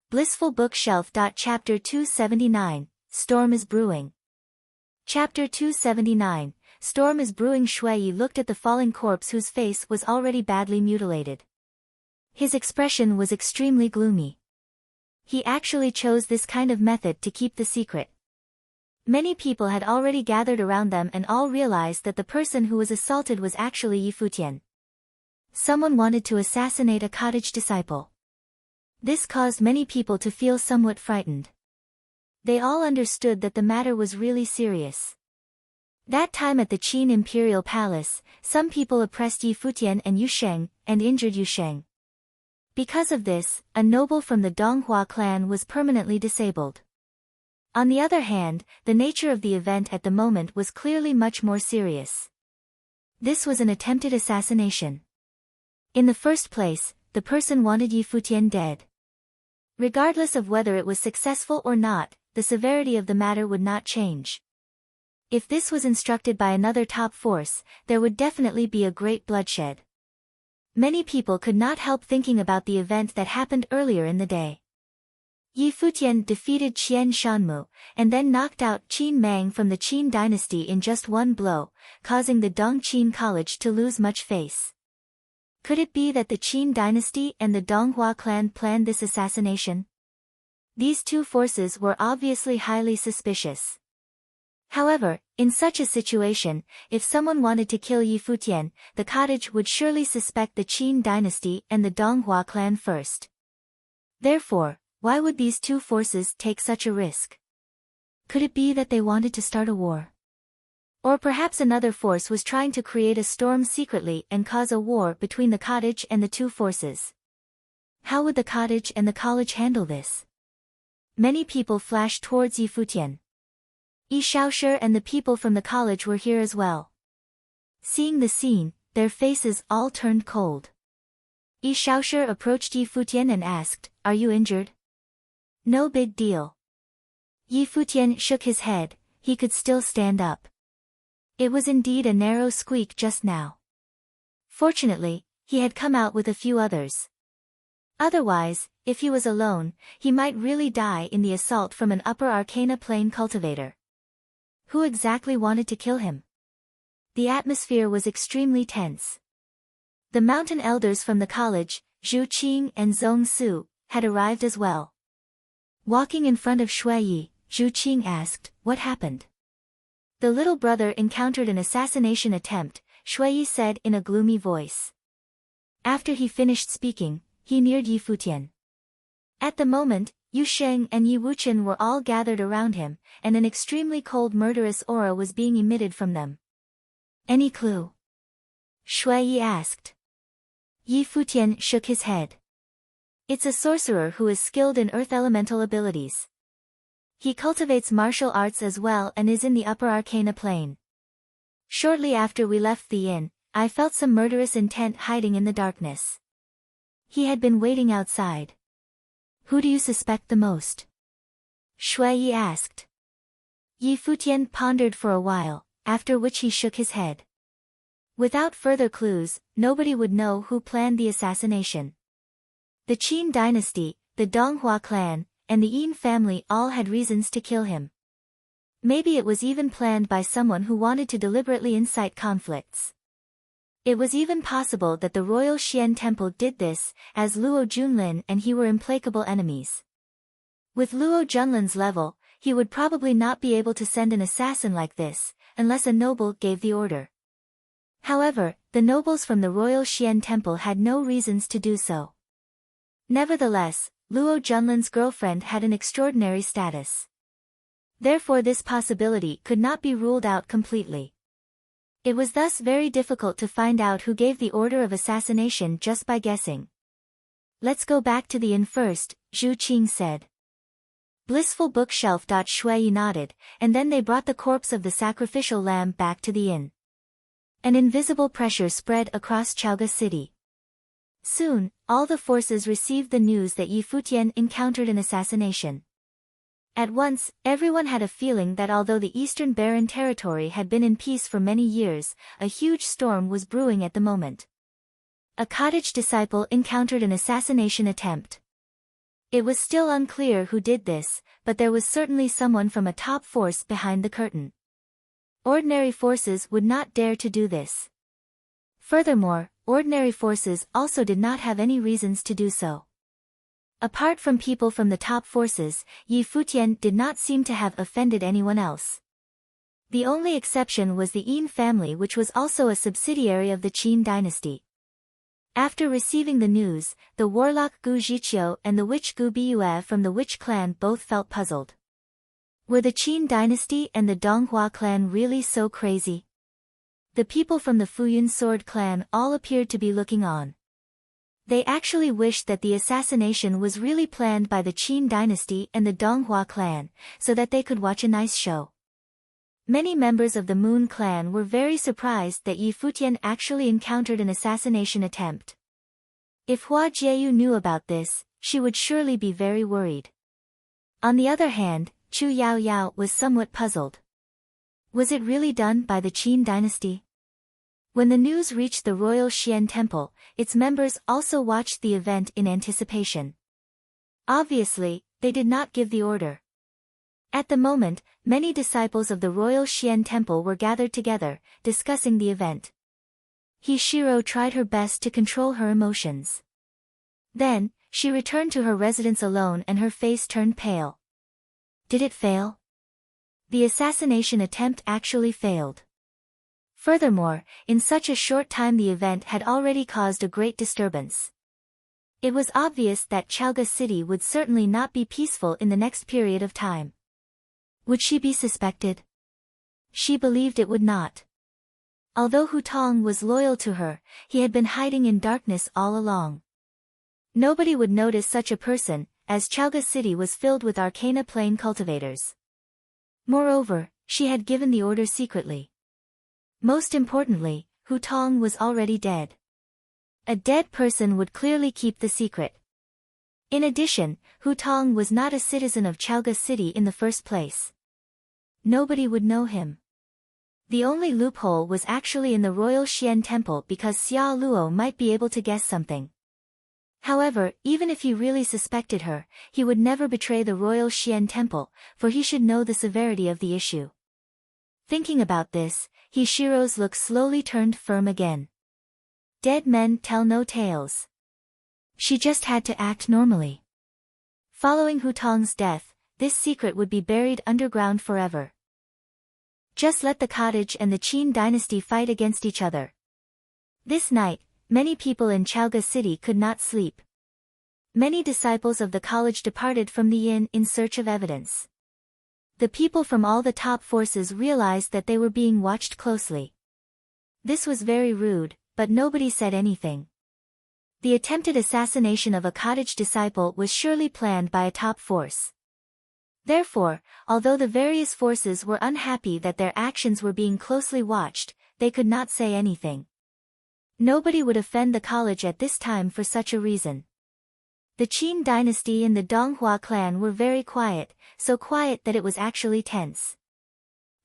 Blissful Bookshelf. Chapter 279, Storm is Brewing. Chapter 279, Storm is Brewing. Shui looked at the falling corpse whose face was already badly mutilated. His expression was extremely gloomy. He actually chose this kind of method to keep the secret. Many people had already gathered around them and all realized that the person who was assaulted was actually Futian. Someone wanted to assassinate a cottage disciple. This caused many people to feel somewhat frightened. They all understood that the matter was really serious. That time at the Qin Imperial Palace, some people oppressed Futian and Yusheng, and injured Yusheng. Because of this, a noble from the Donghua clan was permanently disabled. On the other hand, the nature of the event at the moment was clearly much more serious. This was an attempted assassination. In the first place, the person wanted Futian dead. Regardless of whether it was successful or not, the severity of the matter would not change. If this was instructed by another top force, there would definitely be a great bloodshed. Many people could not help thinking about the event that happened earlier in the day. Futian defeated Qian Shanmu, and then knocked out Qin Mang from the Qin dynasty in just one blow, causing the Dongqin College to lose much face. Could it be that the Qin dynasty and the Donghua clan planned this assassination? These two forces were obviously highly suspicious. However, in such a situation, if someone wanted to kill Futian, the cottage would surely suspect the Qin dynasty and the Donghua clan first. Therefore, why would these two forces take such a risk? Could it be that they wanted to start a war? Or perhaps another force was trying to create a storm secretly and cause a war between the cottage and the two forces. How would the cottage and the college handle this? Many people flashed towards Futian. Shaoshi and the people from the college were here as well. Seeing the scene, their faces all turned cold. Shaoshi approached Futian and asked, "Are you injured?" "No big deal." Futian shook his head, he could still stand up. It was indeed a narrow squeak just now. Fortunately, he had come out with a few others. Otherwise, if he was alone, he might really die in the assault from an upper arcana plane cultivator. Who exactly wanted to kill him? The atmosphere was extremely tense. The mountain elders from the college, Zhu Qing and Zhong Su, had arrived as well. Walking in front of Shui, Zhu Qing asked, "What happened?" "The little brother encountered an assassination attempt," Shui said in a gloomy voice. After he finished speaking, he neared Futian. At the moment, Yusheng and Wuchen were all gathered around him, and an extremely cold murderous aura was being emitted from them. "Any clue?" Shui asked. Futian shook his head. "It's a sorcerer who is skilled in earth elemental abilities. He cultivates martial arts as well and is in the upper arcana plane. Shortly after we left the inn, I felt some murderous intent hiding in the darkness. He had been waiting outside." "Who do you suspect the most?" Shui asked. Futian pondered for a while, after which he shook his head. Without further clues, nobody would know who planned the assassination. The Qin dynasty, the Donghua clan, and the Yin family all had reasons to kill him. Maybe it was even planned by someone who wanted to deliberately incite conflicts. It was even possible that the royal Xian temple did this, as Luo Junlin and he were implacable enemies. With Luo Junlin's level, he would probably not be able to send an assassin like this, unless a noble gave the order. However, the nobles from the royal Xian temple had no reasons to do so. Nevertheless, Luo Junlin's girlfriend had an extraordinary status. Therefore this possibility could not be ruled out completely. It was thus very difficult to find out who gave the order of assassination just by guessing. "Let's go back to the inn first," Zhu Qing said. Blissful Bookshelf. Shui nodded, and then they brought the corpse of the sacrificial lamb back to the inn. An invisible pressure spread across Chaoga City. Soon, all the forces received the news that Futian encountered an assassination. At once, everyone had a feeling that although the Eastern Barren territory had been in peace for many years, a huge storm was brewing at the moment. A cottage disciple encountered an assassination attempt. It was still unclear who did this, but there was certainly someone from a top force behind the curtain. Ordinary forces would not dare to do this. Furthermore, ordinary forces also did not have any reasons to do so. Apart from people from the top forces, Yi Futian did not seem to have offended anyone else. The only exception was the Yin family, which was also a subsidiary of the Qin dynasty. After receiving the news, the warlock Gu Zhiqiu and the witch Gu Biyue from the witch clan both felt puzzled. Were the Qin dynasty and the Donghua clan really so crazy? The people from the Futian sword clan all appeared to be looking on. They actually wished that the assassination was really planned by the Qin dynasty and the Donghua clan, so that they could watch a nice show. Many members of the Moon clan were very surprised that Yi Futian actually encountered an assassination attempt. If Hua Jieyu knew about this, she would surely be very worried. On the other hand, Chu Yaoyao was somewhat puzzled. Was it really done by the Qin dynasty? When the news reached the Royal Xian Temple, its members also watched the event in anticipation. Obviously, they did not give the order. At the moment, many disciples of the Royal Xian Temple were gathered together, discussing the event. Hishiro tried her best to control her emotions. Then, she returned to her residence alone and her face turned pale. Did it fail? The assassination attempt actually failed. Furthermore, in such a short time the event had already caused a great disturbance. It was obvious that Chaoga City would certainly not be peaceful in the next period of time. Would she be suspected? She believed it would not. Although Hu Tong was loyal to her, he had been hiding in darkness all along. Nobody would notice such a person, as Chaoga City was filled with Arcana Plane cultivators. Moreover, she had given the order secretly. Most importantly, Hu Tong was already dead. A dead person would clearly keep the secret. In addition, Hu Tong was not a citizen of Chaoga City in the first place. Nobody would know him. The only loophole was actually in the Royal Xian Temple because Xia Luo might be able to guess something. However, even if he really suspected her, he would never betray the Royal Xian Temple, for he should know the severity of the issue. Thinking about this, Hishiro's look slowly turned firm again. Dead men tell no tales. She just had to act normally. Following Hu Tong's death, this secret would be buried underground forever. Just let the cottage and the Qin dynasty fight against each other. This night, many people in Chaoga City could not sleep. Many disciples of the college departed from the inn in search of evidence. The people from all the top forces realized that they were being watched closely. This was very rude, but nobody said anything. The attempted assassination of a cottage disciple was surely planned by a top force. Therefore, although the various forces were unhappy that their actions were being closely watched, they could not say anything. Nobody would offend the college at this time for such a reason. The Qin dynasty and the Donghua clan were very quiet, so quiet that it was actually tense.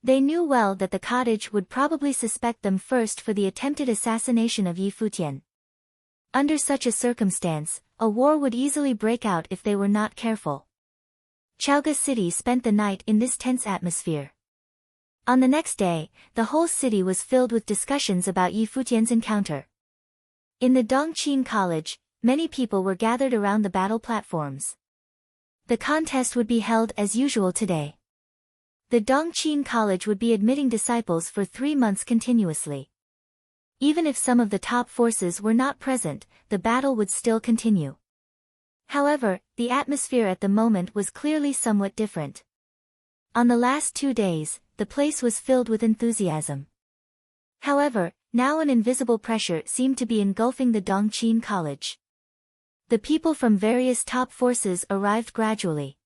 They knew well that the cottage would probably suspect them first for the attempted assassination of Yi Futian. Under such a circumstance, a war would easily break out if they were not careful. Chaoga City spent the night in this tense atmosphere. On the next day, the whole city was filled with discussions about Yi Futian's encounter. In the Dongqing College, many people were gathered around the battle platforms. The contest would be held as usual today. The Dongqing College would be admitting disciples for 3 months continuously. Even if some of the top forces were not present, the battle would still continue. However, the atmosphere at the moment was clearly somewhat different. On the last 2 days, the place was filled with enthusiasm. However, now an invisible pressure seemed to be engulfing the Dongqing College. The people from various top forces arrived gradually.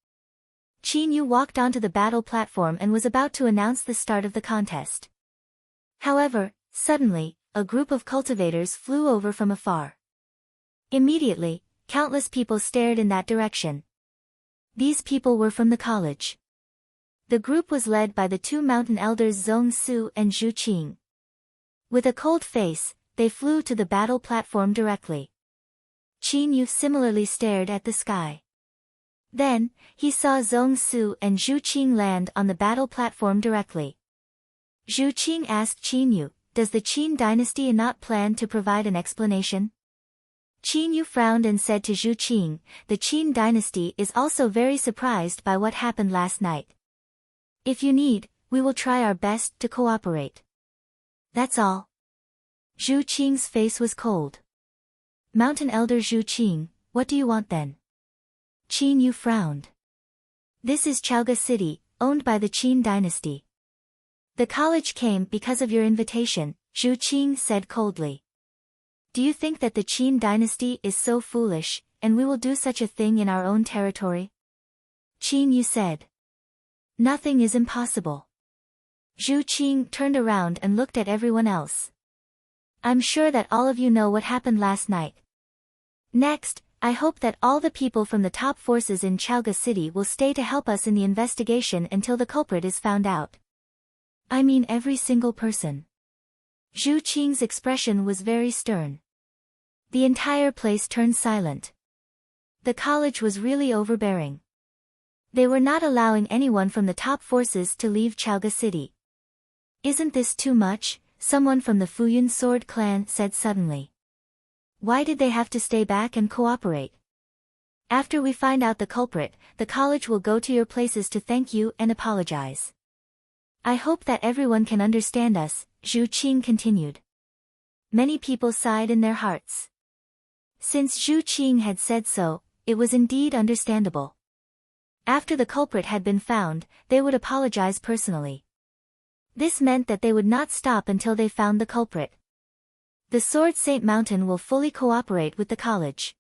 Qin Yu walked onto the battle platform and was about to announce the start of the contest. However, suddenly, a group of cultivators flew over from afar. Immediately, countless people stared in that direction. These people were from the college. The group was led by the 2 mountain elders Zhong Su and Zhu Qing. With a cold face, they flew to the battle platform directly. Qin Yu similarly stared at the sky. Then, he saw Zhong Su and Zhu Qing land on the battle platform directly. Zhu Qing asked Qin Yu, "Does the Qin dynasty not plan to provide an explanation?" Qin Yu frowned and said to Zhu Qing, "The Qin dynasty is also very surprised by what happened last night. If you need, we will try our best to cooperate." "That's all." Zhu Qing's face was cold. "Mountain Elder Zhu Qing, what do you want then?" Qin Yu frowned. "This is Chaoga City, owned by the Qin dynasty. The college came because of your invitation," Zhu Qing said coldly. "Do you think that the Qin dynasty is so foolish, and we will do such a thing in our own territory?" Qin Yu said. "Nothing is impossible." Zhu Qing turned around and looked at everyone else. "I'm sure that all of you know what happened last night. Next, I hope that all the people from the top forces in Chaoga City will stay to help us in the investigation until the culprit is found out. I mean every single person." Zhu Qing's expression was very stern. The entire place turned silent. The college was really overbearing. They were not allowing anyone from the top forces to leave Chaoga City. "Isn't this too much?" someone from the Futian sword clan said suddenly. "Why did they have to stay back and cooperate? After we find out the culprit, the college will go to your places to thank you and apologize. I hope that everyone can understand us," Zhu Qing continued. Many people sighed in their hearts. Since Zhu Qing had said so, it was indeed understandable. After the culprit had been found, they would apologize personally. This meant that they would not stop until they found the culprit. The Sword Saint Mountain will fully cooperate with the college.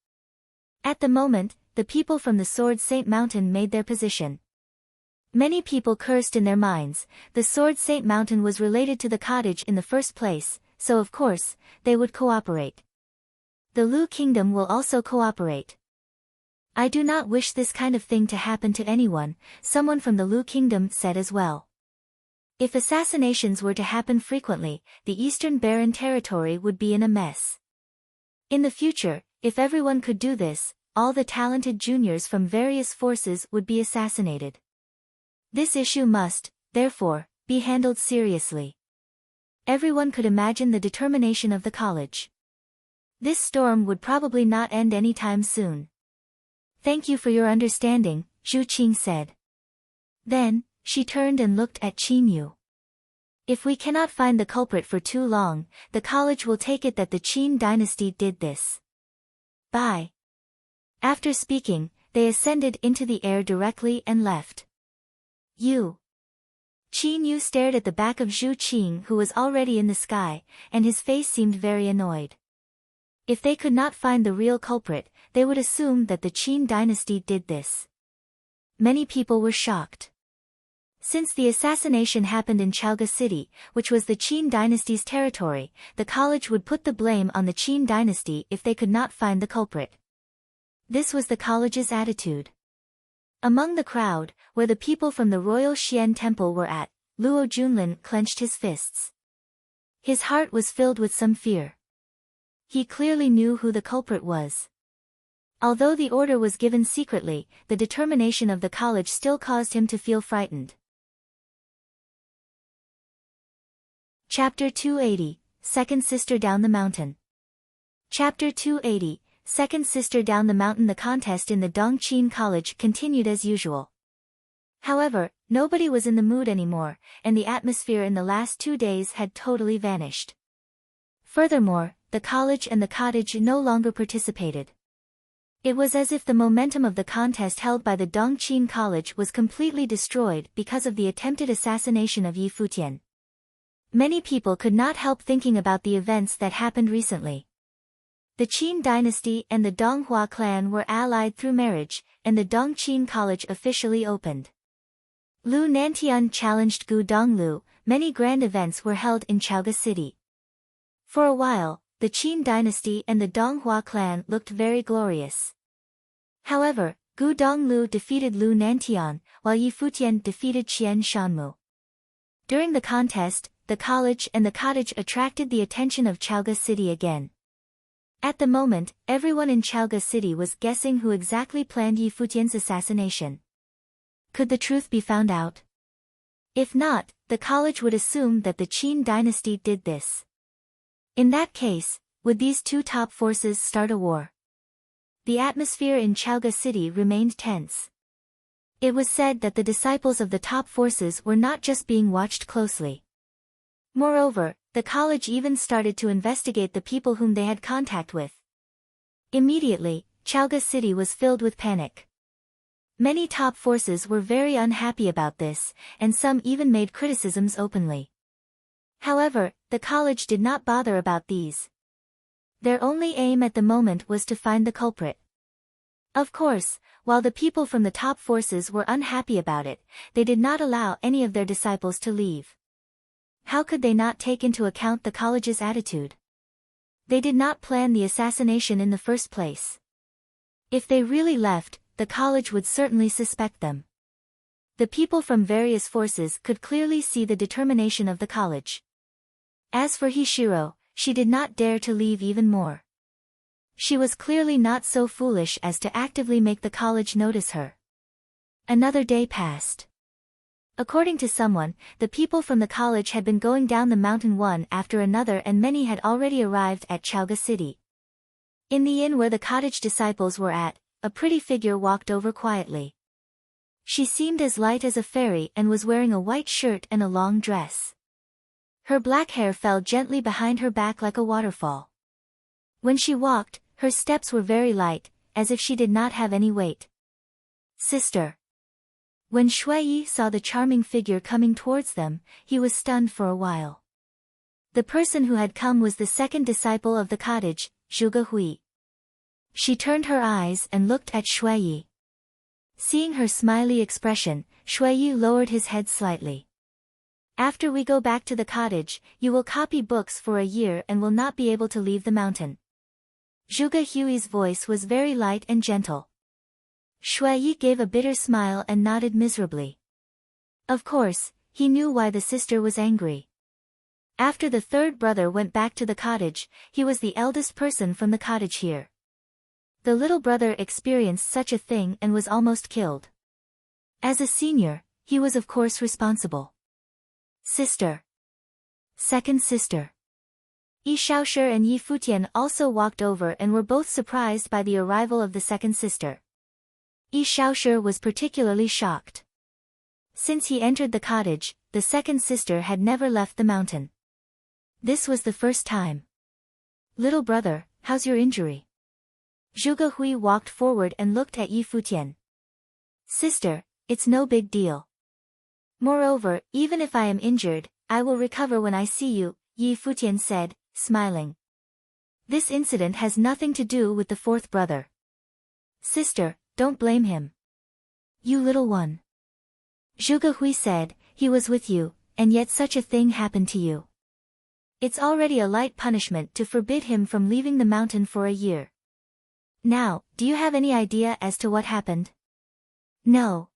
At the moment, the people from the Sword Saint Mountain made their position. Many people cursed in their minds. The Sword Saint Mountain was related to the cottage in the first place, so of course, they would cooperate. The Lu Kingdom will also cooperate. "I do not wish this kind of thing to happen to anyone," someone from the Lu Kingdom said as well. If assassinations were to happen frequently, the Eastern Barren Territory would be in a mess. In the future, if everyone could do this, all the talented juniors from various forces would be assassinated. This issue must, therefore, be handled seriously. Everyone could imagine the determination of the college. This storm would probably not end anytime soon. "Thank you for your understanding," Zhu Qing said. Then, she turned and looked at Qin Yu. "If we cannot find the culprit for too long, the college will take it that the Qin dynasty did this. Bye." After speaking, they ascended into the air directly and left. Qin Yu stared at the back of Zhu Qing, who was already in the sky, and his face seemed very annoyed. If they could not find the real culprit, they would assume that the Qin dynasty did this. Many people were shocked. Since the assassination happened in Chaoga City, which was the Qin dynasty's territory, the college would put the blame on the Qin dynasty if they could not find the culprit. This was the college's attitude. Among the crowd, where the people from the Royal Xian Temple were at, Luo Junlin clenched his fists. His heart was filled with some fear. He clearly knew who the culprit was. Although the order was given secretly, the determination of the college still caused him to feel frightened. Chapter 280, Second Sister Down the Mountain. Chapter 280, Second Sister Down the Mountain. The contest in the Dongqing College continued as usual. However, nobody was in the mood anymore, and the atmosphere in the last 2 days had totally vanished. Furthermore, the college and the cottage no longer participated. It was as if the momentum of the contest held by the Dongqing College was completely destroyed because of the attempted assassination of Yi Futian. Many people could not help thinking about the events that happened recently. The Qin dynasty and the Donghua clan were allied through marriage, and the Dongqing College officially opened. Lu Nantian challenged Gu Donglu. Many grand events were held in Chaoga City. For a while, the Qin dynasty and the Donghua clan looked very glorious. However, Gu Donglu defeated Lu Nantian, while Yi Futian defeated Qian Shanmu. During the contest, the college and the cottage attracted the attention of Chaoga City again. At the moment, everyone in Chalga City was guessing who exactly planned Yi Futian's assassination. Could the truth be found out? If not, the college would assume that the Qin dynasty did this. In that case, would these two top forces start a war? The atmosphere in Chalga City remained tense. It was said that the disciples of the top forces were not just being watched closely. Moreover, the college even started to investigate the people whom they had contact with. Immediately, Chalga City was filled with panic. Many top forces were very unhappy about this, and some even made criticisms openly. However, the college did not bother about these. Their only aim at the moment was to find the culprit. Of course, while the people from the top forces were unhappy about it, they did not allow any of their disciples to leave. How could they not take into account the college's attitude? They did not plan the assassination in the first place. If they really left, the college would certainly suspect them. The people from various forces could clearly see the determination of the college. As for Hishiro, she did not dare to leave even more. She was clearly not so foolish as to actively make the college notice her. Another day passed. According to someone, the people from the college had been going down the mountain one after another, and many had already arrived at Chalga City. In the inn where the cottage disciples were at, a pretty figure walked over quietly. She seemed as light as a fairy and was wearing a white shirt and a long dress. Her black hair fell gently behind her back like a waterfall. When she walked, her steps were very light, as if she did not have any weight. Sister. When Shui saw the charming figure coming towards them, he was stunned for a while. The person who had come was the second disciple of the cottage, Zhuge Hui. She turned her eyes and looked at Shui. Seeing her smiley expression, Shui lowered his head slightly. After we go back to the cottage, you will copy books for a year and will not be able to leave the mountain. Zhuge Hui's voice was very light and gentle. Shui gave a bitter smile and nodded miserably. Of course, he knew why the sister was angry. After the third brother went back to the cottage, he was the eldest person from the cottage here. The little brother experienced such a thing and was almost killed. As a senior, he was of course responsible. Sister. Second sister. Yi Shaoshi and Yi Futian also walked over and were both surprised by the arrival of the second sister. Yi Shaoshi was particularly shocked. Since he entered the cottage, the second sister had never left the mountain. This was the first time. Little brother, how's your injury? Zhuge Hui walked forward and looked at Yi Futian. Sister, it's no big deal. Moreover, even if I am injured, I will recover when I see you, Yi Futian said, smiling. This incident has nothing to do with the fourth brother. Sister, don't blame him. You little one. Zhuge Hui said, he was with you, and yet such a thing happened to you. It's already a light punishment to forbid him from leaving the mountain for a year. Now, do you have any idea as to what happened? No.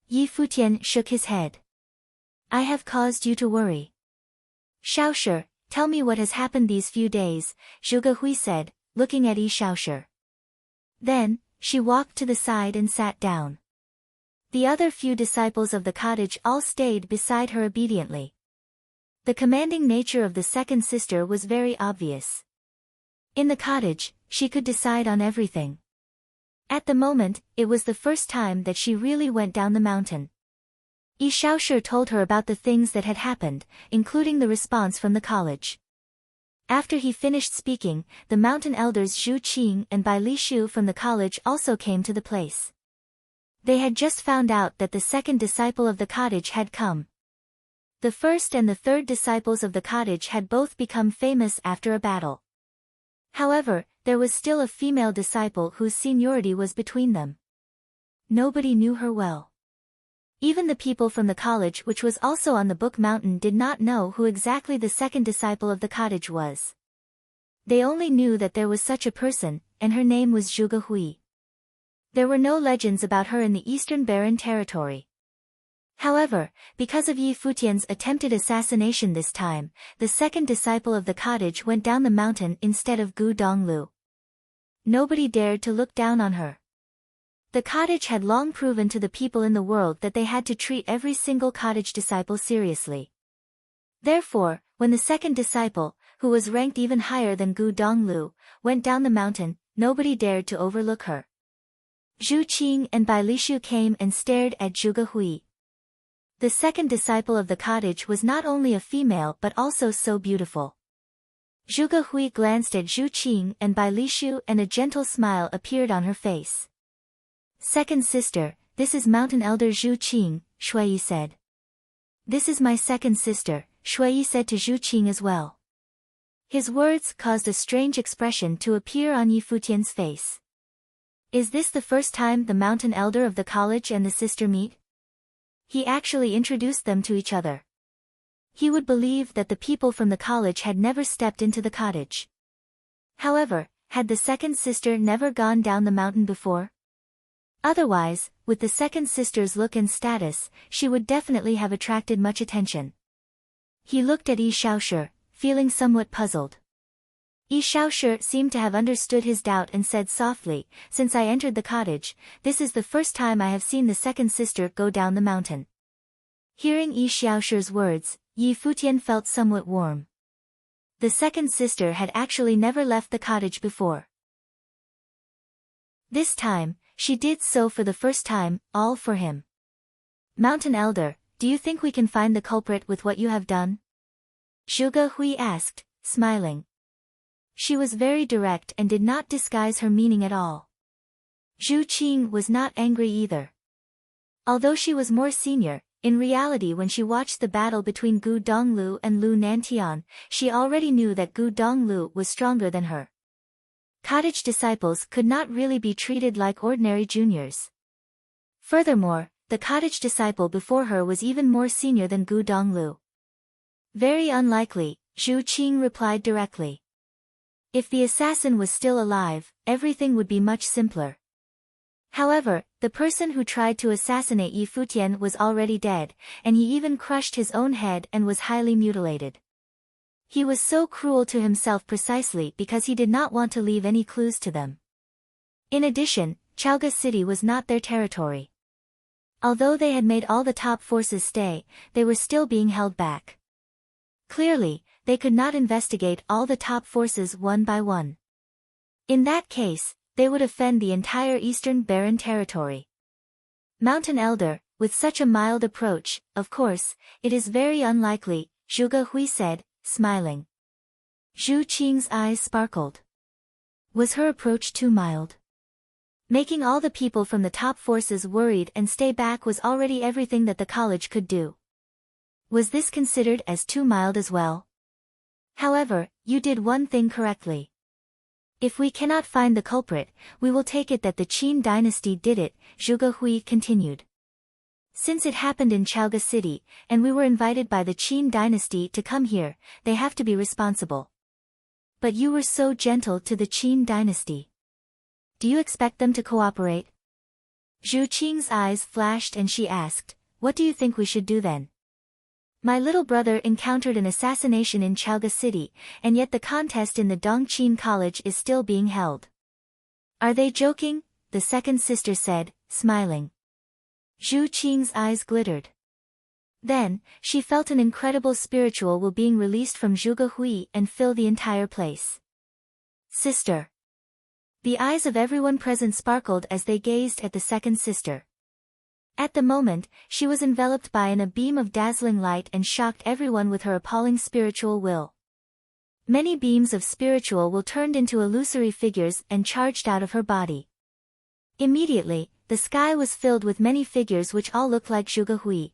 Yi Futian shook his head. I have caused you to worry. Shaoshi, tell me what has happened these few days, Zhuge Hui said, looking at Yi Shaoshi. Then, she walked to the side and sat down. The other few disciples of the cottage all stayed beside her obediently. The commanding nature of the second sister was very obvious. In the cottage, she could decide on everything. At the moment, it was the first time that she really went down the mountain. Yi Shaoshi told her about the things that had happened, including the response from the college. After he finished speaking, the mountain elders Zhu Qing and Bai Li Shu from the college also came to the place. They had just found out that the second disciple of the cottage had come. The first and the third disciples of the cottage had both become famous after a battle. However, there was still a female disciple whose seniority was between them. Nobody knew her well. Even the people from the college which was also on the Book Mountain did not know who exactly the second disciple of the cottage was. They only knew that there was such a person, and her name was Zhuge Hui. There were no legends about her in the Eastern Barren territory. However, because of Yi Futian's attempted assassination this time, the second disciple of the cottage went down the mountain instead of Gu Donglu. Nobody dared to look down on her. The cottage had long proven to the people in the world that they had to treat every single cottage disciple seriously. Therefore, when the second disciple, who was ranked even higher than Gu Donglu, went down the mountain, nobody dared to overlook her. Zhu Qing and Bai Lishu came and stared at Zhuge Hui. The second disciple of the cottage was not only a female but also so beautiful. Zhuge Hui glanced at Zhu Qing and Bai Lishu and a gentle smile appeared on her face. Second sister, this is Mountain Elder Zhu Qing, Shuiyi said. This is my second sister, Shuiyi said to Zhu Qing as well. His words caused a strange expression to appear on Yi Futian's face. Is this the first time the Mountain Elder of the college and the sister meet? He actually introduced them to each other. He would believe that the people from the college had never stepped into the cottage. However, had the second sister never gone down the mountain before? Otherwise, with the second sister's look and status, she would definitely have attracted much attention. He looked at Yi Shaoshi, feeling somewhat puzzled. Yi Shaoshi seemed to have understood his doubt and said softly, since I entered the cottage, this is the first time I have seen the second sister go down the mountain. Hearing Yi Shaoshi's words, Yi Futian felt somewhat warm. The second sister had actually never left the cottage before. This time, she did so for the first time, all for him. Mountain Elder, do you think we can find the culprit with what you have done? Zhuge Hui asked, smiling. She was very direct and did not disguise her meaning at all. Zhu Qing was not angry either. Although she was more senior, in reality when she watched the battle between Gu Donglu and Lu Nantian, she already knew that Gu Donglu was stronger than her. Cottage disciples could not really be treated like ordinary juniors. Furthermore, the cottage disciple before her was even more senior than Gu Donglu. Very unlikely, Zhu Qing replied directly. If the assassin was still alive, everything would be much simpler. However, the person who tried to assassinate Yi Futian was already dead, and he even crushed his own head and was highly mutilated. He was so cruel to himself precisely because he did not want to leave any clues to them. In addition, Chaoga City was not their territory. Although they had made all the top forces stay, they were still being held back. Clearly, they could not investigate all the top forces one by one. In that case, they would offend the entire Eastern Barren territory. Mountain Elder, with such a mild approach, of course, it is very unlikely, Zhuge Hui said, smiling. Zhu Qing's eyes sparkled. Was her approach too mild? Making all the people from the top forces worried and stay back was already everything that the college could do. Was this considered as too mild as well? However, you did one thing correctly. If we cannot find the culprit, we will take it that the Qin dynasty did it, Zhuge Hui continued. Since it happened in Chaoga City, and we were invited by the Qin dynasty to come here, they have to be responsible. But you were so gentle to the Qin dynasty. Do you expect them to cooperate? Zhu Qing's eyes flashed and she asked, what do you think we should do then? My little brother encountered an assassination in Chaoga City, and yet the contest in the Dongqing College is still being held. Are they joking? The second sister said, smiling. Zhu Qing's eyes glittered. Then, she felt an incredible spiritual will being released from Zhuge Hui and fill the entire place. Sister. The eyes of everyone present sparkled as they gazed at the second sister. At the moment, she was enveloped by a beam of dazzling light and shocked everyone with her appalling spiritual will. Many beams of spiritual will turned into illusory figures and charged out of her body. Immediately, the sky was filled with many figures which all looked like Zhuge Hui.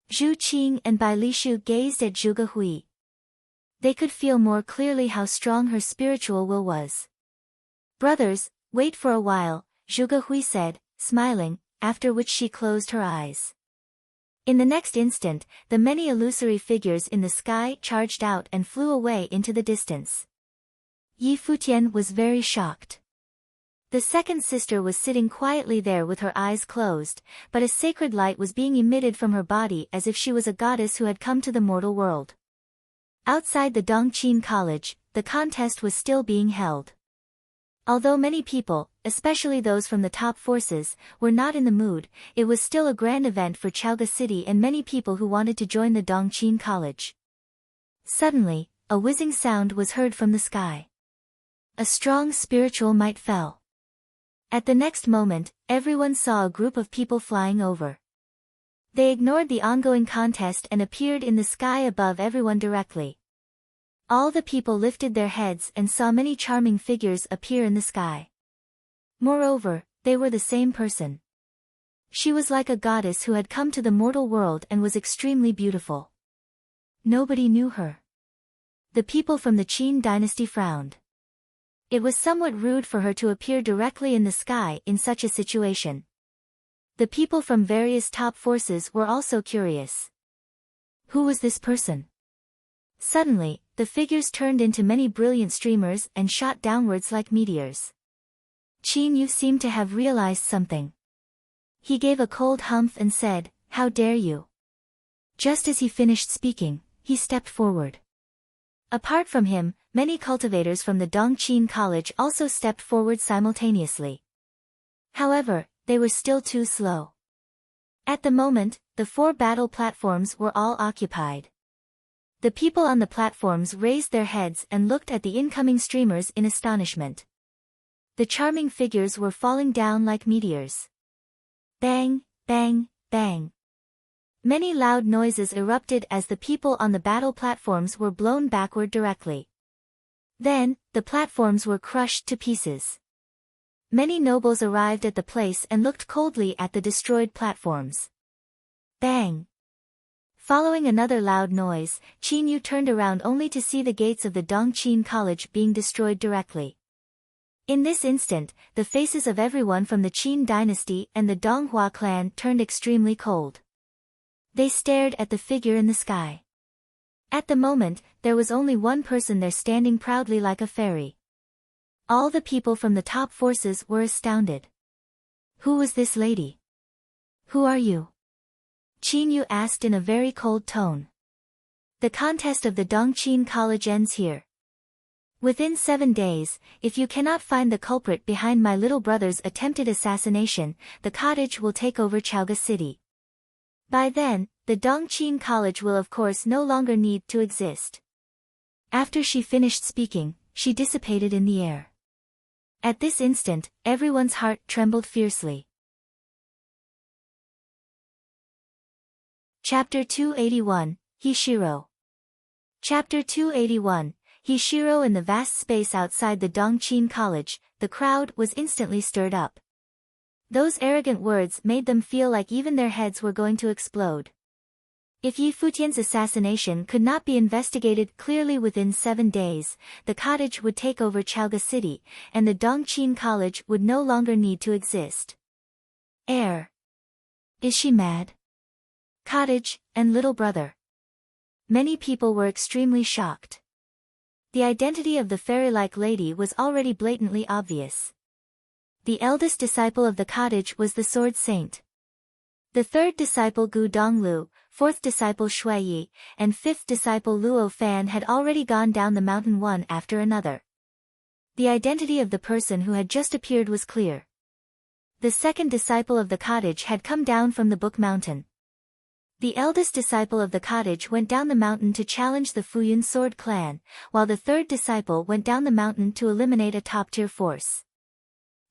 Zhu Qing and Bai Lishu gazed at Zhuge Hui. They could feel more clearly how strong her spiritual will was. Brothers, wait for a while, Zhuge Hui said, smiling, after which she closed her eyes. In the next instant, the many illusory figures in the sky charged out and flew away into the distance. Yi Futian was very shocked. The second sister was sitting quietly there with her eyes closed, but a sacred light was being emitted from her body as if she was a goddess who had come to the mortal world. Outside the Dongqin College, the contest was still being held. Although many people, especially those from the top forces, were not in the mood, it was still a grand event for Chaoga City and many people who wanted to join the Dongqin College. Suddenly, a whizzing sound was heard from the sky. A strong spiritual might fell. At the next moment, everyone saw a group of people flying over. They ignored the ongoing contest and appeared in the sky above everyone directly. All the people lifted their heads and saw many charming figures appear in the sky. Moreover, they were the same person. She was like a goddess who had come to the mortal world and was extremely beautiful. Nobody knew her. The people from the Qin dynasty frowned. It was somewhat rude for her to appear directly in the sky in such a situation. The people from various top forces were also curious. Who was this person? Suddenly, the figures turned into many brilliant streamers and shot downwards like meteors. Qin Yu seemed to have realized something. He gave a cold humph and said, "How dare you?" Just as he finished speaking, he stepped forward. Apart from him, many cultivators from the Dongqin College also stepped forward simultaneously. However, they were still too slow. At the moment, the 4 battle platforms were all occupied. The people on the platforms raised their heads and looked at the incoming streamers in astonishment. The charming figures were falling down like meteors. Bang, bang, bang. Many loud noises erupted as the people on the battle platforms were blown backward directly. Then, the platforms were crushed to pieces. Many nobles arrived at the place and looked coldly at the destroyed platforms. Bang! Following another loud noise, Qin Yu turned around only to see the gates of the Dongqin College being destroyed directly. In this instant, the faces of everyone from the Qin dynasty and the Donghua clan turned extremely cold. They stared at the figure in the sky. At the moment, there was only one person there standing proudly like a fairy. All the people from the top forces were astounded. Who was this lady? Who are you? Qin Yu asked in a very cold tone. The contest of the Dongqin College ends here. Within 7 days, if you cannot find the culprit behind my little brother's attempted assassination, the cottage will take over Chaoga City. By then, the Dongqin College will of course no longer need to exist. After she finished speaking, she dissipated in the air. At this instant, everyone's heart trembled fiercely. Chapter 281, Hishiro. Chapter 281, Hishiro. In the vast space outside the Dongqin College, the crowd was instantly stirred up. Those arrogant words made them feel like even their heads were going to explode. If Yi Futian's assassination could not be investigated clearly within 7 days, the cottage would take over Chaoga City, and the Dongqin College would no longer need to exist. Is she mad? Cottage, and little brother. Many people were extremely shocked. The identity of the fairy-like lady was already blatantly obvious. The eldest disciple of the cottage was the Sword Saint. The third disciple Gu Donglu, fourth disciple Shui Yi, and fifth disciple Luo Fan had already gone down the mountain one after another. The identity of the person who had just appeared was clear. The second disciple of the cottage had come down from the Book Mountain. The eldest disciple of the cottage went down the mountain to challenge the Futian Sword Clan, while the third disciple went down the mountain to eliminate a top-tier force.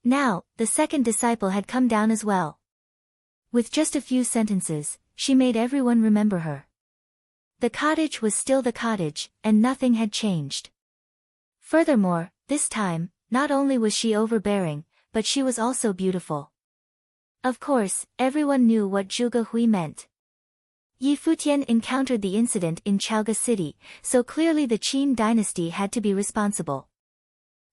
Now, the second disciple had come down as well. With just a few sentences, she made everyone remember her. The cottage was still the cottage, and nothing had changed. Furthermore, this time, not only was she overbearing, but she was also beautiful. Of course, everyone knew what Zhuge Hui meant. Yi Futian encountered the incident in Chaoga City, so clearly the Qin dynasty had to be responsible.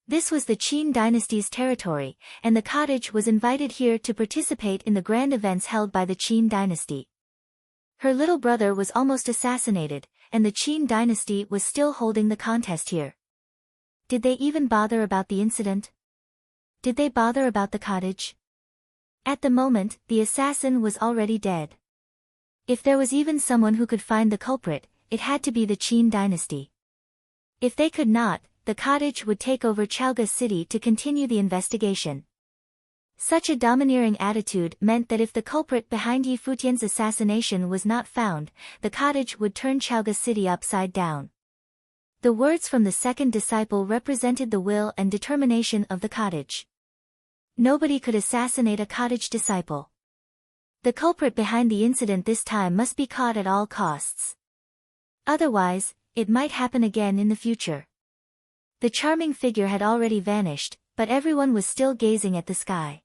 This was the Qin dynasty's territory, and the cottage was invited here to participate in the grand events held by the Qin dynasty. Her little brother was almost assassinated, and the Qin dynasty was still holding the contest here. Did they even bother about the incident? Did they bother about the cottage? At the moment, the assassin was already dead. If there was even someone who could find the culprit, it had to be the Qin dynasty. If they could not, the cottage would take over Chaoga City to continue the investigation. Such a domineering attitude meant that if the culprit behind Yi Futian's assassination was not found, the cottage would turn Chaoga City upside down. The words from the second disciple represented the will and determination of the cottage. Nobody could assassinate a cottage disciple. The culprit behind the incident this time must be caught at all costs. Otherwise, it might happen again in the future. The charming figure had already vanished, but everyone was still gazing at the sky.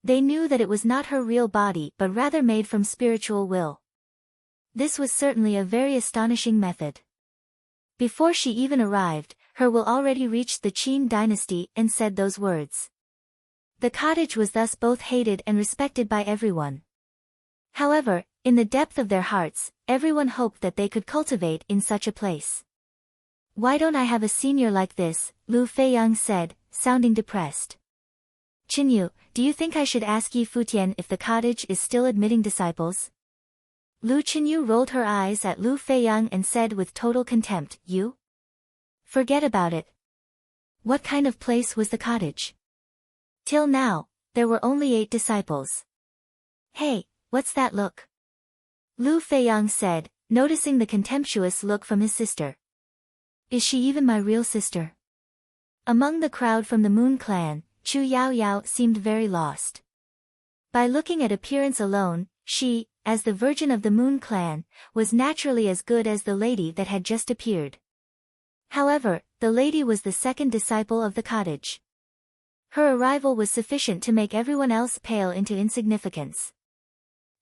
They knew that it was not her real body but rather made from spiritual will. This was certainly a very astonishing method. Before she even arrived, her will already reached the Qin dynasty and said those words. The cottage was thus both hated and respected by everyone. However, in the depth of their hearts, everyone hoped that they could cultivate in such a place. "Why don't I have a senior like this?" Lu Feiyang said, sounding depressed. "Qinyu, do you think I should ask Yi Futian if the cottage is still admitting disciples?" Lu Qinyu rolled her eyes at Lu Feiyang and said with total contempt, "You? Forget about it. What kind of place was the cottage? Till now, there were only 8 disciples." "Hey, what's that look?" Lu Feiyang said, noticing the contemptuous look from his sister. "Is she even my real sister?" Among the crowd from the Moon Clan, Chu Yaoyao seemed very lost. By looking at appearance alone, she, as the Virgin of the Moon Clan, was naturally as good as the lady that had just appeared. However, the lady was the second disciple of the cottage. Her arrival was sufficient to make everyone else pale into insignificance.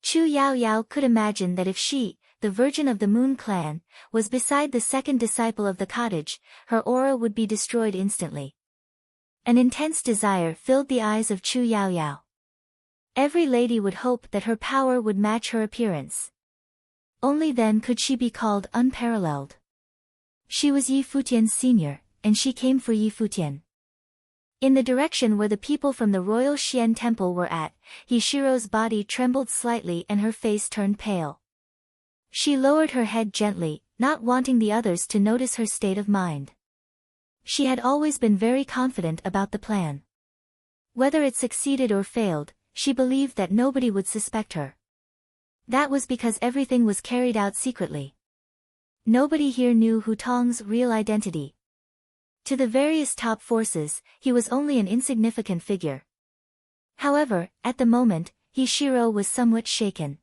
Chu Yaoyao could imagine that if she, the Virgin of the Moon Clan, was beside the second disciple of the cottage, her aura would be destroyed instantly. An intense desire filled the eyes of Chu Yaoyao. Every lady would hope that her power would match her appearance. Only then could she be called unparalleled. She was Yi Futian's senior, and she came for Yi Futian. In the direction where the people from the royal Xian temple were at, Hishiro's body trembled slightly and her face turned pale. She lowered her head gently, not wanting the others to notice her state of mind. She had always been very confident about the plan. Whether it succeeded or failed, she believed that nobody would suspect her. That was because everything was carried out secretly. Nobody here knew Hu Tong's real identity. To the various top forces, he was only an insignificant figure. However, at the moment, Hishiro was somewhat shaken.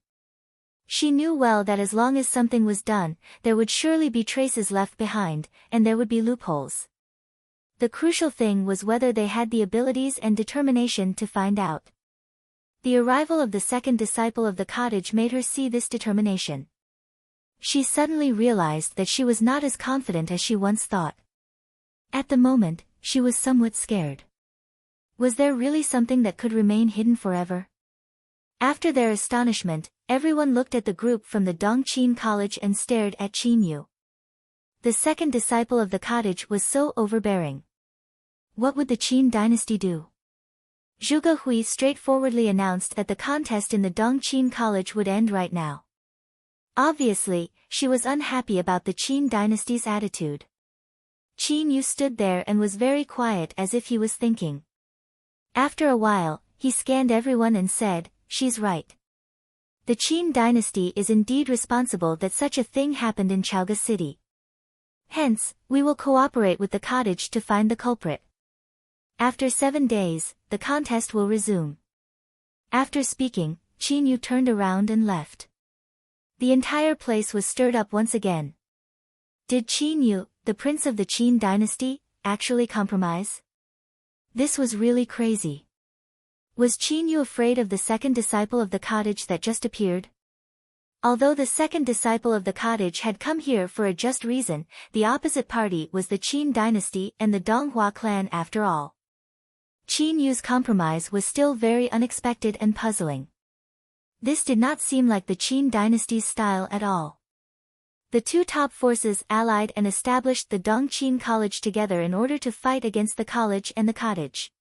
She knew well that as long as something was done, there would surely be traces left behind, and there would be loopholes. The crucial thing was whether they had the abilities and determination to find out. The arrival of the second disciple of the cottage made her see this determination. She suddenly realized that she was not as confident as she once thought. At the moment, she was somewhat scared. Was there really something that could remain hidden forever? After their astonishment, everyone looked at the group from the Dongqin College and stared at Qin Yu. The second disciple of the cottage was so overbearing. What would the Qin dynasty do? Zhuge Hui straightforwardly announced that the contest in the Dongqin College would end right now. Obviously, she was unhappy about the Qin dynasty's attitude. Qin Yu stood there and was very quiet as if he was thinking. After a while, he scanned everyone and said, "She's right. The Qin dynasty is indeed responsible that such a thing happened in Chaoga City. Hence, we will cooperate with the cottage to find the culprit. After 7 days, the contest will resume." After speaking, Qin Yu turned around and left. The entire place was stirred up once again. Did Qin Yu, the prince of the Qin dynasty, actually compromise? This was really crazy. Was Qin Yu afraid of the second disciple of the cottage that just appeared? Although the second disciple of the cottage had come here for a just reason, the opposite party was the Qin dynasty and the Donghua clan after all. Qin Yu's compromise was still very unexpected and puzzling. This did not seem like the Qin dynasty's style at all. The two top forces allied and established the Dongqin College together in order to fight against the college and the cottage.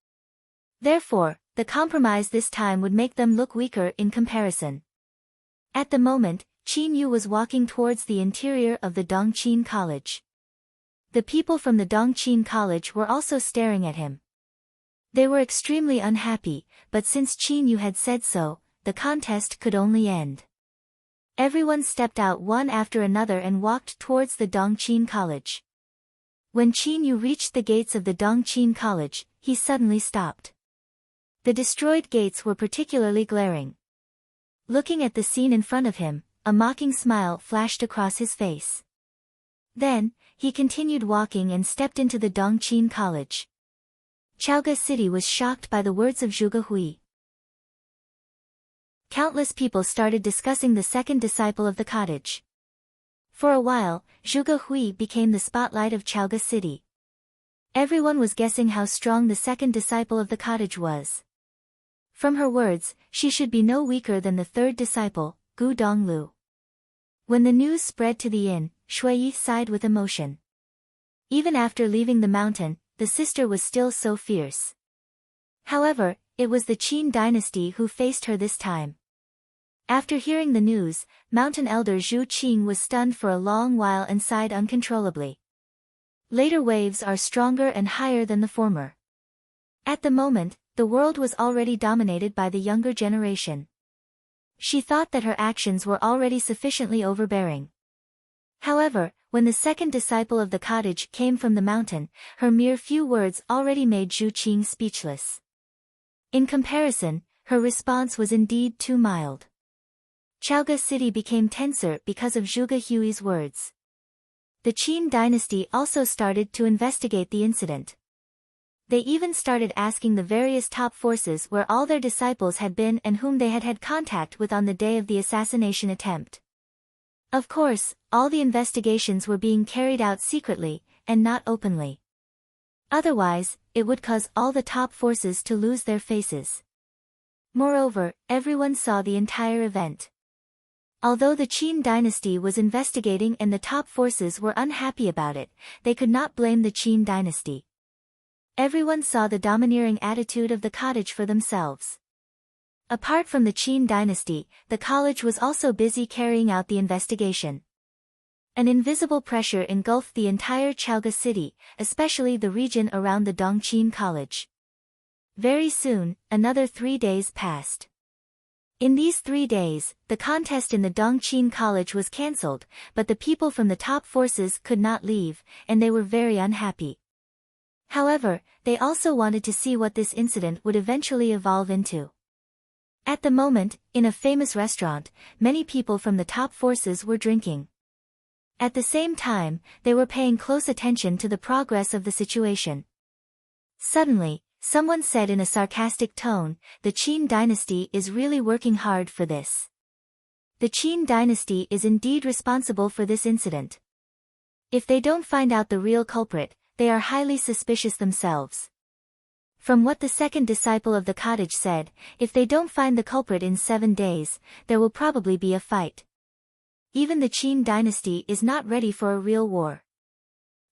Therefore, the compromise this time would make them look weaker in comparison. At the moment, Qin Yu was walking towards the interior of the Dongqing College. The people from the Dongqing College were also staring at him. They were extremely unhappy, but since Qin Yu had said so, the contest could only end. Everyone stepped out one after another and walked towards the Dongqing College. When Qin Yu reached the gates of the Dongqing College, he suddenly stopped. The destroyed gates were particularly glaring. Looking at the scene in front of him, a mocking smile flashed across his face. Then, he continued walking and stepped into the Dongqing College. Chaoga City was shocked by the words of Zhuge Hui. Countless people started discussing the second disciple of the cottage. For a while, Zhuge Hui became the spotlight of Chaoga City. Everyone was guessing how strong the second disciple of the cottage was. From her words, she should be no weaker than the third disciple, Gu Donglu. When the news spread to the inn, Shuiyi sighed with emotion. Even after leaving the mountain, the sister was still so fierce. However, it was the Qin dynasty who faced her this time. After hearing the news, mountain elder Zhu Qing was stunned for a long while and sighed uncontrollably. Later waves are stronger and higher than the former. At the moment, the world was already dominated by the younger generation. She thought that her actions were already sufficiently overbearing. However, when the second disciple of the cottage came from the mountain, her mere few words already made Zhu Qing speechless. In comparison, her response was indeed too mild. Chaoga City became tenser because of Zhuge Hui's words. The Qin dynasty also started to investigate the incident. They even started asking the various top forces where all their disciples had been and whom they had had contact with on the day of the assassination attempt. Of course, all the investigations were being carried out secretly, and not openly. Otherwise, it would cause all the top forces to lose their faces. Moreover, everyone saw the entire event. Although the Qin dynasty was investigating and the top forces were unhappy about it, they could not blame the Qin dynasty. Everyone saw the domineering attitude of the cottage for themselves. Apart from the Qin dynasty, the college was also busy carrying out the investigation. An invisible pressure engulfed the entire Chaoga city, especially the region around the Dongqing College. Very soon, another 3 days passed. In these 3 days, the contest in the Dongqing College was cancelled, but the people from the top forces could not leave, and they were very unhappy. However, they also wanted to see what this incident would eventually evolve into. At the moment, in a famous restaurant, many people from the top forces were drinking. At the same time, they were paying close attention to the progress of the situation. Suddenly, someone said in a sarcastic tone, "The Qin dynasty is really working hard for this. The Qin dynasty is indeed responsible for this incident. If they don't find out the real culprit, they are highly suspicious themselves." From what the second disciple of the cottage said, if they don't find the culprit in 7 days, there will probably be a fight. Even the Qin dynasty is not ready for a real war.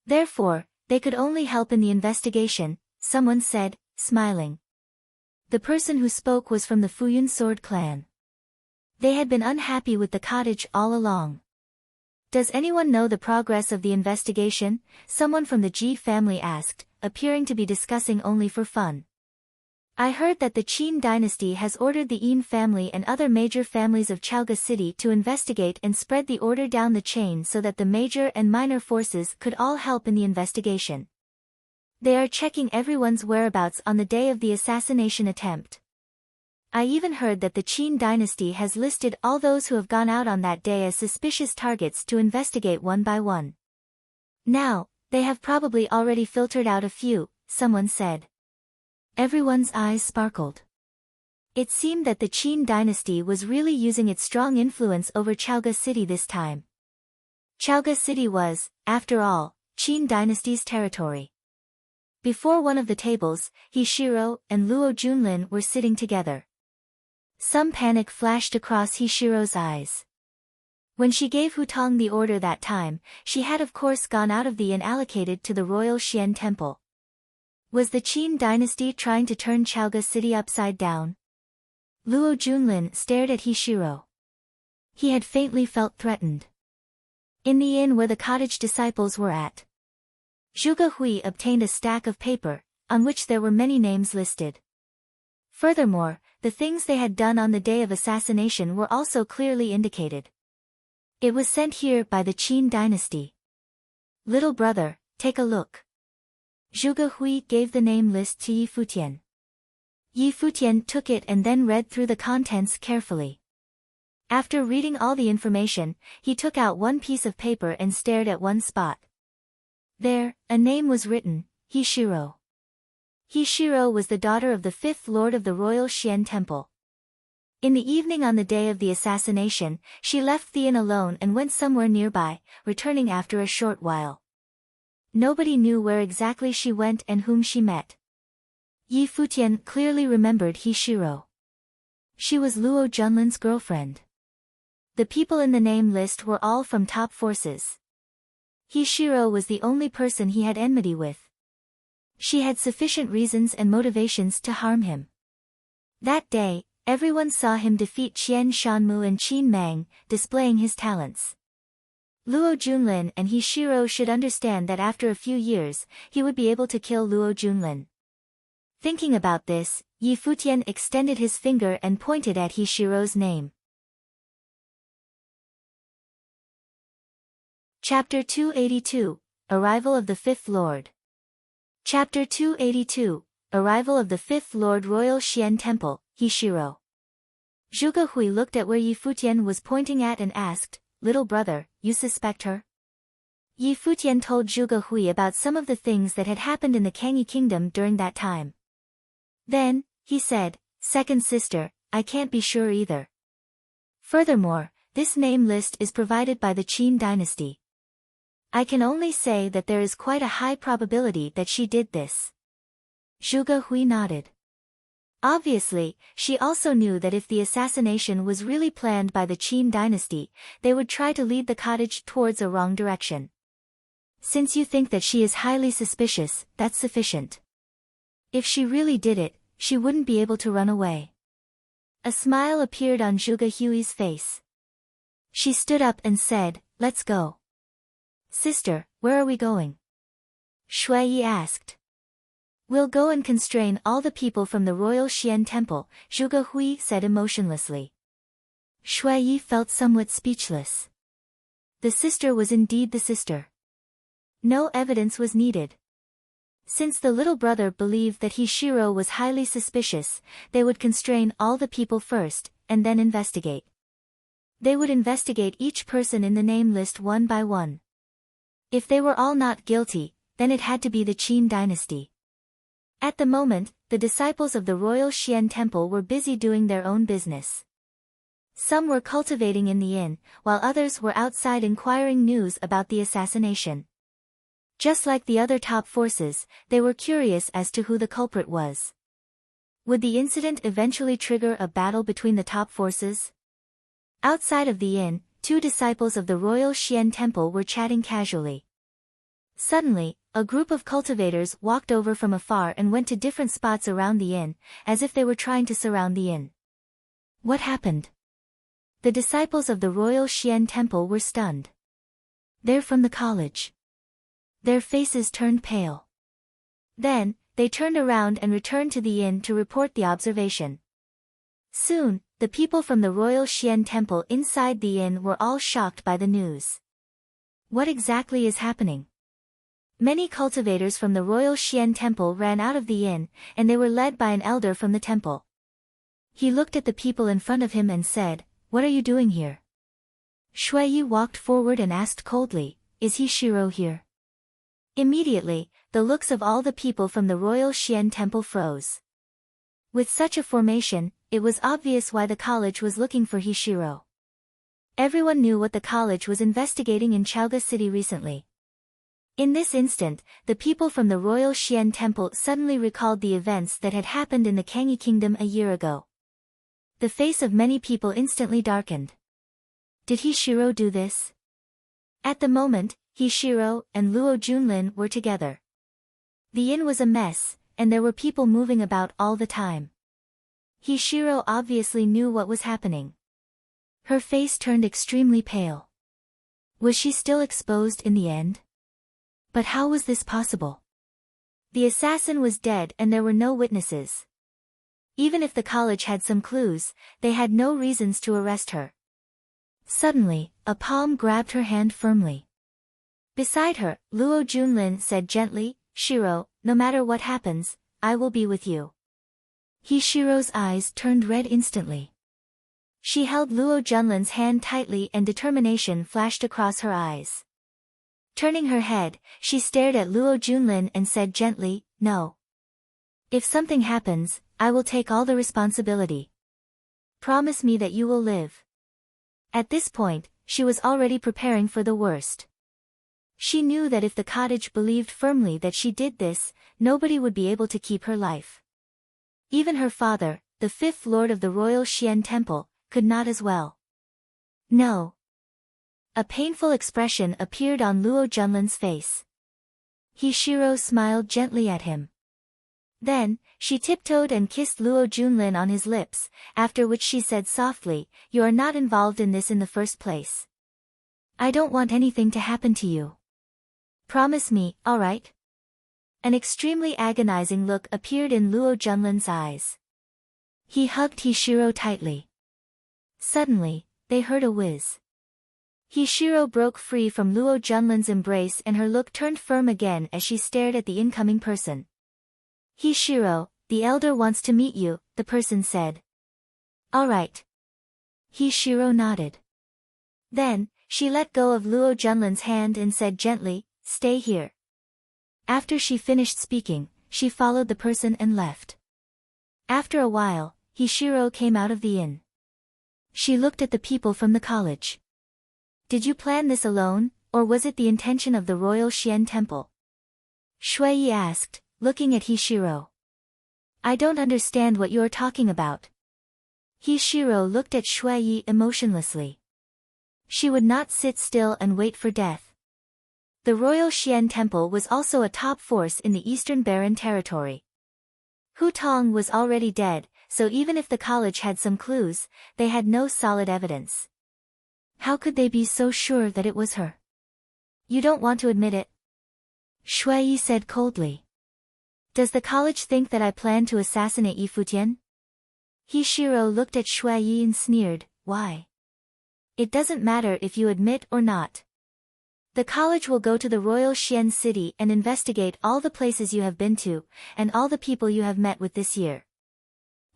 Therefore, they could only help in the investigation, someone said, smiling. The person who spoke was from the Futian sword clan. They had been unhappy with the cottage all along. "Does anyone know the progress of the investigation?" someone from the Ji family asked, appearing to be discussing only for fun. "I heard that the Qin dynasty has ordered the Yin family and other major families of Chaoga City to investigate and spread the order down the chain so that the major and minor forces could all help in the investigation. They are checking everyone's whereabouts on the day of the assassination attempt. I even heard that the Qin dynasty has listed all those who have gone out on that day as suspicious targets to investigate one by one. Now, they have probably already filtered out a few," someone said. Everyone's eyes sparkled. It seemed that the Qin dynasty was really using its strong influence over Chaoga City this time. Chaoga City was, after all, Qin dynasty's territory. Before one of the tables, Hishiro and Luo Junlin were sitting together. Some panic flashed across Hishiro's eyes. When she gave Hutong the order that time, she had of course gone out of the inn allocated to the royal Xian temple. Was the Qin dynasty trying to turn Chaoga City upside down? Luo Junlin stared at Hishiro. He had faintly felt threatened. In the inn where the cottage disciples were at, Zhuge Hui obtained a stack of paper, on which there were many names listed. Furthermore, the things they had done on the day of assassination were also clearly indicated. It was sent here by the Qin dynasty. Little brother, take a look. Zhuge Hui gave the name list to Yi Futian. Yi Futian took it and then read through the contents carefully. After reading all the information, he took out one piece of paper and stared at one spot. There, a name was written, Hishiro. Hishiro was the daughter of the fifth lord of the royal Xian temple. In the evening on the day of the assassination, she left the inn alone and went somewhere nearby, returning after a short while. Nobody knew where exactly she went and whom she met. Yi Futian clearly remembered Hishiro. She was Luo Junlin's girlfriend. The people in the name list were all from top forces. Hishiro was the only person he had enmity with. She had sufficient reasons and motivations to harm him. That day, everyone saw him defeat Qian Shanmu and Qin Mang, displaying his talents. Luo Junlin and Hishiro should understand that after a few years, he would be able to kill Luo Junlin. Thinking about this, Yi Futian extended his finger and pointed at Hishiro's name. Chapter 282, Arrival of the Fifth Lord. Chapter 282, Arrival of the Fifth Lord Royal Xian Temple, Hishiro. Zhuge Hui looked at where Yi Futian was pointing at and asked, Little brother, you suspect her? Yi Futian told Zhuge Hui about some of the things that had happened in the Kangyi kingdom during that time. Then, he said, Second sister, I can't be sure either. Furthermore, this name list is provided by the Qin dynasty. I can only say that there is quite a high probability that she did this. Zhuge Hui nodded. Obviously, she also knew that if the assassination was really planned by the Qin dynasty, they would try to lead the cottage towards a wrong direction. Since you think that she is highly suspicious, that's sufficient. If she really did it, she wouldn't be able to run away. A smile appeared on Zhuge Hui's face. She stood up and said, Let's go. Sister, where are we going? Shui Yi asked. We'll go and constrain all the people from the royal Xian temple, Zhuge Hui said emotionlessly. Shui Yi felt somewhat speechless. The sister was indeed the sister. No evidence was needed. Since the little brother believed that Hishiro was highly suspicious, they would constrain all the people first, and then investigate. They would investigate each person in the name list one by one. If they were all not guilty, then it had to be the Qin dynasty. At the moment, the disciples of the royal Xian temple were busy doing their own business. Some were cultivating in the inn, while others were outside inquiring news about the assassination. Just like the other top forces, they were curious as to who the culprit was. Would the incident eventually trigger a battle between the top forces? Outside of the inn, two disciples of the royal Xian temple were chatting casually. Suddenly, a group of cultivators walked over from afar and went to different spots around the inn, as if they were trying to surround the inn. What happened? The disciples of the royal Xian temple were stunned. They're from the college. Their faces turned pale. Then, they turned around and returned to the inn to report the observation. Soon, the people from the royal Xian temple inside the inn were all shocked by the news. What exactly is happening? Many cultivators from the royal Xian temple ran out of the inn, and they were led by an elder from the temple. He looked at the people in front of him and said, What are you doing here? Shui Yi walked forward and asked coldly, Is Hishiro here? Immediately, the looks of all the people from the royal Xian temple froze. With such a formation, it was obvious why the college was looking for Hishiro. Everyone knew what the college was investigating in Chaoga City recently. In this instant, the people from the royal Xian temple suddenly recalled the events that had happened in the Kangyi kingdom a year ago. The face of many people instantly darkened. Did Hishiro do this? At the moment, Hishiro and Luo Junlin were together. The inn was a mess, and there were people moving about all the time. Hishiro obviously knew what was happening. Her face turned extremely pale. Was she still exposed in the end? But how was this possible? The assassin was dead and there were no witnesses. Even if the college had some clues, they had no reasons to arrest her. Suddenly, a palm grabbed her hand firmly. Beside her, Luo Junlin said gently, "Shiro, no matter what happens, I will be with you." Hishiro's eyes turned red instantly. She held Luo Junlin's hand tightly and determination flashed across her eyes. Turning her head, she stared at Luo Junlin and said gently, "No. If something happens, I will take all the responsibility. Promise me that you will live." At this point, she was already preparing for the worst. She knew that if the cottage believed firmly that she did this, nobody would be able to keep her life. Even her father, the fifth lord of the royal Xian temple, could not as well. No. A painful expression appeared on Luo Junlin's face. Hishiro smiled gently at him. Then, she tiptoed and kissed Luo Junlin on his lips, after which she said softly, "You are not involved in this in the first place. I don't want anything to happen to you. Promise me, all right?" An extremely agonizing look appeared in Luo Junlin's eyes. He hugged Hishiro tightly. Suddenly, they heard a whiz. Hishiro broke free from Luo Junlin's embrace and her look turned firm again as she stared at the incoming person. "Hishiro, the elder wants to meet you," the person said. "All right." Hishiro nodded. Then, she let go of Luo Junlin's hand and said gently, "Stay here." After she finished speaking, she followed the person and left. After a while, Hishiro came out of the inn. She looked at the people from the college. "Did you plan this alone, or was it the intention of the royal Xian temple?" Shuiyi asked, looking at Hishiro. "I don't understand what you are talking about." Hishiro looked at Shuiyi emotionlessly. She would not sit still and wait for death. The royal Xian temple was also a top force in the Eastern Barren territory. Hu Tong was already dead, so even if the college had some clues, they had no solid evidence. How could they be so sure that it was her? "You don't want to admit it?" Shuiyi said coldly. "Does the college think that I plan to assassinate Yi Futian?" Hishiro looked at Shuiyi and sneered, "Why? It doesn't matter if you admit or not. The college will go to the royal Xian city and investigate all the places you have been to, and all the people you have met with this year.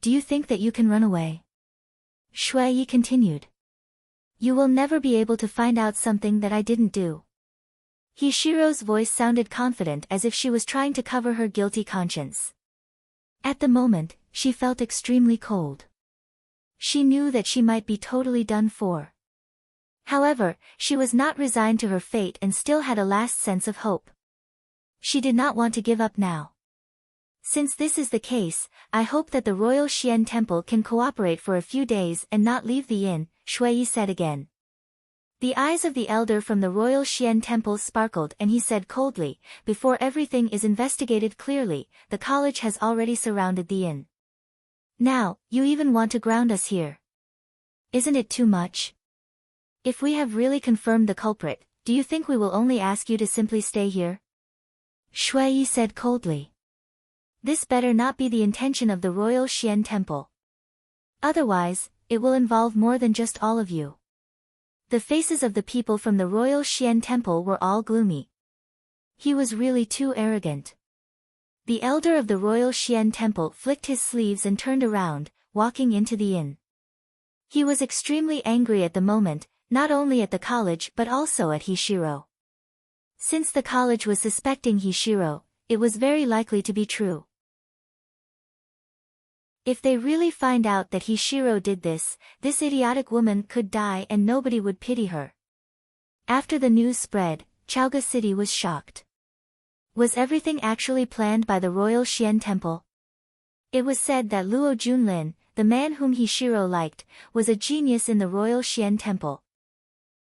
Do you think that you can run away?" Shuiyi continued. "You will never be able to find out something that I didn't do." Hishiro's voice sounded confident as if she was trying to cover her guilty conscience. At the moment, she felt extremely cold. She knew that she might be totally done for. However, she was not resigned to her fate and still had a last sense of hope. She did not want to give up now. "Since this is the case, I hope that the royal Xian temple can cooperate for a few days and not leave the inn," Shuiyi said again. The eyes of the elder from the royal Xian temple sparkled and he said coldly, "Before everything is investigated clearly, the college has already surrounded the inn. Now, you even want to ground us here. Isn't it too much? If we have really confirmed the culprit, do you think we will only ask you to simply stay here?" Shuiyi said coldly. "This better not be the intention of the royal Xian temple. Otherwise, it will involve more than just all of you." The faces of the people from the royal Xian temple were all gloomy. He was really too arrogant. The elder of the royal Xian temple flicked his sleeves and turned around, walking into the inn. He was extremely angry at the moment, not only at the college but also at Hishiro. Since the college was suspecting Hishiro, it was very likely to be true. If they really find out that Hishiro did this idiotic woman could die and nobody would pity her. After the news spread, Chaoga City was shocked. Was everything actually planned by the royal Xian temple? It was said that Luo Junlin, the man whom Hishiro liked, was a genius in the royal Xian temple.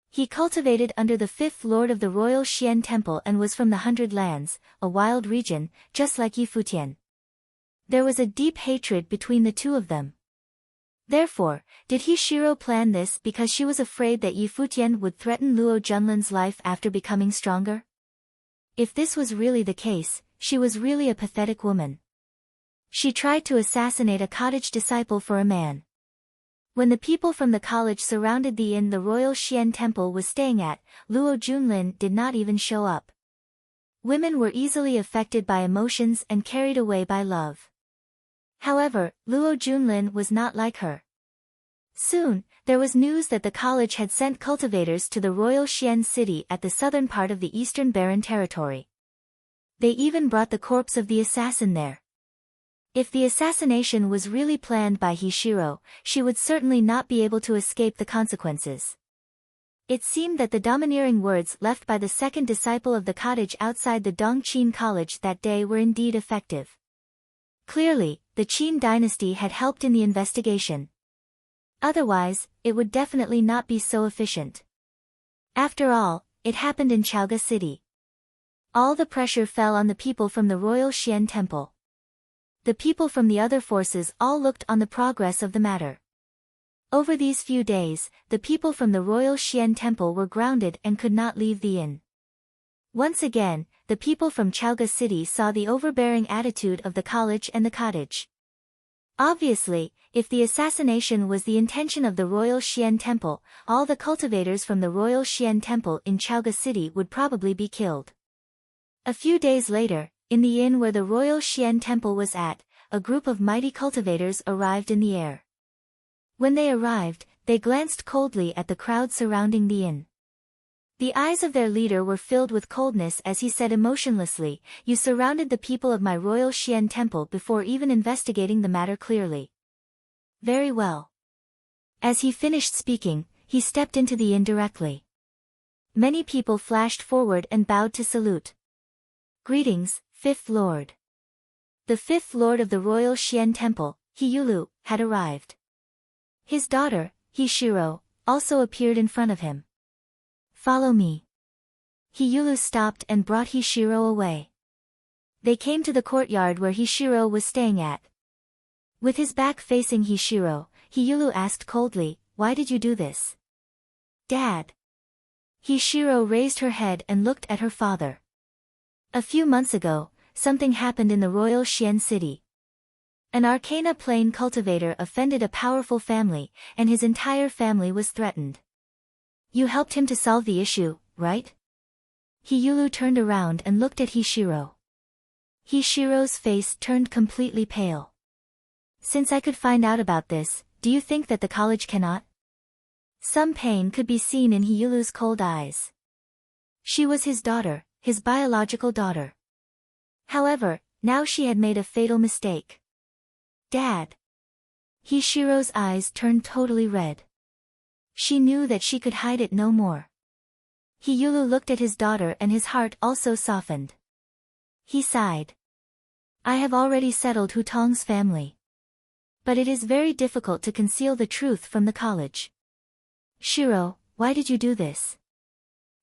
He cultivated under the fifth lord of the royal Xian temple and was from the 100 Lands, a wild region, just like Yi Futian. There was a deep hatred between the two of them. Therefore, did Hishiro plan this because she was afraid that Yi Futian would threaten Luo Junlin's life after becoming stronger? If this was really the case, she was really a pathetic woman. She tried to assassinate a cottage disciple for a man. When the people from the college surrounded the inn the royal Xian temple was staying at, Luo Junlin did not even show up. Women were easily affected by emotions and carried away by love. However, Luo Junlin was not like her. Soon, there was news that the college had sent cultivators to the royal Xian city at the southern part of the eastern barren territory. They even brought the corpse of the assassin there. If the assassination was really planned by Hishiro, she would certainly not be able to escape the consequences. It seemed that the domineering words left by the second disciple of the cottage outside the Dongqin College that day were indeed effective. Clearly, the Qin dynasty had helped in the investigation. Otherwise, it would definitely not be so efficient. After all, it happened in Chaoga City. All the pressure fell on the people from the royal Xian temple. The people from the other forces all looked on the progress of the matter. Over these few days, the people from the royal Xian temple were grounded and could not leave the inn. Once again, the people from Chaoga City saw the overbearing attitude of the college and the cottage. Obviously, if the assassination was the intention of the royal Xian temple, all the cultivators from the royal Xian temple in Chaoga City would probably be killed. A few days later, in the inn where the royal Xian temple was at, a group of mighty cultivators arrived in the air. When they arrived, they glanced coldly at the crowd surrounding the inn. The eyes of their leader were filled with coldness as he said emotionlessly, "You surrounded the people of my royal Xian temple before even investigating the matter clearly. Very well." As he finished speaking, he stepped into the inn directly. Many people flashed forward and bowed to salute. "Greetings, Fifth Lord." The fifth lord of the royal Xian temple, Hiyulu, had arrived. His daughter, Hishiro, also appeared in front of him. "Follow me." Hiyulu stopped and brought Hishiro away. They came to the courtyard where Hishiro was staying at. With his back facing Hishiro, Hiyulu asked coldly, "Why did you do this?" "Dad." Hishiro raised her head and looked at her father. A few months ago, something happened in the royal Xian city. An arcana plane cultivator offended a powerful family, and his entire family was threatened. You helped him to solve the issue, right? Hiyulu turned around and looked at Hishiro. Hishiro's face turned completely pale. "Since I could find out about this, do you think that the college cannot?" Some pain could be seen in Hiyulu's cold eyes. She was his daughter, his biological daughter. However, now she had made a fatal mistake. "Dad." Hishiro's eyes turned totally red. She knew that she could hide it no more. Hiyulu looked at his daughter and his heart also softened. He sighed. "I have already settled Hutong's family. But it is very difficult to conceal the truth from the college." "Shiro, why did you do this?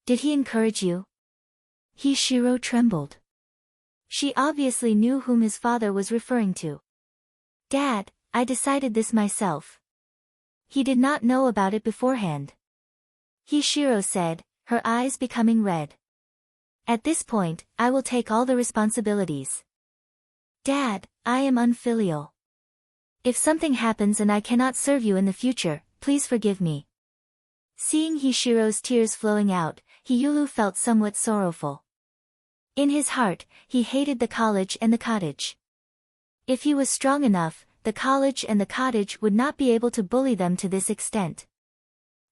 Did he encourage you?" Hishiro trembled. She obviously knew whom his father was referring to. "Dad, I decided this myself. He did not know about it beforehand." Hishiro said, her eyes becoming red. "At this point, I will take all the responsibilities." "Dad, I am unfilial. If something happens and I cannot serve you in the future, please forgive me." Seeing Hishiro's tears flowing out, Hiyulu felt somewhat sorrowful. In his heart, he hated the college and the cottage. If he was strong enough, the college and the cottage would not be able to bully them to this extent.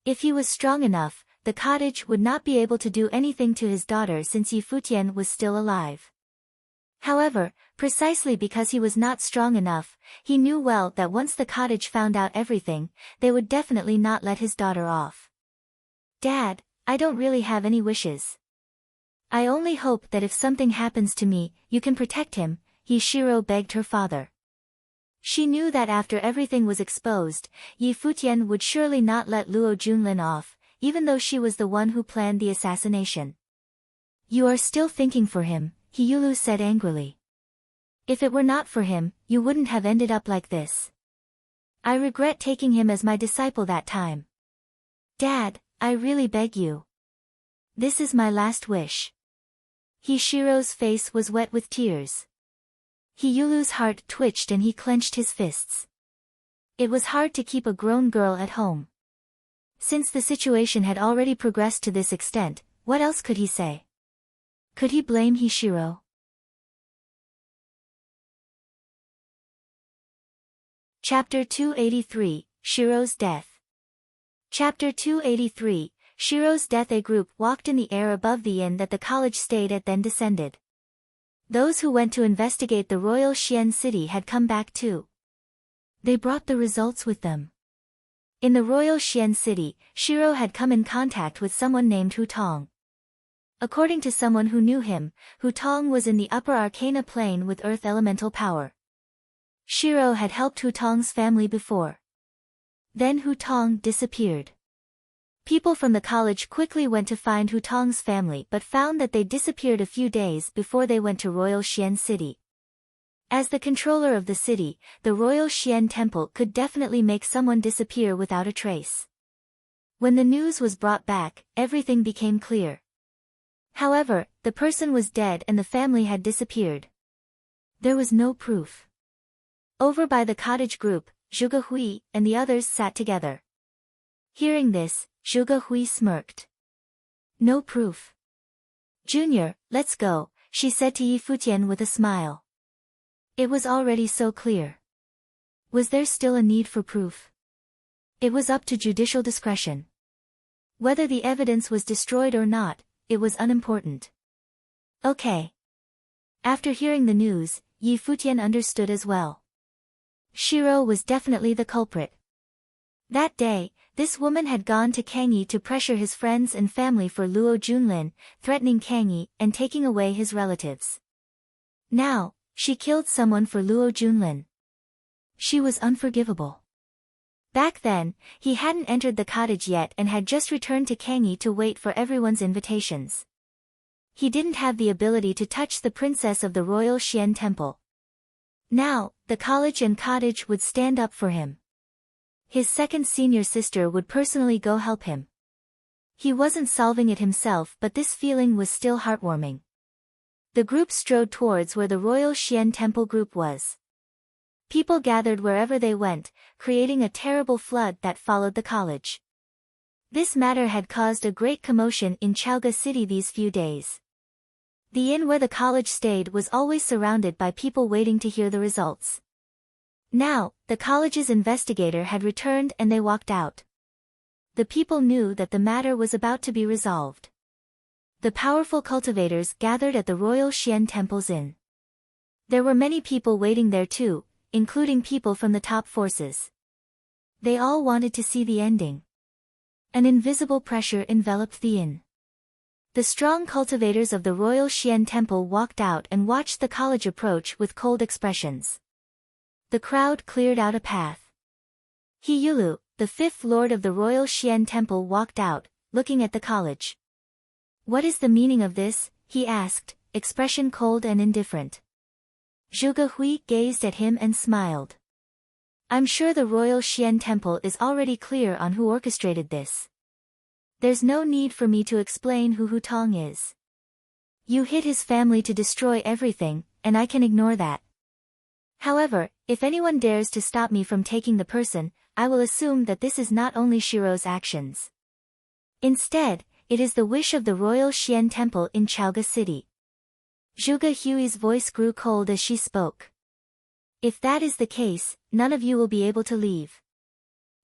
If he was strong enough, the cottage would not be able to do anything to his daughter since Yi Futian was still alive. However, precisely because he was not strong enough, he knew well that once the cottage found out everything, they would definitely not let his daughter off. "Dad, I don't really have any wishes. I only hope that if something happens to me, you can protect him," Hishiro begged her father. She knew that after everything was exposed, Yi Futian would surely not let Luo Junlin off, even though she was the one who planned the assassination. "You are still thinking for him," Hiyulu said angrily. If it were not for him, you wouldn't have ended up like this. I regret taking him as my disciple that time. Dad, I really beg you. This is my last wish. Hishiro's face was wet with tears. Hiyulu's heart twitched and he clenched his fists. It was hard to keep a grown girl at home. Since the situation had already progressed to this extent, what else could he say? Could he blame Hishiro? Chapter 283, Shiro's Death. Chapter 283, Shiro's Death. A group walked in the air above the inn that the college stayed at, then descended. Those who went to investigate the royal Xian city had come back too. They brought the results with them. In the royal Xian city, Shiro had come in contact with someone named Hu Tong. According to someone who knew him, Hu Tong was in the upper arcana plane with earth elemental power. Shiro had helped Hu Tong's family before. Then Hu Tong disappeared. People from the college quickly went to find Hu Tong's family but found that they disappeared a few days before they went to royal Xian city. As the controller of the city, the royal Xian temple could definitely make someone disappear without a trace. When the news was brought back, everything became clear. However, the person was dead and the family had disappeared. There was no proof. Over by the cottage group, Zhuge Hui and the others sat together. Hearing this, Zhuge Hui smirked. No proof. Junior, let's go, she said to Yi Futian with a smile. It was already so clear. Was there still a need for proof? It was up to judicial discretion. Whether the evidence was destroyed or not, it was unimportant. Okay. After hearing the news, Yi Futian understood as well. Shiro was definitely the culprit. That day, this woman had gone to Kangyi to pressure his friends and family for Luo Junlin, threatening Kangyi and taking away his relatives. Now, she killed someone for Luo Junlin. She was unforgivable. Back then, he hadn't entered the cottage yet and had just returned to Kangyi to wait for everyone's invitations. He didn't have the ability to touch the princess of the royal Xian temple. Now, the college and cottage would stand up for him. His second senior sister would personally go help him. He wasn't solving it himself, but this feeling was still heartwarming. The group strode towards where the royal Xian temple group was. People gathered wherever they went, creating a terrible flood that followed the college. This matter had caused a great commotion in Chaoga City these few days. The inn where the college stayed was always surrounded by people waiting to hear the results. Now, the college's investigator had returned and they walked out. The people knew that the matter was about to be resolved. The powerful cultivators gathered at the royal Xian temple's inn. There were many people waiting there too, including people from the top forces. They all wanted to see the ending. An invisible pressure enveloped the inn. The strong cultivators of the royal Xian temple walked out and watched the college approach with cold expressions. The crowd cleared out a path. Hiyulu, the fifth lord of the royal Xian temple, walked out, looking at the college. What is the meaning of this? He asked, expression cold and indifferent. Zhuge Hui gazed at him and smiled. I'm sure the royal Xian temple is already clear on who orchestrated this. There's no need for me to explain who Hu Tong is. You hid his family to destroy everything, and I can ignore that. However, if anyone dares to stop me from taking the person, I will assume that this is not only Shiro's actions. Instead, it is the wish of the royal Xian temple in Chaoga City. Zhuge Hui's voice grew cold as she spoke. If that is the case, none of you will be able to leave.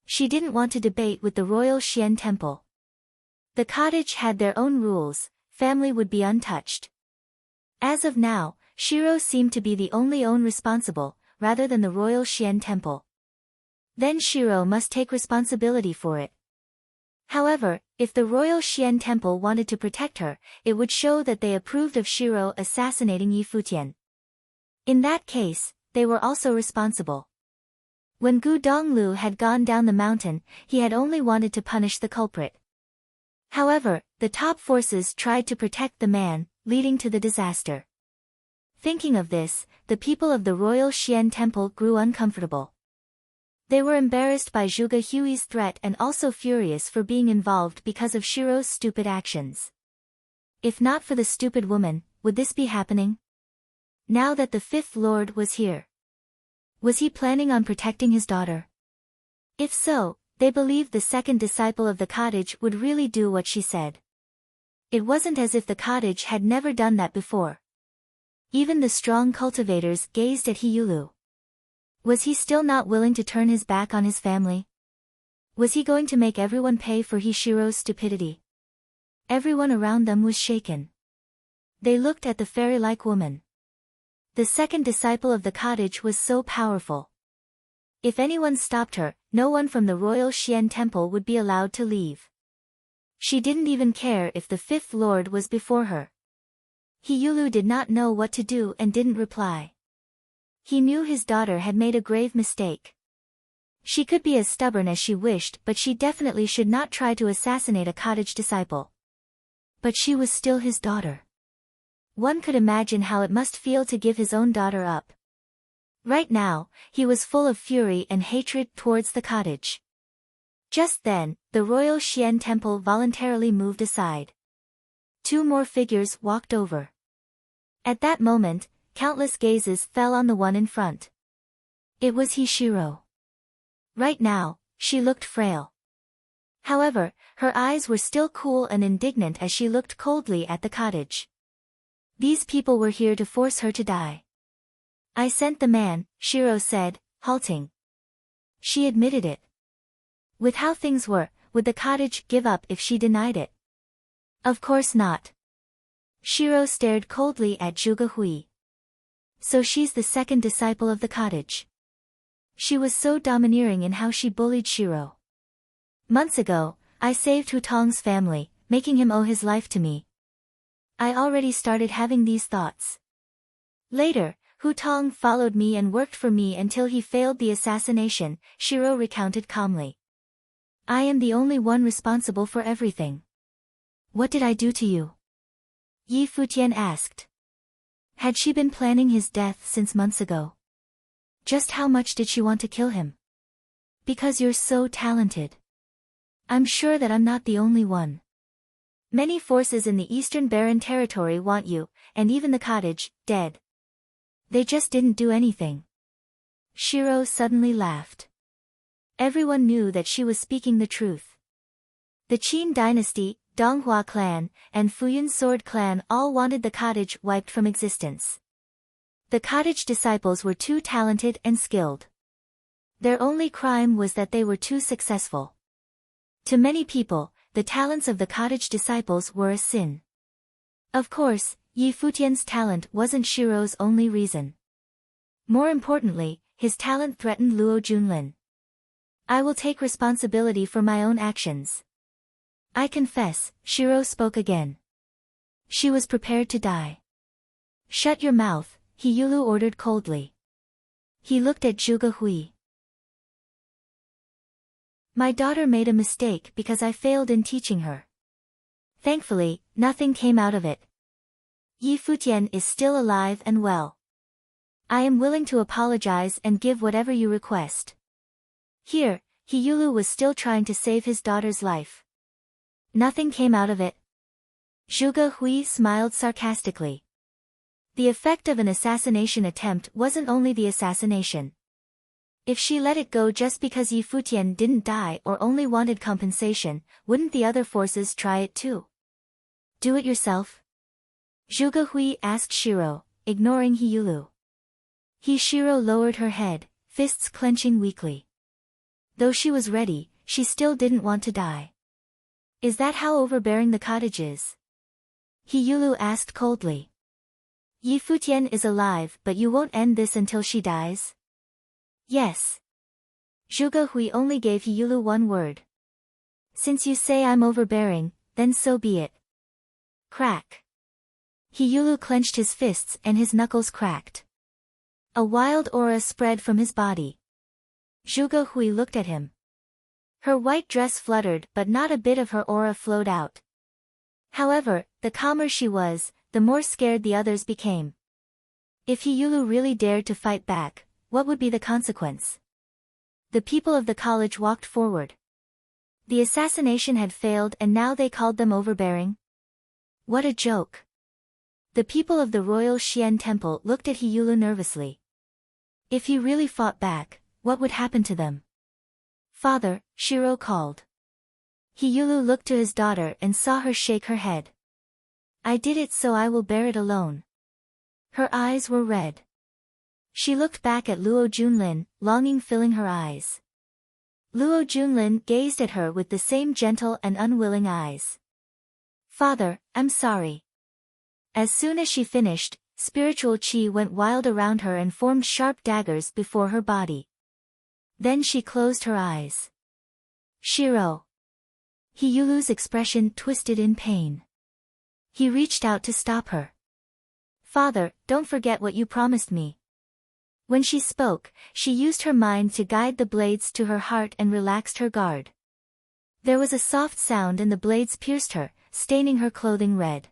She didn't want to debate with the royal Xian temple. The cottage had their own rules, family would be untouched. As of now, Shiro seemed to be the only one responsible, rather than the royal Xian temple. Then Shiro must take responsibility for it. However, if the royal Xian temple wanted to protect her, it would show that they approved of Shiro assassinating Yi Futian. In that case, they were also responsible. When Gu Donglu had gone down the mountain, he had only wanted to punish the culprit. However, the top forces tried to protect the man, leading to the disaster. Thinking of this, the people of the royal Xian temple grew uncomfortable. They were embarrassed by Zhuge Hui's threat and also furious for being involved because of Shiro's stupid actions. If not for the stupid woman, would this be happening? Now that the fifth lord was here. Was he planning on protecting his daughter? If so, they believed the second disciple of the cottage would really do what she said. It wasn't as if the cottage had never done that before. Even the strong cultivators gazed at Hiyulu. Was he still not willing to turn his back on his family? Was he going to make everyone pay for Hishiro's stupidity? Everyone around them was shaken. They looked at the fairy-like woman. The second disciple of the cottage was so powerful. If anyone stopped her, no one from the royal Xian temple would be allowed to leave. She didn't even care if the fifth lord was before her. Hiyulu did not know what to do and didn't reply. He knew his daughter had made a grave mistake. She could be as stubborn as she wished, but she definitely should not try to assassinate a cottage disciple. But she was still his daughter. One could imagine how it must feel to give his own daughter up. Right now, he was full of fury and hatred towards the cottage. Just then, the royal Xian temple voluntarily moved aside. Two more figures walked over. At that moment, countless gazes fell on the one in front. It was Hishiro. Right now, she looked frail. However, her eyes were still cool and indignant as she looked coldly at the cottage. These people were here to force her to die. I sent the man, Shiro said, halting. She admitted it. With how things were, would the cottage give up if she denied it? Of course not. Shiro stared coldly at Zhuge Hui. So she's the second disciple of the cottage. She was so domineering in how she bullied Shiro. Months ago, I saved Hutong's family, making him owe his life to me. I already started having these thoughts. Later, Hutong followed me and worked for me until he failed the assassination, Shiro recounted calmly. I am the only one responsible for everything. What did I do to you? Yi Futian asked. Had she been planning his death since months ago? Just how much did she want to kill him? Because you're so talented. I'm sure that I'm not the only one. Many forces in the Eastern Barren Territory want you, and even the cottage, dead. They just didn't do anything. Shiro suddenly laughed. Everyone knew that she was speaking the truth. The Qin dynasty, Donghua clan, and Futian sword clan all wanted the cottage wiped from existence. The cottage disciples were too talented and skilled. Their only crime was that they were too successful. To many people, the talents of the cottage disciples were a sin. Of course, Yi Futian's talent wasn't Shiro's only reason. More importantly, his talent threatened Luo Junlin. I will take responsibility for my own actions. I confess, Shiro spoke again. She was prepared to die. Shut your mouth, Hiyulu ordered coldly. He looked at Zhuge Hui. My daughter made a mistake because I failed in teaching her. Thankfully, nothing came out of it. Yi Futian is still alive and well. I am willing to apologize and give whatever you request. Here, Hiyulu was still trying to save his daughter's life. Nothing came out of it. Zhuge Hui smiled sarcastically. The effect of an assassination attempt wasn't only the assassination. If she let it go just because Yi Futian didn't die or only wanted compensation, wouldn't the other forces try it too? Do it yourself? Zhuge Hui asked Shiro, ignoring Hiyulu. Shiro lowered her head, fists clenching weakly. Though she was ready, she still didn't want to die. Is that how overbearing the cottage is? Hiyulu asked coldly. Yi Futian is alive, but you won't end this until she dies? Yes. Zhuge Hui only gave Hiyulu one word. Since you say I'm overbearing, then so be it. Crack. Hiyulu clenched his fists and his knuckles cracked. A wild aura spread from his body. Zhuge Hui looked at him. Her white dress fluttered but not a bit of her aura flowed out. However, the calmer she was, the more scared the others became. If He Yulu really dared to fight back, what would be the consequence? The people of the college walked forward. The assassination had failed and now they called them overbearing? What a joke. The people of the royal Xian temple looked at He Yulu nervously. If he really fought back, what would happen to them? Father, Shiro called. He Yulu looked to his daughter and saw her shake her head. I did it so I will bear it alone. Her eyes were red. She looked back at Luo Junlin, longing filling her eyes. Luo Junlin gazed at her with the same gentle and unwilling eyes. Father, I'm sorry. As soon as she finished, spiritual chi went wild around her and formed sharp daggers before her body. Then she closed her eyes. Shiro. He Yulu's expression twisted in pain. He reached out to stop her. Father, don't forget what you promised me. When she spoke, she used her mind to guide the blades to her heart and relaxed her guard. There was a soft sound and the blades pierced her, staining her clothing red.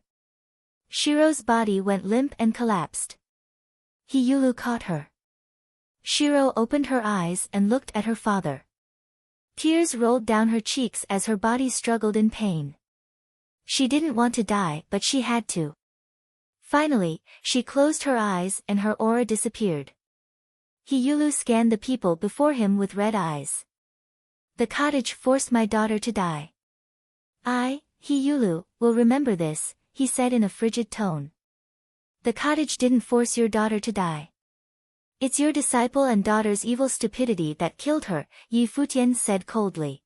Shiro's body went limp and collapsed. He Yulu caught her. Shiro opened her eyes and looked at her father. Tears rolled down her cheeks as her body struggled in pain. She didn't want to die, but she had to. Finally, she closed her eyes and her aura disappeared. He Yulu scanned the people before him with red eyes. The cottage forced my daughter to die. He Yulu, will remember this, he said in a frigid tone. The cottage didn't force your daughter to die. It's your disciple and daughter's evil stupidity that killed her, Yi Futian said coldly.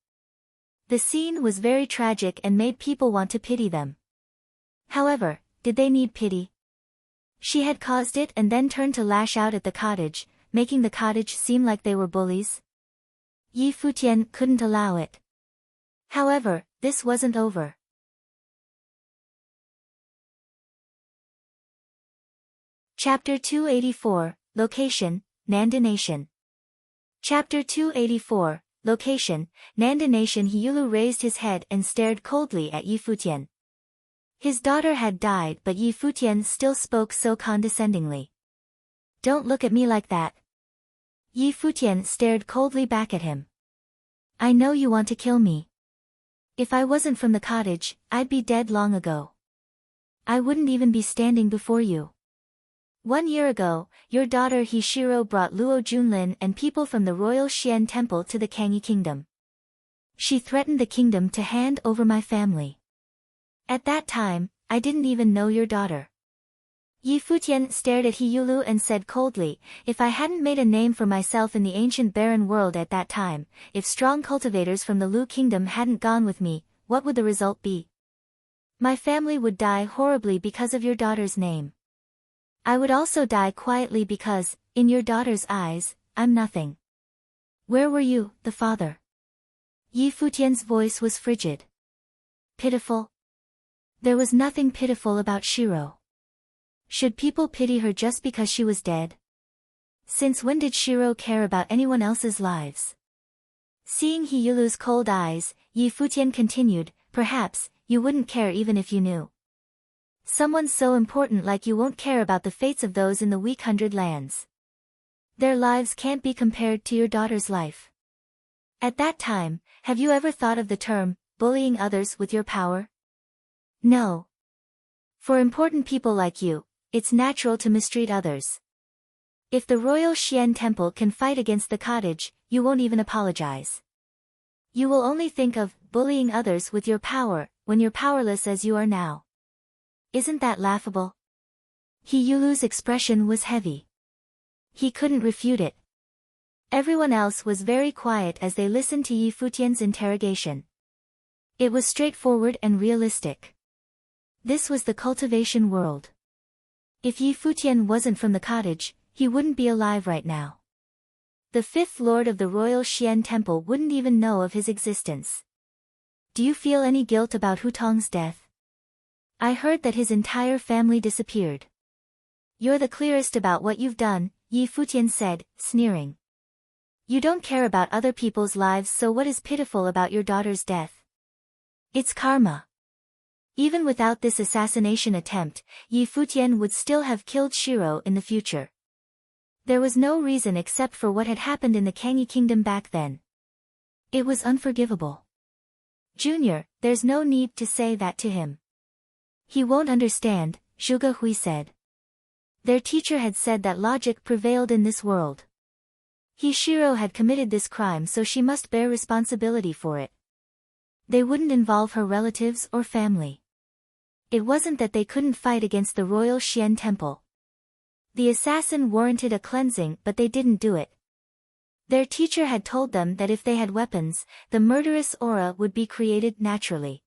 The scene was very tragic and made people want to pity them. However, did they need pity? She had caused it and then turned to lash out at the cottage, making the cottage seem like they were bullies. Yi Futian couldn't allow it. However, this wasn't over. Chapter 284, Location, Nanda Nation. Chapter 284, Location, Nanda Nation. He Yulu raised his head and stared coldly at Yi Futian. His daughter had died but Yi Futian still spoke so condescendingly. Don't look at me like that. Yi Futian stared coldly back at him. I know you want to kill me. If I wasn't from the cottage, I'd be dead long ago. I wouldn't even be standing before you. 1 year ago, your daughter Hishiro brought Luo Junlin and people from the royal Xian temple to the Kangyi kingdom. She threatened the kingdom to hand over my family. At that time, I didn't even know your daughter. Yi Futian stared at He Yulu and said coldly, if I hadn't made a name for myself in the ancient barren world at that time, if strong cultivators from the Lu kingdom hadn't gone with me, what would the result be? My family would die horribly because of your daughter's name. I would also die quietly because, in your daughter's eyes, I'm nothing. Where were you, the father? Yi Futian's voice was frigid. Pitiful? There was nothing pitiful about Shiro. Should people pity her just because she was dead? Since when did Shiro care about anyone else's lives? Seeing He Yulu's cold eyes, Yi Futian continued, perhaps, you wouldn't care even if you knew. Someone so important like you won't care about the fates of those in the weak 100 lands. Their lives can't be compared to your daughter's life. At that time, have you ever thought of the term, bullying others with your power? No. For important people like you, it's natural to mistreat others. If the royal Xian temple can fight against the cottage, you won't even apologize. You will only think of bullying others with your power, when you're powerless as you are now. Isn't that laughable? He Yulu's expression was heavy. He couldn't refute it. Everyone else was very quiet as they listened to Yi Futian's interrogation. It was straightforward and realistic. This was the cultivation world. If Yi Futian wasn't from the cottage, he wouldn't be alive right now. The 5th Lord of the Royal Xian Temple wouldn't even know of his existence. Do you feel any guilt about Hutong's death? I heard that his entire family disappeared. You're the clearest about what you've done, Yi Futian said, sneering. You don't care about other people's lives, so what is pitiful about your daughter's death? It's karma. Even without this assassination attempt, Yi Futian would still have killed Shiro in the future. There was no reason except for what had happened in the Kangi kingdom back then. It was unforgivable. Junior, there's no need to say that to him. He won't understand, Zhuge Hui said. Their teacher had said that logic prevailed in this world. Shiro had committed this crime, so she must bear responsibility for it. They wouldn't involve her relatives or family. It wasn't that they couldn't fight against the royal Xian temple. The assassin warranted a cleansing, but they didn't do it. Their teacher had told them that if they had weapons, the murderous aura would be created naturally.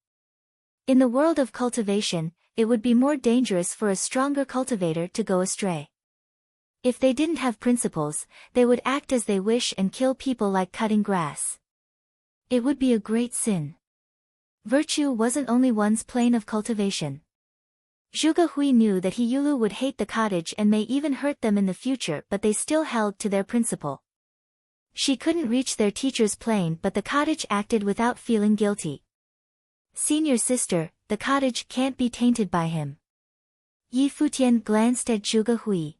In the world of cultivation, it would be more dangerous for a stronger cultivator to go astray. If they didn't have principles, they would act as they wish and kill people like cutting grass. It would be a great sin. Virtue wasn't only one's plane of cultivation. Zhuge Hui knew that Yulu would hate the cottage and may even hurt them in the future, but they still held to their principle. She couldn't reach their teacher's plane, but the cottage acted without feeling guilty. Senior sister, the cottage can't be tainted by him. Yi Futian glanced at Zhuge Hui.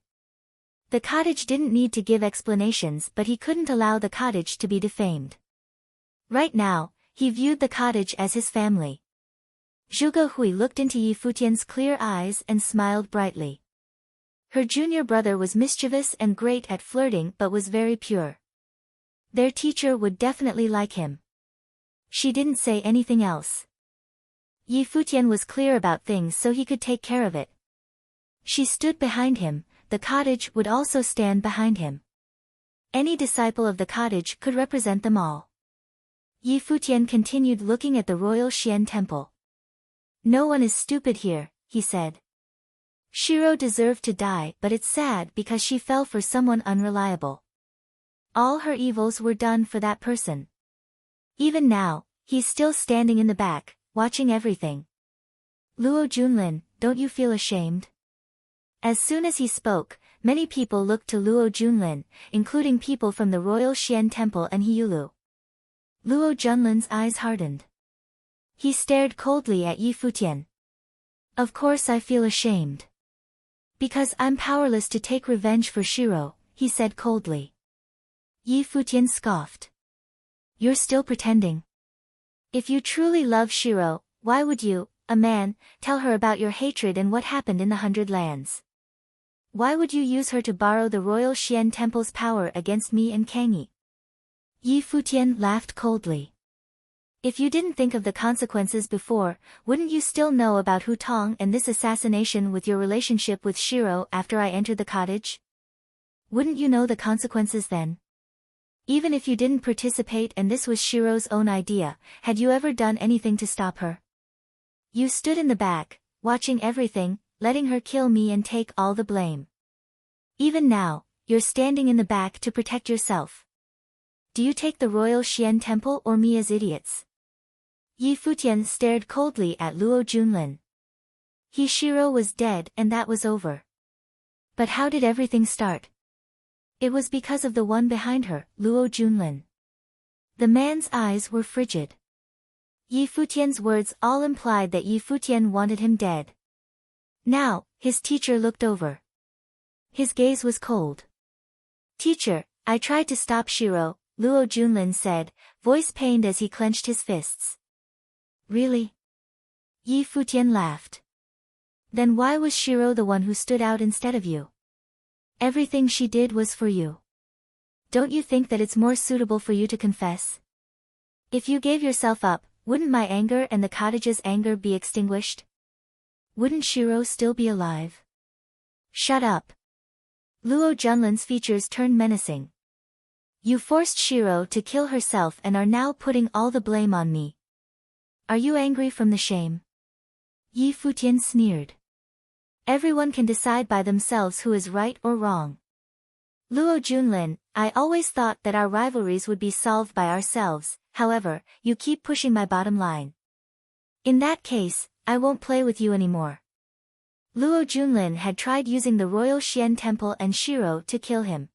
The cottage didn't need to give explanations, but he couldn't allow the cottage to be defamed. Right now, he viewed the cottage as his family. Zhuge Hui looked into Yi Futian's clear eyes and smiled brightly. Her junior brother was mischievous and great at flirting but was very pure. Their teacher would definitely like him. She didn't say anything else. Yi Futian was clear about things so he could take care of it. She stood behind him, the cottage would also stand behind him. Any disciple of the cottage could represent them all. Yi Futian continued looking at the royal Xian temple. No one is stupid here, he said. Shiro deserved to die, but it's sad because she fell for someone unreliable. All her evils were done for that person. Even now, he's still standing in the back, watching everything. Luo Junlin, don't you feel ashamed? As soon as he spoke, many people looked to Luo Junlin, including people from the royal Xian temple and Hiyulu. Luo Junlin's eyes hardened. He stared coldly at Yi Futian. Of course I feel ashamed. Because I'm powerless to take revenge for Shiro, he said coldly. Yi Futian scoffed. You're still pretending. If you truly love Shiro, why would you, a man, tell her about your hatred and what happened in the 100 Lands? Why would you use her to borrow the royal Xian temple's power against me and Kangi? Yi Futian laughed coldly. If you didn't think of the consequences before, wouldn't you still know about Hu Tong and this assassination with your relationship with Shiro after I entered the cottage? Wouldn't you know the consequences then? Even if you didn't participate and this was Shiro's own idea, had you ever done anything to stop her? You stood in the back, watching everything, letting her kill me and take all the blame. Even now, you're standing in the back to protect yourself. Do you take the royal Xian temple or me as idiots? Yi Futian stared coldly at Luo Junlin. Shiro was dead and that was over. But how did everything start? It was because of the one behind her, Luo Junlin. The man's eyes were frigid. Yi Futian's words all implied that Yi Futian wanted him dead. Now, his teacher looked over. His gaze was cold. Teacher, I tried to stop Shiro, Luo Junlin said, voice pained as he clenched his fists. Really? Yi Futian laughed. Then why was Shiro the one who stood out instead of you? Everything she did was for you. Don't you think that it's more suitable for you to confess? If you gave yourself up, wouldn't my anger and the cottage's anger be extinguished? Wouldn't Shiro still be alive? Shut up. Luo Junlin's features turned menacing. You forced Shiro to kill herself and are now putting all the blame on me. Are you angry from the shame? Yi Futian sneered. Everyone can decide by themselves who is right or wrong. Luo Junlin, I always thought that our rivalries would be solved by ourselves, however, you keep pushing my bottom line. In that case, I won't play with you anymore. Luo Junlin had tried using the royal Xian temple and Shiro to kill him.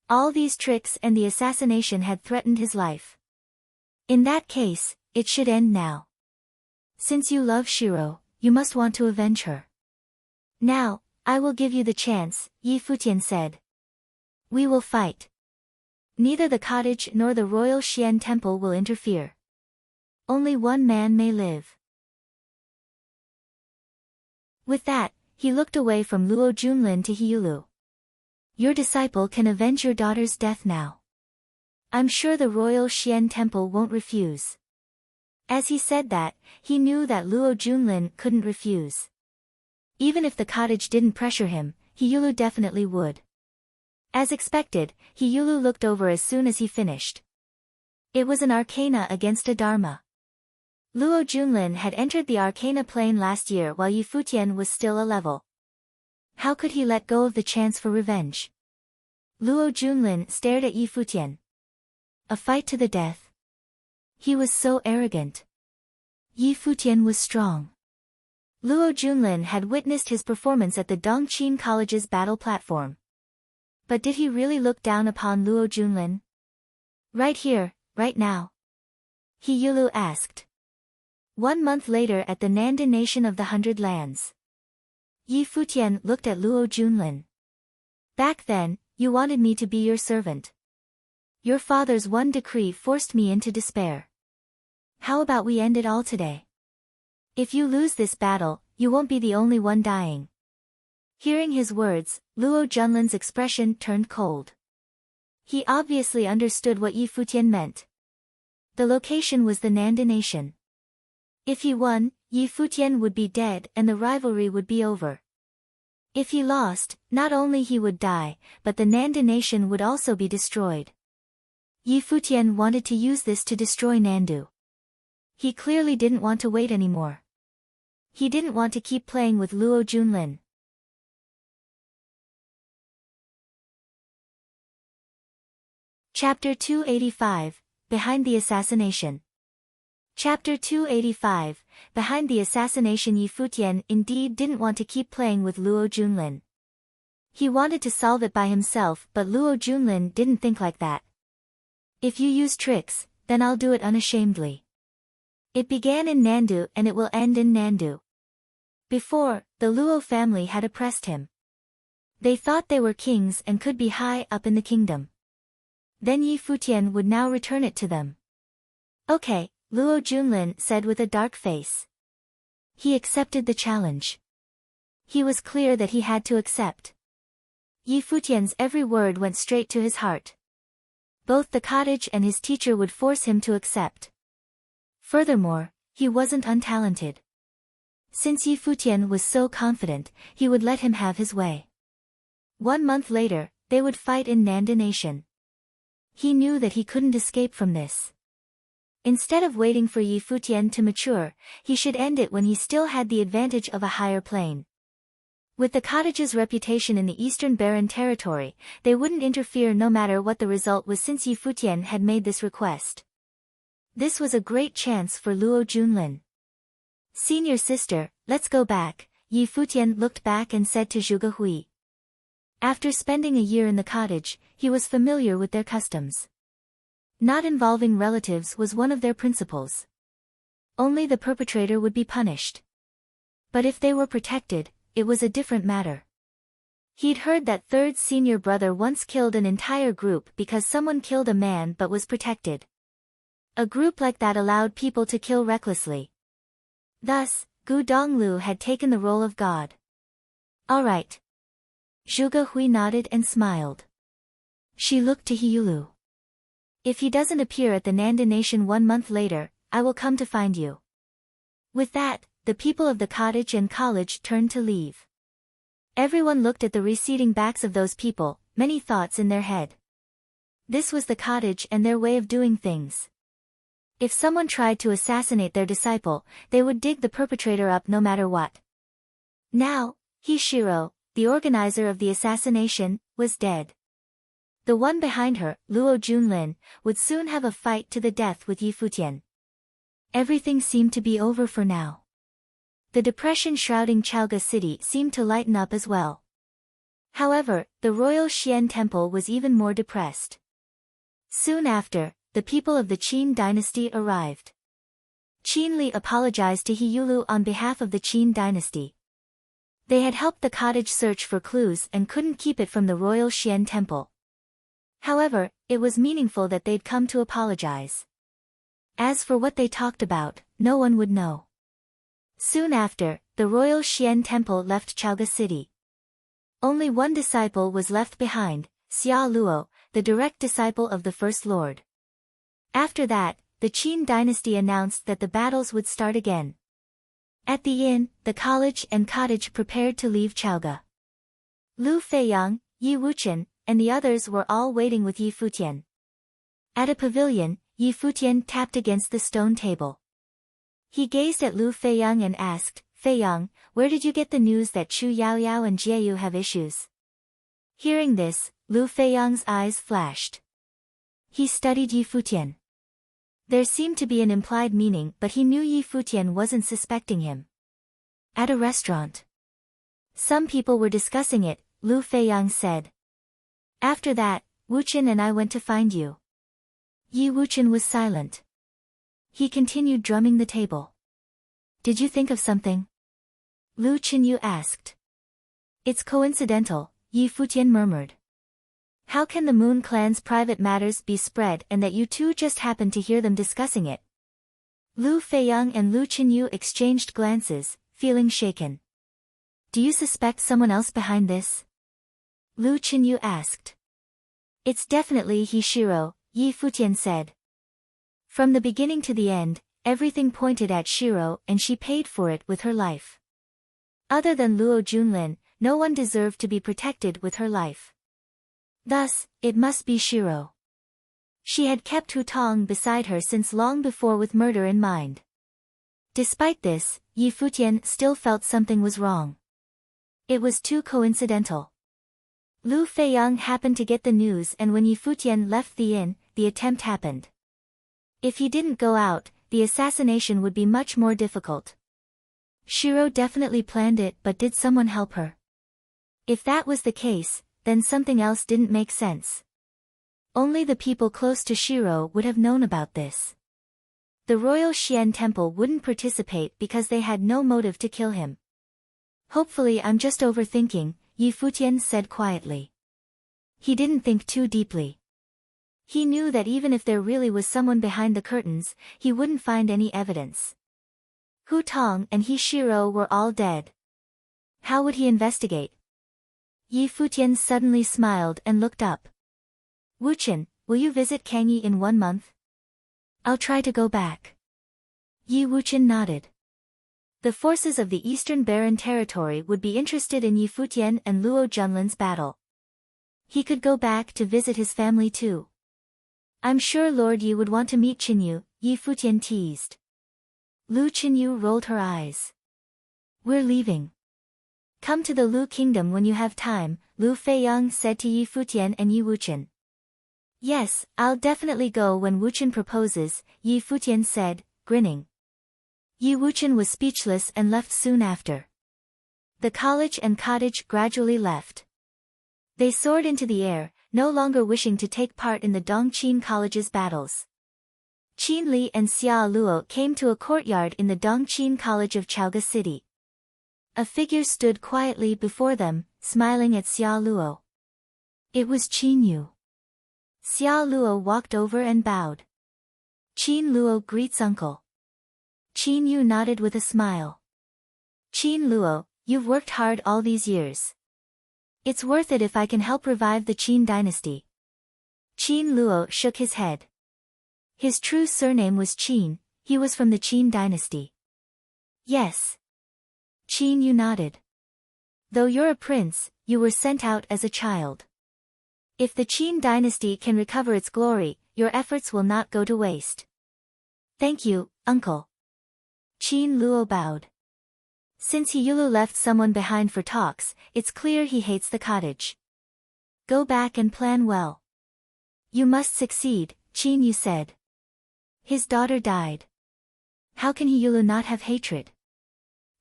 All these tricks and the assassination had threatened his life. In that case, it should end now. Since you love Shiro, you must want to avenge her. Now, I will give you the chance, Yi Futian said. We will fight. Neither the cottage nor the royal Xian temple will interfere. Only one man may live. With that, he looked away from Luo Junlin to Hyulu. Your disciple can avenge your daughter's death now. I'm sure the royal Xian temple won't refuse. As he said that, he knew that Luo Junlin couldn't refuse. Even if the cottage didn't pressure him, Hyulu definitely would. As expected, Hyulu looked over as soon as he finished. It was an arcana against a dharma. Luo Junlin had entered the arcana plane last year while Yi Futian was still a level. How could he let go of the chance for revenge? Luo Junlin stared at Yi Futian. A fight to the death. He was so arrogant. Yi Futian was strong. Luo Junlin had witnessed his performance at the Dongqing College's battle platform. But did he really look down upon Luo Junlin? Right here, right now? Hyulu asked. 1 month later at the Nanda Nation of the Hundred Lands. Yi Futian looked at Luo Junlin. Back then, you wanted me to be your servant. Your father's one decree forced me into despair. How about we end it all today? If you lose this battle, you won't be the only one dying. Hearing his words, Luo Junlin's expression turned cold. He obviously understood what Yi Futian meant. The location was the Nanda Nation. If he won, Yi Futian would be dead and the rivalry would be over. If he lost, not only he would die, but the Nanda Nation would also be destroyed. Yi Futian wanted to use this to destroy Nandu. He clearly didn't want to wait anymore. He didn't want to keep playing with Luo Junlin. Chapter 285, Behind the Assassination. Chapter 285, Behind the Assassination. Yi Futian indeed didn't want to keep playing with Luo Junlin. He wanted to solve it by himself, but Luo Junlin didn't think like that. If you use tricks, then I'll do it unashamedly. It began in Nandu and it will end in Nandu. Before, the Luo family had oppressed him. They thought they were kings and could be high up in the kingdom. Then Yi Futian would now return it to them. Okay, Luo Junlin said with a dark face. He accepted the challenge. He was clear that he had to accept. Yi Futian's every word went straight to his heart. Both the cottage and his teacher would force him to accept. Furthermore, he wasn't untalented. Since Yi Futian was so confident, he would let him have his way. 1 month later, they would fight in Nanda Nation. He knew that he couldn't escape from this. Instead of waiting for Yi Futian to mature, he should end it when he still had the advantage of a higher plane. With the cottage's reputation in the Eastern Barren territory, they wouldn't interfere no matter what the result was since Yi Futian had made this request. This was a great chance for Luo Junlin. Senior sister, let's go back, Yi Futian looked back and said to Zhuge Hui. After spending a year in the cottage, he was familiar with their customs. Not involving relatives was one of their principles. Only the perpetrator would be punished. But if they were protected, it was a different matter. He'd heard that third senior brother once killed an entire group because someone killed a man but was protected. A group like that allowed people to kill recklessly. Thus, Gu Donglu had taken the role of God. All right. Zhuge Hui nodded and smiled. She looked to Hyulu. If he doesn't appear at the Nanda Nation 1 month later, I will come to find you. With that, the people of the cottage and college turned to leave. Everyone looked at the receding backs of those people, many thoughts in their head. This was the cottage and their way of doing things. If someone tried to assassinate their disciple, they would dig the perpetrator up no matter what. Now, Hishiro, the organizer of the assassination, was dead. The one behind her, Luo Junlin, would soon have a fight to the death with Yi Futian. Everything seemed to be over for now. The depression shrouding Chaoga City seemed to lighten up as well. However, the royal Xian temple was even more depressed. Soon after, the people of the Qin dynasty arrived. Qin Li apologized to He Yulu on behalf of the Qin dynasty. They had helped the cottage search for clues and couldn't keep it from the royal Xian temple. However, it was meaningful that they'd come to apologize. As for what they talked about, no one would know. Soon after, the royal Xian temple left Chaoga city. Only one disciple was left behind, Xia Luo, the direct disciple of the First Lord. After that, the Qin dynasty announced that the battles would start again. At the inn, the college and cottage prepared to leave Chaoga. Lu Feiyang, Yi Wuqian, and the others were all waiting with Yi Futian. At a pavilion, Yi Futian tapped against the stone table. He gazed at Lu Feiyang and asked, "Feiyang, where did you get the news that Chu Yaoyao and Jieyu have issues?" Hearing this, Lu Feiyang's eyes flashed. He studied Yi Futian. There seemed to be an implied meaning, but he knew Yi Futian wasn't suspecting him. At a restaurant. Some people were discussing it, Lu Feiyang said. After that, Wuqian and I went to find you. Yi Wuqian was silent. He continued drumming the table. Did you think of something? Lu Qinyu asked. It's coincidental, Yi Futian murmured. How can the Moon clan's private matters be spread and that you two just happened to hear them discussing it? Lu Feiyang and Lu Qinyu exchanged glances, feeling shaken. Do you suspect someone else behind this? Lu Qinyu asked. It's definitely He Shiro, Yi Futian said. From the beginning to the end, everything pointed at Shiro and she paid for it with her life. Other than Luo Junlin, no one deserved to be protected with her life. Thus, it must be Shiro. She had kept Hu Tong beside her since long before with murder in mind. Despite this, Yi Futian still felt something was wrong. It was too coincidental. Lu Feiyang happened to get the news, and when Yi Futian left the inn, the attempt happened. If he didn't go out, the assassination would be much more difficult. Shiro definitely planned it, but did someone help her? If that was the case, then something else didn't make sense. Only the people close to Shiro would have known about this. The royal Xian temple wouldn't participate because they had no motive to kill him. Hopefully I'm just overthinking, Yi Futian said quietly. He didn't think too deeply. He knew that even if there really was someone behind the curtains, he wouldn't find any evidence. Hu Tong and He Shiro were all dead. How would he investigate? Yi Futian suddenly smiled and looked up. Wuqian, will you visit Kangyi in 1 month? I'll try to go back. Yi Wuqian nodded. The forces of the Eastern Barren Territory would be interested in Yi Futian and Luo Junlin's battle. He could go back to visit his family too. I'm sure Lord Yi would want to meet Qinyu, Yi Futian teased. Lu Qinyu rolled her eyes. We're leaving. Come to the Lu Kingdom when you have time, Lu Feiyang said to Yi Futian and Yi Wuqian. Yes, I'll definitely go when Wuqian proposes, Yi Futian said, grinning. Yi Wuqian was speechless and left soon after. The college and cottage gradually left. They soared into the air, no longer wishing to take part in the Dongqin College's battles. Qin Li and Xia Luo came to a courtyard in the Dongqin College of Chaoga City. A figure stood quietly before them, smiling at Xia Luo. It was Qin Yu. Xia Luo walked over and bowed. Qin Luo greets uncle. Qin Yu nodded with a smile. Qin Luo, you've worked hard all these years. It's worth it if I can help revive the Qin dynasty. Qin Luo shook his head. His true surname was Qin, he was from the Qin dynasty. Yes. Qin Yu nodded. Though you're a prince, you were sent out as a child. If the Qin dynasty can recover its glory, your efforts will not go to waste. Thank you, uncle. Qin Luo bowed. Since He Yulu left someone behind for talks, it's clear he hates the cottage. Go back and plan well. You must succeed, Qin Yu said. His daughter died. How can He Yulu not have hatred?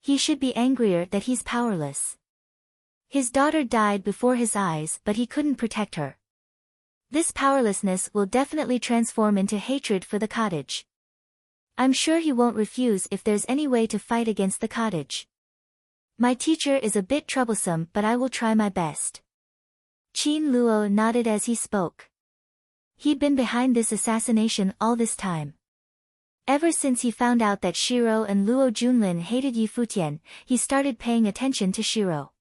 He should be angrier that he's powerless. His daughter died before his eyes, but he couldn't protect her. This powerlessness will definitely transform into hatred for the cottage. I'm sure he won't refuse if there's any way to fight against the cottage. My teacher is a bit troublesome, but I will try my best. Qin Luo nodded as he spoke. He'd been behind this assassination all this time. Ever since he found out that Shiro and Luo Junlin hated Yi Futian, he started paying attention to Shiro.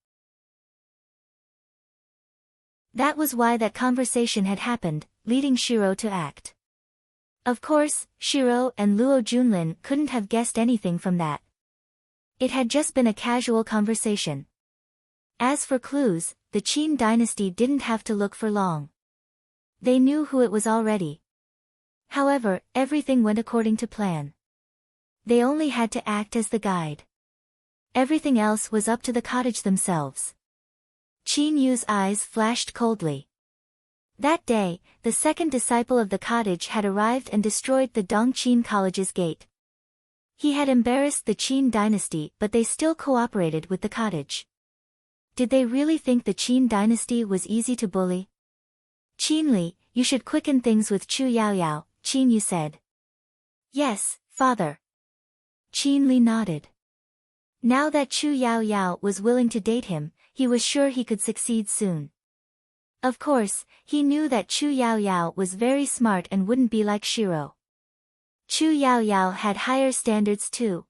That was why that conversation had happened, leading Shiro to act. Of course, Shiro and Luo Junlin couldn't have guessed anything from that. It had just been a casual conversation. As for clues, the Qin dynasty didn't have to look for long. They knew who it was already. However, everything went according to plan. They only had to act as the guide. Everything else was up to the cottage themselves. Qin Yu's eyes flashed coldly. That day, the second disciple of the cottage had arrived and destroyed the Dongqin College's gate. He had embarrassed the Qin dynasty, but they still cooperated with the cottage. Did they really think the Qin dynasty was easy to bully? Qin Li, you should quicken things with Chu Yaoyao, Qin Yu said. Yes, father. Qin Li nodded. Now that Chu Yaoyao was willing to date him, he was sure he could succeed soon. Of course, he knew that Chu Yaoyao was very smart and wouldn't be like Shiro. Chu Yaoyao had higher standards too.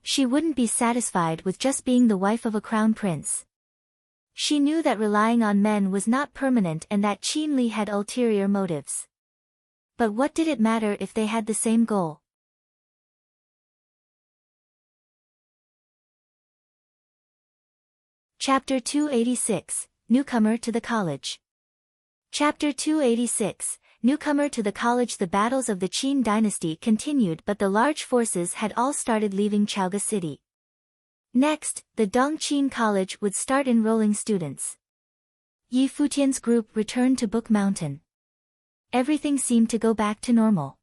She wouldn't be satisfied with just being the wife of a crown prince. She knew that relying on men was not permanent and that Qin Li had ulterior motives. But what did it matter if they had the same goal? Chapter 286, Newcomer to the College. Chapter 286, Newcomer to the College. The battles of the Qin dynasty continued, but the large forces had all started leaving Chaoga City. Next, the Dongqin College would start enrolling students. Yi Futian's group returned to Book Mountain. Everything seemed to go back to normal.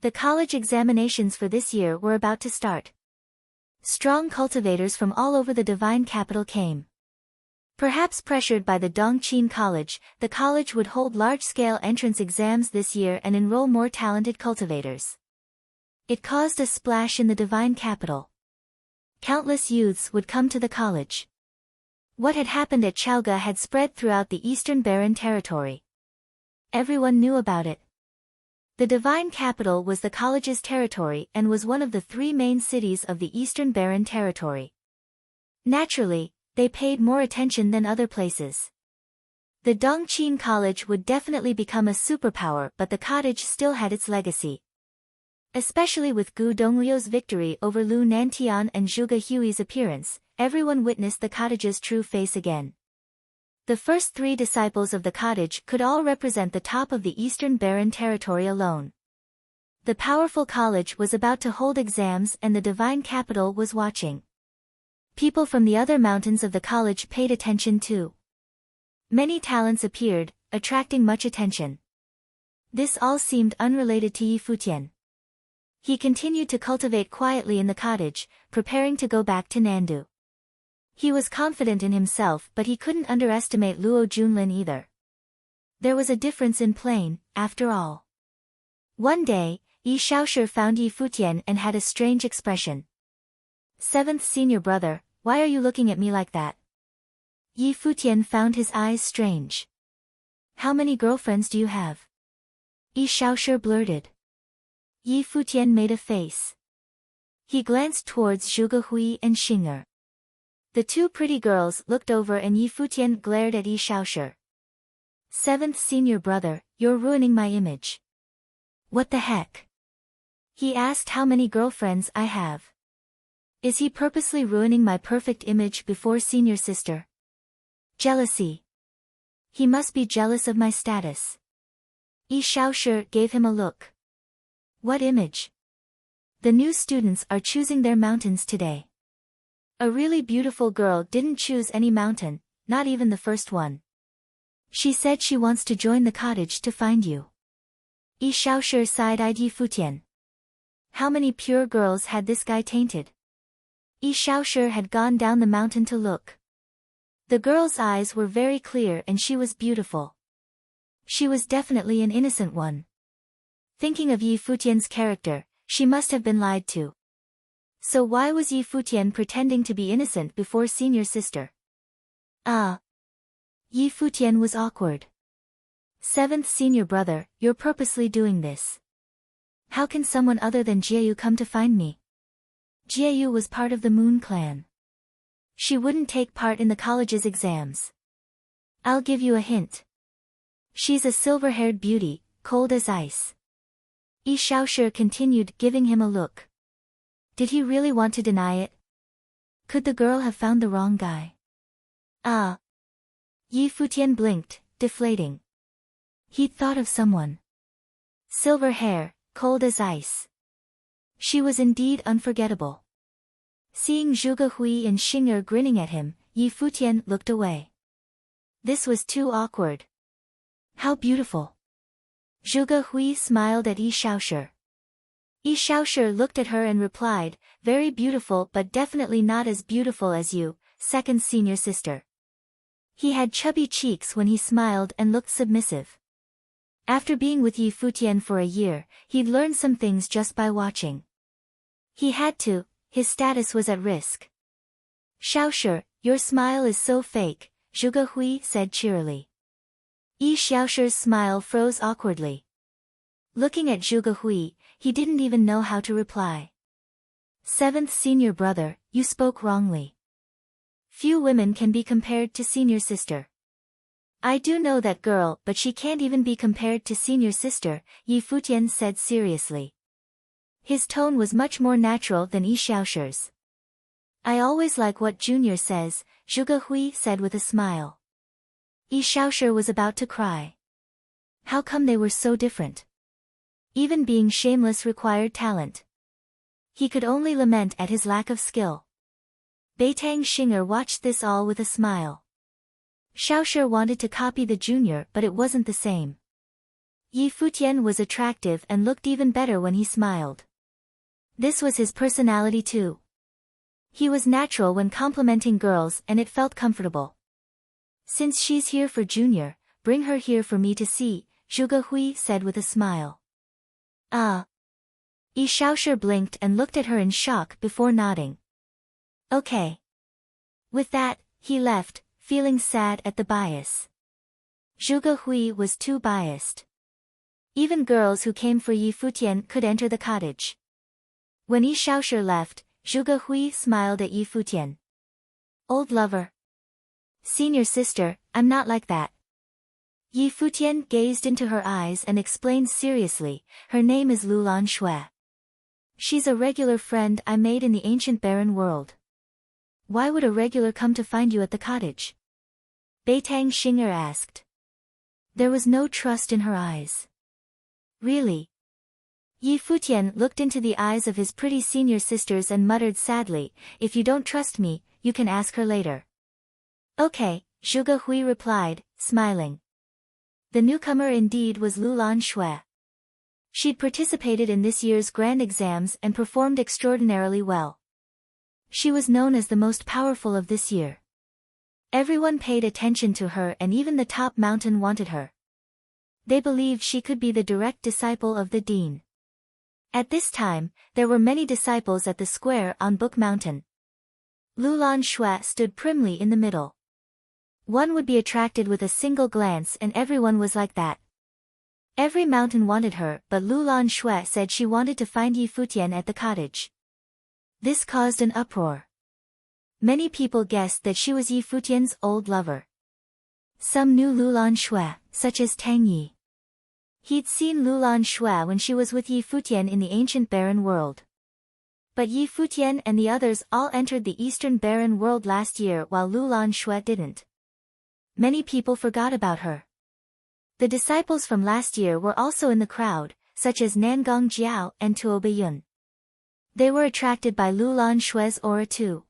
The college examinations for this year were about to start. Strong cultivators from all over the divine capital came. Perhaps pressured by the Dongqin College, the college would hold large-scale entrance exams this year and enroll more talented cultivators. It caused a splash in the divine capital. Countless youths would come to the college. What had happened at Chaoga had spread throughout the Eastern Barren territory. Everyone knew about it. The divine capital was the college's territory and was one of the three main cities of the Eastern Barren territory. Naturally, they paid more attention than other places. The Dongqin College would definitely become a superpower, but the cottage still had its legacy. Especially with Gu Dongliu's victory over Lu Nantian and Zhuge Hui's appearance, everyone witnessed the cottage's true face again. The first three disciples of the cottage could all represent the top of the Eastern Barren territory alone. The powerful college was about to hold exams and the divine capital was watching. People from the other mountains of the college paid attention too. Many talents appeared, attracting much attention. This all seemed unrelated to Yi Futian. He continued to cultivate quietly in the cottage, preparing to go back to Nandu. He was confident in himself, but he couldn't underestimate Luo Junlin either. There was a difference in plane, after all. One day, Yi Shaoshi found Yi Futian and had a strange expression. "Seventh senior brother, why are you looking at me like that?" Yi Futian found his eyes strange. "How many girlfriends do you have?" Yi Shaoshi blurted. Yi Futian made a face. He glanced towards Zhuge Hui and Xing'er. The two pretty girls looked over and Yi Futian glared at Yi Shaoshi. "Seventh senior brother, you're ruining my image." "What the heck?" He asked how many girlfriends I have. Is he purposely ruining my perfect image before senior sister? Jealousy. He must be jealous of my status. Yi Shaoshi gave him a look. What image? The new students are choosing their mountains today. A really beautiful girl didn't choose any mountain, not even the first one. She said she wants to join the cottage to find you. Yi Shaoshi side-eyed Yi Futian. How many pure girls had this guy tainted? Yi Shaoshi had gone down the mountain to look. The girl's eyes were very clear and she was beautiful. She was definitely an innocent one. Thinking of Yi Futian's character, She must have been lied to. So why was Yi Futian pretending to be innocent before senior sister? Yi Futian was awkward. Seventh senior brother, you're purposely doing this. How can someone other than Jiayu come to find me? Jiayu was part of the Moon clan. She wouldn't take part in the college's exams. I'll give you a hint. She's a silver-haired beauty, cold as ice. Yi Xiaoshi continued, giving him a look. Did he really want to deny it? Could the girl have found the wrong guy? Yi Futian blinked, deflating. He'd thought of someone. Silver hair, cold as ice. She was indeed unforgettable. Seeing Zhuge Hui and Xing'er grinning at him, Yi Futian looked away. This was too awkward. How beautiful. Zhuge Hui smiled at Yi Xiaoshi. Yi Xiaoshi looked at her and replied, very beautiful but definitely not as beautiful as you, second senior sister. He had chubby cheeks when he smiled and looked submissive. After being with Yi Futian for a year, he'd learned some things just by watching. He had to, his status was at risk. Xiaoshi, your smile is so fake, Zhuge Hui said cheerily. Yi Xiaoshi's smile froze awkwardly. Looking at Zhuge Hui, he didn't even know how to reply. Seventh senior brother, you spoke wrongly. Few women can be compared to senior sister. I do know that girl, but she can't even be compared to senior sister, Yi Futian said seriously. His tone was much more natural than Yi Xiaoshi's. I always like what Junior says, Zhuge Hui said with a smile. Yi Xiaoshi was about to cry. How come they were so different? Even being shameless required talent. He could only lament at his lack of skill. Beitang Xing'er watched this all with a smile. Xiaoshi wanted to copy the junior but it wasn't the same. Yi Futian was attractive and looked even better when he smiled. This was his personality too. He was natural when complimenting girls and it felt comfortable. Since she's here for junior, bring her here for me to see, Zhuge Hui said with a smile. Yi Xiaoshi blinked and looked at her in shock before nodding. Okay. With that, he left, feeling sad at the bias. Zhuge Hui was too biased. Even girls who came for Yi Futian could enter the cottage. When Yi Xiaoshi left, Zhuge Hui smiled at Yi Futian. Old lover. Senior sister, I'm not like that. Yi Futian gazed into her eyes and explained seriously, her name is Lulan Shui. She's a regular friend I made in the ancient barren world. Why would a regular come to find you at the cottage? Beitang Xing'er asked. There was no trust in her eyes. Really? Yi Futian looked into the eyes of his pretty senior sisters and muttered sadly, if you don't trust me, you can ask her later. Okay, Zhuge Hui replied, smiling. The newcomer indeed was Lulan Shui. She'd participated in this year's grand exams and performed extraordinarily well. She was known as the most powerful of this year. Everyone paid attention to her and even the top mountain wanted her. They believed she could be the direct disciple of the dean. At this time, there were many disciples at the square on Book Mountain. Lulan Shui stood primly in the middle. One would be attracted with a single glance and everyone was like that. Every mountain wanted her, but Lulan Shui said she wanted to find Yi Futian at the cottage. This caused an uproar. Many people guessed that she was Yi Futian's old lover. Some knew Lulan Shui, such as Tang Yi. He'd seen Lulan Shui when she was with Yi Futian in the ancient barren world. But Yi Futian and the others all entered the eastern barren world last year while Lulan Shui didn't. Many people forgot about her. The disciples from last year were also in the crowd, such as Nangong Jiao and Tuo Beiyun. They were attracted by Lulan Shui's aura too.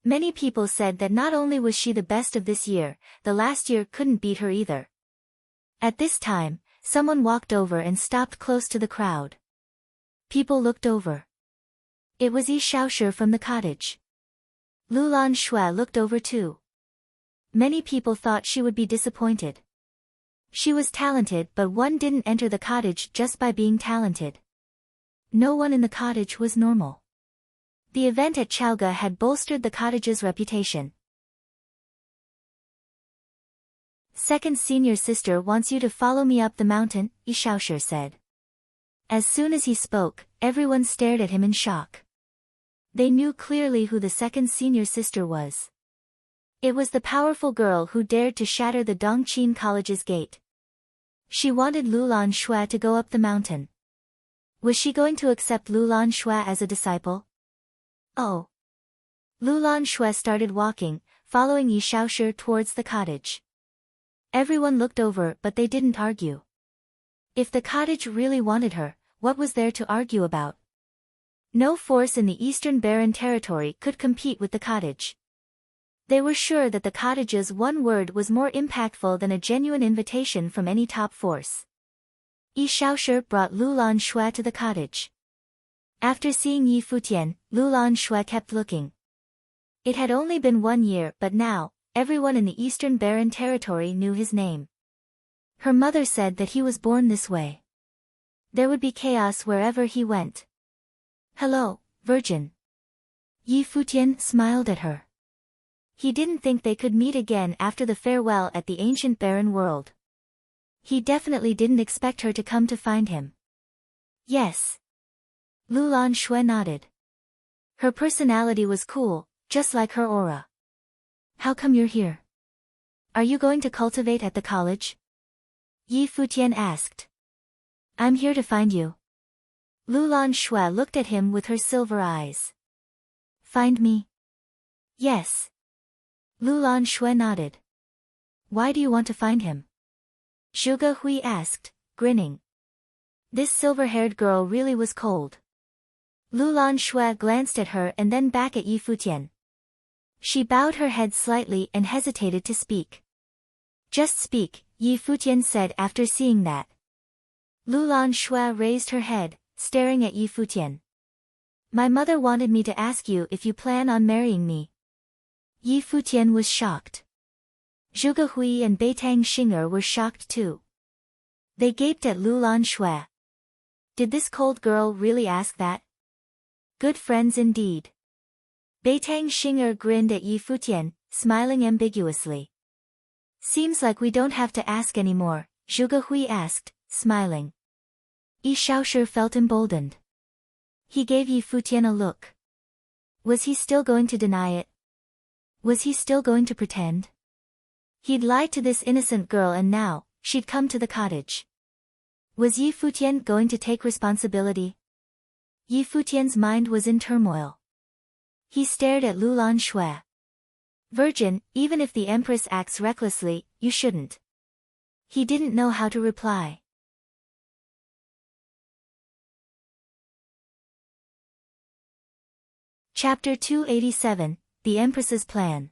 Many people said that not only was she the best of this year, the last year couldn't beat her either. At this time, someone walked over and stopped close to the crowd. People looked over. It was Yi Xiaoshi from the cottage. Lulan Shui looked over too. Many people thought she would be disappointed. She was talented but one didn't enter the cottage just by being talented. No one in the cottage was normal. The event at Chaoga had bolstered the cottage's reputation. Second senior sister wants you to follow me up the mountain, Yi Shaoshi said. As soon as he spoke, everyone stared at him in shock. They knew clearly who the second senior sister was. It was the powerful girl who dared to shatter the Dongqing College's gate. She wanted Lulan Shui to go up the mountain. Was she going to accept Lulan Shui as a disciple? Oh. Lulan Shui started walking, following Yi Shaoshi towards the cottage. Everyone looked over but they didn't argue. If the cottage really wanted her, what was there to argue about? No force in the Eastern Barren Territory could compete with the cottage. They were sure that the cottage's one word was more impactful than a genuine invitation from any top force. Yi Shaoshi brought Lulan Shui to the cottage. After seeing Yi Futian, Lulan Shui kept looking. It had only been 1 year but now, everyone in the Eastern Barren Territory knew his name. Her mother said that he was born this way. There would be chaos wherever he went. Hello, Virgin. Yi Futian smiled at her. He didn't think they could meet again after the farewell at the ancient barren world. He definitely didn't expect her to come to find him. Yes. Lulan Shui nodded. Her personality was cool, just like her aura. How come you're here? Are you going to cultivate at the college? Yi Futian asked. I'm here to find you. Lulan Shui looked at him with her silver eyes. Find me? Yes. Lulan Shui nodded. Why do you want to find him? Zhuge Hui asked, grinning. This silver-haired girl really was cold. Lulan Shui glanced at her and then back at Yi Futian. She bowed her head slightly and hesitated to speak. Just speak, Yi Futian said after seeing that. Lulan Shui raised her head, staring at Yi Futian. My mother wanted me to ask you if you plan on marrying me. Yi Futian was shocked. Zhuge Hui and Beitang Xing'er were shocked too. They gaped at Lulan Shui. Did this cold girl really ask that? Good friends indeed. Beitang Xing'er grinned at Yi Futian, smiling ambiguously. Seems like we don't have to ask anymore, Zhuge Hui asked, smiling. Yi Shaoshi felt emboldened. He gave Yi Futian a look. Was he still going to deny it? Was he still going to pretend? He'd lied to this innocent girl and now, she'd come to the cottage. Was Yi Futian going to take responsibility? Yi Futian's mind was in turmoil. He stared at Lulan Shui. Virgin, even if the Empress acts recklessly, you shouldn't. He didn't know how to reply. Chapter 287, The Empress's Plan.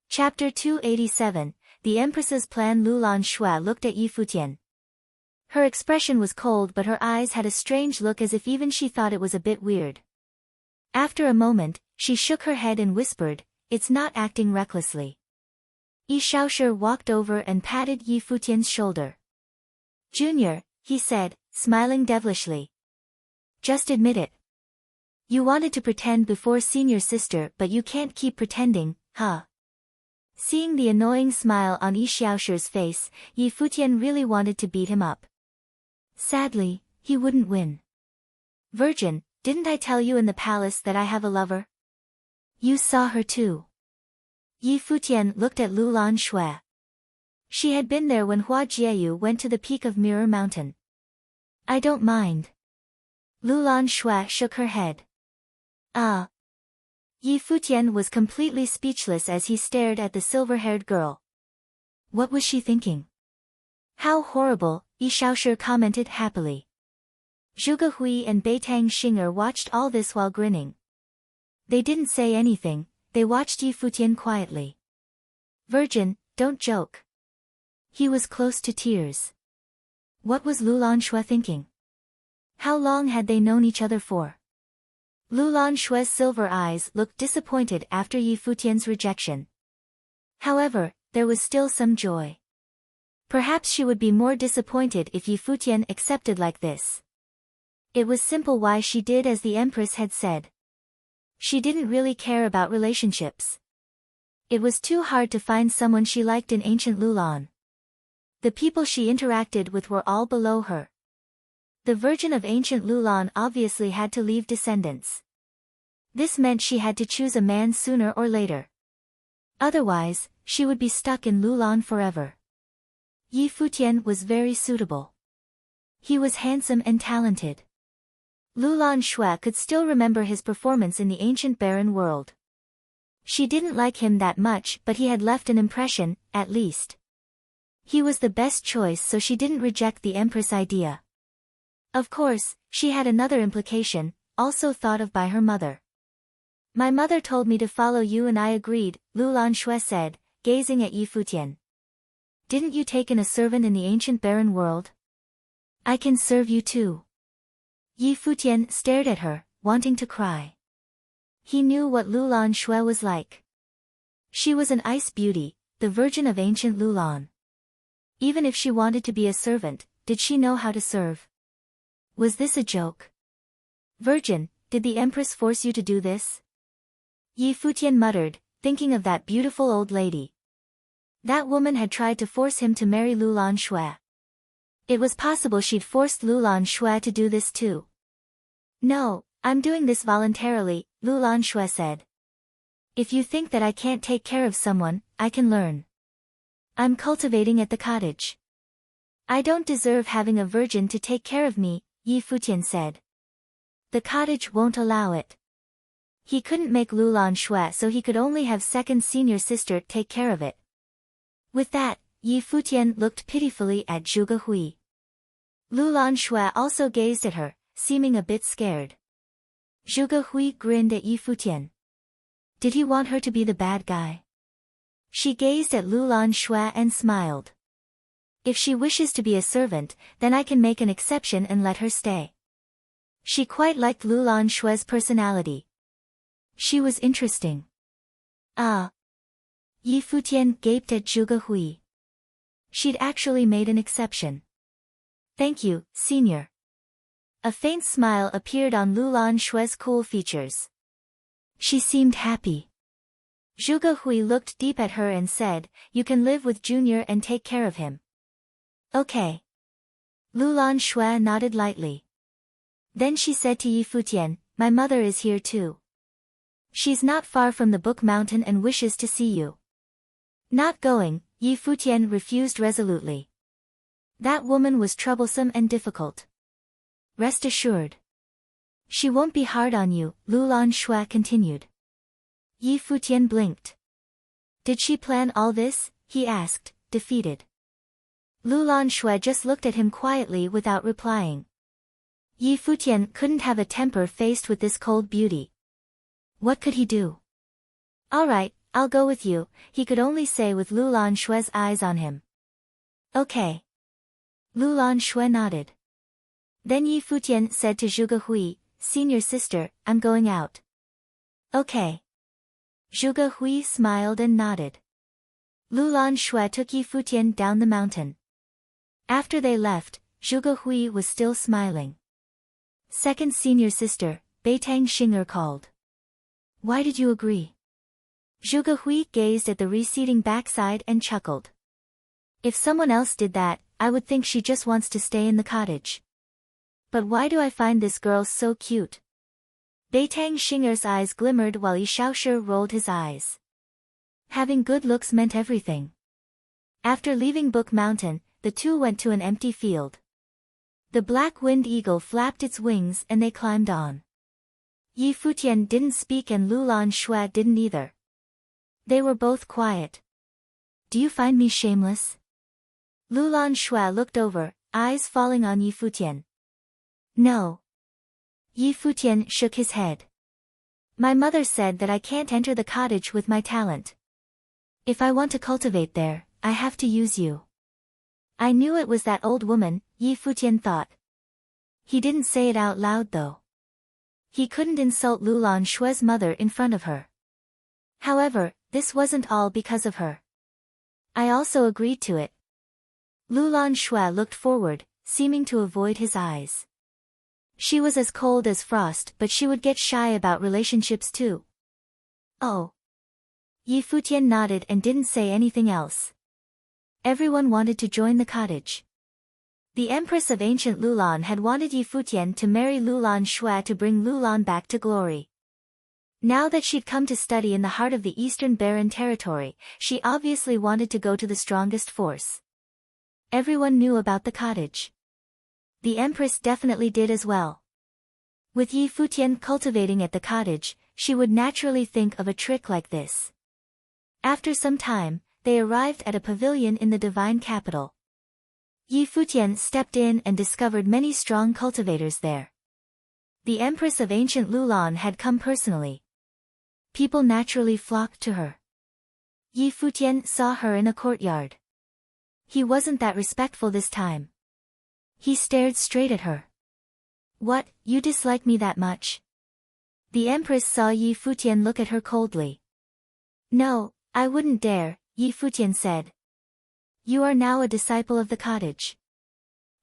Chapter 287, The Empress's Plan. Lulan Shui looked at Yi Futian. Her expression was cold but her eyes had a strange look as if even she thought it was a bit weird. After a moment, she shook her head and whispered, it's not acting recklessly. Yi Shaoshi walked over and patted Yi Futian's shoulder. Junior, he said, smiling devilishly. Just admit it. You wanted to pretend before senior sister but you can't keep pretending, huh? Seeing the annoying smile on Yi Shaoshi's face, Yi Futian really wanted to beat him up. Sadly, he wouldn't win. Virgin, didn't I tell you in the palace that I have a lover? You saw her too. Yi Futian looked at Lulan Shui. She had been there when Hua Jieyu went to the peak of Mirror Mountain. I don't mind. Lulan Shui shook her head. Yi Futian was completely speechless as he stared at the silver-haired girl. What was she thinking? How horrible, Yi Shaoshi commented happily. Zhuge Hui and Beitang Xing'er watched all this while grinning. They didn't say anything, they watched Yi Futian quietly. Virgin, don't joke. He was close to tears. What was Lulan Shui thinking? How long had they known each other for? Lulan Shui's silver eyes looked disappointed after Yi Futian's rejection. However, there was still some joy. Perhaps she would be more disappointed if Yi Futian accepted like this. It was simple why she did as the Empress had said. She didn't really care about relationships. It was too hard to find someone she liked in ancient Lulan. The people she interacted with were all below her. The Virgin of ancient Lulan obviously had to leave descendants. This meant she had to choose a man sooner or later. Otherwise, she would be stuck in Lulan forever. Yi Futian was very suitable. He was handsome and talented. Lulan Xue could still remember his performance in the ancient barren world. She didn't like him that much, but he had left an impression, at least. He was the best choice, so she didn't reject the Empress idea. Of course, she had another implication, also thought of by her mother. My mother told me to follow you and I agreed, Lulan Xue said, gazing at Yi Futian. Didn't you take in a servant in the ancient barren world? I can serve you too. Yi Futian stared at her, wanting to cry. He knew what Lulan Xue was like. She was an ice beauty, the Virgin of ancient Lulan. Even if she wanted to be a servant, did she know how to serve? Was this a joke? Virgin, did the Empress force you to do this? Yi Futian muttered, thinking of that beautiful old lady. That woman had tried to force him to marry Lulan Xue. It was possible she'd forced Lulan Xue to do this too. No, I'm doing this voluntarily, Lulan Xue said. If you think that I can't take care of someone, I can learn. I'm cultivating at the cottage. I don't deserve having a virgin to take care of me, Yi Futian said. The cottage won't allow it. He couldn't make Lulan Xue, so he could only have second senior sister take care of it. With that, Yi Futian looked pitifully at Zhuge Hui. Lulan Xue also gazed at her, seeming a bit scared. Zhuge Hui grinned at Yi Futian. Did he want her to be the bad guy? She gazed at Lulan Xue and smiled. If she wishes to be a servant, then I can make an exception and let her stay. She quite liked Lulan Xue's personality. She was interesting. Ah. Yi Futian gaped at Zhuge Hui. She'd actually made an exception. Thank you, senior. A faint smile appeared on Lulan Xue's cool features. She seemed happy. Zhuge Hui looked deep at her and said, you can live with Junior and take care of him. Okay. Lulan Xue nodded lightly. Then she said to Yi Futian, my mother is here too. She's not far from the Book Mountain and wishes to see you. Not going, Yi Futian refused resolutely. That woman was troublesome and difficult. Rest assured. She won't be hard on you, Lulan Xue continued. Yi Futian blinked. Did she plan all this? He asked, defeated. Lulan Xue just looked at him quietly without replying. Yi Futian couldn't have a temper faced with this cold beauty. What could he do? All right, I'll go with you, he could only say with Lulan Xue's eyes on him. Okay. Lulan Xue nodded. Then Yi Futian said to Zhuge Hui, senior sister, I'm going out. Okay. Zhuge Hui smiled and nodded. Lulan Xue took Yi Futian down the mountain. After they left, Zhuge Hui was still smiling. Second senior sister, Beitang Xing'er called. Why did you agree? Zhuge Hui gazed at the receding backside and chuckled. If someone else did that, I would think she just wants to stay in the cottage. But why do I find this girl so cute? Beitang Xing'er's eyes glimmered while Yi Shaoshi rolled his eyes. Having good looks meant everything. After leaving Book Mountain, the two went to an empty field. The black winged eagle flapped its wings and they climbed on. Yi Futian didn't speak and Lulan Xue didn't either. They were both quiet. Do you find me shameless? Lulan Xue looked over, eyes falling on Yi Futian. No. Yi Futian shook his head. My mother said that I can't enter the cottage with my talent. If I want to cultivate there, I have to use you. I knew it was that old woman, Yi Futian thought. He didn't say it out loud though. He couldn't insult Lulan Xue's mother in front of her. However, this wasn't all because of her. I also agreed to it. Lulan Xue looked forward, seeming to avoid his eyes. She was as cold as frost, but she would get shy about relationships too. Oh. Yi Futian nodded and didn't say anything else. Everyone wanted to join the cottage. The Empress of ancient Lulan had wanted Yi Futian to marry Lulan Shui to bring Lulan back to glory. Now that she'd come to study in the heart of the Eastern Barren territory, she obviously wanted to go to the strongest force. Everyone knew about the cottage. The Empress definitely did as well. With Yi Futian cultivating at the cottage, she would naturally think of a trick like this. After some time, they arrived at a pavilion in the divine capital. Yi Futian stepped in and discovered many strong cultivators there. The Empress of ancient Lulan had come personally. People naturally flocked to her. Yi Futian saw her in a courtyard. He wasn't that respectful this time. He stared straight at her. What, you dislike me that much? The Empress saw Yi Futian look at her coldly. No, I wouldn't dare, Yi Futian said. You are now a disciple of the cottage.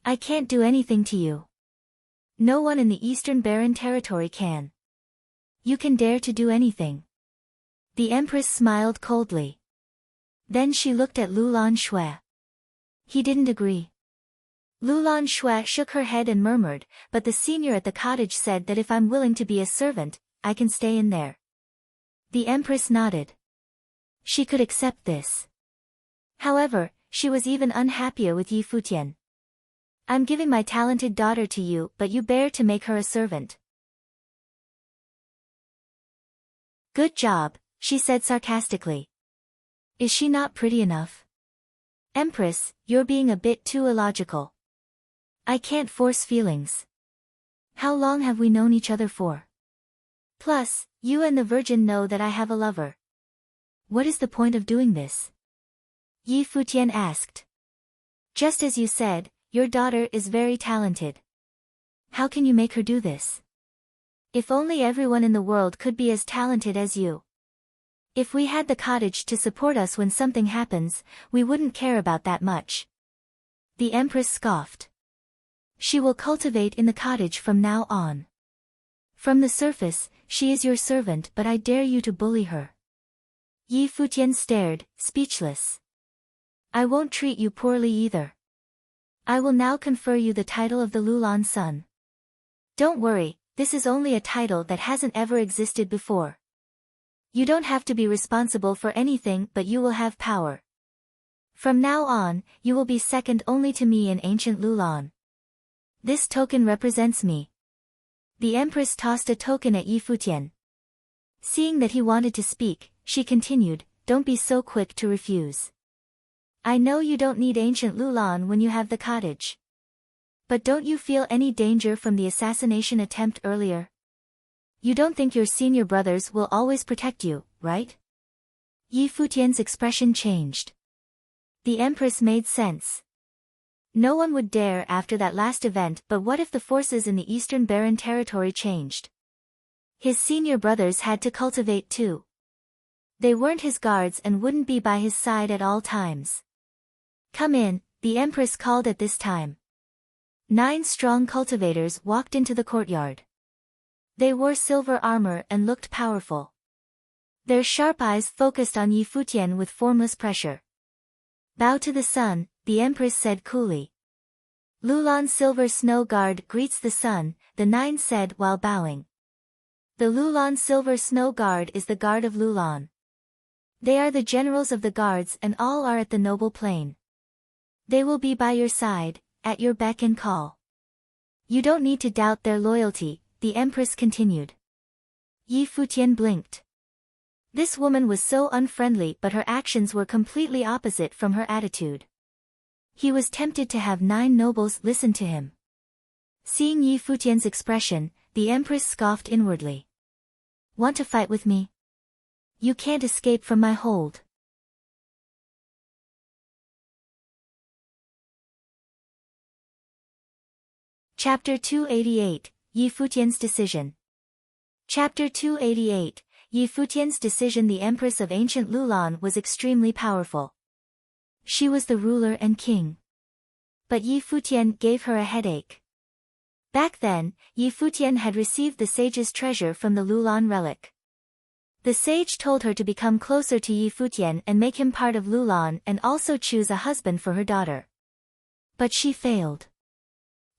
I can't do anything to you. No one in the Eastern Barren territory can. You can dare to do anything. The Empress smiled coldly. Then she looked at Lulan Shui. He didn't agree. Lulan Shui shook her head and murmured, but the senior at the cottage said that if I'm willing to be a servant, I can stay in there. The Empress nodded. She could accept this. However, she was even unhappier with Yi Futian. I'm giving my talented daughter to you, but you bear to make her a servant. Good job, she said sarcastically. Is she not pretty enough? Empress, you're being a bit too illogical. I can't force feelings. How long have we known each other for? Plus, you and the Virgin know that I have a lover. What is the point of doing this? Yi Futian asked. Just as you said, your daughter is very talented. How can you make her do this? If only everyone in the world could be as talented as you. If we had the cottage to support us when something happens, we wouldn't care about that much. The Empress scoffed. She will cultivate in the cottage from now on. From the surface, she is your servant, but I dare you to bully her. Yi Futian stared, speechless. I won't treat you poorly either. I will now confer you the title of the Lulan Sun. Don't worry, this is only a title that hasn't ever existed before. You don't have to be responsible for anything, but you will have power. From now on, you will be second only to me in ancient Lulan. This token represents me. The Empress tossed a token at Yi Futian. Seeing that he wanted to speak, she continued, don't be so quick to refuse. I know you don't need ancient Lulan when you have the cottage. But don't you feel any danger from the assassination attempt earlier? You don't think your senior brothers will always protect you, right? Yi Futian's expression changed. The Empress made sense. No one would dare after that last event, but what if the forces in the Eastern Barren territory changed? His senior brothers had to cultivate too. They weren't his guards and wouldn't be by his side at all times. Come in, the Empress called at this time. 9 strong cultivators walked into the courtyard. They wore silver armor and looked powerful. Their sharp eyes focused on Yi Futian with formless pressure. Bow to the sun, the Empress said coolly. Lulan Silver Snow Guard greets the sun, the 9 said while bowing. The Lulan Silver Snow Guard is the guard of Lulan. They are the generals of the guards and all are at the noble plane. They will be by your side, at your beck and call. You don't need to doubt their loyalty, the Empress continued. Yi Futian blinked. This woman was so unfriendly, but her actions were completely opposite from her attitude. He was tempted to have 9 nobles listen to him. Seeing Yi Futian's expression, the Empress scoffed inwardly. Want to fight with me? You can't escape from my hold. Chapter 288, Yi Futian's Decision. Chapter 288, Yi Futian's Decision. The Empress of ancient Lulan was extremely powerful. She was the ruler and king. But Yi Futian gave her a headache. Back then, Yi Futian had received the sage's treasure from the Lulan relic. The sage told her to become closer to Yi Futian and make him part of Lulan and also choose a husband for her daughter. But she failed.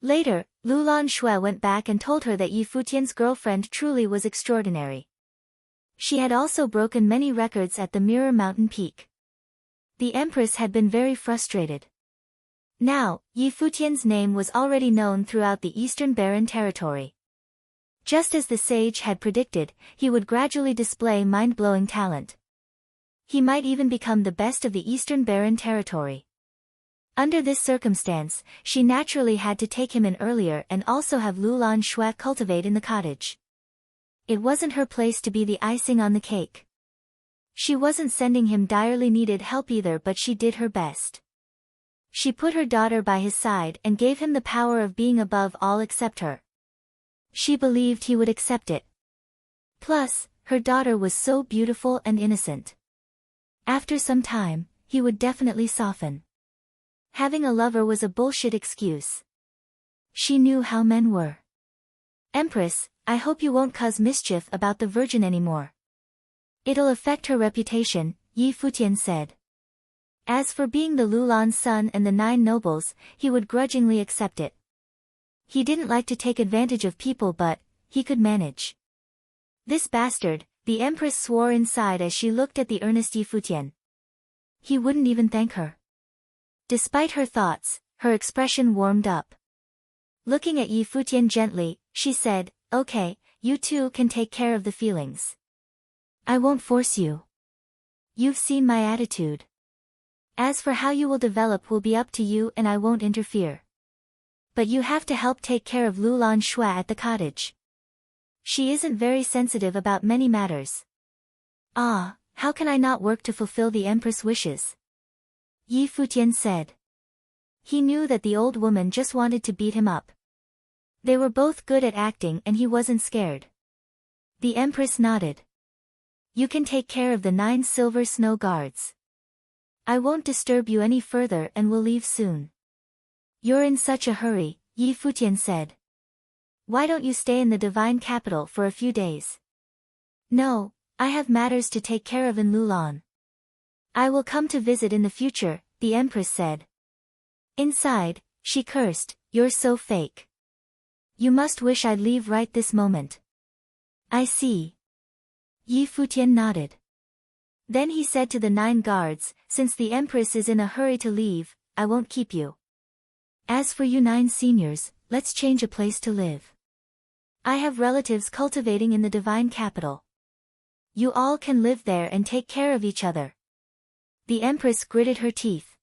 Later, Lulan Xue went back and told her that Yi Futian's girlfriend truly was extraordinary. She had also broken many records at the Mirror Mountain Peak. The Empress had been very frustrated. Now, Yi Futian's name was already known throughout the Eastern Barren territory. Just as the sage had predicted, he would gradually display mind-blowing talent. He might even become the best of the Eastern Barren territory. Under this circumstance, she naturally had to take him in earlier and also have Lulan Xue cultivate in the cottage. It wasn't her place to be the icing on the cake. She wasn't sending him direly needed help either, but she did her best. She put her daughter by his side and gave him the power of being above all except her. She believed he would accept it. Plus, her daughter was so beautiful and innocent. After some time, he would definitely soften. Having a lover was a bullshit excuse. She knew how men were. Empress, I hope you won't cause mischief about the virgin anymore. It'll affect her reputation, Yi Futian said. As for being the Lulan's son and the 9 nobles, he would grudgingly accept it. He didn't like to take advantage of people, but he could manage. This bastard, the Empress swore inside as she looked at the earnest Yi Futian. He wouldn't even thank her. Despite her thoughts, her expression warmed up. Looking at Yi Futian gently, she said, "Okay, you two can take care of the feelings. I won't force you. You've seen my attitude. As for how you will develop will be up to you and I won't interfere. But you have to help take care of Lulan Xue at the cottage. She isn't very sensitive about many matters." "Ah, how can I not work to fulfill the Empress' wishes?" Yi Futian said. He knew that the old woman just wanted to beat him up. They were both good at acting and he wasn't scared. The Empress nodded. "You can take care of the 9 silver snow guards. I won't disturb you any further and will leave soon." "You're in such a hurry," Yi Futian said. "Why don't you stay in the divine capital for a few days?" "No, I have matters to take care of in Lulan. I will come to visit in the future," the Empress said. Inside, she cursed, "You're so fake. You must wish I'd leave right this moment." "I see." Yi Futian nodded. Then he said to the 9 guards, "Since the Empress is in a hurry to leave, I won't keep you. As for you 9 seniors, let's change a place to live. I have relatives cultivating in the divine capital. You all can live there and take care of each other." The Empress gritted her teeth.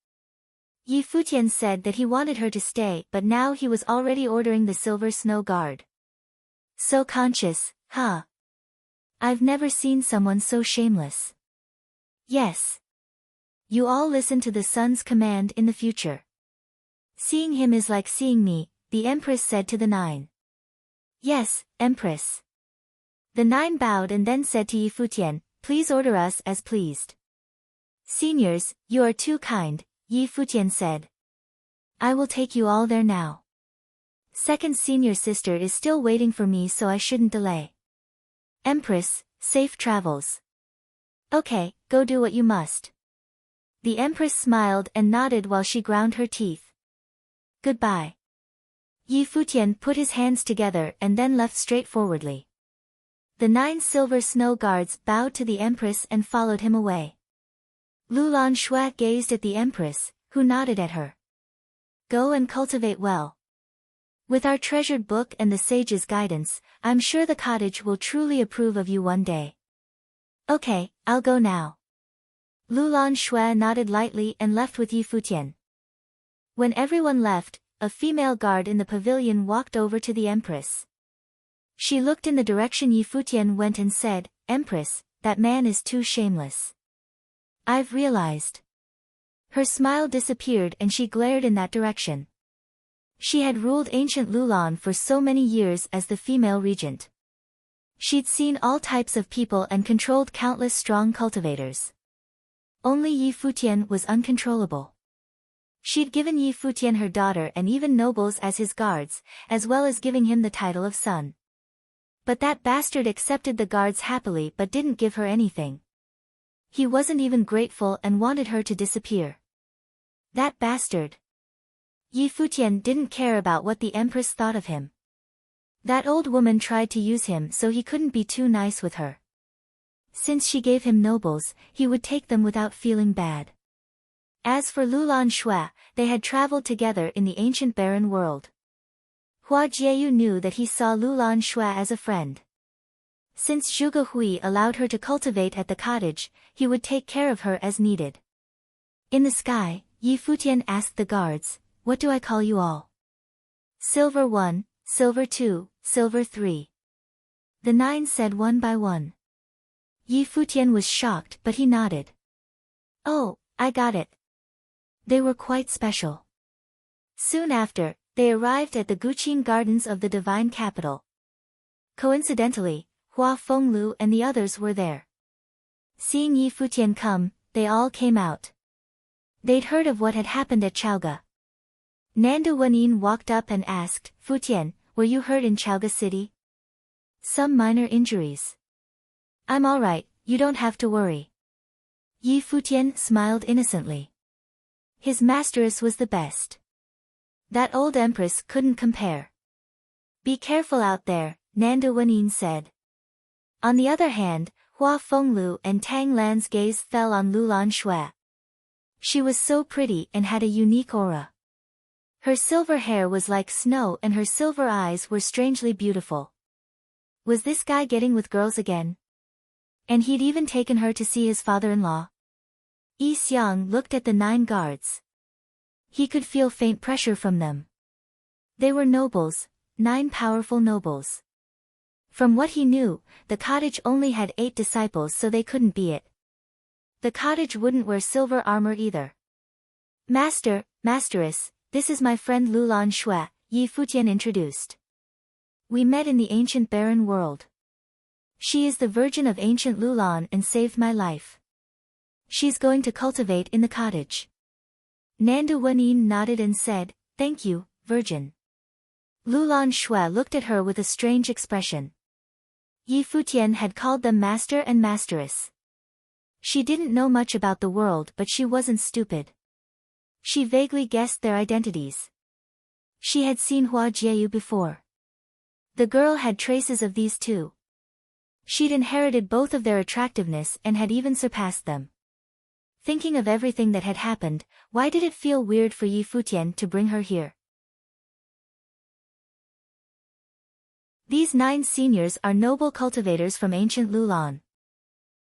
Yi Futian said that he wanted her to stay, but now he was already ordering the Silver Snow Guard. So conscious, huh? I've never seen someone so shameless. Yes. You all listen to the sun's command in the future. Seeing him is like seeing me, the Empress said to the 9. Yes, Empress. The 9 bowed and then said to Yi Futian, "Please order us as pleased." "Seniors, you are too kind," Yi Futian said. "I will take you all there now. Second senior sister is still waiting for me, so I shouldn't delay. Empress, safe travels." "Okay, go do what you must." The Empress smiled and nodded while she ground her teeth. "Goodbye." Yi Futian put his hands together and then left straightforwardly. The 9 silver snow guards bowed to the Empress and followed him away. Lulan Xue gazed at the Empress, who nodded at her. "Go and cultivate well. With our treasured book and the sage's guidance, I'm sure the cottage will truly approve of you one day." "Okay, I'll go now." Lulan Xue nodded lightly and left with Yi Futian. When everyone left, a female guard in the pavilion walked over to the Empress. She looked in the direction Yi Futian went and said, "Empress, that man is too shameless. I've realized." Her smile disappeared and she glared in that direction. She had ruled ancient Lulan for so many years as the female regent. She'd seen all types of people and controlled countless strong cultivators. Only Yi Futian was uncontrollable. She'd given Yi Futian her daughter and even nobles as his guards, as well as giving him the title of son. But that bastard accepted the guards happily but didn't give her anything. He wasn't even grateful and wanted her to disappear. That bastard. Yi Futian didn't care about what the empress thought of him. That old woman tried to use him so he couldn't be too nice with her. Since she gave him nobles, he would take them without feeling bad. As for Lulan Shui, they had traveled together in the ancient barren world. Hua Jieyu knew that he saw Lulan Shui as a friend. Since Zhuge Hui allowed her to cultivate at the cottage, he would take care of her as needed. In the sky, Yi Futian asked the guards, "What do I call you all?" "Silver 1, Silver 2, Silver 3. The 9 said one by one. Yi Futian was shocked but he nodded. "Oh, I got it." They were quite special. Soon after, they arrived at the Guqin Gardens of the Divine Capital. Coincidentally, Hua Fenglu and the others were there. Seeing Yi Futian come, they all came out. They'd heard of what had happened at Chaoga. Nandu Wenin walked up and asked, "Futian, were you hurt in Chaoga City?" "Some minor injuries." "I'm all right, you don't have to worry." Yi Futian smiled innocently. His masteress was the best. That old empress couldn't compare. "Be careful out there," Nandu Wenin said. On the other hand, Hua Fenglu and Tang Lan's gaze fell on Lulan Shui. She was so pretty and had a unique aura. Her silver hair was like snow and her silver eyes were strangely beautiful. Was this guy getting with girls again? And he'd even taken her to see his father-in-law? Yi Xiang looked at the 9 guards. He could feel faint pressure from them. They were nobles, 9 powerful nobles. From what he knew, the cottage only had 8 disciples so they couldn't be it. The cottage wouldn't wear silver armor either. "Master, Masteress, this is my friend Lulan Shui," Yi Futian introduced. "We met in the ancient barren world. She is the virgin of ancient Lulan and saved my life. She's going to cultivate in the cottage." Nandu Wenin nodded and said, "Thank you, virgin." Lulan Shui looked at her with a strange expression. Yi Futian had called them master and masteress. She didn't know much about the world but she wasn't stupid. She vaguely guessed their identities. She had seen Hua Jieyu before. The girl had traces of these too. She'd inherited both of their attractiveness and had even surpassed them. Thinking of everything that had happened, why did it feel weird for Yi Futian to bring her here? These 9 seniors are noble cultivators from ancient Lulan.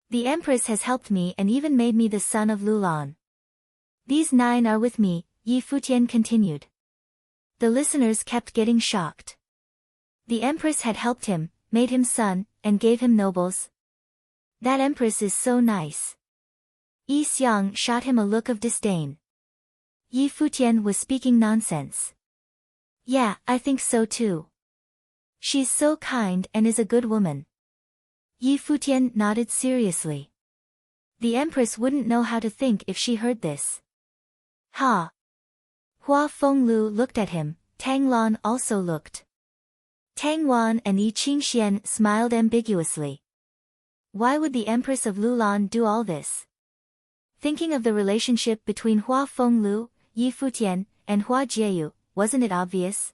The empress has helped me and even made me the son of Lulan. These 9 are with me, Yi Futian continued. The listeners kept getting shocked. The empress had helped him, made him son, and gave him nobles. That empress is so nice. Yi Xiang shot him a look of disdain. Yi Futian was speaking nonsense. "Yeah, I think so too. She's so kind and is a good woman." Yi Futian nodded seriously. The empress wouldn't know how to think if she heard this. "Ha!" Hua Fenglu looked at him, Tang Lan also looked. Tang Wan and Yi Qingxian smiled ambiguously. Why would the empress of Lulan do all this? Thinking of the relationship between Hua Fenglu, Yi Futian, and Hua Jieyu, wasn't it obvious?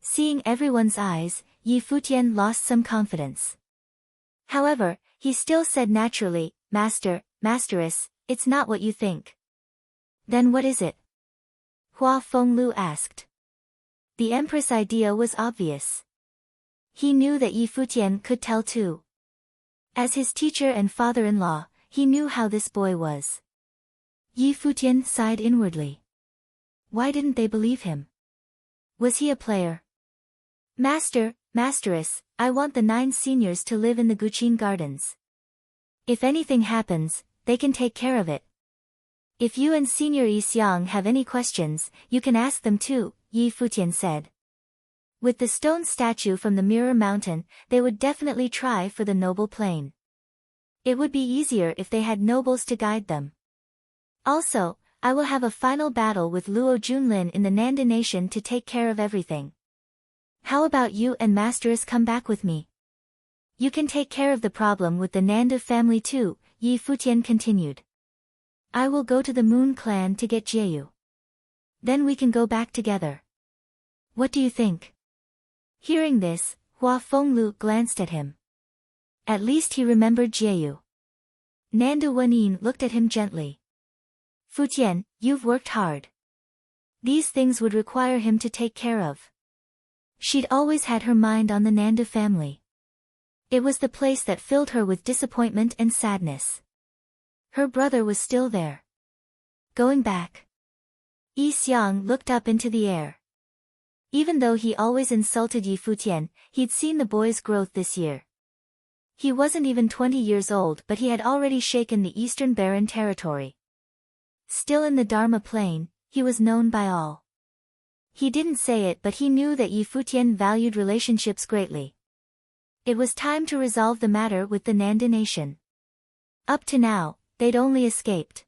Seeing everyone's eyes, Yi Futian lost some confidence. However, he still said naturally, "Master, Masteress, it's not what you think." "Then what is it?" Hua Fenglu asked. The empress' idea was obvious. He knew that Yi Futian could tell too. As his teacher and father-in-law, he knew how this boy was. Yi Futian sighed inwardly. Why didn't they believe him? Was he a player? "Master, Masteress, I want the 9 seniors to live in the Guqin Gardens. If anything happens, they can take care of it. If you and Senior Yi Xiang have any questions, you can ask them too," Yi Futian said. With the stone statue from the Mirror Mountain, they would definitely try for the noble plane. It would be easier if they had nobles to guide them. Also, I will have a final battle with Luo Junlin in the Nanda nation to take care of everything. How about you and Masteress come back with me? You can take care of the problem with the Nanda family too, Yi Futian continued. I will go to the Moon Clan to get Jieyu. Then we can go back together. What do you think? Hearing this, Hua Fenglu glanced at him. At least he remembered Jieyu. Nanda Wenyin looked at him gently. Futian, you've worked hard. These things would require him to take care of. She'd always had her mind on the Nanda family. It was the place that filled her with disappointment and sadness. Her brother was still there. Going back. Yi Xiang looked up into the air. Even though he always insulted Yi Futian, he'd seen the boy's growth this year. He wasn't even 20 years old, but he had already shaken the Eastern Barren territory. Still in the Dharma plane, he was known by all. He didn't say it, but he knew that Yi Futian valued relationships greatly. It was time to resolve the matter with the Nanda nation. Up to now, they'd only escaped.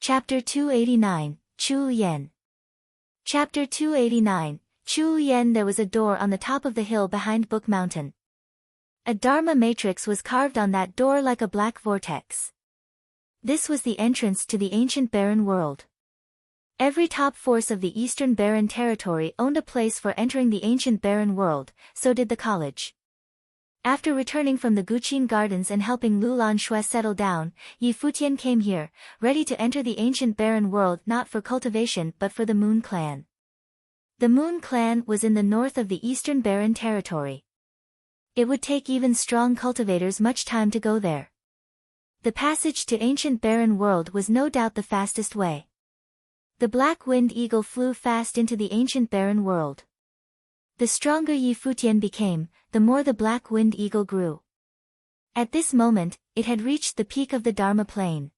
Chapter 289, Chu Yen. Chapter 289, Chu Yen. There was a door on the top of the hill behind Book Mountain. A Dharma matrix was carved on that door like a black vortex. This was the entrance to the ancient barren world. Every top force of the Eastern Barren territory owned a place for entering the ancient barren world, so did the college. After returning from the Guqin Gardens and helping Lu Lanshui settle down, Yi Futian came here, ready to enter the ancient barren world not for cultivation but for the Moon Clan. The Moon Clan was in the north of the Eastern Barren territory. It would take even strong cultivators much time to go there. The passage to ancient barren world was no doubt the fastest way. The black winged eagle flew fast into the ancient barren world. The stronger Yi Futian became, the more the black winged eagle grew. At this moment, it had reached the peak of the Dharma plane.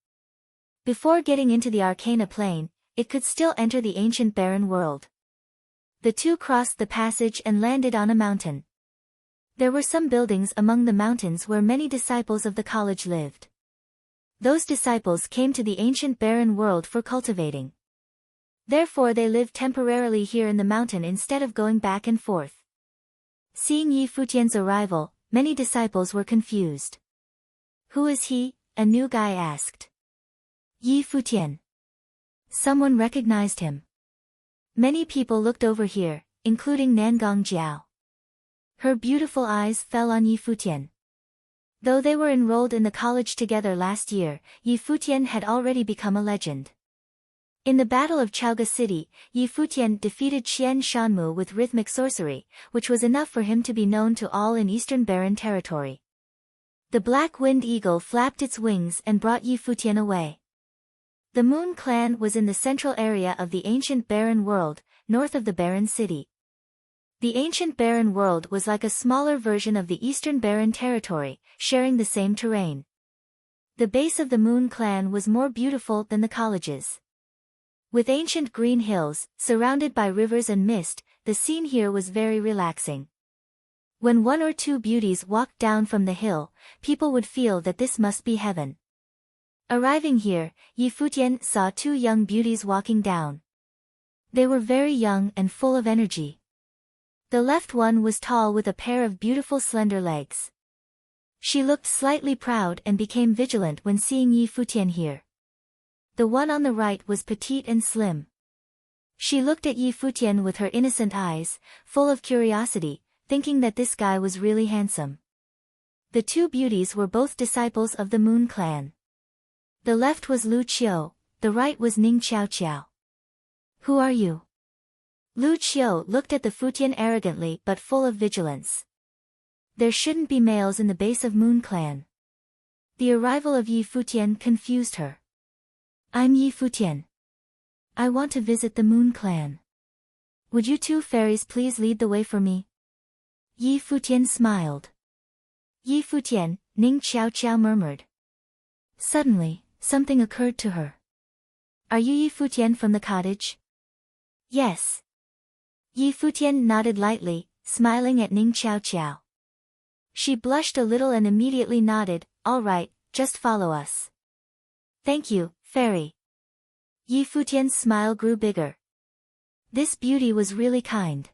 Before getting into the Arcana plane, it could still enter the ancient barren world. The two crossed the passage and landed on a mountain. There were some buildings among the mountains where many disciples of the college lived. Those disciples came to the ancient barren world for cultivating. Therefore they lived temporarily here in the mountain instead of going back and forth. Seeing Yi Futian's arrival, many disciples were confused. Who is he? A new guy asked. Yi Futian. Someone recognized him. Many people looked over here, including Nangong Jiao. Her beautiful eyes fell on Yi Futian. Though they were enrolled in the college together last year, Yi Futian had already become a legend. In the Battle of Chaoga City, Yi Futian defeated Qian Shanmu with rhythmic sorcery, which was enough for him to be known to all in Eastern Barren territory. The black winged eagle flapped its wings and brought Yi Futian away. The Moon Clan was in the central area of the ancient barren world, north of the barren city. The ancient barren world was like a smaller version of the Eastern Barren territory, sharing the same terrain. The base of the Moon Clan was more beautiful than the college's. With ancient green hills, surrounded by rivers and mist, the scene here was very relaxing. When one or two beauties walked down from the hill, people would feel that this must be heaven. Arriving here, Yi Futian saw two young beauties walking down. They were very young and full of energy. The left one was tall with a pair of beautiful slender legs. She looked slightly proud and became vigilant when seeing Yi Futian here. The one on the right was petite and slim. She looked at Yi Futian with her innocent eyes, full of curiosity, thinking that this guy was really handsome. The two beauties were both disciples of the Moon Clan. The left was Lu Qiu, the right was Ning Qiao Qiao. Who are you? Lu Qiu looked at the Futian arrogantly but full of vigilance. There shouldn't be males in the base of Moon Clan. The arrival of Yi Futian confused her. I'm Yi Futian. I want to visit the Moon Clan. Would you two fairies please lead the way for me? Yi Futian smiled. Yi Futian, Ning Qiao Qiao murmured. Suddenly, something occurred to her. Are you Yi Futian from the cottage? Yes. Yi Futian nodded lightly, smiling at Ning Qiao Qiao. She blushed a little and immediately nodded, "All right, just follow us." "Thank you, fairy." Yi Futian's smile grew bigger. This beauty was really kind.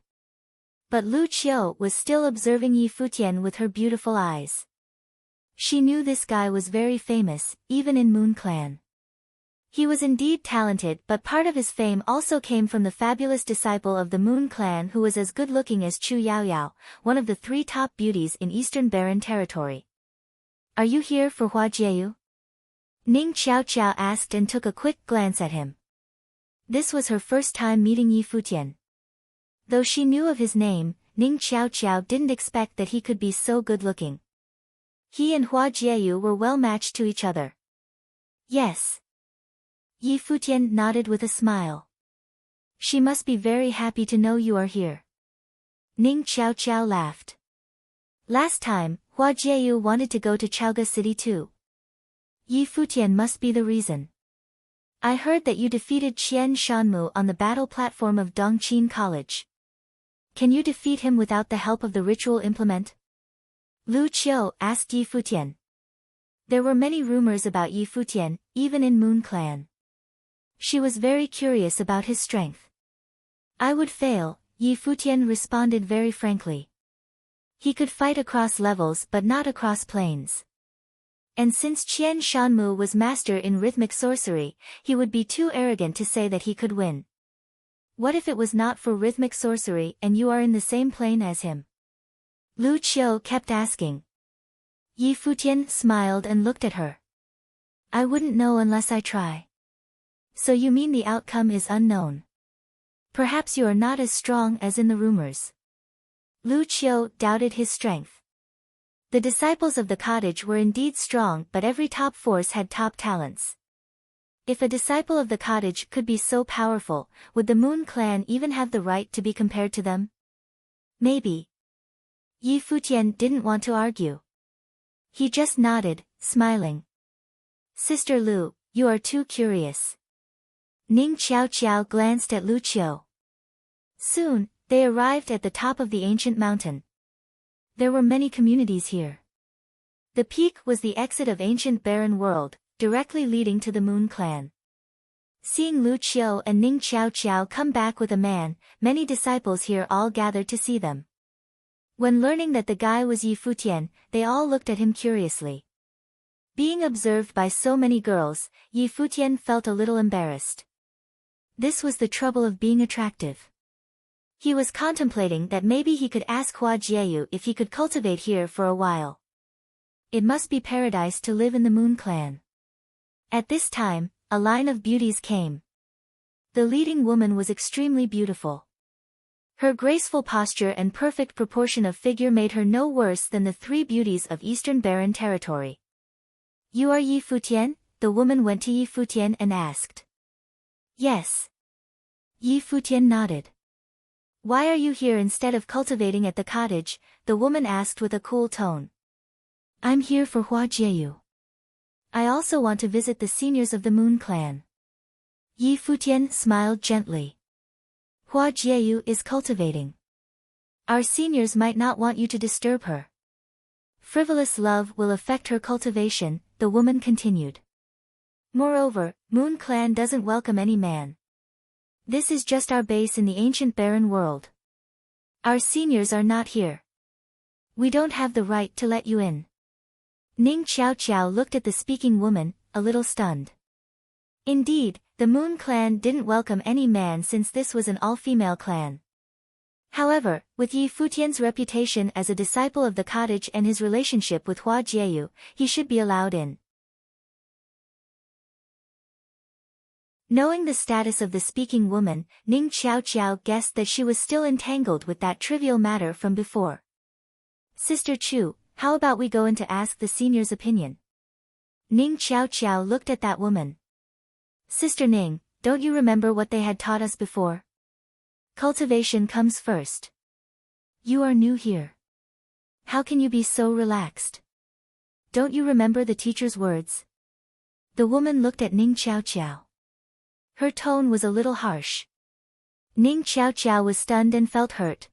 But Lu Qiu was still observing Yi Futian with her beautiful eyes. She knew this guy was very famous, even in Moon Clan. He was indeed talented, but part of his fame also came from the fabulous disciple of the Moon Clan who was as good-looking as Chu Yaoyao, one of the 3 top beauties in Eastern Barren Territory. "Are you here for Hua Jieyu?" Ning Xiaoqiao asked and took a quick glance at him. This was her first time meeting Yi Futian. Though she knew of his name, Ning Xiaoqiao didn't expect that he could be so good-looking. He and Hua Jieyu were well matched to each other. "Yes." Yi Futian nodded with a smile. "She must be very happy to know you are here." Ning Xiaoqiao laughed. "Last time, Hua Jieyu wanted to go to Chaoga City too. Yi Futian must be the reason. I heard that you defeated Qian Shanmu on the battle platform of Dongqing College. Can you defeat him without the help of the ritual implement?" Lu Qiu asked Yi Futian. There were many rumors about Yi Futian, even in Moon Clan. She was very curious about his strength. "I would fail," Yi Futian responded very frankly. He could fight across levels but not across planes. And since Qian Shanmu was master in rhythmic sorcery, he would be too arrogant to say that he could win. "What if it was not for rhythmic sorcery and you are in the same plane as him?" Lu Qiu kept asking. Yi Futian smiled and looked at her. "I wouldn't know unless I try." "So you mean the outcome is unknown? Perhaps you are not as strong as in the rumors." Lu Qiu doubted his strength. The disciples of the cottage were indeed strong, but every top force had top talents. If a disciple of the cottage could be so powerful, would the Moon Clan even have the right to be compared to them? Maybe. Yi Futian didn't want to argue. He just nodded, smiling. "Sister Lu, you are too curious." Ning Xiaoqiao glanced at Lu Qiu. Soon, they arrived at the top of the ancient mountain. There were many communities here. The peak was the exit of ancient barren world, directly leading to the Moon Clan. Seeing Lu Qiu and Ning Xiaoqiao come back with a man, many disciples here all gathered to see them. When learning that the guy was Yi Futian, they all looked at him curiously. Being observed by so many girls, Yi Futian felt a little embarrassed. This was the trouble of being attractive. He was contemplating that maybe he could ask Hua Jieyu if he could cultivate here for a while. It must be paradise to live in the Moon Clan. At this time, a line of beauties came. The leading woman was extremely beautiful. Her graceful posture and perfect proportion of figure made her no worse than the 3 beauties of Eastern Barren Territory. "You are Yi Futian?" The woman went to Yi Futian and asked. "Yes." Yi Futian nodded. "Why are you here instead of cultivating at the cottage?" the woman asked with a cool tone. "I'm here for Hua Jieyu. I also want to visit the seniors of the Moon Clan." Yi Futian smiled gently. "Hua Jieyu is cultivating. Our seniors might not want you to disturb her. Frivolous love will affect her cultivation," the woman continued. "Moreover, Moon Clan doesn't welcome any man. This is just our base in the ancient barren world. Our seniors are not here. We don't have the right to let you in." Ning Xiaoqiao looked at the speaking woman, a little stunned. Indeed, the Moon Clan didn't welcome any man since this was an all-female clan. However, with Yi Futian's reputation as a disciple of the cottage and his relationship with Hua Jieyu, he should be allowed in. Knowing the status of the speaking woman, Ning Xiaoqiao guessed that she was still entangled with that trivial matter from before. "Sister Chu, how about we go in to ask the senior's opinion?" Ning Xiaoqiao looked at that woman. "Sister Ning, don't you remember what they had taught us before? Cultivation comes first. You are new here. How can you be so relaxed? Don't you remember the teacher's words?" The woman looked at Ning Xiaoqiao. Her tone was a little harsh. Ning Xiaoqiao was stunned and felt hurt.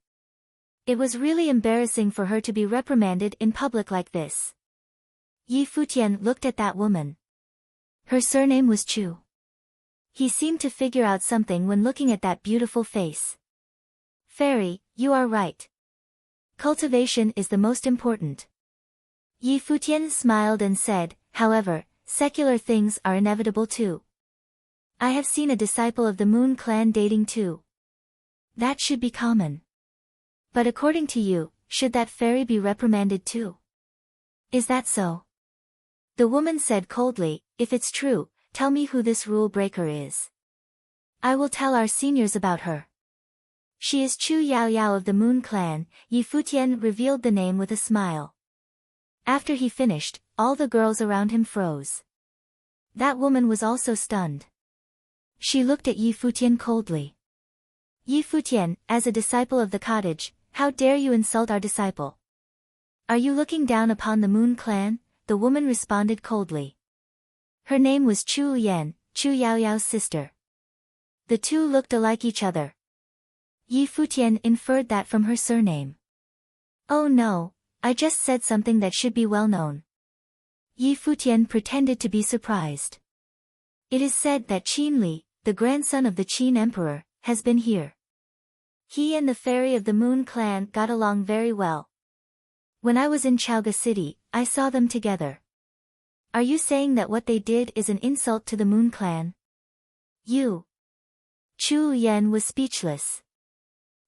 It was really embarrassing for her to be reprimanded in public like this. Yi Futian looked at that woman. Her surname was Chu. He seemed to figure out something when looking at that beautiful face. Fairy, you are right. Cultivation is the most important. Yi Futian smiled and said, however, secular things are inevitable too. I have seen a disciple of the Moon Clan dating too. That should be common. But according to you, should that fairy be reprimanded too? Is that so? The woman said coldly, if it's true, tell me who this rule breaker is. I will tell our seniors about her. She is Chu Yao Yao of the Moon Clan. Yi Futian revealed the name with a smile. After he finished, all the girls around him froze. That woman was also stunned. She looked at Yi Futian coldly. Yi Futian, as a disciple of the cottage, how dare you insult our disciple? Are you looking down upon the Moon Clan? The woman responded coldly. Her name was Chu Yan, Chu Yao Yao's sister. The two looked alike each other. Yi Futian inferred that from her surname. Oh no, I just said something that should be well known. Yi Futian pretended to be surprised. It is said that Qin Li, the grandson of the Qin emperor, has been here. He and the fairy of the Moon Clan got along very well. When I was in Chaoga City, I saw them together. Are you saying that what they did is an insult to the Moon Clan? You. Chu Yan was speechless.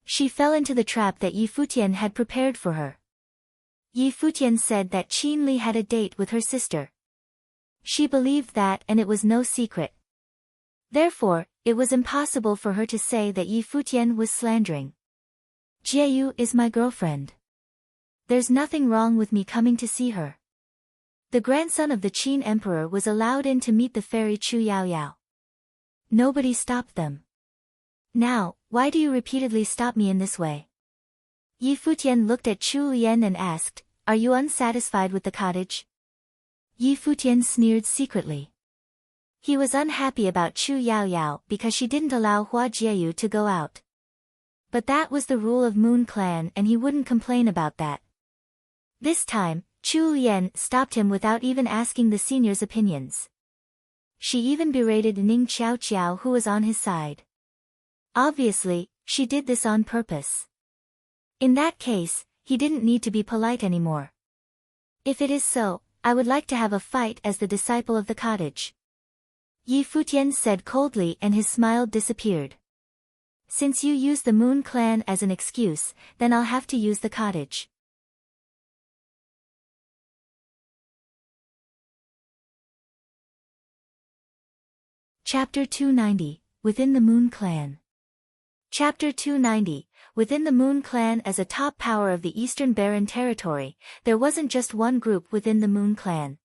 She fell into the trap that Yi Futian had prepared for her. Yi Futian said that Qin Li had a date with her sister. She believed that and it was no secret. Therefore, it was impossible for her to say that Yi Futian was slandering. Jieyu is my girlfriend. There's nothing wrong with me coming to see her. The grandson of the Qin emperor was allowed in to meet the fairy Chu Yao Yao. Nobody stopped them. Now, why do you repeatedly stop me in this way? Yi Futian looked at Chu Yan and asked, are you unsatisfied with the cottage? Yi Futian sneered secretly. He was unhappy about Chu Yao Yao because she didn't allow Hua Jieyu to go out. But that was the rule of Moon Clan and he wouldn't complain about that. This time, Chu Yan stopped him without even asking the seniors' opinions. She even berated Ning Qiao Qiao who was on his side. Obviously, she did this on purpose. In that case, he didn't need to be polite anymore. If it is so, I would like to have a fight as the disciple of the cottage. Yi Futian said coldly and his smile disappeared. Since you use the Moon Clan as an excuse, then I'll have to use the cottage. Chapter 290, Within the Moon Clan. Chapter 290, Within the Moon Clan. As a top power of the Eastern Barren Territory, there wasn't just one group within the Moon Clan.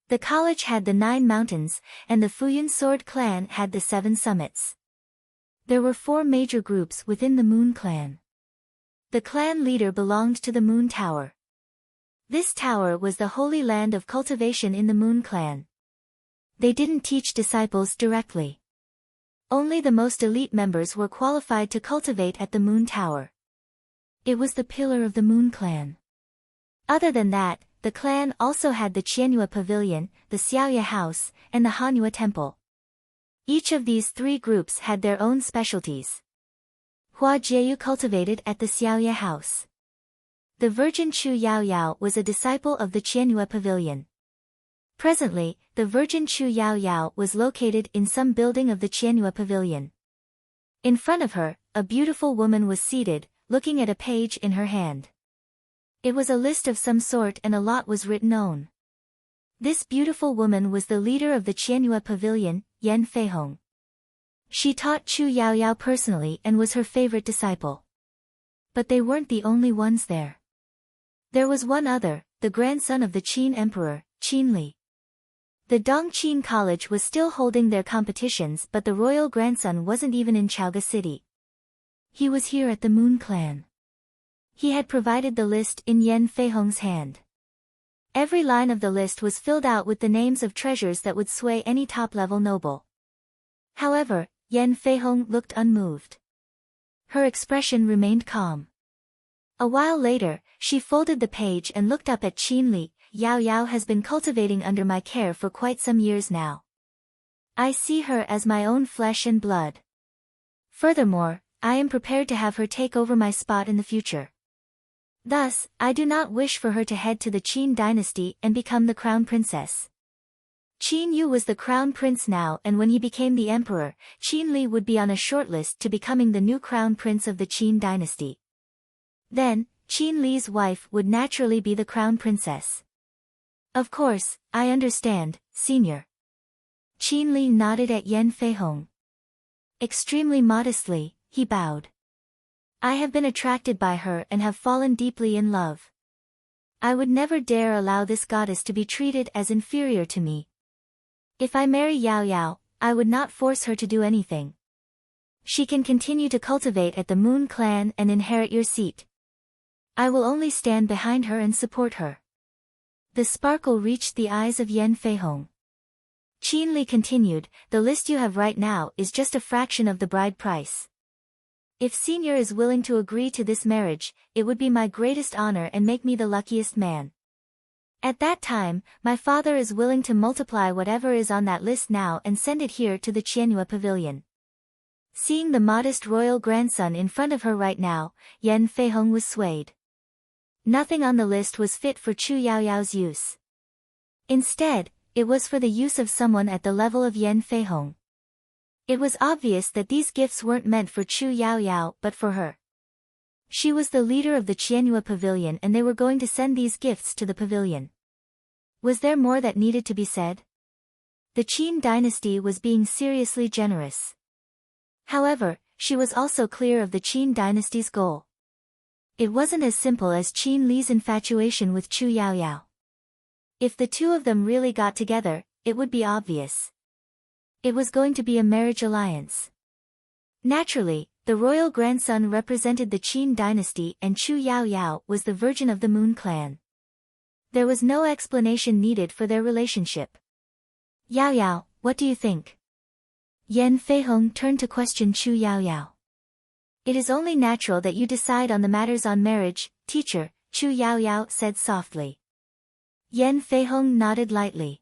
The college had the 9 mountains, and the Futian Sword Clan had the 7 summits. There were 4 major groups within the Moon Clan. The clan leader belonged to the Moon Tower. This tower was the holy land of cultivation in the Moon Clan. They didn't teach disciples directly. Only the most elite members were qualified to cultivate at the Moon Tower. It was the pillar of the Moon Clan. Other than that, the clan also had the Qianyue Pavilion, the Xiaoye House, and the Hanyue Temple. Each of these 3 groups had their own specialties. Hua Jieyu cultivated at the Xiaoye House. The Virgin Chu Yao Yao was a disciple of the Qianyue Pavilion. Presently, the Virgin Chu Yao Yao was located in some building of the Qianyue Pavilion. In front of her, a beautiful woman was seated, looking at a page in her hand. It was a list of some sort and a lot was written on. This beautiful woman was the leader of the Qianyue Pavilion, Yan Feihong. She taught Chu Yao Yao personally and was her favorite disciple. But they weren't the only ones there. There was one other, the grandson of the Qin emperor, Qin Li. The Dongqing College was still holding their competitions but the royal grandson wasn't even in Chaoga City. He was here at the Moon Clan. He had provided the list in Yan Feihong's hand. Every line of the list was filled out with the names of treasures that would sway any top-level noble. However, Yan Feihong looked unmoved. Her expression remained calm. A while later, she folded the page and looked up at Qin Li. Yao Yao has been cultivating under my care for quite some years now. I see her as my own flesh and blood. Furthermore, I am prepared to have her take over my spot in the future. Thus, I do not wish for her to head to the Qin dynasty and become the crown princess. Qin Yu was the crown prince now, and when he became the emperor, Qin Li would be on a shortlist to becoming the new crown prince of the Qin dynasty. Then, Qin Li's wife would naturally be the crown princess. Of course, I understand, senior. Qin Li nodded at Yan Feihong. Extremely modestly, he bowed. I have been attracted by her and have fallen deeply in love. I would never dare allow this goddess to be treated as inferior to me. If I marry Yao Yao, I would not force her to do anything. She can continue to cultivate at the Moon Clan and inherit your seat. I will only stand behind her and support her. The sparkle reached the eyes of Yan Feihong. Qin Li continued, the list you have right now is just a fraction of the bride price. If senior is willing to agree to this marriage, it would be my greatest honor and make me the luckiest man. At that time, my father is willing to multiply whatever is on that list now and send it here to the Qianyue pavilion. Seeing the modest royal grandson in front of her right now, Yan Feihong was swayed. Nothing on the list was fit for Chu Yaoyao's use. Instead, it was for the use of someone at the level of Yan Feihong. It was obvious that these gifts weren't meant for Chu Yaoyao but for her. She was the leader of the Qianyue pavilion and they were going to send these gifts to the pavilion. Was there more that needed to be said? The Qin dynasty was being seriously generous. However, she was also clear of the Qin dynasty's goal. It wasn't as simple as Qin Li's infatuation with Chu Yaoyao. If the two of them really got together, it would be obvious. It was going to be a marriage alliance. Naturally, the royal grandson represented the Qin dynasty and Chu Yaoyao was the virgin of the Moon Clan. There was no explanation needed for their relationship. Yao Yao, what do you think? Yan Feihong turned to question Chu Yaoyao. It is only natural that you decide on the matters on marriage, teacher, Chu Yaoyao said softly. Yan Feihong nodded lightly.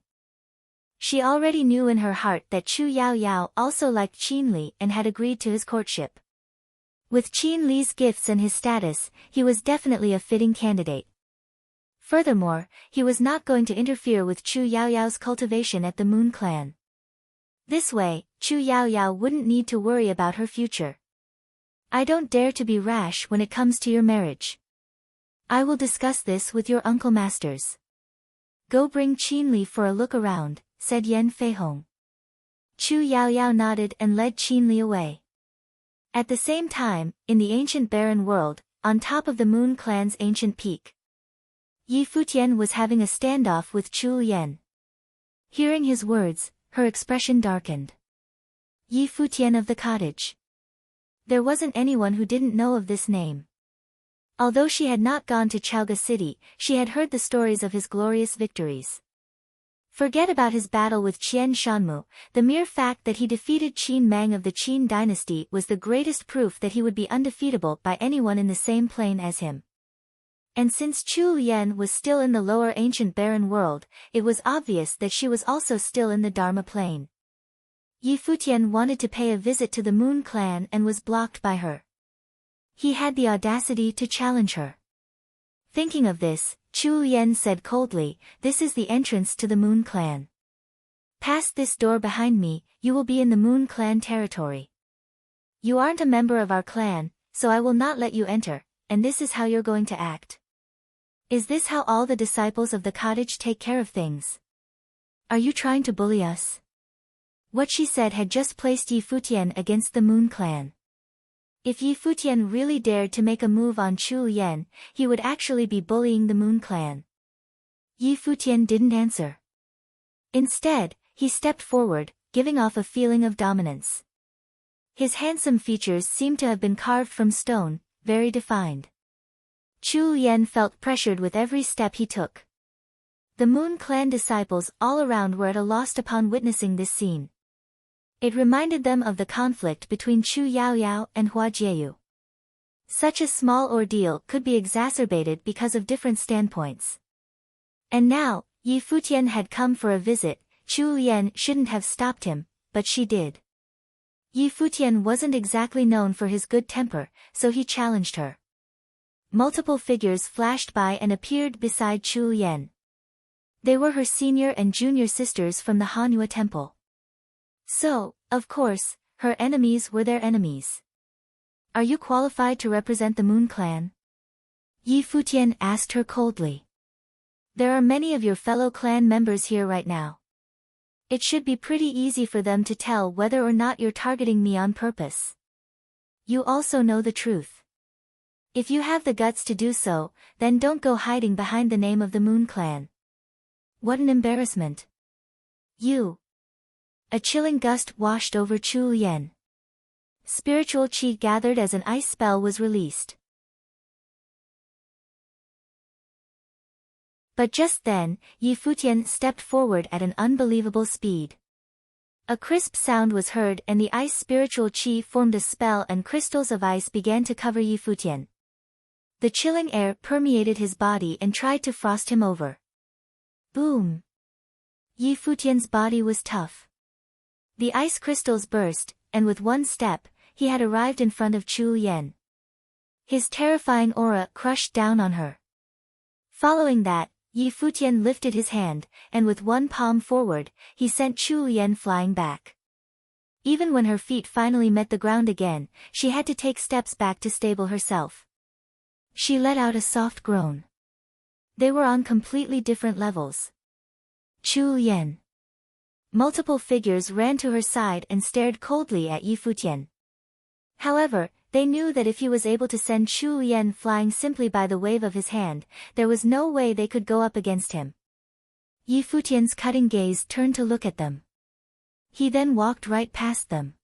She already knew in her heart that Chu Yaoyao also liked Qin Li and had agreed to his courtship. With Qin Li's gifts and his status, he was definitely a fitting candidate. Furthermore, he was not going to interfere with Chu Yaoyao's cultivation at the Moon Clan. This way, Chu Yaoyao wouldn't need to worry about her future. I don't dare to be rash when it comes to your marriage. I will discuss this with your uncle masters. Go bring Qin Li for a look around, said Yan Feihong. Chu Yaoyao nodded and led Qin Li away. At the same time, in the ancient barren world, on top of the Moon Clan's ancient peak, Yi Futian was having a standoff with Chu Yan. Hearing his words, her expression darkened. Yi Futian of the cottage. There wasn't anyone who didn't know of this name. Although she had not gone to Chaoga City, she had heard the stories of his glorious victories. Forget about his battle with Qian Shanmu, the mere fact that he defeated Qin Mang of the Qin dynasty was the greatest proof that he would be undefeatable by anyone in the same plane as him. And since Chu Yan was still in the lower ancient barren world, it was obvious that she was also still in the Dharma plane. Yi Futian wanted to pay a visit to the Moon Clan and was blocked by her. He had the audacity to challenge her. Thinking of this, Chu Yan said coldly, "This is the entrance to the Moon Clan. Past this door behind me, you will be in the Moon Clan territory. You aren't a member of our clan, so I will not let you enter, and this is how you're going to act. Is this how all the disciples of the cottage take care of things? Are you trying to bully us?" What she said had just placed Yi Futian against the Moon Clan. If Yi Futian really dared to make a move on Chu Yan, he would actually be bullying the Moon Clan. Yi Futian didn't answer. Instead, he stepped forward, giving off a feeling of dominance. His handsome features seemed to have been carved from stone, very defined. Chu Yan felt pressured with every step he took. The Moon Clan disciples all around were at a loss upon witnessing this scene. It reminded them of the conflict between Chu Yaoyao and Hua Jieyu. Such a small ordeal could be exacerbated because of different standpoints. And now, Yi Futian had come for a visit. Chu Lian shouldn't have stopped him, but she did. Yi Futian wasn't exactly known for his good temper, so he challenged her. Multiple figures flashed by and appeared beside Chu Lian. They were her senior and junior sisters from the Hanhua temple. So, of course, her enemies were their enemies. Are you qualified to represent the Moon Clan? Yi Futian asked her coldly. There are many of your fellow clan members here right now. It should be pretty easy for them to tell whether or not you're targeting me on purpose. You also know the truth. If you have the guts to do so, then don't go hiding behind the name of the Moon Clan. What an embarrassment. You. A chilling gust washed over Chu Lian. Spiritual chi gathered as an ice spell was released. But just then, Yi Futian stepped forward at an unbelievable speed. A crisp sound was heard and the ice spiritual chi formed a spell and crystals of ice began to cover Yi Futian. The chilling air permeated his body and tried to frost him over. Boom! Yi Futian's body was tough. The ice crystals burst, and with one step, he had arrived in front of Chu Lian. His terrifying aura crushed down on her. Following that, Yi Futian lifted his hand, and with one palm forward, he sent Chu Lian flying back. Even when her feet finally met the ground again, she had to take steps back to stable herself. She let out a soft groan. They were on completely different levels. Chu Lian. Multiple figures ran to her side and stared coldly at Yi Futian. However, they knew that if he was able to send Chu Lian flying simply by the wave of his hand, there was no way they could go up against him. Yi Futian's cutting gaze turned to look at them. He then walked right past them.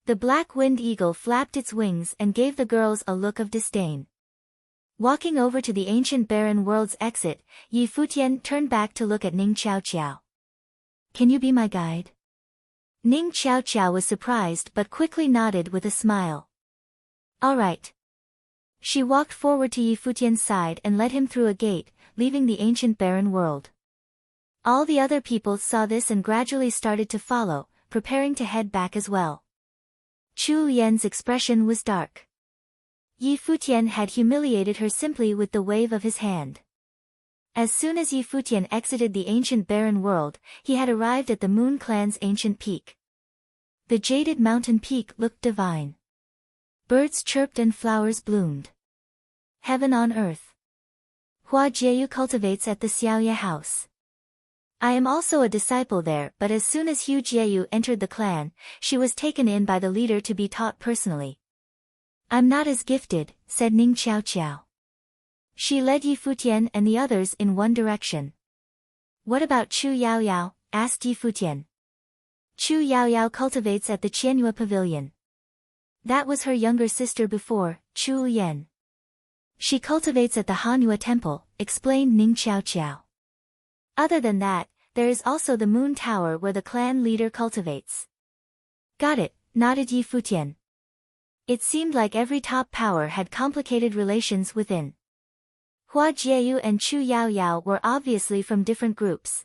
The black winged eagle flapped its wings and gave the girls a look of disdain. Walking over to the ancient barren world's exit, Yi Futian turned back to look at Ning Qiao. Can you be my guide? Ning Qiao was surprised but quickly nodded with a smile. All right. She walked forward to Yi Futian's side and led him through a gate, leaving the ancient barren world. All the other people saw this and gradually started to follow, preparing to head back as well. Chu Lian's expression was dark. Yi Futian had humiliated her simply with the wave of his hand. As soon as Yi Futian exited the ancient barren world, he had arrived at the Moon Clan's ancient peak. The jaded mountain peak looked divine. Birds chirped and flowers bloomed. Heaven on earth. Hua Jieyu cultivates at the Xiaoye house. I am also a disciple there, but as soon as Hu Jieyu entered the clan, she was taken in by the leader to be taught personally. I'm not as gifted, said Ning Qiao. She led Yi Futian and the others in one direction. What about Chu Yaoyao? Asked Yi Futian. Chu Yaoyao cultivates at the Qianyue pavilion. That was her younger sister before, Chu Lian. She cultivates at the Hanhua temple, explained Ning Qiao. Other than that, there is also the Moon Tower where the clan leader cultivates. Got it, nodded Yi Futian. It seemed like every top power had complicated relations within. Hua Jieyu and Chu Yaoyao were obviously from different groups.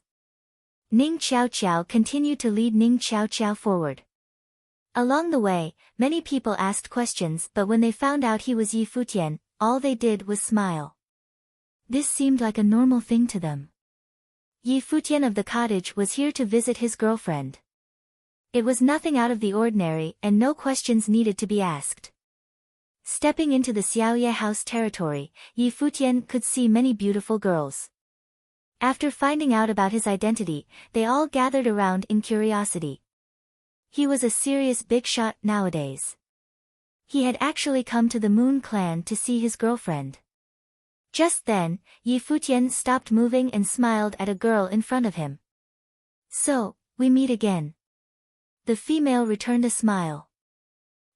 Ning Qiao continued to lead Ning Qiao forward. Along the way, many people asked questions, but when they found out he was Yi Futian, all they did was smile. This seemed like a normal thing to them. Yi Futian of the cottage was here to visit his girlfriend. It was nothing out of the ordinary and no questions needed to be asked. Stepping into the Xiaoye house territory, Yi Futian could see many beautiful girls. After finding out about his identity, they all gathered around in curiosity. He was a serious big shot nowadays. He had actually come to the Moon Clan to see his girlfriend. Just then, Yi Futian stopped moving and smiled at a girl in front of him. So, we meet again. The female returned a smile.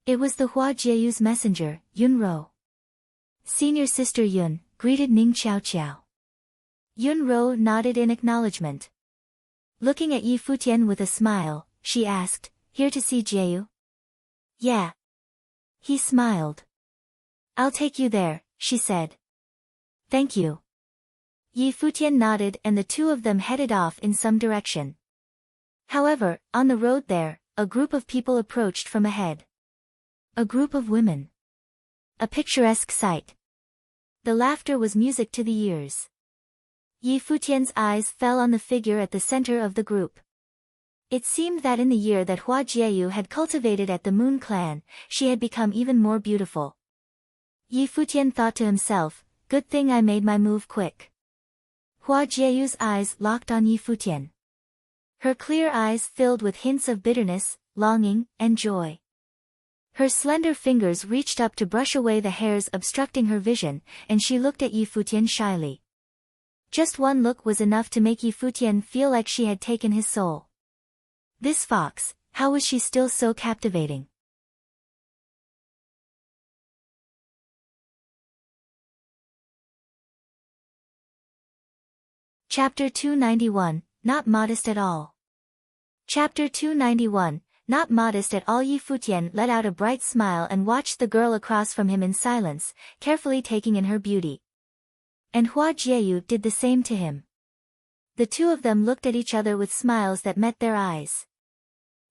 It was the Hua Jieyu's messenger, Yunro. Senior sister Yun greeted Ning Qiao. Yunro nodded in acknowledgement. Looking at Yi Futian with a smile, she asked, Here to see Jieyu? Yeah. He smiled. I'll take you there, she said. Thank you. Yi Futian nodded and the two of them headed off in some direction. However, on the road there, a group of people approached from ahead. A group of women. A picturesque sight. The laughter was music to the ears. Yi Futian's eyes fell on the figure at the center of the group. It seemed that in the year that Hua Jieyu had cultivated at the Moon Clan, she had become even more beautiful. Yi Futian thought to himself, good thing I made my move quick. Hua Jieyu's eyes locked on Yi Futian. Her clear eyes filled with hints of bitterness, longing, and joy. Her slender fingers reached up to brush away the hairs obstructing her vision, and she looked at Yi Futian shyly. Just one look was enough to make Yi Futian feel like she had taken his soul. This fox, how was she still so captivating? Chapter 291, Not Modest at All. Chapter 291, Not Modest at All. Yi Futian let out a bright smile and watched the girl across from him in silence, carefully taking in her beauty. And Hua Jieyu did the same to him. The two of them looked at each other with smiles that met their eyes.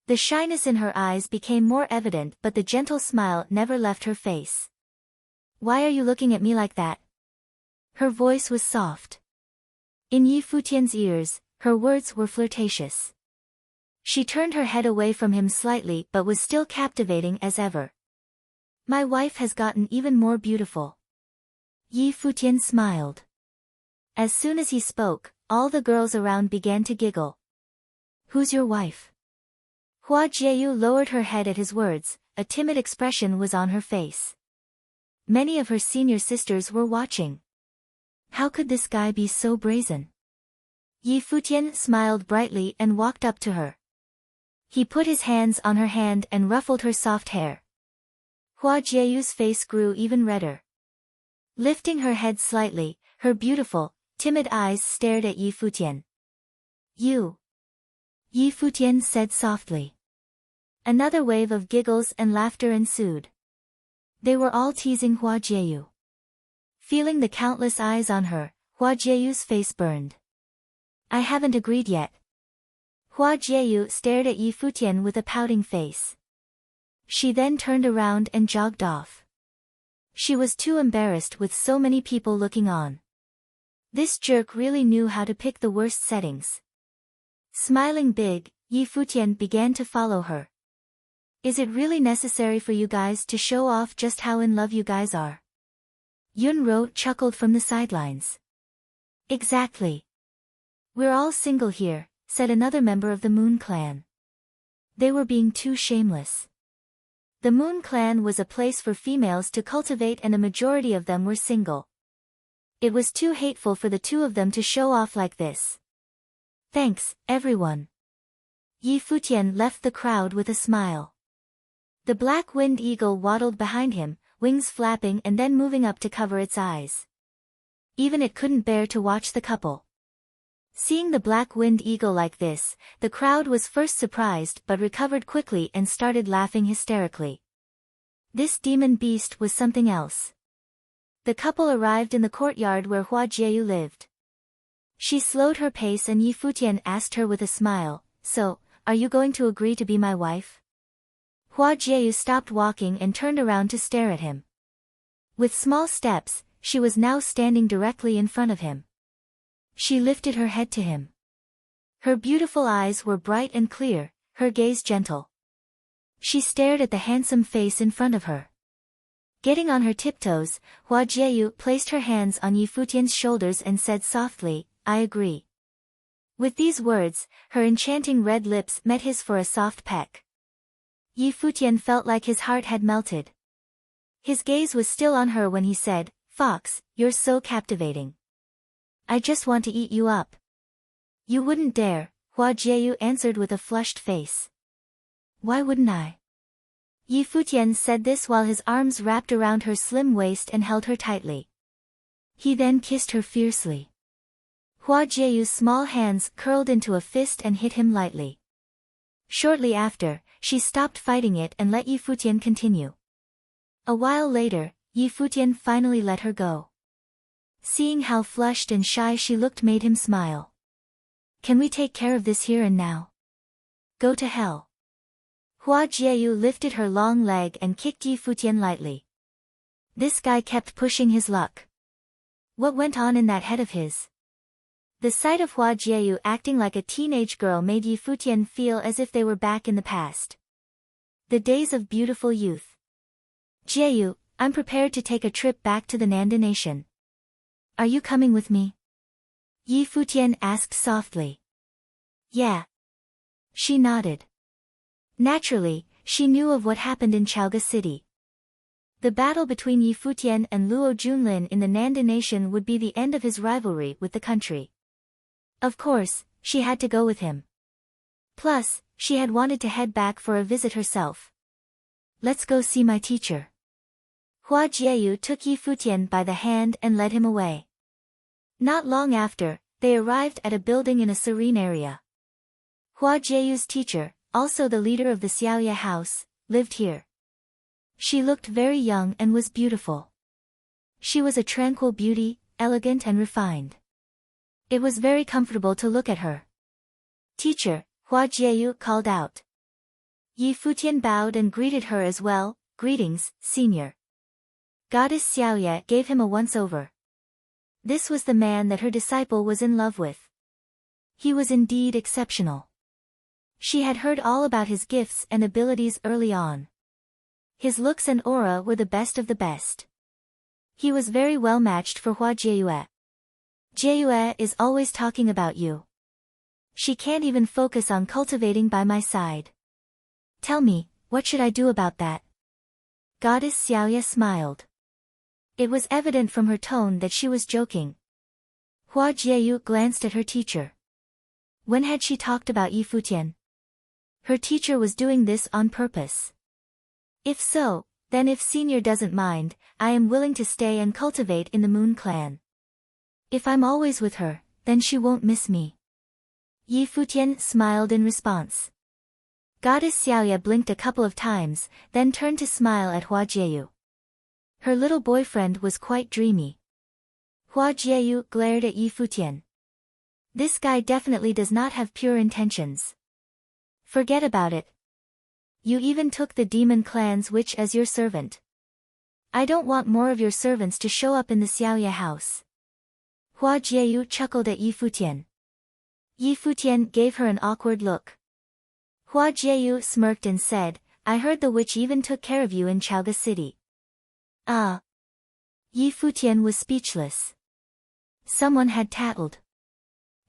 The shyness in her eyes became more evident, but the gentle smile never left her face. Why are you looking at me like that? Her voice was soft. In Yi Futian's ears, her words were flirtatious. She turned her head away from him slightly but was still captivating as ever. My wife has gotten even more beautiful. Yi Futian smiled. As soon as he spoke, all the girls around began to giggle. Who's your wife? Hua Jieyu lowered her head at his words, a timid expression was on her face. Many of her senior sisters were watching. How could this guy be so brazen? Yi Futian smiled brightly and walked up to her. He put his hands on her hand and ruffled her soft hair. Hua Jieyu's face grew even redder. Lifting her head slightly, her beautiful, timid eyes stared at Yi Futian. You. Yi Futian said softly. Another wave of giggles and laughter ensued. They were all teasing Hua Jieyu. Feeling the countless eyes on her, Hua Jieyu's face burned. I haven't agreed yet. Hua Jieyu stared at Yi Futian with a pouting face. She then turned around and jogged off. She was too embarrassed with so many people looking on. This jerk really knew how to pick the worst settings. Smiling big, Yi Futian began to follow her. Is it really necessary for you guys to show off just how in love you guys are? Yunro chuckled from the sidelines. Exactly. We're all single here, said another member of the Moon Clan. They were being too shameless. The Moon Clan was a place for females to cultivate and a majority of them were single. It was too hateful for the two of them to show off like this. Thanks, everyone. Yi Futian left the crowd with a smile. The black winged eagle waddled behind him, wings flapping and then moving up to cover its eyes. Even it couldn't bear to watch the couple. Seeing the black winged eagle like this, the crowd was first surprised but recovered quickly and started laughing hysterically. This demon beast was something else. The couple arrived in the courtyard where Hua Jieyu lived. She slowed her pace and Yi Futian asked her with a smile, So, are you going to agree to be my wife? Hua Jieyu stopped walking and turned around to stare at him. With small steps, she was now standing directly in front of him. She lifted her head to him. Her beautiful eyes were bright and clear, her gaze gentle. She stared at the handsome face in front of her. Getting on her tiptoes, Hua Jieyu placed her hands on Yi Futian's shoulders and said softly, I agree. With these words, her enchanting red lips met his for a soft peck. Yi Futian felt like his heart had melted. His gaze was still on her when he said, Fox, you're so captivating. I just want to eat you up. You wouldn't dare, Hua Jieyu answered with a flushed face. Why wouldn't I? Yi Futian said this while his arms wrapped around her slim waist and held her tightly. He then kissed her fiercely. Hua Jieyu's small hands curled into a fist and hit him lightly. Shortly after, she stopped fighting it and let Yi Futian continue. A while later, Yi Futian finally let her go. Seeing how flushed and shy she looked made him smile. Can we take care of this here and now? Go to hell. Hua Jieyu lifted her long leg and kicked Yi Futian lightly. This guy kept pushing his luck. What went on in that head of his? The sight of Hua Jieyu acting like a teenage girl made Yi Futian feel as if they were back in the past. The days of beautiful youth. Jieyu, I'm prepared to take a trip back to the Nanda nation. Are you coming with me? Yi Futian asked softly. Yeah. She nodded. Naturally, she knew of what happened in Chaoga City. The battle between Yi Futian and Luo Junlin in the Nanda nation would be the end of his rivalry with the country. Of course, she had to go with him. Plus, she had wanted to head back for a visit herself. Let's go see my teacher. Hua Jieyu took Yi Futian by the hand and led him away. Not long after, they arrived at a building in a serene area. Hua Jieyu's teacher, also the leader of the Xiaoye house, lived here. She looked very young and was beautiful. She was a tranquil beauty, elegant and refined. It was very comfortable to look at her. Teacher, Hua Jieyu called out. Yi Futian bowed and greeted her as well. Greetings, senior. Goddess Xiaoye gave him a once-over. This was the man that her disciple was in love with. He was indeed exceptional. She had heard all about his gifts and abilities early on. His looks and aura were the best of the best. He was very well matched for Hua Jieyue. Jieyue is always talking about you. She can't even focus on cultivating by my side. Tell me, what should I do about that? Goddess Xiaoye smiled. It was evident from her tone that she was joking. Hua Jieyu glanced at her teacher. When had she talked about Yi Futian? Her teacher was doing this on purpose. If so, then if senior doesn't mind, I am willing to stay and cultivate in the Moon Clan. If I'm always with her, then she won't miss me. Yi Futian smiled in response. Goddess Xiaoye blinked a couple of times, then turned to smile at Hua Jieyu. Her little boyfriend was quite dreamy. Hua Jieyu glared at Yi Futian. This guy definitely does not have pure intentions. Forget about it. You even took the demon clan's witch as your servant. I don't want more of your servants to show up in the Xiaoye house. Hua Jieyu chuckled at Yi Futian. Yi Futian gave her an awkward look. Hua Jieyu smirked and said, I heard the witch even took care of you in Chaoga City. Ah. Yi Futian was speechless. Someone had tattled.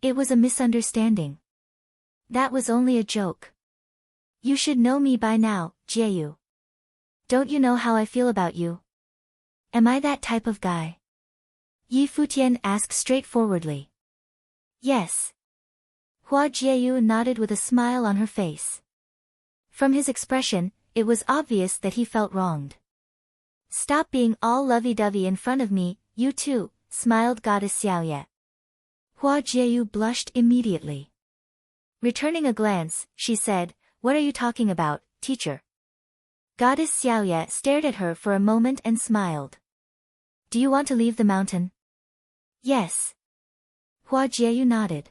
It was a misunderstanding. That was only a joke. You should know me by now, Jieyu. Don't you know how I feel about you? Am I that type of guy? Yi Futian asked straightforwardly. Yes. Hua Jieyu nodded with a smile on her face. From his expression, it was obvious that he felt wronged. Stop being all lovey-dovey in front of me, you too, smiled Goddess Xiaoye. Hua Jieyu blushed immediately. Returning a glance, she said, What are you talking about, teacher? Goddess Xiaoye stared at her for a moment and smiled. Do you want to leave the mountain? Yes. Hua Jieyu nodded.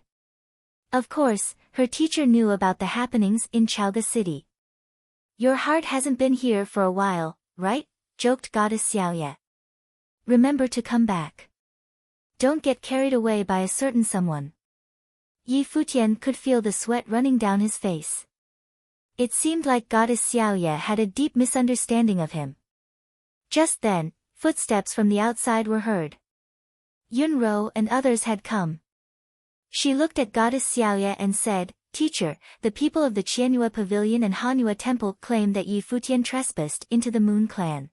Of course, her teacher knew about the happenings in Chaoga City. Your heart hasn't been here for a while, right? Joked Goddess Xiaoye. Remember to come back. Don't get carried away by a certain someone. Yi Futian could feel the sweat running down his face. It seemed like Goddess Xiaoye had a deep misunderstanding of him. Just then, footsteps from the outside were heard. Yunro and others had come. She looked at Goddess Xiaoye and said, Teacher, the people of the Qianyue Pavilion and Hanyue Temple claim that Yi Futian trespassed into the Moon Clan.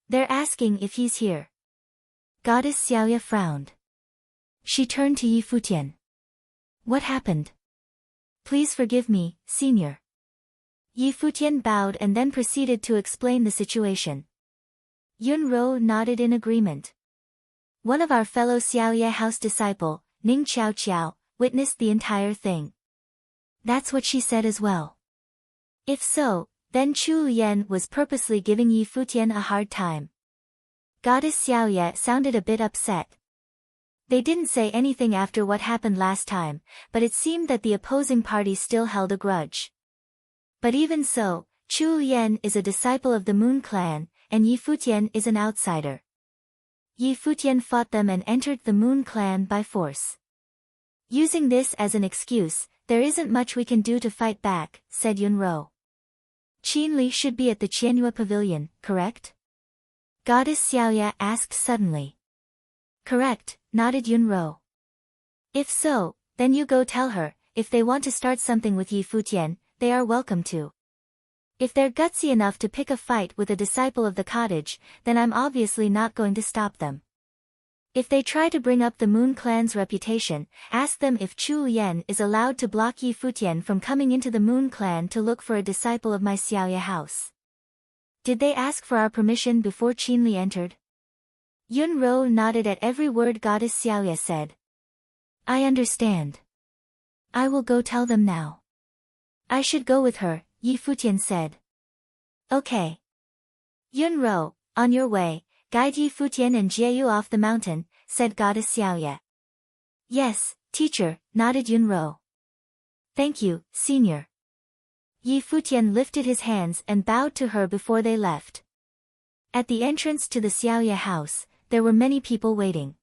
They're asking if he's here. Goddess Xiaoye frowned. She turned to Yi Futian. What happened? Please forgive me, senior. Yi Futian bowed and then proceeded to explain the situation. Yunro nodded in agreement. One of our fellow Xiaoye house disciple, Ning Qiao, witnessed the entire thing. That's what she said as well. If so, Then Chu Yan was purposely giving Yi Futian a hard time. Goddess Xiaoye sounded a bit upset. They didn't say anything after what happened last time, but it seemed that the opposing party still held a grudge. But even so, Chu Yan is a disciple of the Moon Clan, and Yi Futian is an outsider. Yi Futian fought them and entered the Moon Clan by force. Using this as an excuse, there isn't much we can do to fight back, said Yunro. Qinli should be at the Qianyue Pavilion, correct? Goddess Xiaoye asked suddenly. Correct, nodded Yunro. If so, then you go tell her, if they want to start something with Yi Futian, they are welcome to. If they're gutsy enough to pick a fight with a disciple of the cottage, then I'm obviously not going to stop them. If they try to bring up the Moon Clan's reputation, ask them if Chu Yan is allowed to block Yi Futian from coming into the Moon Clan to look for a disciple of my Xiaoye house. Did they ask for our permission before Qinli entered? Yunro nodded at every word Goddess Xiaoye said. I understand. I will go tell them now. I should go with her, Yi Futian said. Okay. Yunro, on your way, guide Yi Futian and Jieyu off the mountain, said Goddess Xiaoye. Yes, teacher, nodded Yunro. Thank you, senior. Yi Futian lifted his hands and bowed to her before they left. At the entrance to the Xiaoye house, there were many people waiting.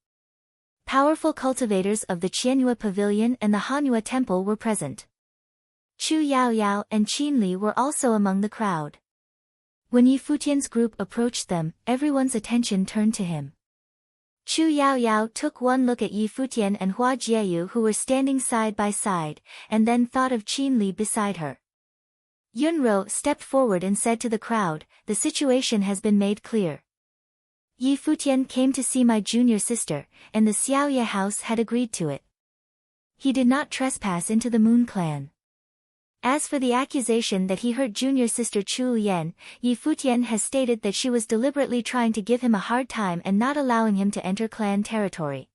Powerful cultivators of the Qianyue Pavilion and the Hanyu Temple were present. Chu Yaoyao and Qinli were also among the crowd. When Yi Futian's group approached them, everyone's attention turned to him. Chu Yaoyao took one look at Yi Futian and Hua Jieyu who were standing side by side, and then thought of Qinli beside her. Yunro stepped forward and said to the crowd, the situation has been made clear. Yi Futian came to see my junior sister, and the Xiaoye house had agreed to it. He did not trespass into the Moon Clan. As for the accusation that he hurt junior sister Chu Yan, Yi Futian has stated that she was deliberately trying to give him a hard time and not allowing him to enter clan territory.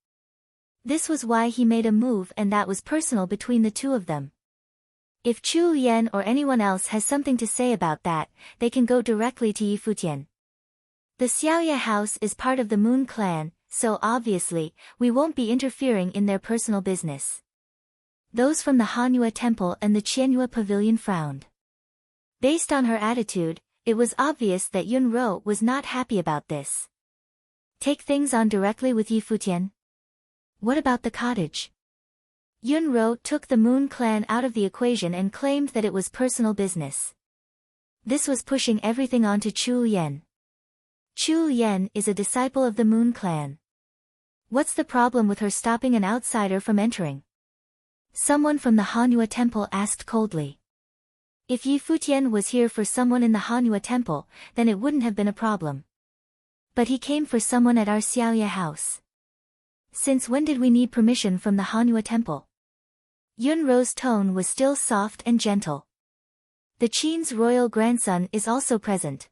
This was why he made a move, and that was personal between the two of them. If Chu Yan or anyone else has something to say about that, they can go directly to Yi Futian. The Xiaoye house is part of the Moon Clan, so obviously, we won't be interfering in their personal business. Those from the Hanyu Temple and the Qianyue Pavilion frowned. Based on her attitude, it was obvious that Yunro was not happy about this. Take things on directly with Yi Futian? What about the cottage? Yunro took the Moon Clan out of the equation and claimed that it was personal business. This was pushing everything onto Chu Yan. Chu Yan is a disciple of the Moon Clan. What's the problem with her stopping an outsider from entering? Someone from the Hanyu Temple asked coldly. If Yi Futian was here for someone in the Hanyu Temple, then it wouldn't have been a problem. But he came for someone at our Xiaoye house. Since when did we need permission from the Hanyu Temple? Yunro's tone was still soft and gentle. The Qin's royal grandson is also present.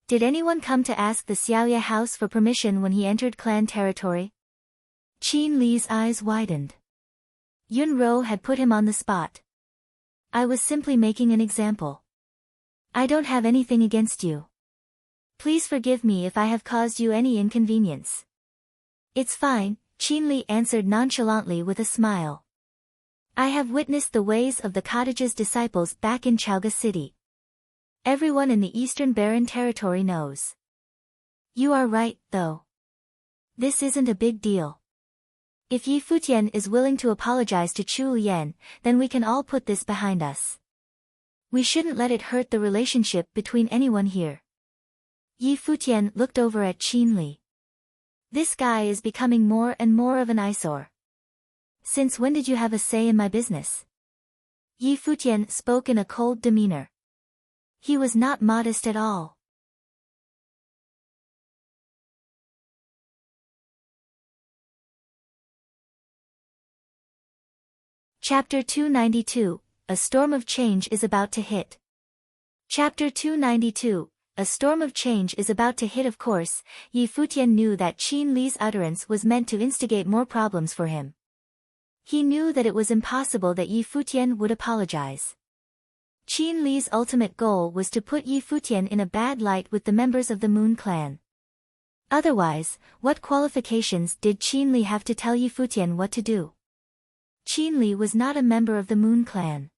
Did anyone come to ask the Xiaoye house for permission when he entered clan territory? Qin Li's eyes widened. Yunro had put him on the spot. I was simply making an example. I don't have anything against you. Please forgive me if I have caused you any inconvenience. It's fine, Qinli answered nonchalantly with a smile. I have witnessed the ways of the cottage's disciples back in Chaoga City. Everyone in the Eastern Barren Territory knows. You are right, though. This isn't a big deal. If Yi Futian is willing to apologize to Chu Yan, then we can all put this behind us. We shouldn't let it hurt the relationship between anyone here. Yi Futian looked over at Qinli. This guy is becoming more and more of an eyesore. Since when did you have a say in my business? Yi Futian spoke in a cold demeanor. He was not modest at all. Chapter 292, A Storm of Change is about to hit. Chapter 292, A storm of change is about to hit. Of course, Yi Futian knew that Qin Li's utterance was meant to instigate more problems for him. He knew that it was impossible that Yi Futian would apologize. Qin Li's ultimate goal was to put Yi Futian in a bad light with the members of the Moon Clan. Otherwise, what qualifications did Qin Li have to tell Yi Futian what to do? Qin Li was not a member of the Moon Clan.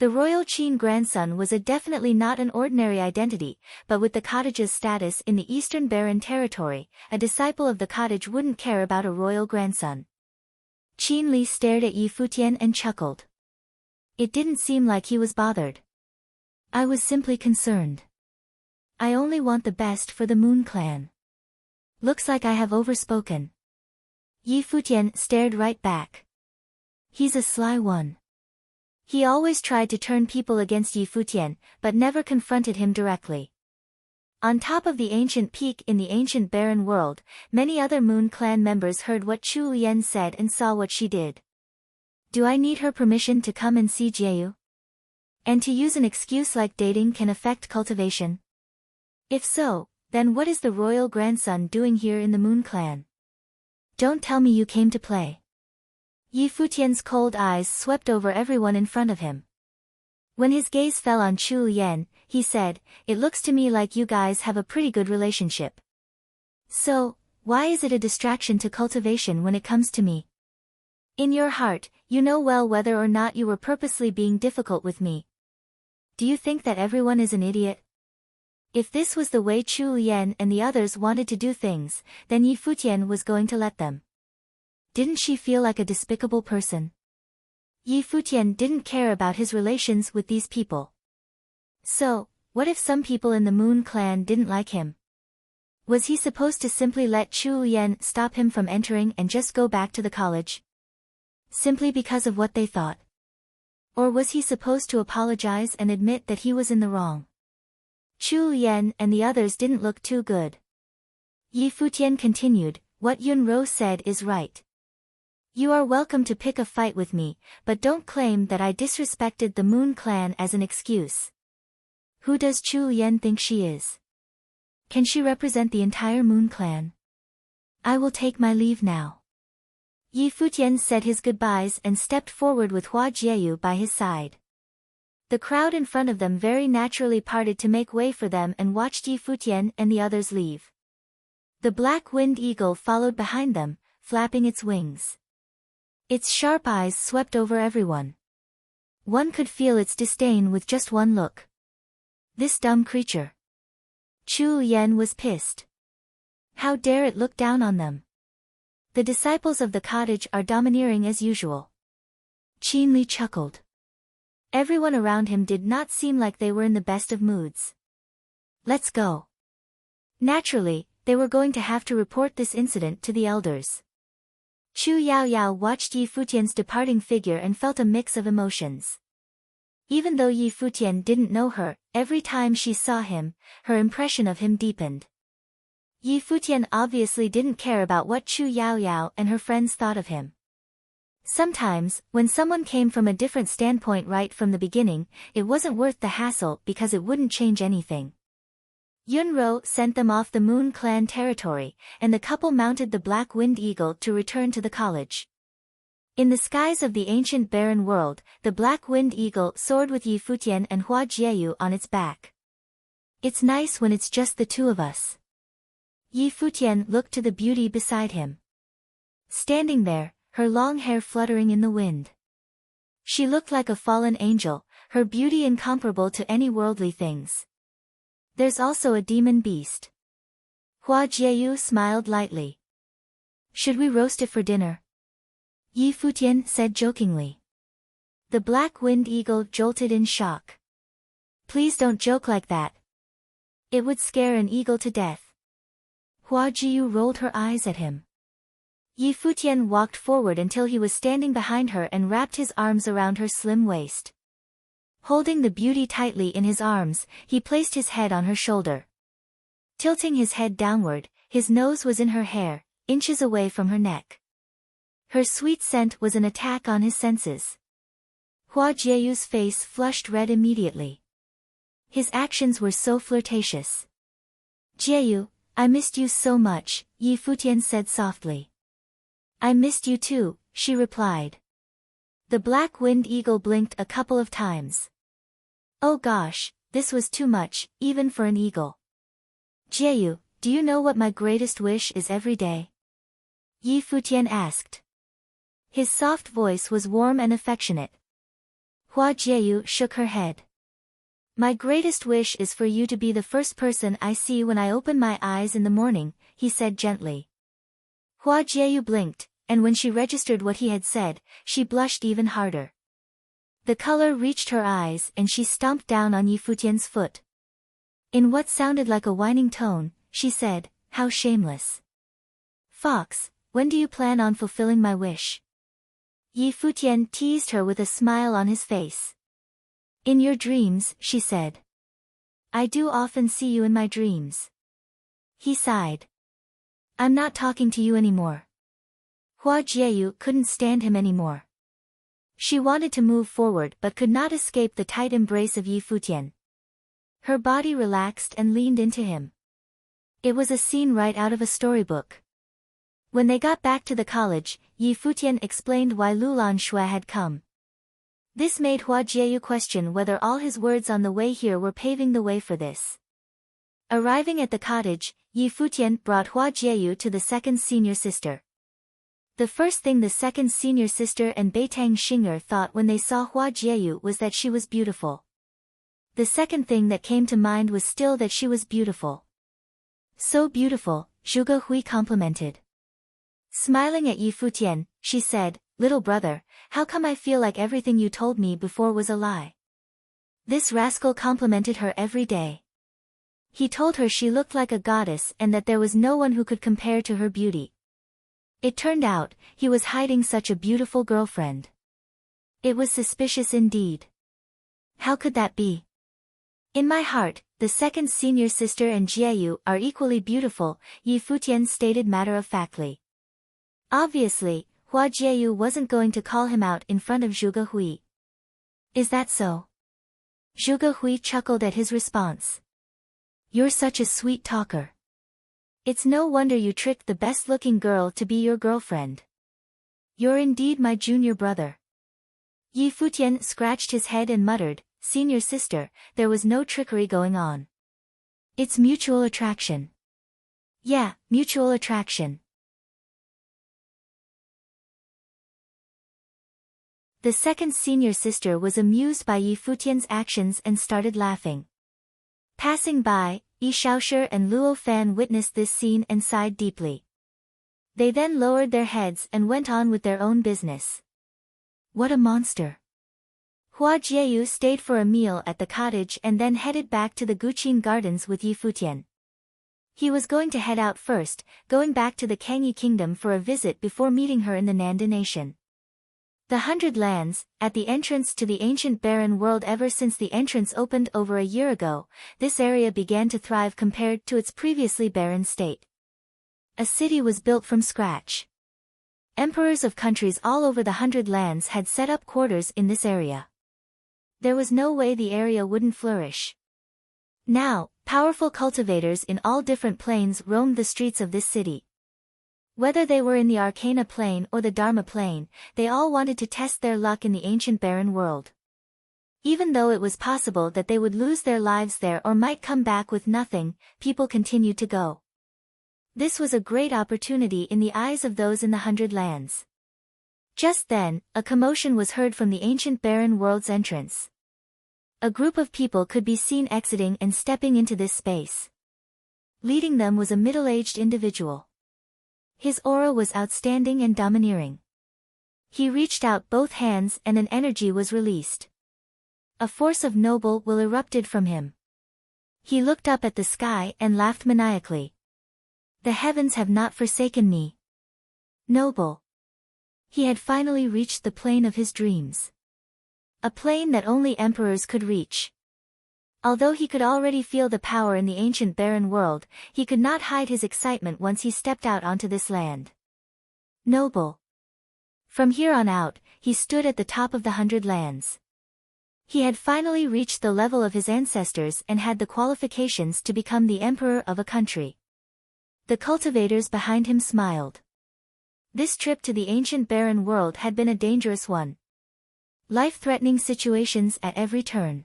The royal Qin grandson was definitely not an ordinary identity, but with the cottage's status in the Eastern Barren territory, a disciple of the cottage wouldn't care about a royal grandson. Qin Li stared at Yi Futian and chuckled. It didn't seem like he was bothered. I was simply concerned. I only want the best for the Moon Clan. Looks like I have overspoken. Yi Futian stared right back. He's a sly one. He always tried to turn people against Yi Futian, but never confronted him directly. On top of the ancient peak in the ancient barren world, many other Moon Clan members heard what Chu Lian said and saw what she did. Do I need her permission to come and see Jiayu? And to use an excuse like dating can affect cultivation? If so, then what is the royal grandson doing here in the Moon Clan? Don't tell me you came to play. Yi Futian's cold eyes swept over everyone in front of him. When his gaze fell on Chu Lian, he said, "It looks to me like you guys have a pretty good relationship. So, why is it a distraction to cultivation when it comes to me? In your heart, you know well whether or not you were purposely being difficult with me. Do you think that everyone is an idiot?" If this was the way Chu Lian and the others wanted to do things, then Yi Futian was going to let them. Didn't she feel like a despicable person? Yi Futian didn't care about his relations with these people. So, what if some people in the Moon Clan didn't like him? Was he supposed to simply let Chu Lian stop him from entering and just go back to the college? Simply because of what they thought? Or was he supposed to apologize and admit that he was in the wrong? Chu Lian and the others didn't look too good. Yi Futian continued, "What Yunro said is right. You are welcome to pick a fight with me, but don't claim that I disrespected the Moon Clan as an excuse. Who does Chu Lian think she is? Can she represent the entire Moon Clan? I will take my leave now." Yi Futian said his goodbyes and stepped forward with Hua Jiayu by his side. The crowd in front of them very naturally parted to make way for them and watched Yi Futian and the others leave. The black winged eagle followed behind them, flapping its wings. Its sharp eyes swept over everyone. One could feel its disdain with just one look. This dumb creature. Chu Lian was pissed. How dare it look down on them? The disciples of the cottage are domineering as usual. Qin Li chuckled. Everyone around him did not seem like they were in the best of moods. Let's go. Naturally, they were going to have to report this incident to the elders. Chu Yaoyao watched Yi Futian's departing figure and felt a mix of emotions. Even though Yi Futian didn't know her, every time she saw him, her impression of him deepened. Yi Futian obviously didn't care about what Chu Yaoyao and her friends thought of him. Sometimes, when someone came from a different standpoint right from the beginning, it wasn't worth the hassle because it wouldn't change anything. Yunro sent them off the Moon Clan territory, and the couple mounted the Black Winged Eagle to return to the college. In the skies of the ancient barren world, the Black Winged Eagle soared with Yi Futian and Hua Jiayu on its back. It's nice when it's just the two of us. Yi Futian looked to the beauty beside him. Standing there, her long hair fluttering in the wind. She looked like a fallen angel, her beauty incomparable to any worldly things. There's also a demon beast. Hua Jiayu smiled lightly. Should we roast it for dinner? Yi Futian said jokingly. The Black Winged Eagle jolted in shock. Please don't joke like that. It would scare an eagle to death. Hua Jiayu rolled her eyes at him. Yi Futian walked forward until he was standing behind her and wrapped his arms around her slim waist. Holding the beauty tightly in his arms, he placed his head on her shoulder. Tilting his head downward, his nose was in her hair, inches away from her neck. Her sweet scent was an attack on his senses. Hua Jiayu's face flushed red immediately. His actions were so flirtatious. Jiayu, I missed you so much, Yi Futian said softly. I missed you too, she replied. The Black Winged Eagle blinked a couple of times. Oh gosh, this was too much, even for an eagle. Jieyu, do you know what my greatest wish is every day? Yi Futian asked. His soft voice was warm and affectionate. Hua Jieyu shook her head. My greatest wish is for you to be the first person I see when I open my eyes in the morning, he said gently. Hua Jieyu blinked, and when she registered what he had said, she blushed even harder. The color reached her eyes and she stomped down on Yi Futian's foot. In what sounded like a whining tone, she said, how shameless. Fox, when do you plan on fulfilling my wish? Yi Futian teased her with a smile on his face. In your dreams, she said. I do often see you in my dreams. He sighed. I'm not talking to you anymore. Hua Jieyu couldn't stand him anymore. She wanted to move forward but could not escape the tight embrace of Yi Futian. Her body relaxed and leaned into him. It was a scene right out of a storybook. When they got back to the college, Yi Futian explained why Lulan Xue had come. This made Hua Jieyu question whether all his words on the way here were paving the way for this. Arriving at the cottage, Yi Futian brought Hua Jieyu to the second senior sister. The first thing the second senior sister and Beitang Xing'er thought when they saw Hua Jieyu was that she was beautiful. The second thing that came to mind was still that she was beautiful. So beautiful, Zhuge Hui complimented. Smiling at Yi Futian, she said, little brother, how come I feel like everything you told me before was a lie? This rascal complimented her every day. He told her she looked like a goddess and that there was no one who could compare to her beauty. It turned out, he was hiding such a beautiful girlfriend. It was suspicious indeed. How could that be? In my heart, the second senior sister and Jieyu are equally beautiful, Yi Futian stated matter-of-factly. Obviously, Hua Jieyu wasn't going to call him out in front of Zhuge Hui. Is that so? Zhuge Hui chuckled at his response. You're such a sweet talker. It's no wonder you tricked the best-looking girl to be your girlfriend. You're indeed my junior brother. Yi Futian scratched his head and muttered, senior sister, there was no trickery going on. It's mutual attraction. Yeah, mutual attraction. The second senior sister was amused by Yi Futian's actions and started laughing. Passing by, Yi Shaoshi and Luo Fan witnessed this scene and sighed deeply. They then lowered their heads and went on with their own business. What a monster! Hua Jieyu stayed for a meal at the cottage and then headed back to the Guqin Gardens with Yi Futian. He was going to head out first, going back to the Kangyi Kingdom for a visit before meeting her in the Nanda Nation. The 100 Lands, at the entrance to the ancient barren world. Ever since the entrance opened over a year ago, this area began to thrive compared to its previously barren state. A city was built from scratch. Emperors of countries all over the 100 Lands had set up quarters in this area. There was no way the area wouldn't flourish. Now, powerful cultivators in all different planes roamed the streets of this city. Whether they were in the Arcana plane or the Dharma plane, they all wanted to test their luck in the ancient barren world. Even though it was possible that they would lose their lives there or might come back with nothing, people continued to go. This was a great opportunity in the eyes of those in the 100 Lands. Just then, a commotion was heard from the ancient barren world's entrance. A group of people could be seen exiting and stepping into this space. Leading them was a middle-aged individual. His aura was outstanding and domineering. He reached out both hands and an energy was released. A force of noble will erupted from him. He looked up at the sky and laughed maniacally. The heavens have not forsaken me. Noble. He had finally reached the plane of his dreams. A plane that only emperors could reach. Although he could already feel the power in the ancient barren world, he could not hide his excitement once he stepped out onto this land. Noble. From here on out, he stood at the top of the 100 Lands. He had finally reached the level of his ancestors and had the qualifications to become the emperor of a country. The cultivators behind him smiled. This trip to the ancient barren world had been a dangerous one. Life-threatening situations at every turn.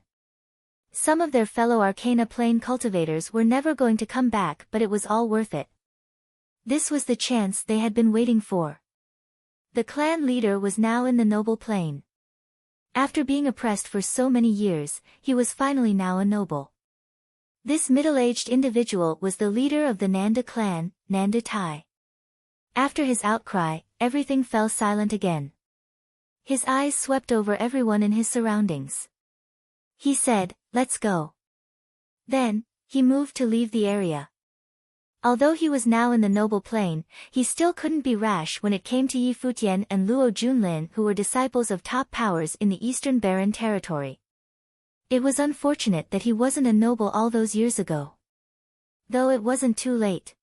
Some of their fellow Arcana Plane cultivators were never going to come back, but it was all worth it. This was the chance they had been waiting for. The clan leader was now in the noble plane. After being oppressed for so many years, he was finally now a noble. This middle-aged individual was the leader of the Nanda clan, Nanda Tai. After his outcry, everything fell silent again. His eyes swept over everyone in his surroundings. He said, "Let's go." Then, he moved to leave the area. Although he was now in the noble plane, he still couldn't be rash when it came to Yi Futian and Luo Junlin, who were disciples of top powers in the Eastern Barren territory. It was unfortunate that he wasn't a noble all those years ago. Though it wasn't too late.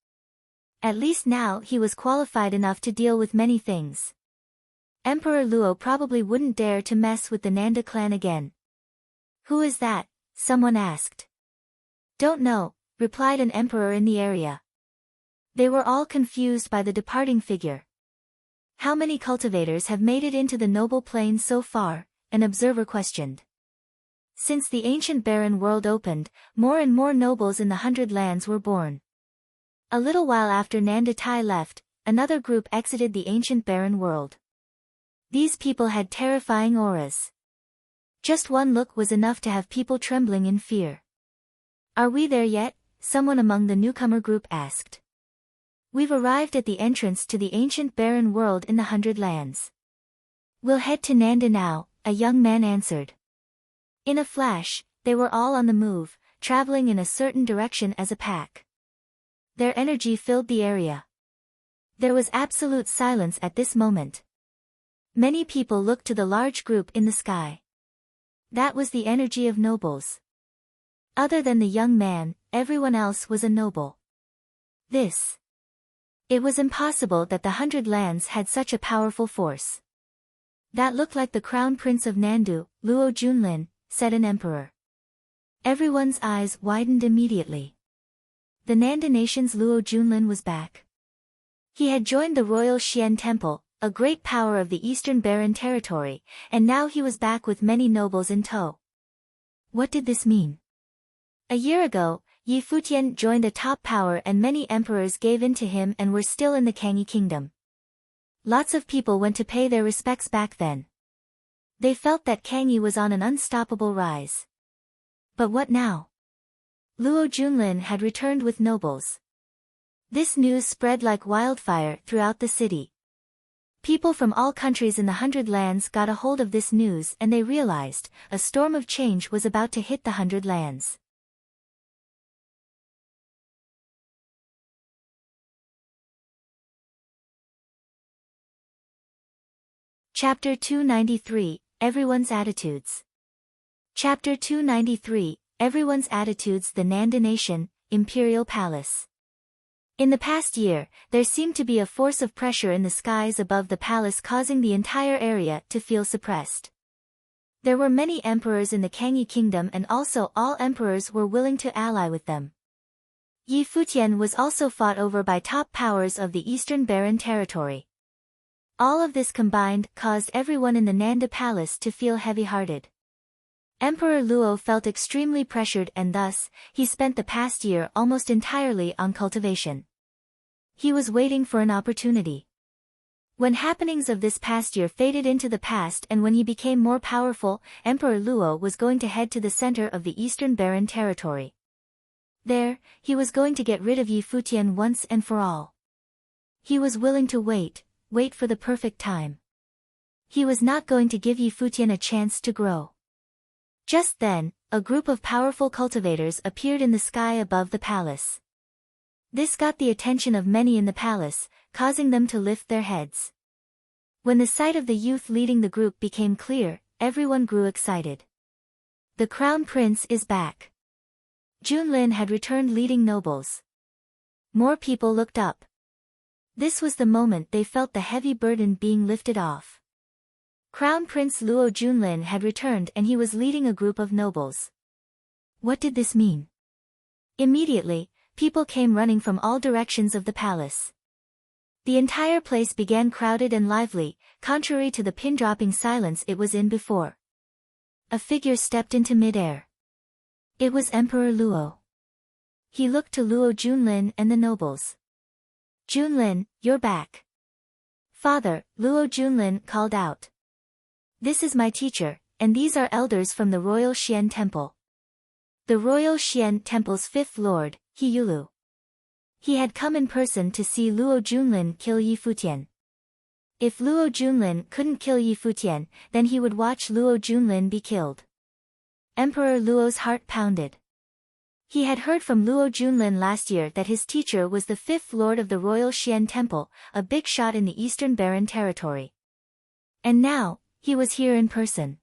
At least now he was qualified enough to deal with many things. Emperor Luo probably wouldn't dare to mess with the Nanda clan again. "Who is that?" someone asked. "Don't know," replied an emperor in the area. They were all confused by the departing figure. "How many cultivators have made it into the noble plane so far?" an observer questioned. Since the ancient barren world opened, more and more nobles in the 100 Lands were born. A little while after Nanda Tai left, another group exited the ancient barren world. These people had terrifying auras. Just one look was enough to have people trembling in fear. "Are we there yet?" someone among the newcomer group asked. "We've arrived at the entrance to the ancient barren world in the 100 Lands. We'll head to Nanda now," a young man answered. In a flash, they were all on the move, traveling in a certain direction as a pack. Their energy filled the area. There was absolute silence at this moment. Many people looked to the large group in the sky. That was the energy of nobles. Other than the young man, everyone else was a noble. It was impossible that the 100 Lands had such a powerful force. "That looked like the crown prince of Nandu, Luo Junlin," said an emperor. Everyone's eyes widened immediately. The Nanda nation's Luo Junlin was back. He had joined the royal Xian temple, a great power of the Eastern Barren territory, and now he was back with many nobles in tow. What did this mean? A year ago, Yi Futian joined a top power and many emperors gave in to him and were still in the Kangyi kingdom. Lots of people went to pay their respects back then. They felt that Kangyi was on an unstoppable rise. But what now? Luo Junlin had returned with nobles. This news spread like wildfire throughout the city. People from all countries in the 100 Lands got a hold of this news and they realized a storm of change was about to hit the 100 Lands. Chapter 293, Everyone's Attitudes. Chapter 293, Everyone's Attitudes. The Nanda Nation, Imperial Palace. In the past year, there seemed to be a force of pressure in the skies above the palace causing the entire area to feel suppressed. There were many emperors in the Kangyi kingdom and also all emperors were willing to ally with them. Yi Futian was also fought over by top powers of the Eastern Barren territory. All of this combined caused everyone in the Nanda palace to feel heavy-hearted. Emperor Luo felt extremely pressured and thus, he spent the past year almost entirely on cultivation. He was waiting for an opportunity. When happenings of this past year faded into the past and when he became more powerful, Emperor Luo was going to head to the center of the Eastern Barren territory. There, he was going to get rid of Yi Futian once and for all. He was willing to wait for the perfect time. He was not going to give Yi Futian a chance to grow. Just then, a group of powerful cultivators appeared in the sky above the palace. This got the attention of many in the palace, causing them to lift their heads. When the sight of the youth leading the group became clear, everyone grew excited. The crown prince is back. Junlin had returned leading nobles. More people looked up. This was the moment they felt the heavy burden being lifted off. Crown Prince Luo Junlin had returned and he was leading a group of nobles. What did this mean? Immediately, people came running from all directions of the palace. The entire place began crowded and lively, contrary to the pin-dropping silence it was in before. A figure stepped into midair. It was Emperor Luo. He looked to Luo Junlin and the nobles. "Junlin, you're back." "Father," Luo Junlin called out. "This is my teacher, and these are elders from the Royal Xian Temple." The Royal Xian Temple's fifth lord, He Yulu. He had come in person to see Luo Junlin kill Yi Futian. If Luo Junlin couldn't kill Yi Futian, then he would watch Luo Junlin be killed. Emperor Luo's heart pounded. He had heard from Luo Junlin last year that his teacher was the fifth lord of the Royal Xian Temple, a big shot in the Eastern Baron territory. And now, he was here in person.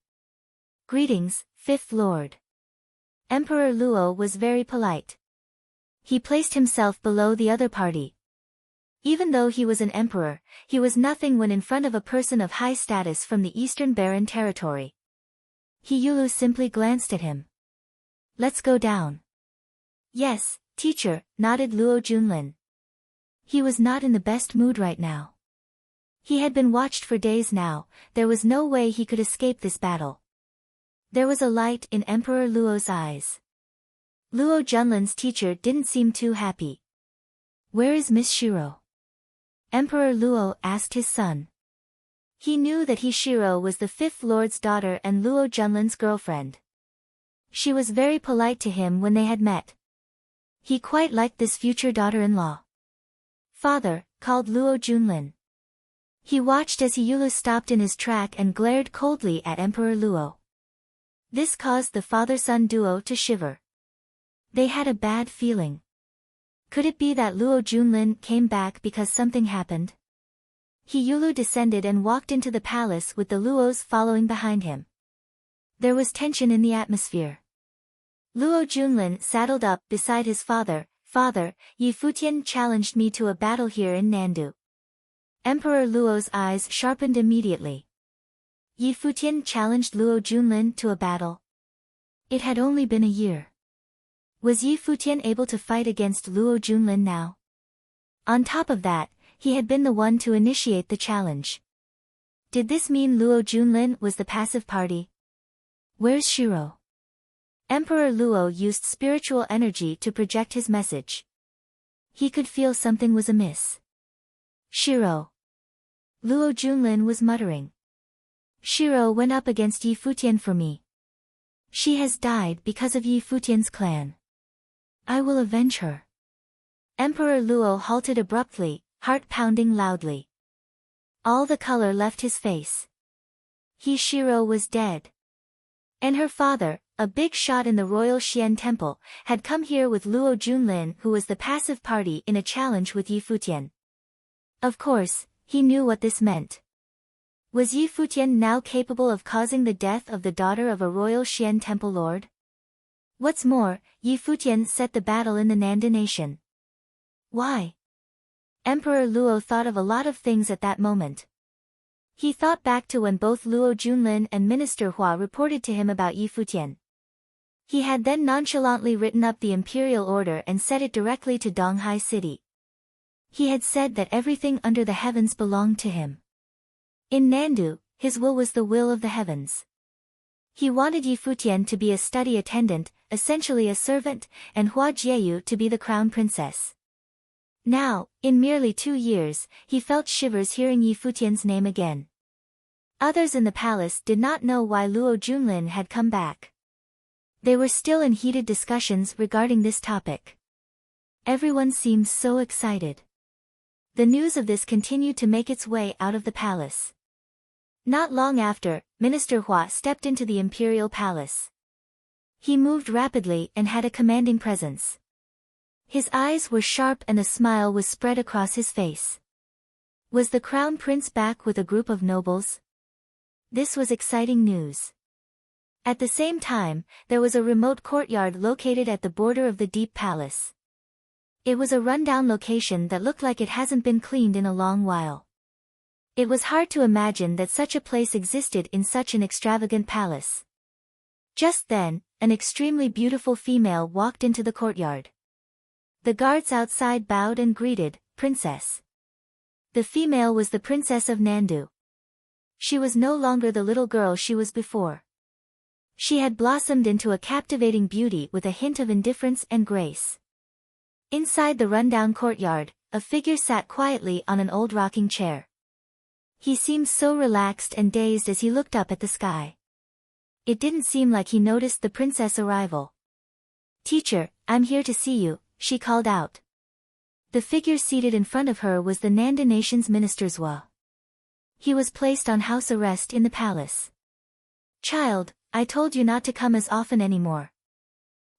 "Greetings, fifth lord." Emperor Luo was very polite. He placed himself below the other party. Even though he was an emperor, he was nothing when in front of a person of high status from the Eastern Baron territory. He Yulu simply glanced at him. "Let's go down." "Yes, teacher," nodded Luo Junlin. He was not in the best mood right now. He had been watched for days now, there was no way he could escape this battle. There was a light in Emperor Luo's eyes. Luo Junlin's teacher didn't seem too happy. "Where is Miss Shiro?" Emperor Luo asked his son. He knew that He Shiro was the fifth lord's daughter and Luo Junlin's girlfriend. She was very polite to him when they had met. He quite liked this future daughter-in-law. "Father," called Luo Junlin. He watched as He Yulu stopped in his track and glared coldly at Emperor Luo. This caused the father-son duo to shiver. They had a bad feeling. Could it be that Luo Junlin came back because something happened? He Yulu descended and walked into the palace with the Luos following behind him. There was tension in the atmosphere. Luo Junlin saddled up beside his father. "Father, Yi Futian challenged me to a battle here in Nandu." Emperor Luo's eyes sharpened immediately. Yi Futian challenged Luo Junlin to a battle. It had only been a year. Was Yi Futian able to fight against Luo Junlin now? On top of that, he had been the one to initiate the challenge. Did this mean Luo Junlin was the passive party? "Where's Shiro?" Emperor Luo used spiritual energy to project his message. He could feel something was amiss. "Shiro." Luo Junlin was muttering. "Shiro went up against Yi Futian for me. She has died because of Yi Futian's clan. I will avenge her." Emperor Luo halted abruptly, heart pounding loudly. All the color left his face. He Shiro was dead. And her father, a big shot in the Royal Xian Temple, had come here with Luo Junlin, who was the passive party in a challenge with Yi Futian. Of course, he knew what this meant. Was Yi Futian now capable of causing the death of the daughter of a Royal Xian Temple lord? What's more, Yi Futian set the battle in the Nanda nation. Why? Emperor Luo thought of a lot of things at that moment. He thought back to when both Luo Junlin and Minister Hua reported to him about Yi Futian. He had then nonchalantly written up the imperial order and sent it directly to Donghai City. He had said that everything under the heavens belonged to him. In Nandu, his will was the will of the heavens. He wanted Yi Futian to be a study attendant, essentially a servant, and Hua Jieyu to be the crown princess. Now, in merely 2 years, he felt shivers hearing Yi Futian's name again. Others in the palace did not know why Luo Junlin had come back. They were still in heated discussions regarding this topic. Everyone seemed so excited. The news of this continued to make its way out of the palace. Not long after, Minister Hua stepped into the imperial palace. He moved rapidly and had a commanding presence. His eyes were sharp and a smile was spread across his face. Was the crown prince back with a group of nobles? This was exciting news. At the same time, there was a remote courtyard located at the border of the Deep Palace. It was a rundown location that looked like it hasn't been cleaned in a long while. It was hard to imagine that such a place existed in such an extravagant palace. Just then, an extremely beautiful female walked into the courtyard. The guards outside bowed and greeted, "Princess." The female was the Princess of Nandu. She was no longer the little girl she was before. She had blossomed into a captivating beauty with a hint of indifference and grace. Inside the rundown courtyard, a figure sat quietly on an old rocking chair. He seemed so relaxed and dazed as he looked up at the sky. It didn't seem like he noticed the princess' arrival. "Teacher, I'm here to see you," she called out. The figure seated in front of her was the Nanda nation's minister Zwa. He was placed on house arrest in the palace. "Child, I told you not to come as often anymore."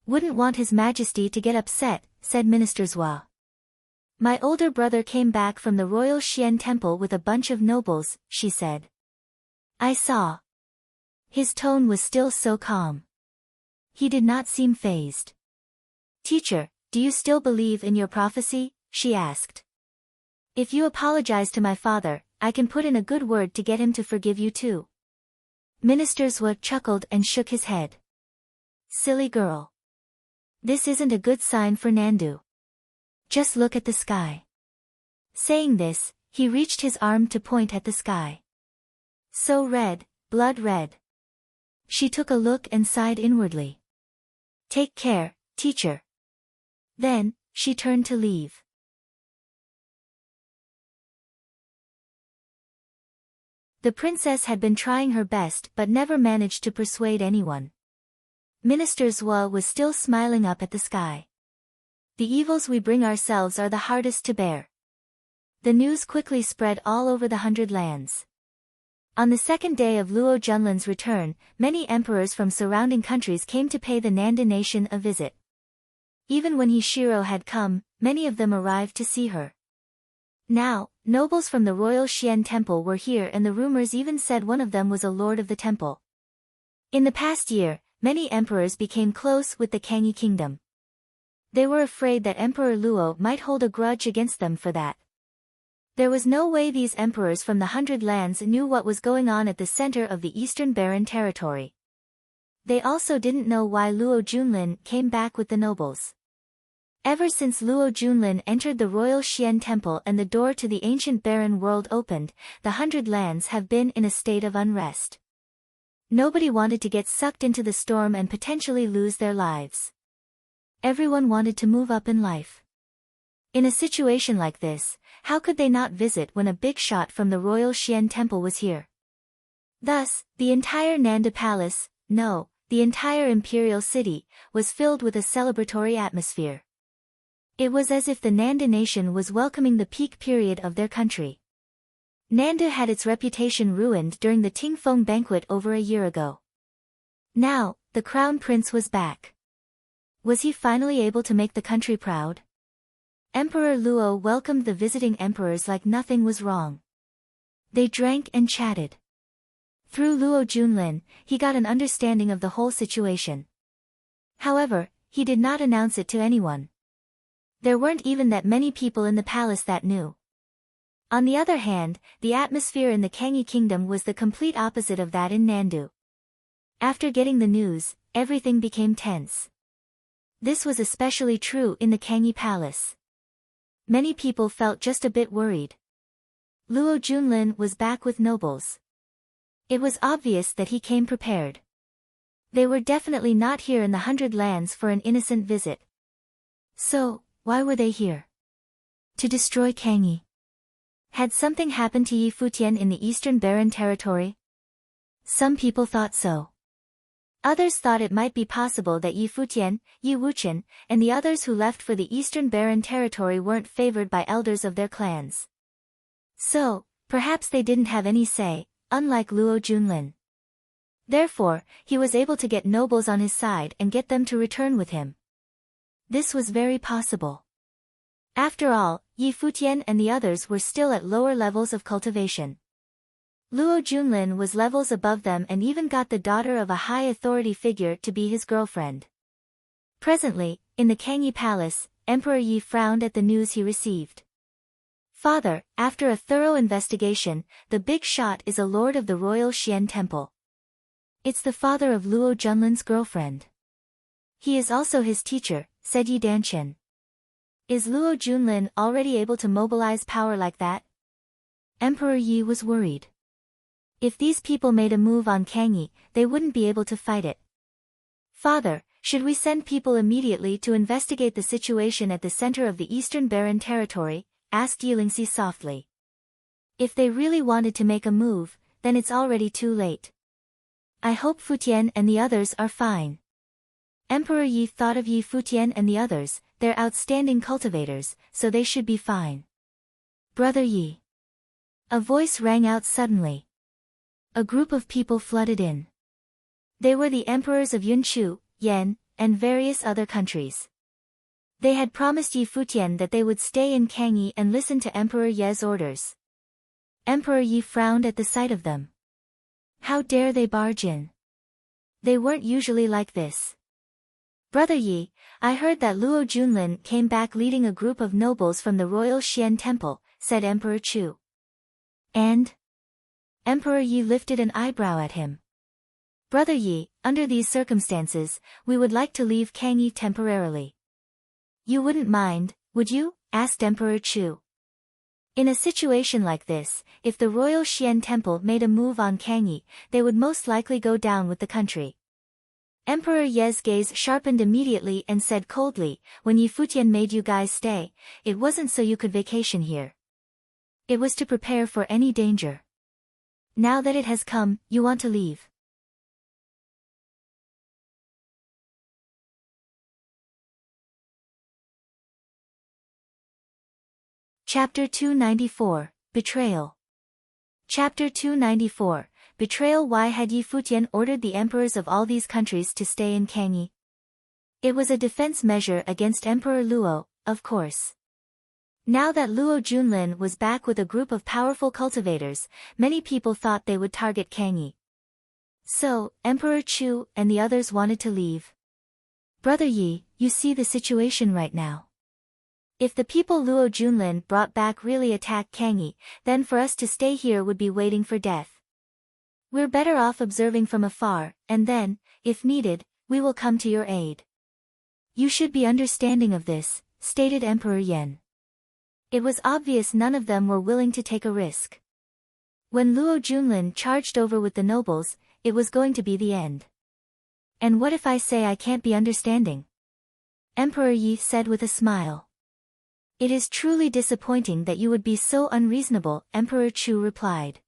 "Wouldn't want His Majesty to get upset," said Minister Zwa. "My older brother came back from the royal Xian temple with a bunch of nobles," she said. "I saw." His tone was still so calm. He did not seem fazed. "Teacher, do you still believe in your prophecy?" she asked. "If you apologize to my father, I can put in a good word to get him to forgive you too." Minister Zwa chuckled and shook his head. "Silly girl. This isn't a good sign for Nandu. Just look at the sky." Saying this, he reached his arm to point at the sky. "So red, blood red." She took a look and sighed inwardly. "Take care, teacher." Then, she turned to leave. The princess had been trying her best but never managed to persuade anyone. Minister Zwa was still smiling up at the sky. "The evils we bring ourselves are the hardest to bear." The news quickly spread all over the 100 Lands. On the second day of Luo Junlin's return, many emperors from surrounding countries came to pay the Nanda nation a visit. Even when Hishiro had come, many of them arrived to see her. Now, nobles from the royal Xian temple were here, and the rumors even said one of them was a lord of the temple. In the past year, many emperors became close with the Kangyi kingdom. They were afraid that Emperor Luo might hold a grudge against them for that. There was no way these emperors from the 100 Lands knew what was going on at the center of the Eastern Barren territory. They also didn't know why Luo Junlin came back with the nobles. Ever since Luo Junlin entered the royal Xian temple and the door to the ancient barren world opened, the 100 Lands have been in a state of unrest. Nobody wanted to get sucked into the storm and potentially lose their lives. Everyone wanted to move up in life. In a situation like this, how could they not visit when a big shot from the royal Xian temple was here? Thus, the entire Nanda palace, no, the entire imperial city, was filled with a celebratory atmosphere. It was as if the Nanda nation was welcoming the peak period of their country. Nanda had its reputation ruined during the Tingfeng banquet over a year ago. Now, the crown prince was back. Was he finally able to make the country proud? Emperor Luo welcomed the visiting emperors like nothing was wrong. They drank and chatted. Through Luo Junlin, he got an understanding of the whole situation. However, he did not announce it to anyone. There weren't even that many people in the palace that knew. On the other hand, the atmosphere in the Kangyi kingdom was the complete opposite of that in Nandu. After getting the news, everything became tense. This was especially true in the Kangyi palace. Many people felt just a bit worried. Luo Junlin was back with nobles. It was obvious that he came prepared. They were definitely not here in the 100 Lands for an innocent visit. So, why were they here? To destroy Kangyi. Had something happened to Yi Futian in the Eastern Barren territory? Some people thought so. Others thought it might be possible that Yi Futian, Yi Wuchen, and the others who left for the Eastern Barren territory weren't favored by elders of their clans. So, perhaps they didn't have any say, unlike Luo Junlin. Therefore, he was able to get nobles on his side and get them to return with him. This was very possible. After all, Yi Futian and the others were still at lower levels of cultivation. Luo Junlin was levels above them and even got the daughter of a high authority figure to be his girlfriend. Presently, in the Kangyi palace, Emperor Yi frowned at the news he received. "Father, after a thorough investigation, the big shot is a lord of the royal Xian temple. It's the father of Luo Junlin's girlfriend. He is also his teacher," said Yi Danchen. "Is Luo Junlin already able to mobilize power like that?" Emperor Yi was worried. If these people made a move on Kangyi, they wouldn't be able to fight it. Father, should we send people immediately to investigate the situation at the center of the Eastern Barren Territory? Asked Yilingxi softly. If they really wanted to make a move, then it's already too late. I hope Futian and the others are fine. Emperor Yi thought of Yi Futian and the others, they're outstanding cultivators, so they should be fine. Brother Yi. A voice rang out suddenly. A group of people flooded in. They were the emperors of Yunchu, Yan, and various other countries. They had promised Yi Futian that they would stay in Kangyi and listen to Emperor Ye's orders. Emperor Yi frowned at the sight of them. How dare they barge in? They weren't usually like this. Brother Yi, I heard that Luo Junlin came back leading a group of nobles from the royal Xian temple, said Emperor Chu. And? Emperor Yi lifted an eyebrow at him. Brother Yi, under these circumstances, we would like to leave Kangyi temporarily. You wouldn't mind, would you? Asked Emperor Chu. In a situation like this, if the royal Xian temple made a move on Kangyi, they would most likely go down with the country. Emperor Ye's gaze sharpened immediately and said coldly, when Yi Futian made you guys stay, it wasn't so you could vacation here. It was to prepare for any danger. Now that it has come, you want to leave. Chapter 294, Betrayal. Chapter 294, Betrayal. Why had Yi Futian ordered the emperors of all these countries to stay in Kangyi? It was a defense measure against Emperor Luo, of course. Now that Luo Junlin was back with a group of powerful cultivators, many people thought they would target Kangyi. So, Emperor Chu and the others wanted to leave. Brother Yi, you see the situation right now. If the people Luo Junlin brought back really attack Kangyi, then for us to stay here would be waiting for death. We're better off observing from afar, and then, if needed, we will come to your aid. You should be understanding of this, stated Emperor Yan. It was obvious none of them were willing to take a risk. When Luo Junlin charged over with the nobles, it was going to be the end. And what if I say I can't be understanding? Emperor Yi said with a smile. It is truly disappointing that you would be so unreasonable, Emperor Chu replied.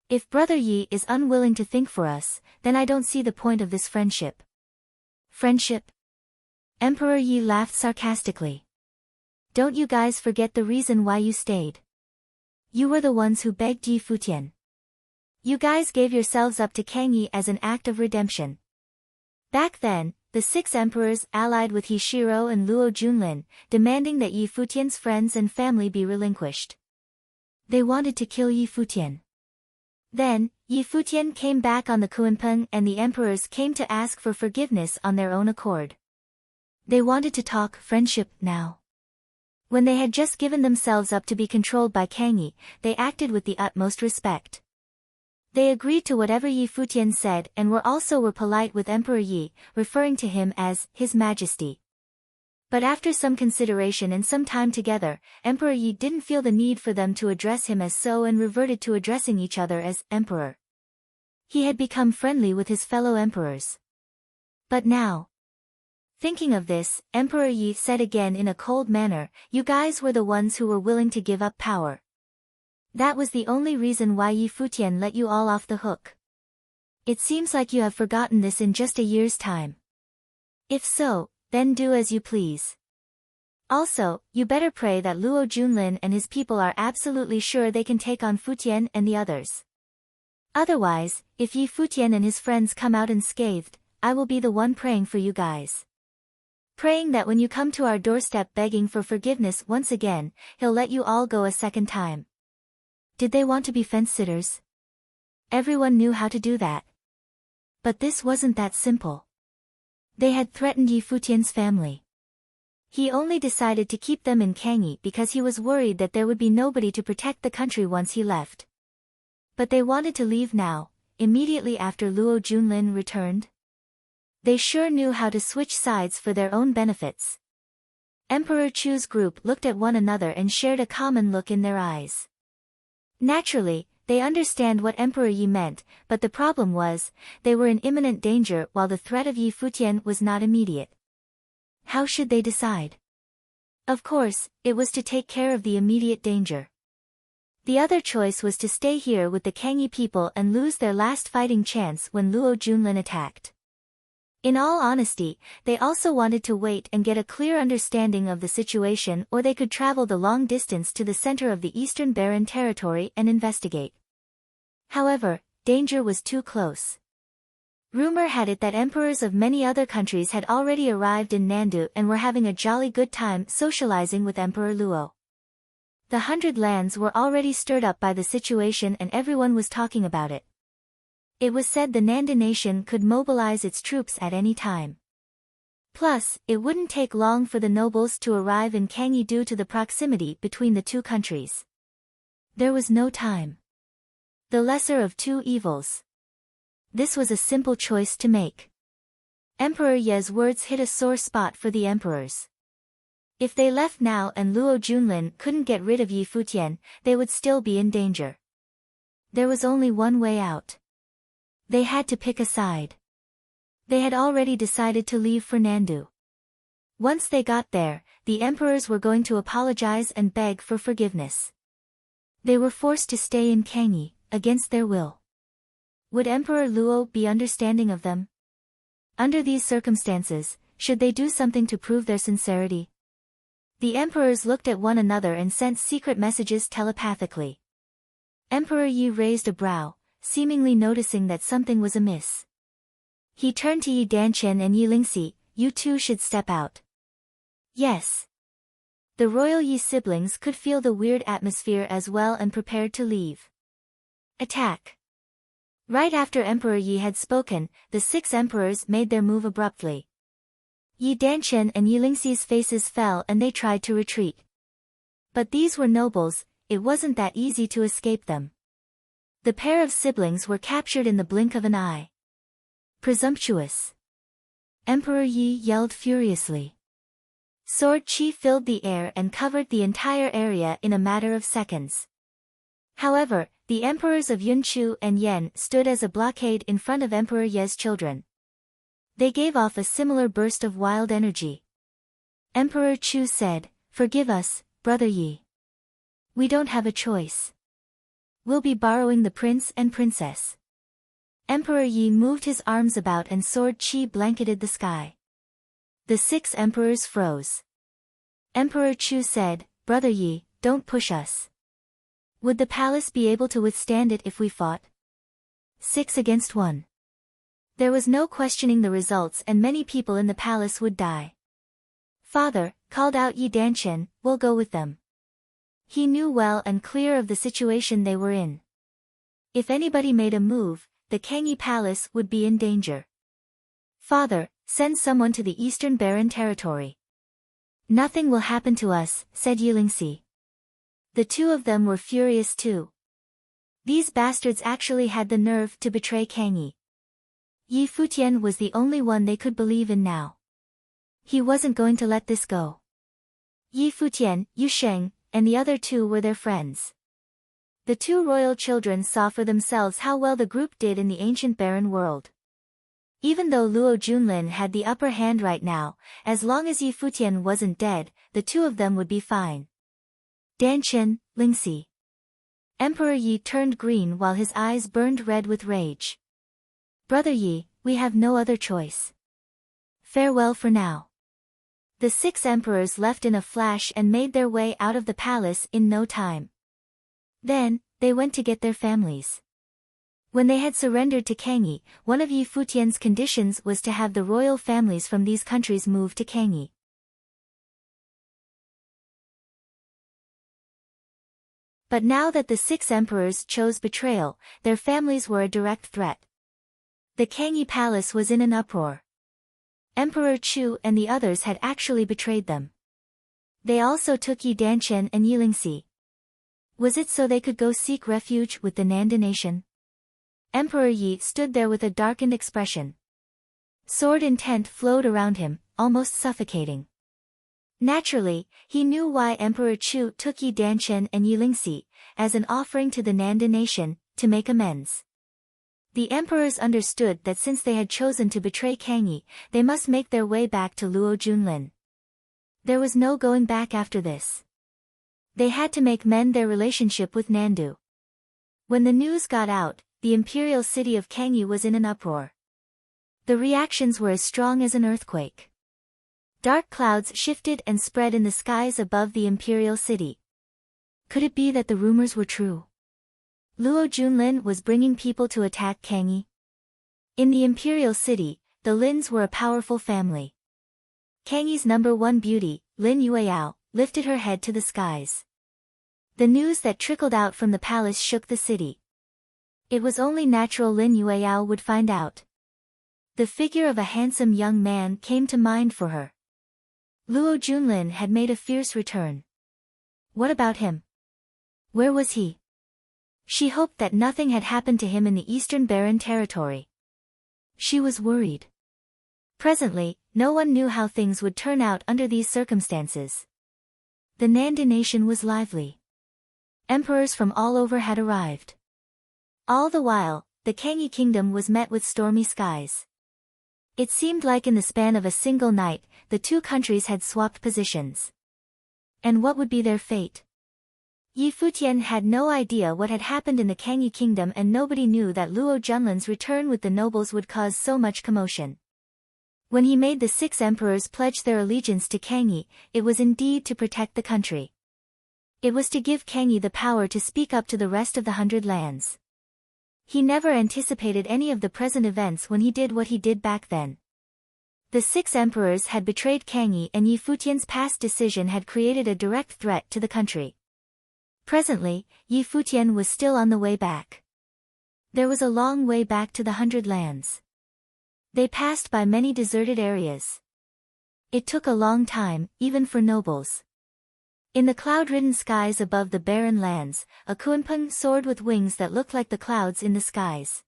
If Brother Yi is unwilling to think for us, then I don't see the point of this friendship. Friendship? Emperor Yi laughed sarcastically. Don't you guys forget the reason why you stayed. You were the ones who begged Yi Futian. You guys gave yourselves up to Kangyi as an act of redemption. Back then, the 6 emperors allied with Hishiro and Luo Junlin, demanding that Yi Futian's friends and family be relinquished. They wanted to kill Yi Futian. Then, Yi Futian came back on the Kunpeng and the emperors came to ask for forgiveness on their own accord. They wanted to talk friendship now. When they had just given themselves up to be controlled by Kangyi, they acted with the utmost respect. They agreed to whatever Yi Futian said and were polite with Emperor Yi, referring to him as His Majesty. But after some consideration and some time together, Emperor Yi didn't feel the need for them to address him as so and reverted to addressing each other as Emperor. He had become friendly with his fellow emperors. But now, thinking of this, Emperor Yi said again in a cold manner, you guys were the ones who were willing to give up power. That was the only reason why Yi Futian let you all off the hook. It seems like you have forgotten this in just a year's time. If so, then do as you please. Also, you better pray that Luo Junlin and his people are absolutely sure they can take on Futian and the others. Otherwise, if Yi Futian and his friends come out unscathed, I will be the one praying for you guys. Praying that when you come to our doorstep begging for forgiveness once again, he'll let you all go a second time. Did they want to be fence-sitters? Everyone knew how to do that. But this wasn't that simple. They had threatened Yi Futian's family. He only decided to keep them in Kangyi because he was worried that there would be nobody to protect the country once he left. But they wanted to leave now, immediately after Luo Junlin returned. They sure knew how to switch sides for their own benefits. Emperor Chu's group looked at one another and shared a common look in their eyes. Naturally, They understand what Emperor Yi meant, but the problem was, they were in imminent danger while the threat of Yi Futian was not immediate. How should they decide? Of course, it was to take care of the immediate danger. The other choice was to stay here with the Kangyi people and lose their last fighting chance when Luo Junlin attacked. In all honesty, they also wanted to wait and get a clear understanding of the situation, or they could travel the long distance to the center of the Eastern Barren territory and investigate. However, danger was too close. Rumor had it that emperors of many other countries had already arrived in Nandu and were having a jolly good time socializing with Emperor Luo. The 100 Lands were already stirred up by the situation and everyone was talking about it. It was said the Nanda nation could mobilize its troops at any time. Plus, it wouldn't take long for the nobles to arrive in Kangyi due to the proximity between the two countries. There was no time. The lesser of two evils. This was a simple choice to make. Emperor Ye's words hit a sore spot for the emperors. If they left now and Luo Junlin couldn't get rid of Yi Futian, they would still be in danger. There was only one way out. They had to pick a side. They had already decided to leave for Nandu. Once they got there, the emperors were going to apologize and beg for forgiveness. They were forced to stay in Kangyi, against their will. Would Emperor Luo be understanding of them? Under these circumstances, should they do something to prove their sincerity? The emperors looked at one another and sent secret messages telepathically. Emperor Yi raised a brow, seemingly noticing that something was amiss. He turned to Yi Danchen and Yi Lingxi, "You two should step out." Yes. The royal Yi siblings could feel the weird atmosphere as well and prepared to leave. Attack. Right after Emperor Yi had spoken, the 6 emperors made their move abruptly. Yi Danchen and Yi Lingxi's faces fell and they tried to retreat. But these were nobles, it wasn't that easy to escape them. The pair of siblings were captured in the blink of an eye. Presumptuous. Emperor Yi yelled furiously. Sword chi filled the air and covered the entire area in a matter of seconds. However, the emperors of Yunchu and Yen stood as a blockade in front of Emperor Ye's children. They gave off a similar burst of wild energy. Emperor Chu said, "Forgive us, Brother Yi. We don't have a choice. We'll be borrowing the prince and princess." Emperor Yi moved his arms about and sword chi blanketed the sky. The 6 emperors froze. Emperor Chu said, "Brother Yi, don't push us. Would the palace be able to withstand it if we fought? 6 against 1. There was no questioning the results and many people in the palace would die. "Father," called out Yi Danchen, "we'll go with them." He knew well and clear of the situation they were in. If anybody made a move, the Kangyi palace would be in danger. "Father, send someone to the Eastern Barren territory." "Nothing will happen to us," said Yi Lingxi. The two of them were furious too. These bastards actually had the nerve to betray Kangyi. Yi Futian was the only one they could believe in now. He wasn't going to let this go. Yi Futian, Yu Sheng, and the other 2 were their friends. The 2 royal children saw for themselves how well the group did in the ancient barren world. Even though Luo Junlin had the upper hand right now, as long as Yi Futian wasn't dead, the 2 of them would be fine. Danchen, Lingxi. Emperor Yi turned green while his eyes burned red with rage. "Brother Yi, we have no other choice. Farewell for now." The 6 emperors left in a flash and made their way out of the palace in no time. Then, they went to get their families. When they had surrendered to Kangyi, one of Yi Futian's conditions was to have the royal families from these countries move to Kangyi. But now that the 6 emperors chose betrayal, their families were a direct threat. The Kangyi palace was in an uproar. Emperor Chu and the others had actually betrayed them. They also took Yi Danchen and Yi Lingxi. Was it so they could go seek refuge with the Nanda nation? Emperor Yi stood there with a darkened expression. Sword intent flowed around him, almost suffocating. Naturally, he knew why Emperor Chu took Yi Danchen and Yi Lingxi, as an offering to the Nanda nation, to make amends. The emperors understood that since they had chosen to betray Kang Yi, they must make their way back to Luo Junlin. There was no going back after this. They had to mend their relationship with Nandu. When the news got out, the imperial city of Kang Yi was in an uproar. The reactions were as strong as an earthquake. Dark clouds shifted and spread in the skies above the imperial city. Could it be that the rumors were true? Luo Junlin was bringing people to attack Kang Yi. In the imperial city, the Lins were a powerful family. Kang Yi's #1 beauty, Lin Yueyao, lifted her head to the skies. The news that trickled out from the palace shook the city. It was only natural Lin Yueyao would find out. The figure of a handsome young man came to mind for her. Luo Junlin had made a fierce return. What about him? Where was he? She hoped that nothing had happened to him in the Eastern Barren territory. She was worried. Presently, no one knew how things would turn out under these circumstances. The Nanda nation was lively. Emperors from all over had arrived. All the while, the Kang Yi kingdom was met with stormy skies. It seemed like in the span of a single night, the two countries had swapped positions. And what would be their fate? Yi Futian had no idea what had happened in the Kang Yi kingdom, and nobody knew that Luo Junlin's return with the nobles would cause so much commotion. When he made the 6 emperors pledge their allegiance to Kang Yi, it was indeed to protect the country. It was to give Kang Yi the power to speak up to the rest of the 100 lands. He never anticipated any of the present events when he did what he did back then. The 6 emperors had betrayed Kang Yi, and Yi Futian's past decision had created a direct threat to the country. Presently, Yi Futian was still on the way back. There was a long way back to the 100 lands. They passed by many deserted areas. It took a long time, even for nobles. In the cloud-ridden skies above the barren lands, a Kuanpeng soared with wings that looked like the clouds in the skies.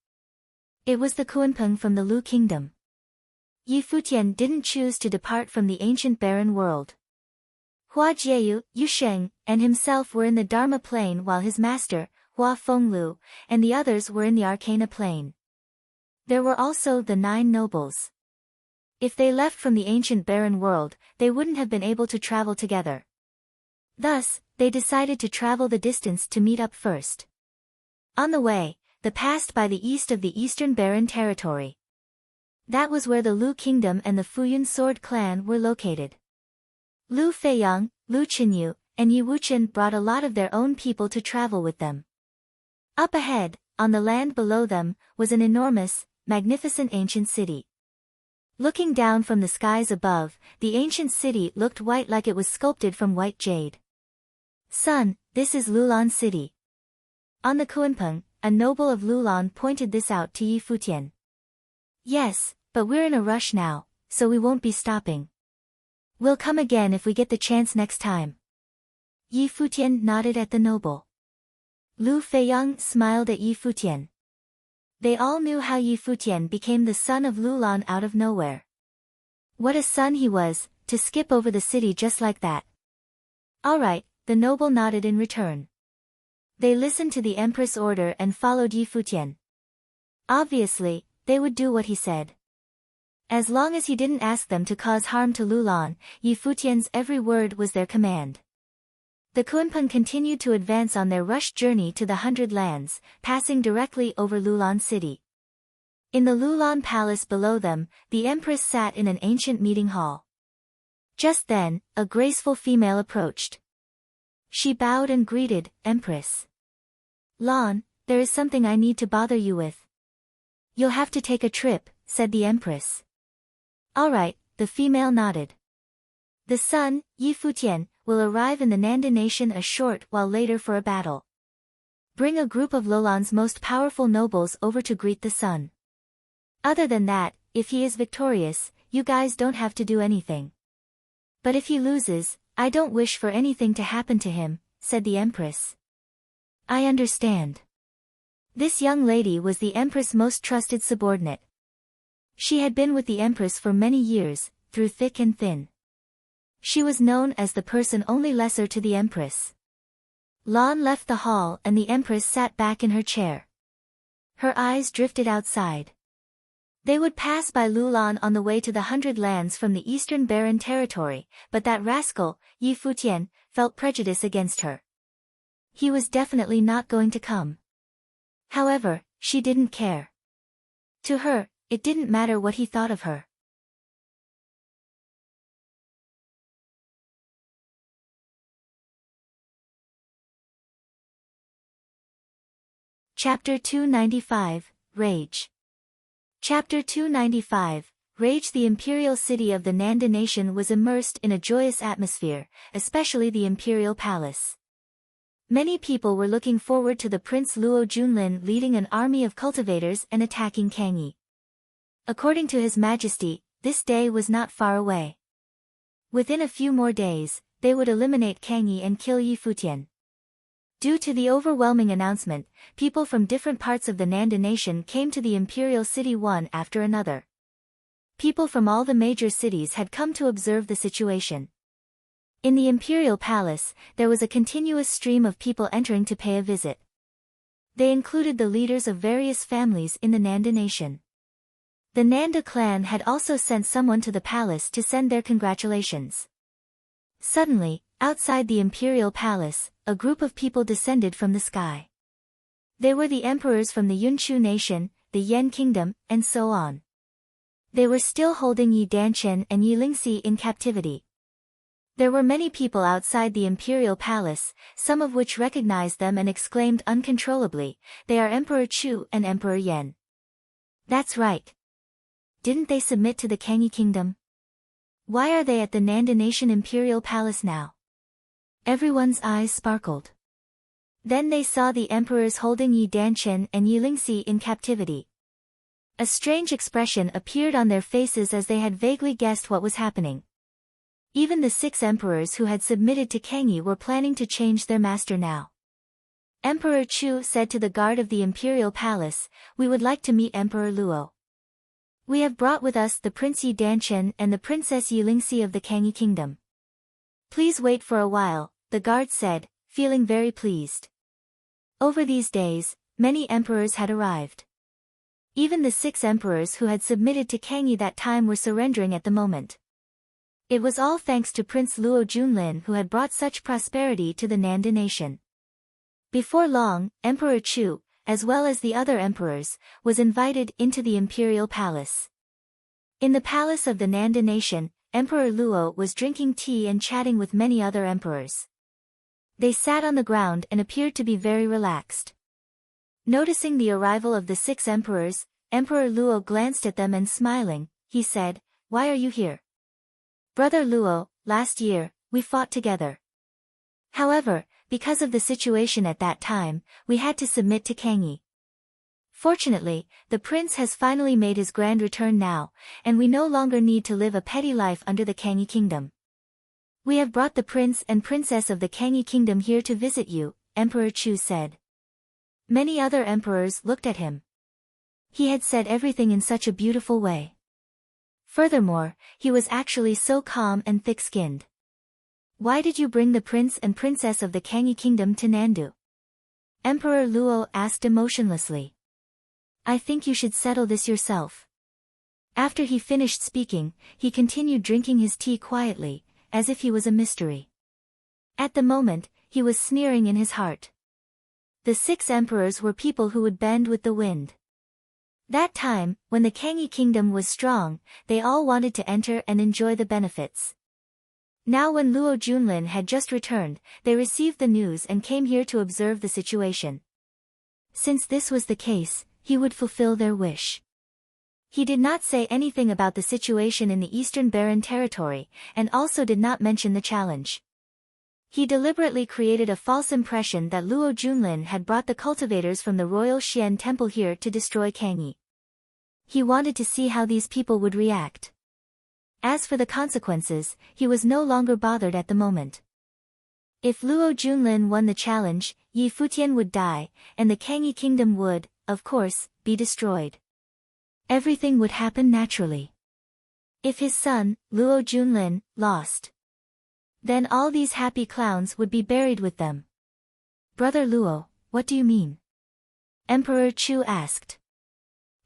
It was the Kuanpeng from the Lu kingdom. Yi Futian didn't choose to depart from the ancient barren world. Hua Jieyu, Yu Sheng, and himself were in the Dharma plain, while his master, Hua Fenglu, and the others were in the Arcana plain. There were also the 9 nobles. If they left from the ancient barren world, they wouldn't have been able to travel together. Thus, they decided to travel the distance to meet up first. On the way, they passed by the east of the Eastern Barren territory. That was where the Lu kingdom and the Futian sword clan were located. Lu Feiyang, Lu Chenyu, and Yi Wuchen brought a lot of their own people to travel with them. Up ahead, on the land below them, was an enormous, magnificent ancient city. Looking down from the skies above, the ancient city looked white, like it was sculpted from white jade. Son, this is Lulan city. On the Kuanpeng, a noble of Lulan pointed this out to Yi Futian. Yes, but we're in a rush now, so we won't be stopping. We'll come again if we get the chance next time. Yi Futian nodded at the noble. Lu Feiyang smiled at Yi Futian. They all knew how Yi Futian became the son of Lulan out of nowhere. What a son he was, to skip over the city just like that. All right, the noble nodded in return. They listened to the empress' order and followed Yi Futian. Obviously, they would do what he said. As long as he didn't ask them to cause harm to Lulan, Yi Futian's every word was their command. The Kuanpeng continued to advance on their rushed journey to the 100 lands, passing directly over Lulan city. In the Lulan palace below them, the empress sat in an ancient meeting hall. Just then, a graceful female approached. She bowed and greeted, Empress. Lan, there is something I need to bother you with. You'll have to take a trip, said the empress. All right, the female nodded. The son, Yi Futian, will arrive in the Nanda nation a short while later for a battle. Bring a group of Lulan's most powerful nobles over to greet the son. Other than that, if he is victorious, you guys don't have to do anything. But if he loses, I don't wish for anything to happen to him, said the empress. I understand. This young lady was the empress' most trusted subordinate. She had been with the empress for many years, through thick and thin. She was known as the person only lesser to the empress. Lan left the hall and the empress sat back in her chair. Her eyes drifted outside. They would pass by Lulan on the way to the 100 lands from the eastern barren territory, but that rascal, Yi Futian, felt prejudice against her. He was definitely not going to come. However, she didn't care. To her, it didn't matter what he thought of her. Chapter 295, Rage. Chapter 295, Rage. The imperial city of the Nanda nation was immersed in a joyous atmosphere, especially the imperial palace. Many people were looking forward to the Prince Luo Junlin leading an army of cultivators and attacking Kangyi. According to His Majesty, this day was not far away. Within a few more days, they would eliminate Kangyi and kill Yi Futian. Due to the overwhelming announcement, people from different parts of the Nanda nation came to the imperial city one after another. People from all the major cities had come to observe the situation. In the imperial palace, there was a continuous stream of people entering to pay a visit. They included the leaders of various families in the Nanda nation. The Nanda clan had also sent someone to the palace to send their congratulations. Suddenly, outside the imperial palace, a group of people descended from the sky. They were the emperors from the Yunchu nation, the Yan kingdom, and so on. They were still holding Yi Danchen and Yi Lingxi in captivity. There were many people outside the imperial palace, some of which recognized them and exclaimed uncontrollably, "They are Emperor Chu and Emperor Yan." That's right. Didn't they submit to the Kangyi kingdom? Why are they at the Nanda nation imperial palace now? Everyone's eyes sparkled. Then they saw the emperors holding Yi Danchen and Yi Lingxi in captivity. A strange expression appeared on their faces as they had vaguely guessed what was happening. Even the 6 emperors who had submitted to Kangyi were planning to change their master now. Emperor Chu said to the guard of the imperial palace, "We would like to meet Emperor Luo. We have brought with us the Prince Yi Danchen and the Princess Yi Lingxi of the Kangyi kingdom." "Please wait for a while," the guard said, feeling very pleased. Over these days, many emperors had arrived. Even the 6 emperors who had submitted to Kangyi that time were surrendering at the moment. It was all thanks to Prince Luo Junlin who had brought such prosperity to the Nanda nation. Before long, Emperor Chu, as well as the other emperors, was invited into the imperial palace. In the palace of the Nanda nation, Emperor Luo was drinking tea and chatting with many other emperors. They sat on the ground and appeared to be very relaxed. Noticing the arrival of the 6 emperors, Emperor Luo glanced at them and smiling, he said, "Why are you here?" "Brother Luo, last year, we fought together. However, because of the situation at that time, we had to submit to Kangyi. Fortunately, the prince has finally made his grand return now, and we no longer need to live a petty life under the Kangyi kingdom. We have brought the prince and princess of the Kangyi kingdom here to visit you," Emperor Chu said. Many other emperors looked at him. He had said everything in such a beautiful way. Furthermore, he was actually so calm and thick-skinned. "Why did you bring the prince and princess of the Kangyi kingdom to Nandu?" Emperor Luo asked emotionlessly. "I think you should settle this yourself." After he finished speaking, he continued drinking his tea quietly, as if he was a mystery. At the moment, he was sneering in his heart. The 6 emperors were people who would bend with the wind. That time, when the Kangyi kingdom was strong, they all wanted to enter and enjoy the benefits. Now when Luo Junlin had just returned, they received the news and came here to observe the situation. Since this was the case, he would fulfill their wish. He did not say anything about the situation in the Eastern Barren Territory, and also did not mention the challenge. He deliberately created a false impression that Luo Junlin had brought the cultivators from the Royal Xian Temple here to destroy Kangyi. He wanted to see how these people would react. As for the consequences, he was no longer bothered at the moment. If Luo Junlin won the challenge, Yi Futian would die, and the Kangyi kingdom would, of course, be destroyed. Everything would happen naturally. If his son, Luo Junlin, lost, Then all these happy clowns would be buried with them. Brother Luo, what do you mean? Emperor Chu asked.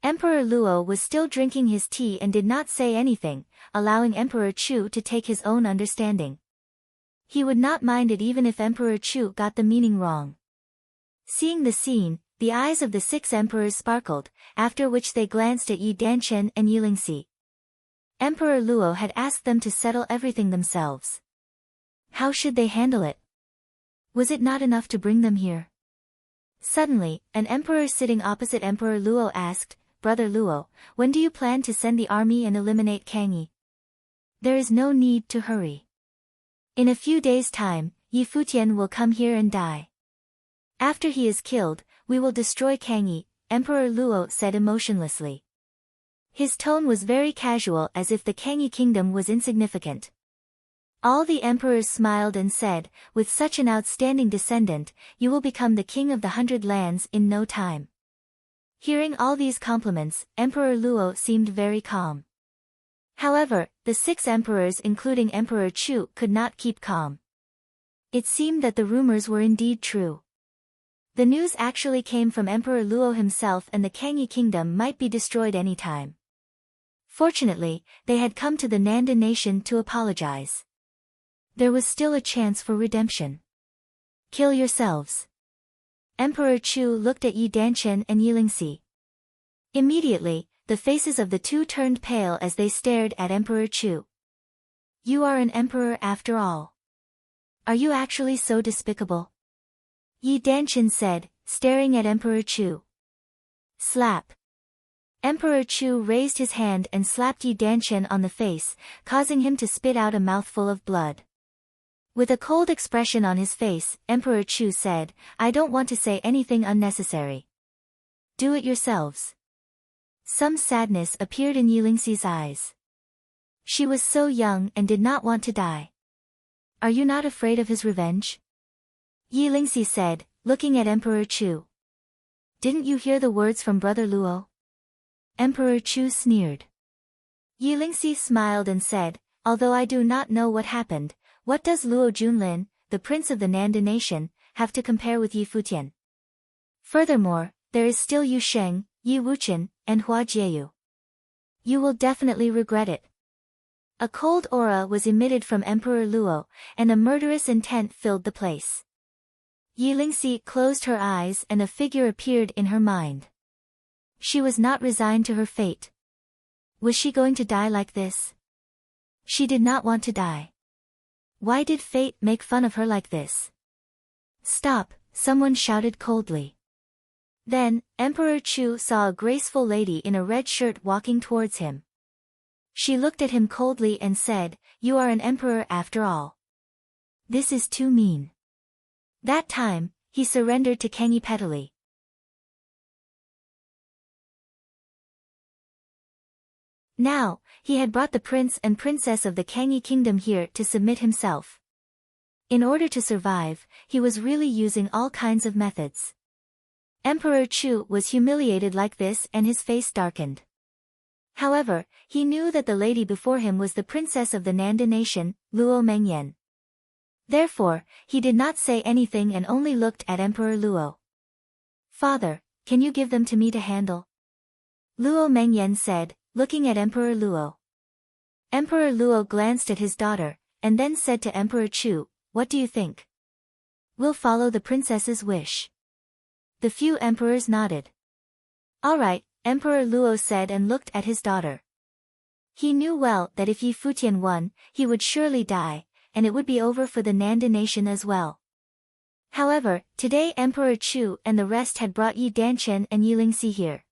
Emperor Luo was still drinking his tea and did not say anything, allowing Emperor Chu to take his own understanding. He would not mind it even if Emperor Chu got the meaning wrong. Seeing the scene, the eyes of the 6 emperors sparkled, after which they glanced at Yi Danchen and Yi Lingxi. Emperor Luo had asked them to settle everything themselves. How should they handle it? Was it not enough to bring them here? Suddenly, an emperor sitting opposite Emperor Luo asked, Brother Luo, when do you plan to send the army and eliminate Kang Yi? There is no need to hurry. In a few days' time, Yi Futian will come here and die. After he is killed, we will destroy Kang Yi, Emperor Luo said emotionlessly. His tone was very casual, as if the Kang Yi kingdom was insignificant. All the emperors smiled and said, with such an outstanding descendant, you will become the king of the 100 lands in no time. Hearing all these compliments, Emperor Luo seemed very calm. However, the 6 emperors including Emperor Chu could not keep calm. It seemed that the rumors were indeed true. The news actually came from Emperor Luo himself, and the Kang Yi kingdom might be destroyed any time. Fortunately, they had come to the Nanda nation to apologize. There was still a chance for redemption. Kill yourselves. Emperor Chu looked at Yi Danchen and Yi Lingxi. Immediately, the faces of the 2 turned pale as they stared at Emperor Chu. You are an emperor after all. Are you actually so despicable? Yi Danchen said, staring at Emperor Chu. Slap. Emperor Chu raised his hand and slapped Yi Danchen on the face, causing him to spit out a mouthful of blood. With a cold expression on his face, Emperor Chu said, I don't want to say anything unnecessary. Do it yourselves. Some sadness appeared in Yi Lingxi's eyes. She was so young and did not want to die. Are you not afraid of his revenge? Yi Lingxi said, looking at Emperor Chu. Didn't you hear the words from Brother Luo? Emperor Chu sneered. Yi Lingxi smiled and said, although I do not know what happened, what does Luo Junlin, the prince of the Nanda nation, have to compare with Yi Futian? Furthermore, there is still Yu Sheng, Yi Wuchen, and Hua Jieyu. You will definitely regret it. A cold aura was emitted from Emperor Luo, and a murderous intent filled the place. Yi Lingxi closed her eyes and a figure appeared in her mind. She was not resigned to her fate. Was she going to die like this? She did not want to die. Why did fate make fun of her like this? Stop, someone shouted coldly. Then, Emperor Chu saw a graceful lady in a red shirt walking towards him. She looked at him coldly and said, You are an emperor after all. This is too mean. That time, he surrendered to Kang Yi pettily. Now, he had brought the prince and princess of the Kang Yi kingdom here to submit himself. In order to survive, he was really using all kinds of methods. Emperor Chu was humiliated like this and his face darkened. However, he knew that the lady before him was the princess of the Nanda nation, Luo Mengyan. Therefore, he did not say anything and only looked at Emperor Luo. Father, can you give them to me to handle? Luo Mengyan said, looking at Emperor Luo. Emperor Luo glanced at his daughter, and then said to Emperor Chu, What do you think? We'll follow the princess's wish. The few emperors nodded. All right, Emperor Luo said and looked at his daughter. He knew well that if Yi Futian won, he would surely die, and it would be over for the Nanda nation as well. However, today Emperor Chu and the rest had brought Yi Danchen and Yi Lingxi here.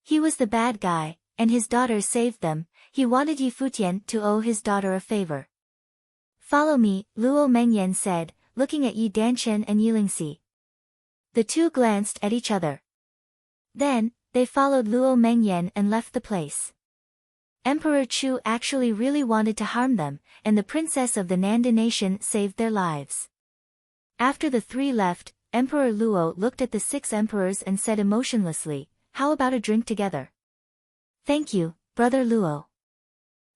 He was the bad guy, and his daughter saved them. He wanted Yi Futian to owe his daughter a favor. Follow me, Luo Mengyan said, looking at Yi Danchen and Yi Lingxi. The two glanced at each other. Then, they followed Luo Mengyan and left the place. Emperor Chu actually really wanted to harm them, and the princess of the Nanda nation saved their lives. After the 3 left, Emperor Luo looked at the 6 emperors and said emotionlessly, How about a drink together? Thank you, Brother Luo.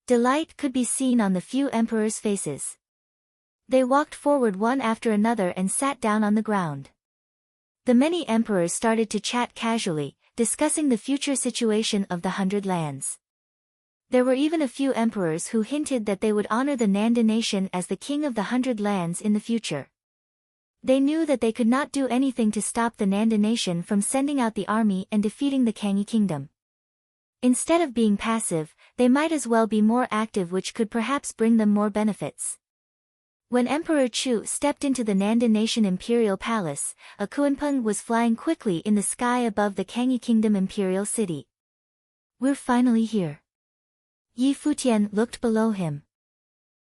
Delight could be seen on the few emperors' faces. They walked forward one after another and sat down on the ground. The many emperors started to chat casually, discussing the future situation of the 100 lands. There were even a few emperors who hinted that they would honor the Nanda nation as the king of the 100 lands in the future. They knew that they could not do anything to stop the Nanda nation from sending out the army and defeating the Kangi kingdom. Instead of being passive, they might as well be more active, which could perhaps bring them more benefits. When Emperor Chu stepped into the Nanda nation imperial palace, a kunpeng was flying quickly in the sky above the Kangi kingdom imperial city. "We're finally here." Yi Futian looked below him.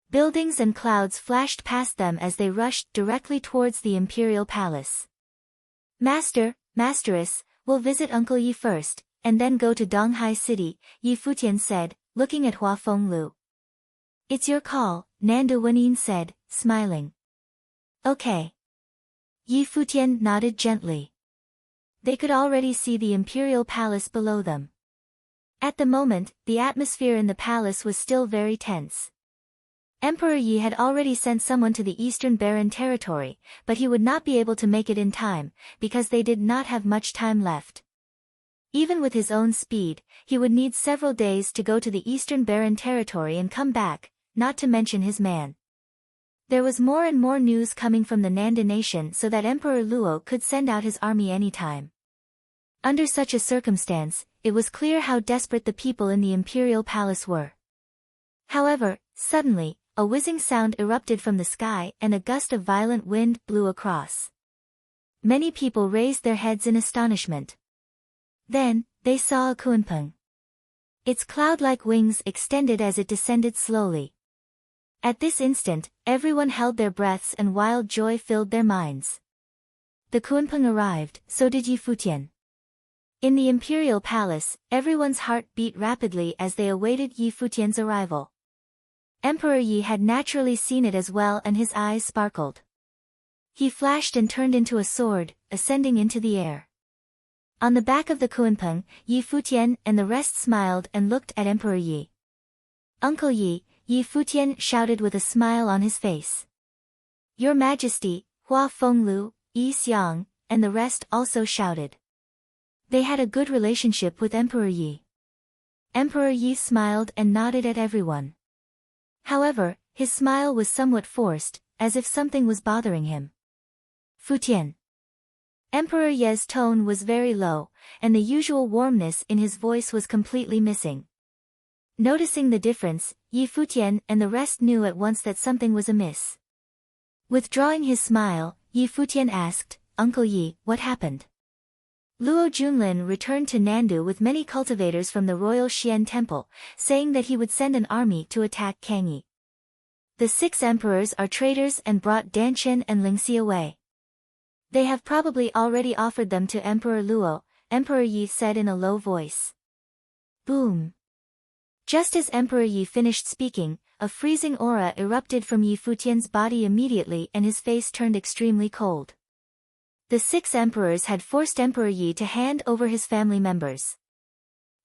Buildings and clouds flashed past them as they rushed directly towards the imperial palace. Masteress, we'll visit Uncle Yi first, and then go to Donghai City," Yi Futian said, looking at Hua Fenglu. "It's your call," Nanda Wenyin said, smiling. "Okay." Yi Futian nodded gently. They could already see the imperial palace below them. At the moment, the atmosphere in the palace was still very tense. Emperor Yi had already sent someone to the Eastern Barren territory, but he would not be able to make it in time, because they did not have much time left. Even with his own speed, he would need several days to go to the Eastern Barren territory and come back, not to mention his man. There was more and more news coming from the Nanda nation so that Emperor Luo could send out his army anytime. Under such a circumstance, it was clear how desperate the people in the imperial palace were. However, suddenly, a whizzing sound erupted from the sky and a gust of violent wind blew across. Many people raised their heads in astonishment. Then, they saw a kunpeng. Its cloud-like wings extended as it descended slowly. At this instant, everyone held their breaths and wild joy filled their minds. The kunpeng arrived, so did Yi Futian. In the imperial palace, everyone's heart beat rapidly as they awaited Yi Futian's arrival. Emperor Yi had naturally seen it as well and his eyes sparkled. He flashed and turned into a sword, ascending into the air. On the back of the kunpeng, Yi Futian and the rest smiled and looked at Emperor Yi. "Uncle Yi," Yi Futian shouted with a smile on his face. "Your Majesty," Hua Fenglu, Yi Xiang, and the rest also shouted. They had a good relationship with Emperor Yi. Emperor Yi smiled and nodded at everyone. However, his smile was somewhat forced, as if something was bothering him. "Futian." Emperor Ye's tone was very low, and the usual warmness in his voice was completely missing. Noticing the difference, Yi Futian and the rest knew at once that something was amiss. Withdrawing his smile, Yi Futian asked, "Uncle Yi, what happened?" Luo Junlin returned to Nandu with many cultivators from the royal Xian temple, saying that he would send an army to attack Kangi. "The 6 emperors are traitors and brought Danchen and Lingxi away. They have probably already offered them to Emperor Luo," Emperor Yi said in a low voice. Boom! Just as Emperor Yi finished speaking, a freezing aura erupted from Yi Futian's body immediately and his face turned extremely cold. The 6 emperors had forced Emperor Yi to hand over his family members.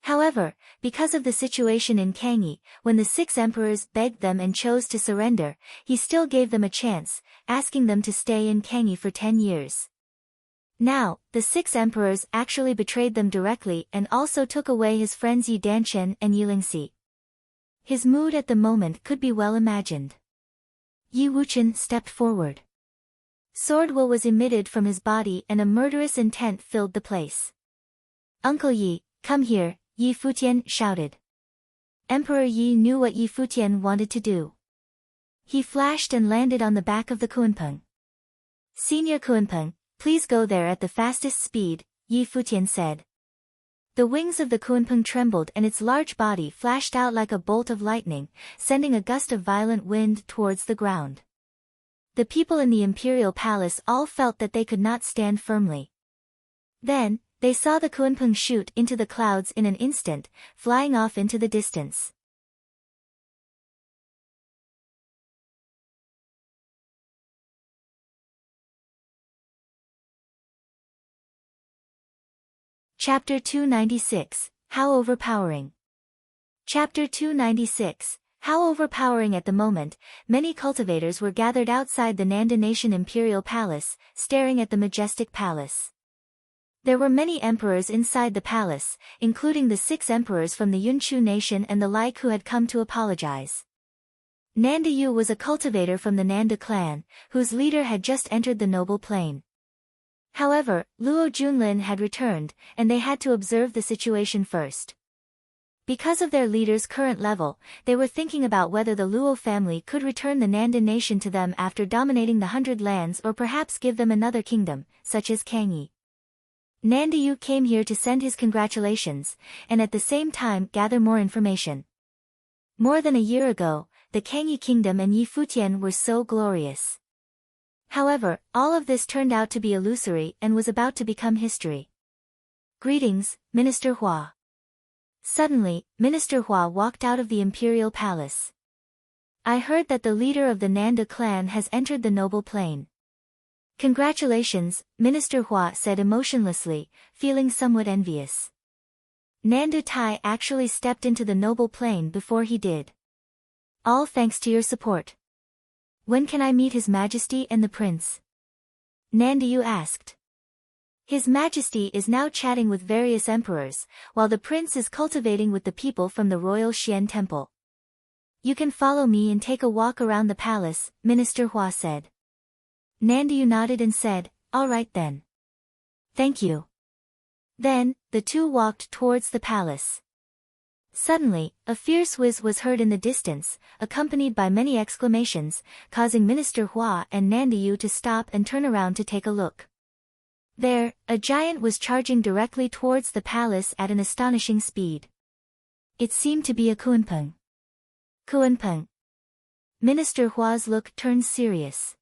However, because of the situation in Kangi, when the 6 emperors begged them and chose to surrender, he still gave them a chance, asking them to stay in Kangi for 10 years. Now, the 6 emperors actually betrayed them directly and also took away his friends Yi Danchen and Yi Lingxi. His mood at the moment could be well imagined. Yi Wuchen stepped forward. Sword will was emitted from his body and a murderous intent filled the place. "Uncle Yi, come here," Yi Futian shouted. Emperor Yi knew what Yi Futian wanted to do. He flashed and landed on the back of the kunpeng. "Senior kunpeng, please go there at the fastest speed," Yi Futian said. The wings of the kunpeng trembled and its large body flashed out like a bolt of lightning, sending a gust of violent wind towards the ground. The people in the imperial palace all felt that they could not stand firmly. Then, they saw the kunpeng shoot into the clouds in an instant, flying off into the distance. Chapter 296, How Overpowering. Chapter 296, How overpowering at the moment, many cultivators were gathered outside the Nanda Nation Imperial Palace, staring at the majestic palace. There were many emperors inside the palace, including the 6 emperors from the Yunchu nation and the like who had come to apologize. Nanda Yu was a cultivator from the Nanda clan, whose leader had just entered the noble plain. However, Luo Junlin had returned, and they had to observe the situation first. Because of their leader's current level, they were thinking about whether the Luo family could return the Nanda nation to them after dominating the 100 lands or perhaps give them another kingdom, such as Kangyi. Nanda Yu came here to send his congratulations, and at the same time gather more information. More than a year ago, the Kangyi kingdom and Yi Futian were so glorious. However, all of this turned out to be illusory and was about to become history. Greetings, Minister Hua. Suddenly, Minister Hua walked out of the imperial palace. I heard that the leader of the Nanda clan has entered the noble plain. Congratulations, Minister Hua said emotionlessly, feeling somewhat envious. Nanda Tai actually stepped into the noble plain before he did. All thanks to your support. When can I meet His Majesty and the Prince? Nanda Yu asked. His Majesty is now chatting with various emperors, while the Prince is cultivating with the people from the Royal Xian Temple. You can follow me and take a walk around the palace, Minister Hua said. Nanda Yu nodded and said, all right then. Thank you. Then, the two walked towards the palace. Suddenly, a fierce whiz was heard in the distance, accompanied by many exclamations, causing Minister Hua and Nanda Yu to stop and turn around to take a look. There, a giant was charging directly towards the palace at an astonishing speed. It seemed to be a Kuanpeng. Kuanpeng. Minister Hua's look turned serious.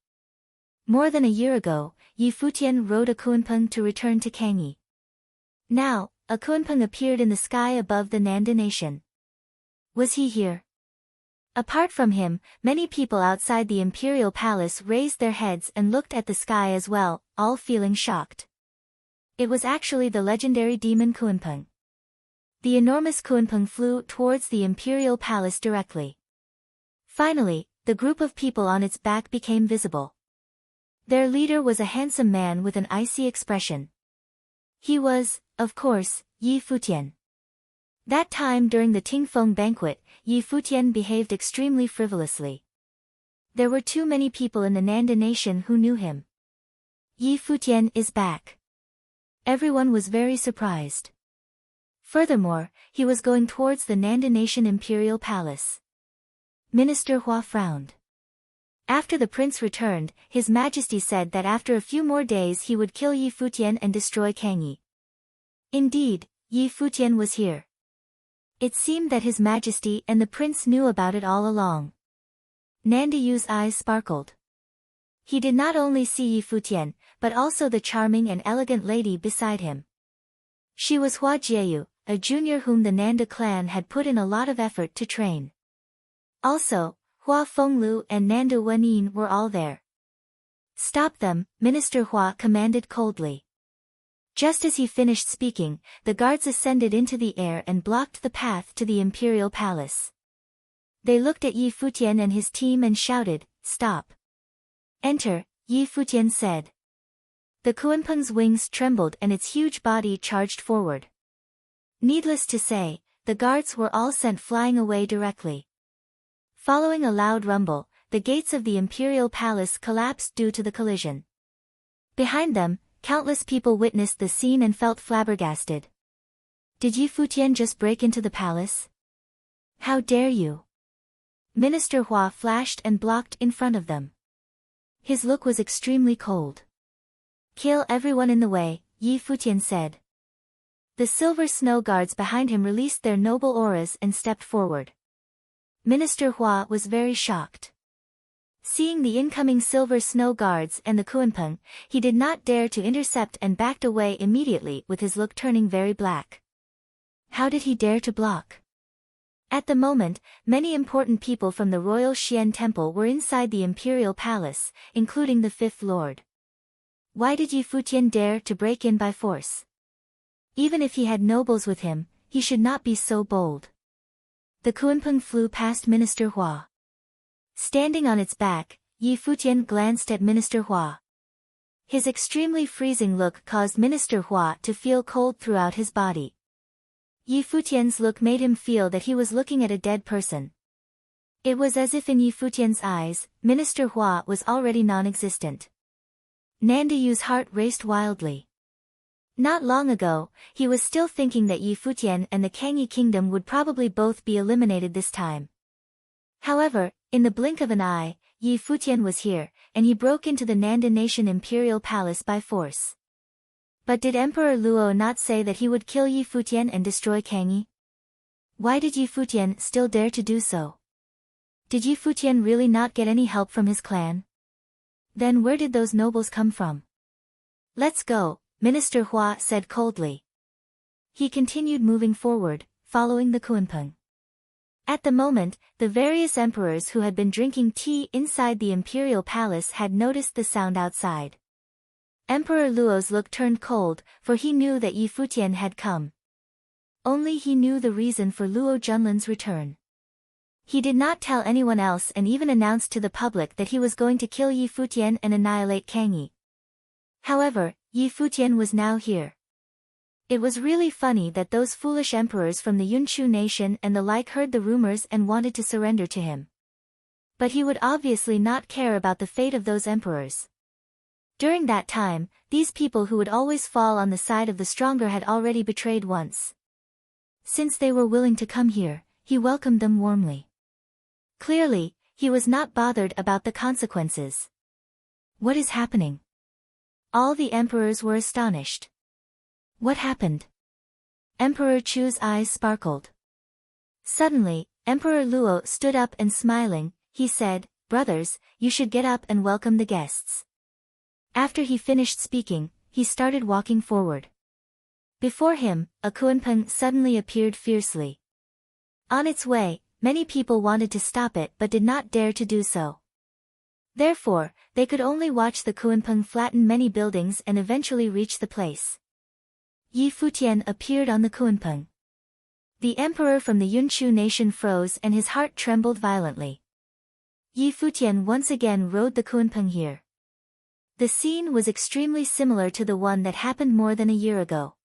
More than a year ago, Yi Futian rode a Kuanpeng to return to Kangyi. Now, a Kuanpeng appeared in the sky above the Nanda nation. Was he here? Apart from him, many people outside the imperial palace raised their heads and looked at the sky as well, all feeling shocked. It was actually the legendary demon Kuanpeng. The enormous Kuanpeng flew towards the imperial palace directly. Finally, the group of people on its back became visible. Their leader was a handsome man with an icy expression. He was, of course, Yi Futian. That time during the Tingfeng banquet, Yi Futian behaved extremely frivolously. There were too many people in the Nanda nation who knew him. Yi Futian is back. Everyone was very surprised. Furthermore, he was going towards the Nanda nation imperial palace. Minister Hua frowned. After the prince returned, His Majesty said that after a few more days he would kill Yi Futian and destroy Kangyi. Indeed, Yi Futian was here. It seemed that His Majesty and the prince knew about it all along. Nanda Yu's eyes sparkled. He did not only see Yi Futian, but also the charming and elegant lady beside him. She was Hua Jieyu, a junior whom the Nanda clan had put in a lot of effort to train. Also, Hua Fenglu and Nanda Wenin were all there. Stop them, Minister Hua commanded coldly. Just as he finished speaking, the guards ascended into the air and blocked the path to the imperial palace. They looked at Yi Futian and his team and shouted, "Stop! Enter," Yi Futian said. The Kuanpeng's wings trembled and its huge body charged forward. Needless to say, the guards were all sent flying away directly. Following a loud rumble, the gates of the imperial palace collapsed due to the collision. Behind them, countless people witnessed the scene and felt flabbergasted. Did Yi Futian just break into the palace? How dare you! Minister Hua flashed and blocked in front of them. His look was extremely cold. Kill everyone in the way, Yi Futian said. The silver snow guards behind him released their noble auras and stepped forward. Minister Hua was very shocked. Seeing the incoming silver snow guards and the Kuanpeng, he did not dare to intercept and backed away immediately with his look turning very black. How did he dare to block? At the moment, many important people from the Royal Xian Temple were inside the imperial palace, including the fifth lord. Why did Yi Futian dare to break in by force? Even if he had nobles with him, he should not be so bold. The Kunpeng flew past Minister Hua. Standing on its back, Yi Futian glanced at Minister Hua. His extremely freezing look caused Minister Hua to feel cold throughout his body. Yi Futian's look made him feel that he was looking at a dead person. It was as if in Yi Futian's eyes, Minister Hua was already non-existent. Nanda Yu's heart raced wildly. Not long ago, he was still thinking that Yi Futian and the Kangyi kingdom would probably both be eliminated this time. However, in the blink of an eye, Yi Futian was here, and he broke into the Nanda nation imperial palace by force. But did Emperor Luo not say that he would kill Yi Futian and destroy Kangyi? Why did Yi Futian still dare to do so? Did Yi Futian really not get any help from his clan? Then where did those nobles come from? Let's go, Minister Hua said coldly. He continued moving forward, following the Kunpeng. At the moment, the various emperors who had been drinking tea inside the imperial palace had noticed the sound outside. Emperor Luo's look turned cold, for he knew that Yi Futian had come. Only he knew the reason for Luo Junlin's return. He did not tell anyone else and even announced to the public that he was going to kill Yi Futian and annihilate Kangyi. However, Yi Futian was now here. It was really funny that those foolish emperors from the Yunchu nation and the like heard the rumors and wanted to surrender to him. But he would obviously not care about the fate of those emperors. During that time, these people who would always fall on the side of the stronger had already betrayed once. Since they were willing to come here, he welcomed them warmly. Clearly, he was not bothered about the consequences. What is happening? All the emperors were astonished. What happened? Emperor Chu's eyes sparkled. Suddenly, Emperor Luo stood up and smiling, he said, "Brothers, you should get up and welcome the guests." After he finished speaking, he started walking forward. Before him, a Kunpeng suddenly appeared fiercely. On its way, many people wanted to stop it but did not dare to do so. Therefore, they could only watch the Kunpeng flatten many buildings and eventually reach the place. Yi Futian appeared on the Kunpeng. The emperor from the Yunchu nation froze and his heart trembled violently. Yi Futian once again rode the Kunpeng here. The scene was extremely similar to the one that happened more than a year ago.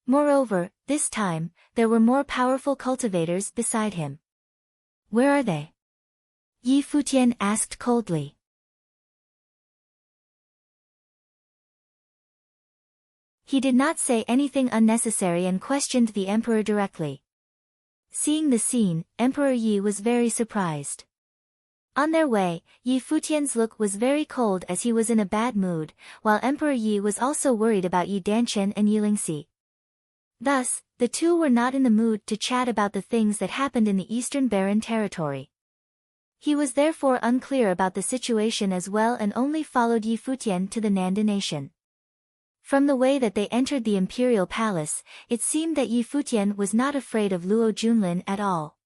Moreover, this time, there were more powerful cultivators beside him. Where are they? Yi Futian asked coldly. He did not say anything unnecessary and questioned the emperor directly. Seeing the scene, Emperor Yi was very surprised. On their way, Yi Futian's look was very cold as he was in a bad mood, while Emperor Yi was also worried about Yi Danchen and Yi Lingxi. Thus, the two were not in the mood to chat about the things that happened in the Eastern Barren territory. He was therefore unclear about the situation as well and only followed Yi Futian to the Nanda nation. From the way that they entered the imperial palace, it seemed that Yi Futian was not afraid of Luo Junlin at all.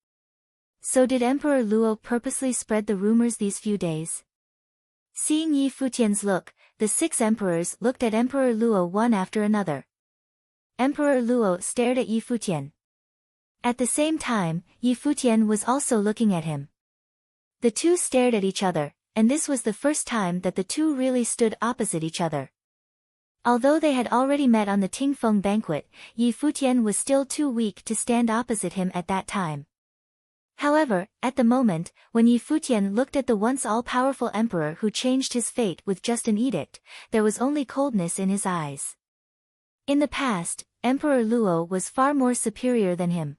So did Emperor Luo purposely spread the rumors these few days? Seeing Yi Futian's look, the 6 emperors looked at Emperor Luo one after another. Emperor Luo stared at Yi Futian. At the same time, Yi Futian was also looking at him. The two stared at each other, and this was the first time that the two really stood opposite each other. Although they had already met on the Tingfeng banquet, Yi Futian was still too weak to stand opposite him at that time. However, at the moment, when Yi Futian looked at the once all-powerful emperor who changed his fate with just an edict, there was only coldness in his eyes. In the past, Emperor Luo was far more superior than him.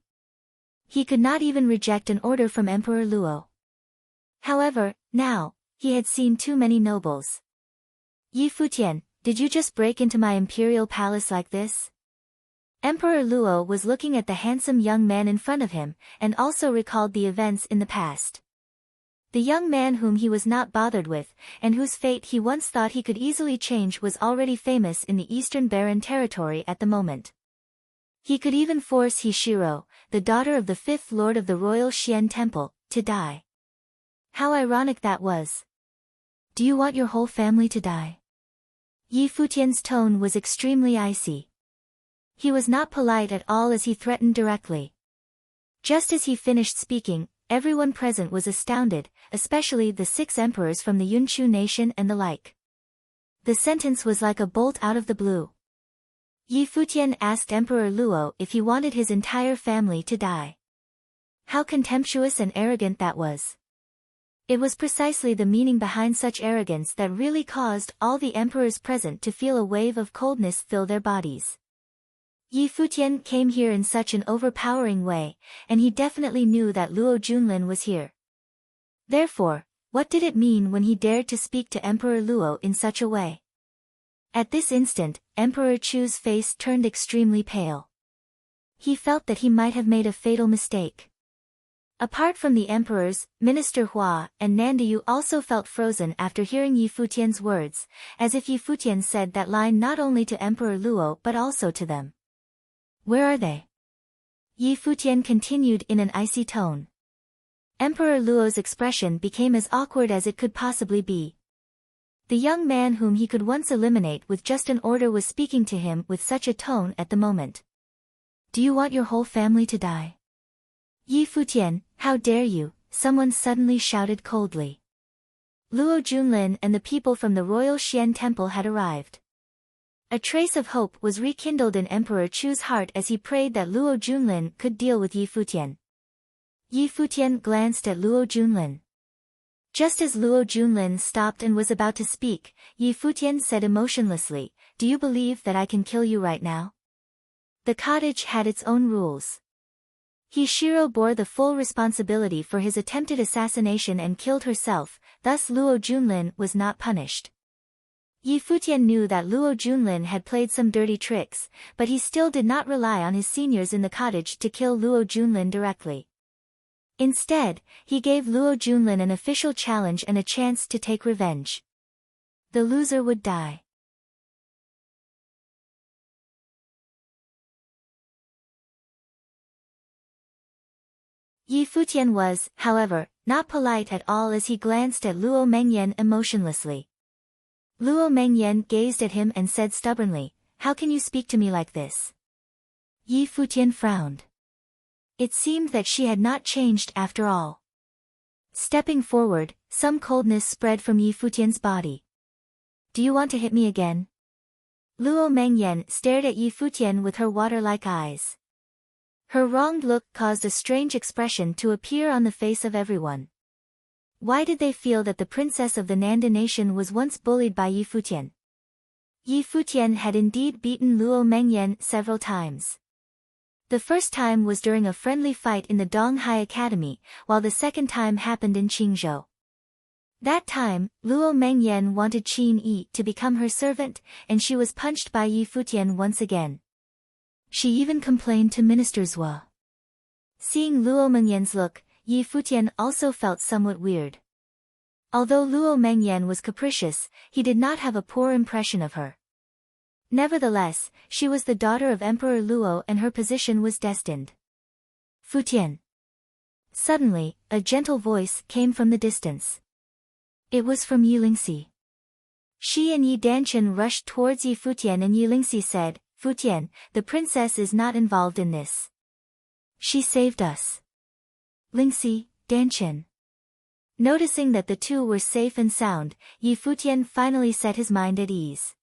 He could not even reject an order from Emperor Luo. However, now, he had seen too many nobles. Yi Futian, did you just break into my imperial palace like this? Emperor Luo was looking at the handsome young man in front of him, and also recalled the events in the past. The young man whom he was not bothered with, and whose fate he once thought he could easily change was already famous in the Eastern Barren territory at the moment. He could even force Hishiro, the daughter of the 5th lord of the royal Xian temple, to die. How ironic that was. Do you want your whole family to die? Yi Futian's tone was extremely icy. He was not polite at all as he threatened directly. Just as he finished speaking, everyone present was astounded, especially the 6 emperors from the Yunchu nation and the like. The sentence was like a bolt out of the blue. Yi Futian asked Emperor Luo if he wanted his entire family to die. How contemptuous and arrogant that was. It was precisely the meaning behind such arrogance that really caused all the emperors present to feel a wave of coldness fill their bodies. Yi Futian came here in such an overpowering way, and he definitely knew that Luo Junlin was here. Therefore, what did it mean when he dared to speak to Emperor Luo in such a way? At this instant, Emperor Chu's face turned extremely pale. He felt that he might have made a fatal mistake. Apart from the emperors, Minister Hua and Nandayu also felt frozen after hearing Yi Futian's words, as if Yi Futian said that line not only to Emperor Luo but also to them. Where are they? Yi Futian continued in an icy tone. Emperor Luo's expression became as awkward as it could possibly be. The young man whom he could once eliminate with just an order was speaking to him with such a tone at the moment. Do you want your whole family to die? Yi Futian, how dare you, someone suddenly shouted coldly. Luo Junlin and the people from the royal Xian temple had arrived. A trace of hope was rekindled in Emperor Chu's heart as he prayed that Luo Junlin could deal with Yi Futian. Yi Futian glanced at Luo Junlin. Just as Luo Junlin stopped and was about to speak, Yi Futian said emotionlessly, "Do you believe that I can kill you right now?" The cottage had its own rules. Hishiro bore the full responsibility for his attempted assassination and killed herself, thus Luo Junlin was not punished. Yi Futian knew that Luo Junlin had played some dirty tricks, but he still did not rely on his seniors in the cottage to kill Luo Junlin directly. Instead, he gave Luo Junlin an official challenge and a chance to take revenge. The loser would die. Yi Futian was, however, not polite at all as he glanced at Luo Mengyan emotionlessly. Luo Mengyan gazed at him and said stubbornly, "How can you speak to me like this?" Yi Futian frowned. It seemed that she had not changed after all. Stepping forward, some coldness spread from Yi Futian's body. "Do you want to hit me again?" Luo Mengyan stared at Yi Futian with her water-like eyes. Her wronged look caused a strange expression to appear on the face of everyone. Why did they feel that the princess of the Nanda nation was once bullied by Yi Futian? Yi Futian had indeed beaten Luo Mengyan several times. The first time was during a friendly fight in the Donghai Academy, while the second time happened in Qingzhou. That time, Luo Mengyan wanted Qin Yi to become her servant, and she was punched by Yi Futian once again. She even complained to Minister Zhua. Seeing Luo Mengyan's look, Yi Futian also felt somewhat weird. Although Luo Mengyan was capricious, he did not have a poor impression of her. Nevertheless, she was the daughter of Emperor Luo and her position was destined. Futian. Suddenly, a gentle voice came from the distance. It was from Yi Lingxi. She and Yi Danchen rushed towards Yi Futian and Yi Lingxi said, "Futian, the princess is not involved in this. She saved us." Lingxi, Danchen. Noticing that the two were safe and sound, Yi Futian finally set his mind at ease.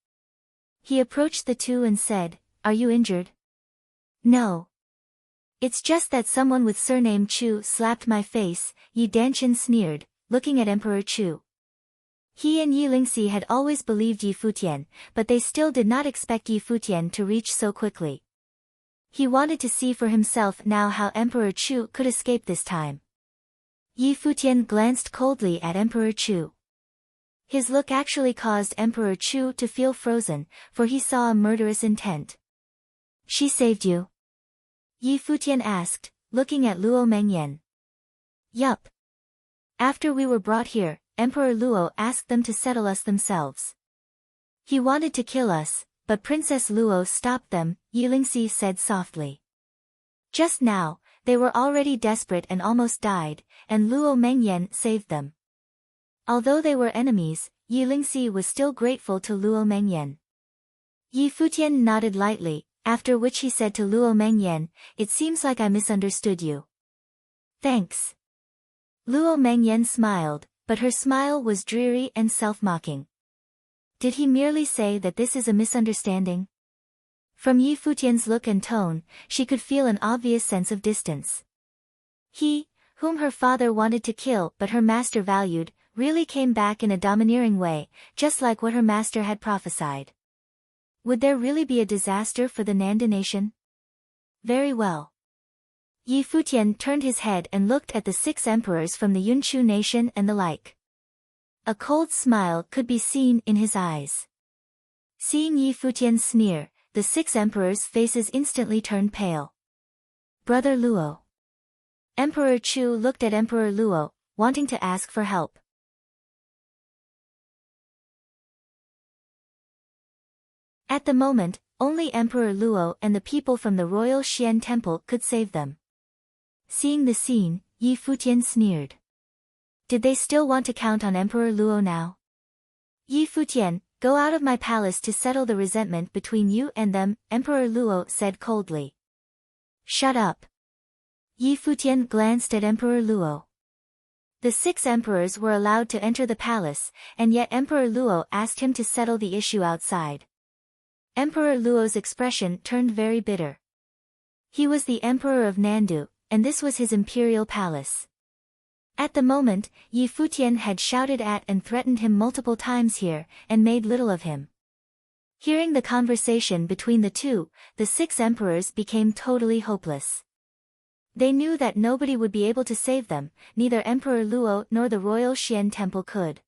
He approached the two and said, "Are you injured?" "No. It's just that someone with surname Chu slapped my face," Yi Danchen sneered, looking at Emperor Chu. He and Yi Lingxi had always believed Yi Futian, but they still did not expect Yi Futian to reach so quickly. He wanted to see for himself now how Emperor Chu could escape this time. Yi Futian glanced coldly at Emperor Chu. His look actually caused Emperor Chu to feel frozen, for he saw a murderous intent. "She saved you?" Yi Futian asked, looking at Luo Mengyan. "Yup. After we were brought here, Emperor Luo asked them to settle us themselves. He wanted to kill us, but Princess Luo stopped them," Yi Lingxi said softly. Just now, they were already desperate and almost died, and Luo Mengyan saved them. Although they were enemies, Yi Lingxi was still grateful to Luo Mengyan. Yi Futian nodded lightly, after which he said to Luo Mengyan, "It seems like I misunderstood you. Thanks. Luo Mengyan smiled, but her smile was dreary and self-mocking. Did he merely say that this is a misunderstanding? From Yi Futian's look and tone, she could feel an obvious sense of distance. He, whom her father wanted to kill but her master valued, really came back in a domineering way, just like what her master had prophesied. Would there really be a disaster for the Nanda nation? Very well. Yi Futian turned his head and looked at the 6 emperors from the Yunchu nation and the like. A cold smile could be seen in his eyes. Seeing Yi Futian's sneer, the 6 emperors' faces instantly turned pale. Brother Luo. Emperor Chu looked at Emperor Luo, wanting to ask for help. At the moment, only Emperor Luo and the people from the royal Xian temple could save them. Seeing the scene, Yi Futian sneered. Did they still want to count on Emperor Luo now? Yi Futian, go out of my palace to settle the resentment between you and them, Emperor Luo said coldly. Shut up. Yi Futian glanced at Emperor Luo. The 6 emperors were allowed to enter the palace, and yet Emperor Luo asked him to settle the issue outside. Emperor Luo's expression turned very bitter. He was the emperor of Nandu, and this was his imperial palace. At the moment, Yi Futian had shouted at and threatened him multiple times here, and made little of him. Hearing the conversation between the two, the 6 emperors became totally hopeless. They knew that nobody would be able to save them, neither Emperor Luo nor the royal Xian temple could.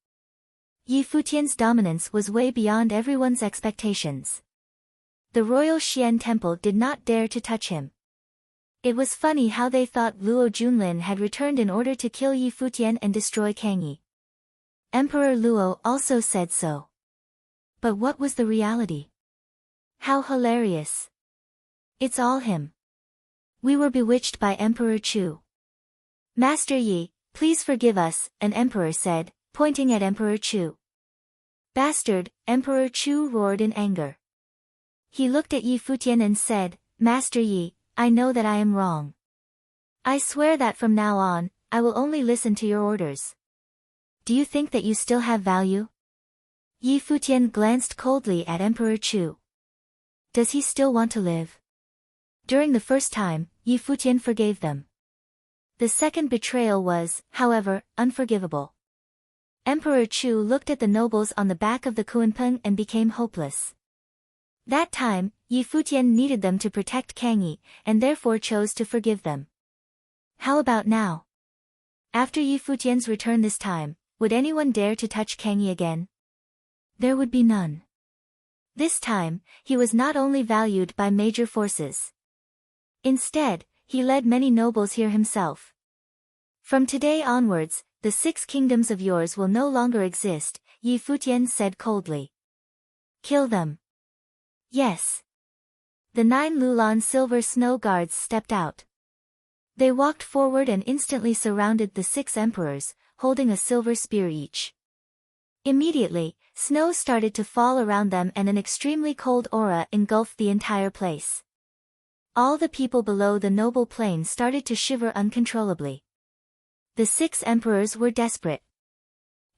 Yi Futian's dominance was way beyond everyone's expectations. The royal Xian temple did not dare to touch him. It was funny how they thought Luo Junlin had returned in order to kill Yi Futian and destroy Kangyi. Emperor Luo also said so. But what was the reality? How hilarious. It's all him. We were bewitched by Emperor Chu. Master Yi, please forgive us, an emperor said, pointing at Emperor Chu. Bastard, Emperor Chu roared in anger. He looked at Yi Futian and said, Master Yi, I know that I am wrong. I swear that from now on, I will only listen to your orders. Do you think that you still have value? Yi Futian glanced coldly at Emperor Chu. Does he still want to live? During the first time, Yi Futian forgave them. The second betrayal was, however, unforgivable. Emperor Chu looked at the nobles on the back of the Kunpeng and became hopeless. That time, Yi Futian needed them to protect Kangyi, and therefore chose to forgive them. How about now? After Yi Futian's return this time, would anyone dare to touch Kangyi again? There would be none. This time, he was not only valued by major forces. Instead, he led many nobles here himself. From today onwards, the 6 kingdoms of yours will no longer exist, Yi Futian said coldly. Kill them. Yes. The 9 Lulan silver snow guards stepped out. They walked forward and instantly surrounded the 6 emperors, holding a silver spear each. Immediately, snow started to fall around them and an extremely cold aura engulfed the entire place. All the people below the noble plain started to shiver uncontrollably. The 6 emperors were desperate.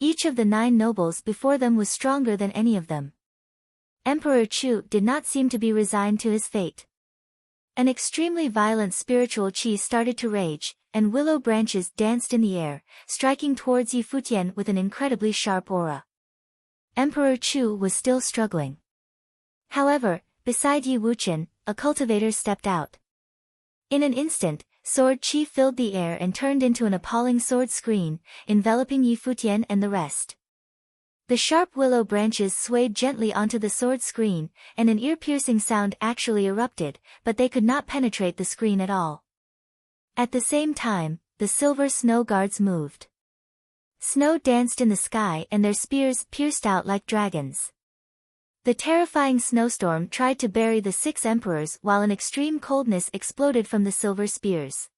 Each of the 9 nobles before them was stronger than any of them. Emperor Chu did not seem to be resigned to his fate. An extremely violent spiritual qi started to rage, and willow branches danced in the air, striking towards Yi Futian with an incredibly sharp aura. Emperor Chu was still struggling. However, beside Yi Wuchen, a cultivator stepped out. In an instant, sword qi filled the air and turned into an appalling sword screen, enveloping Yi Futian and the rest. The sharp willow branches swayed gently onto the sword screen, and an ear-piercing sound actually erupted, but they could not penetrate the screen at all. At the same time, the silver snow guards moved. Snow danced in the sky and their spears pierced out like dragons. The terrifying snowstorm tried to bury the 6 emperors while an extreme coldness exploded from the silver spears.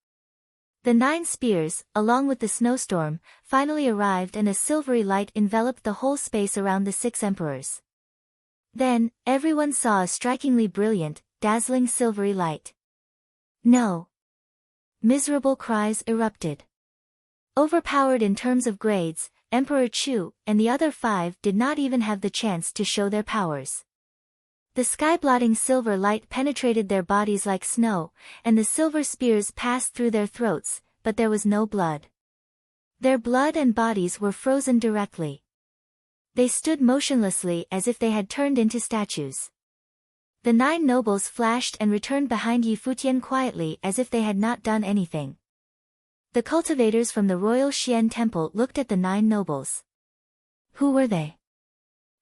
The 9 spears, along with the snowstorm, finally arrived and a silvery light enveloped the whole space around the 6 emperors. Then, everyone saw a strikingly brilliant, dazzling silvery light. No. Miserable cries erupted. Overpowered in terms of grades, Emperor Chu and the other 5 did not even have the chance to show their powers. The sky-blotting silver light penetrated their bodies like snow, and the silver spears passed through their throats, but there was no blood. Their blood and bodies were frozen directly. They stood motionlessly as if they had turned into statues. The 9 nobles flashed and returned behind Yi Futian quietly as if they had not done anything. The cultivators from the royal Xian temple looked at the 9 nobles. Who were they?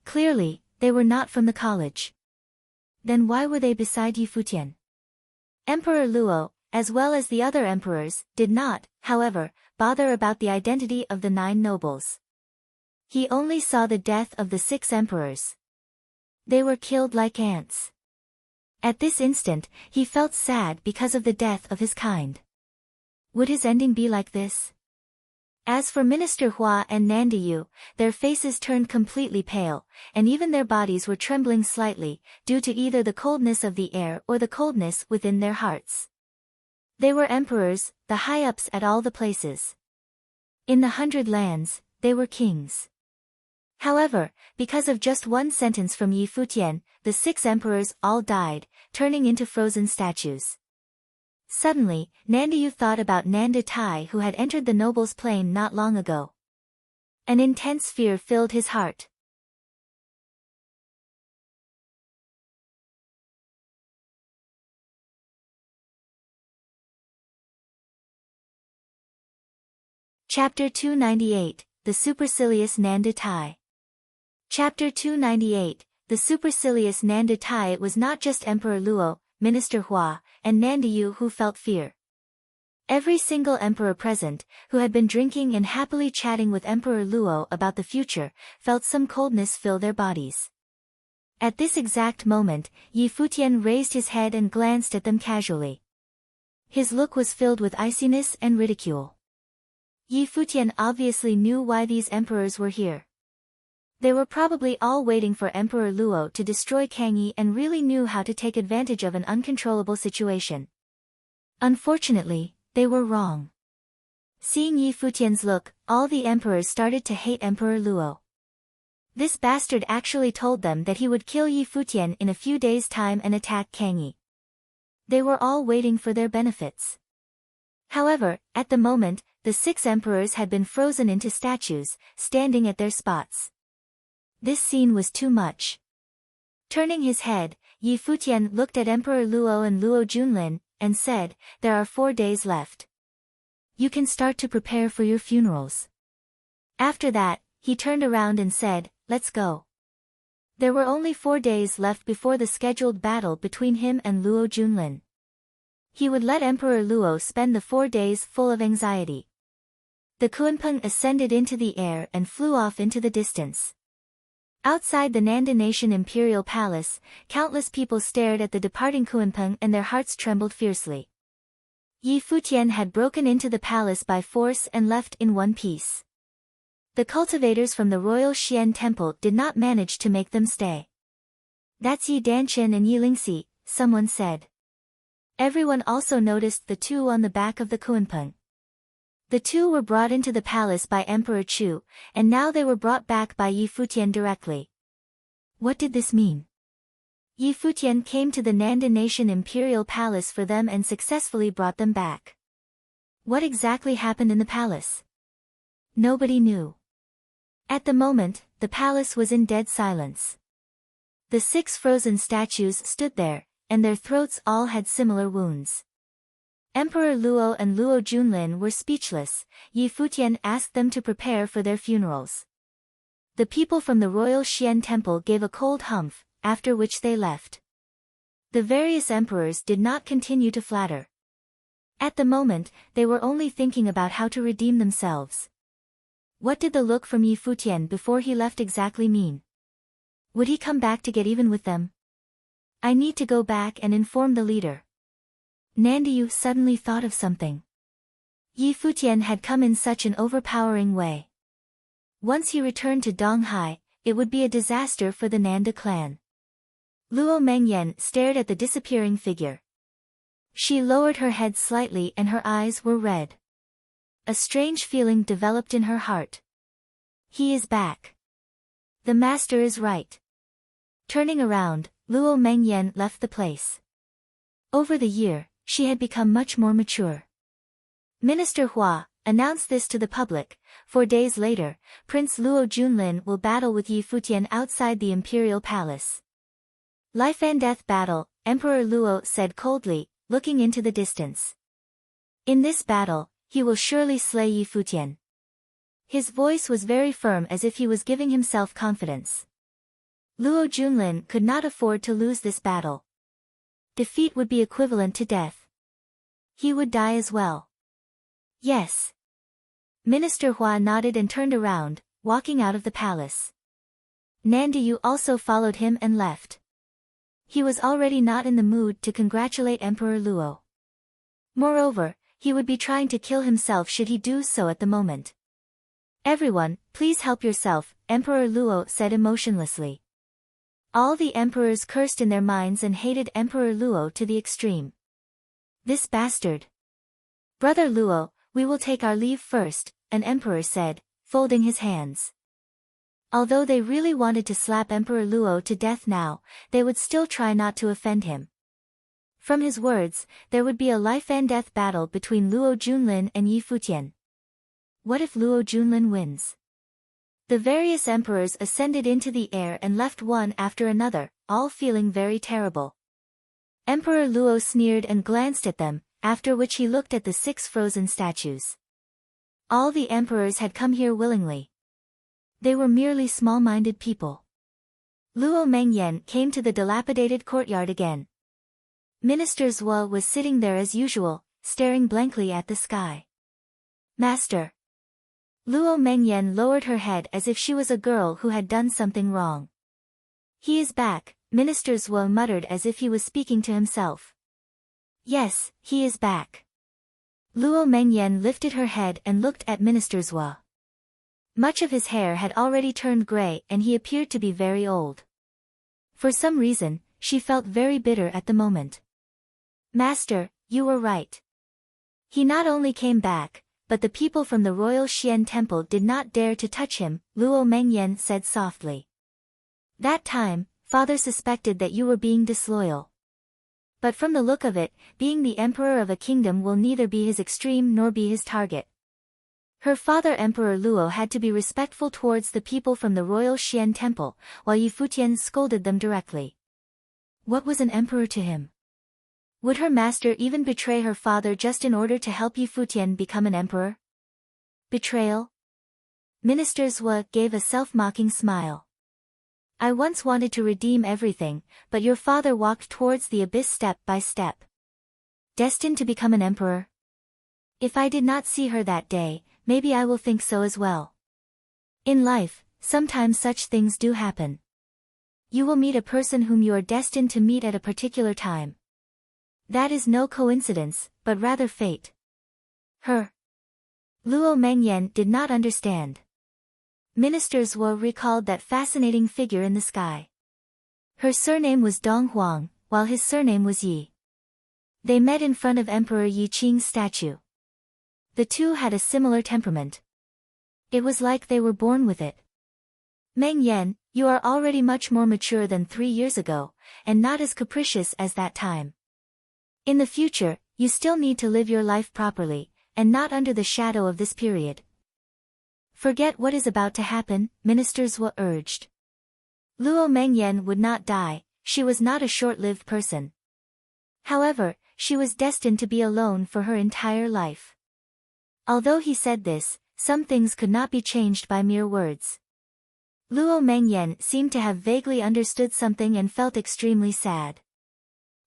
Clearly, they were not from the college. Then why were they beside Yi Futian? Emperor Luo, as well as the other emperors, did not, however, bother about the identity of the 9 nobles. He only saw the death of the 6 emperors. They were killed like ants. At this instant, he felt sad because of the death of his kind. Would his ending be like this? As for Minister Hua and Nandiyu, their faces turned completely pale, and even their bodies were trembling slightly, due to either the coldness of the air or the coldness within their hearts. They were emperors, the high-ups at all the places. In the 100 lands, they were kings. However, because of just one sentence from Yi Futian, the 6 emperors all died, turning into frozen statues. Suddenly, Nandiyu thought about Nanda Tai who had entered the noble's plane not long ago. An intense fear filled his heart. Chapter 298, The Supercilious Nanda Tai. Chapter 298, The Supercilious Nanda Tai. It was not just Emperor Luo, Minister Hua, and Nandiyu who felt fear. Every single emperor present, who had been drinking and happily chatting with Emperor Luo about the future, felt some coldness fill their bodies. At this exact moment, Yi Futian raised his head and glanced at them casually. His look was filled with iciness and ridicule. Yi Futian obviously knew why these emperors were here. They were probably all waiting for Emperor Luo to destroy Kangyi and really knew how to take advantage of an uncontrollable situation. Unfortunately, they were wrong. Seeing Yi Futian's look, all the emperors started to hate Emperor Luo. This bastard actually told them that he would kill Yi Futian in a few days' time and attack Kangyi. They were all waiting for their benefits. However, at the moment, the 6 emperors had been frozen into statues, standing at their spots. This scene was too much. Turning his head, Yi Futian looked at Emperor Luo and Luo Junlin, and said, "There are 4 days left. You can start to prepare for your funerals." After that, he turned around and said, "Let's go." There were only 4 days left before the scheduled battle between him and Luo Junlin. He would let Emperor Luo spend the 4 days full of anxiety. The Kunpeng ascended into the air and flew off into the distance. Outside the Nanda Nation Imperial Palace, countless people stared at the departing Kunpeng and their hearts trembled fiercely. Yi Futian had broken into the palace by force and left in one piece. The cultivators from the royal Xian temple did not manage to make them stay. "That's Yi Danchen and Yi Lingxi," someone said. Everyone also noticed the 2 on the back of the Kunpeng. The 2 were brought into the palace by Emperor Chu, and now they were brought back by Yi Futian directly. What did this mean? Yi Futian came to the Nanda Nation Imperial Palace for them and successfully brought them back. What exactly happened in the palace? Nobody knew. At the moment, the palace was in dead silence. The 6 frozen statues stood there, and their throats all had similar wounds. Emperor Luo and Luo Junlin were speechless. Yi Futian asked them to prepare for their funerals. The people from the royal Xian temple gave a cold humph, after which they left. The various emperors did not continue to flatter. At the moment, they were only thinking about how to redeem themselves. What did the look from Yi Futian before he left exactly mean? Would he come back to get even with them? I need to go back and inform the leader. Nandiyu suddenly thought of something. Yi Futian had come in such an overpowering way. Once he returned to Donghai, it would be a disaster for the Nanda clan. Luo Mengyan stared at the disappearing figure. She lowered her head slightly and her eyes were red. A strange feeling developed in her heart. He is back. The master is right. Turning around, Luo Mengyan left the place. Over the year, she had become much more mature. Minister Hua announced this to the public. 4 days later, Prince Luo Junlin will battle with Yi Futian outside the imperial palace. Life and death battle, Emperor Luo said coldly, looking into the distance. In this battle, he will surely slay Yi Futian. His voice was very firm as if he was giving himself confidence. Luo Junlin could not afford to lose this battle. Defeat would be equivalent to death. He would die as well. Yes. Minister Hua nodded and turned around, walking out of the palace. Nandiyu also followed him and left. He was already not in the mood to congratulate Emperor Luo. Moreover, he would be trying to kill himself should he do so at the moment. Everyone, please help yourself, Emperor Luo said emotionlessly. All the emperors cursed in their minds and hated Emperor Luo to the extreme. This bastard. Brother Luo, we will take our leave first, an emperor said, folding his hands. Although they really wanted to slap Emperor Luo to death now, they would still try not to offend him. From his words, there would be a life and death battle between Luo Junlin and Yi Futian. What if Luo Junlin wins? The various emperors ascended into the air and left one after another, all feeling very terrible. Emperor Luo sneered and glanced at them, after which he looked at the 6 frozen statues. All the emperors had come here willingly. They were merely small-minded people. Luo Mengyan came to the dilapidated courtyard again. Minister Zhuo was sitting there as usual, staring blankly at the sky. Master. Luo Mengyan lowered her head as if she was a girl who had done something wrong. He is back, Minister Zhuo muttered as if he was speaking to himself. Yes, he is back. Luo Mengyan lifted her head and looked at Minister Zhuo. Much of his hair had already turned gray and he appeared to be very old. For some reason, she felt very bitter at the moment. Master, you were right. He not only came back, but the people from the royal Xian temple did not dare to touch him, Luo Mengyan said softly. That time, father suspected that you were being disloyal. But from the look of it, being the emperor of a kingdom will neither be his extreme nor be his target. Her father Emperor Luo had to be respectful towards the people from the royal Xian temple, while Yi Futian scolded them directly. What was an emperor to him? Would her master even betray her father just in order to help Yi Futian become an emperor? Betrayal? Minister Zhuo gave a self-mocking smile. I once wanted to redeem everything, but your father walked towards the abyss step by step. Destined to become an emperor? If I did not see her that day, maybe I will think so as well. In life, sometimes such things do happen. You will meet a person whom you are destined to meet at a particular time. That is no coincidence, but rather fate. Her. Luo Mengyan did not understand. Minister Zhuo recalled that fascinating figure in the sky. Her surname was Dong Huang, while his surname was Yi. They met in front of Emperor Yi Qing's statue. The two had a similar temperament. It was like they were born with it. Mengyan, you are already much more mature than 3 years ago, and not as capricious as that time. In the future, you still need to live your life properly, and not under the shadow of this period. Forget what is about to happen, Minister Zhuo urged. Luo Mengyan would not die, she was not a short-lived person. However, she was destined to be alone for her entire life. Although he said this, some things could not be changed by mere words. Luo Mengyan seemed to have vaguely understood something and felt extremely sad.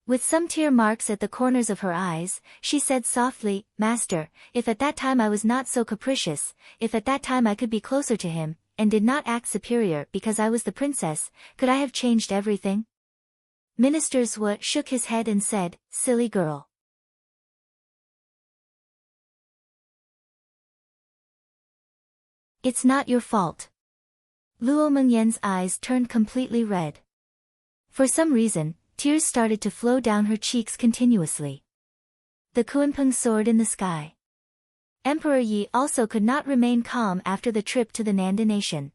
With some tear marks at the corners of her eyes, she said softly, Master, if at that time I was not so capricious, if at that time I could be closer to him, and did not act superior because I was the princess, could I have changed everything? Minister Zhuo shook his head and said, Silly girl. It's not your fault. Luo Mengyan's eyes turned completely red. For some reason, tears started to flow down her cheeks continuously. The Kunpeng soared in the sky. Emperor Yi also could not remain calm after the trip to the Nanda nation.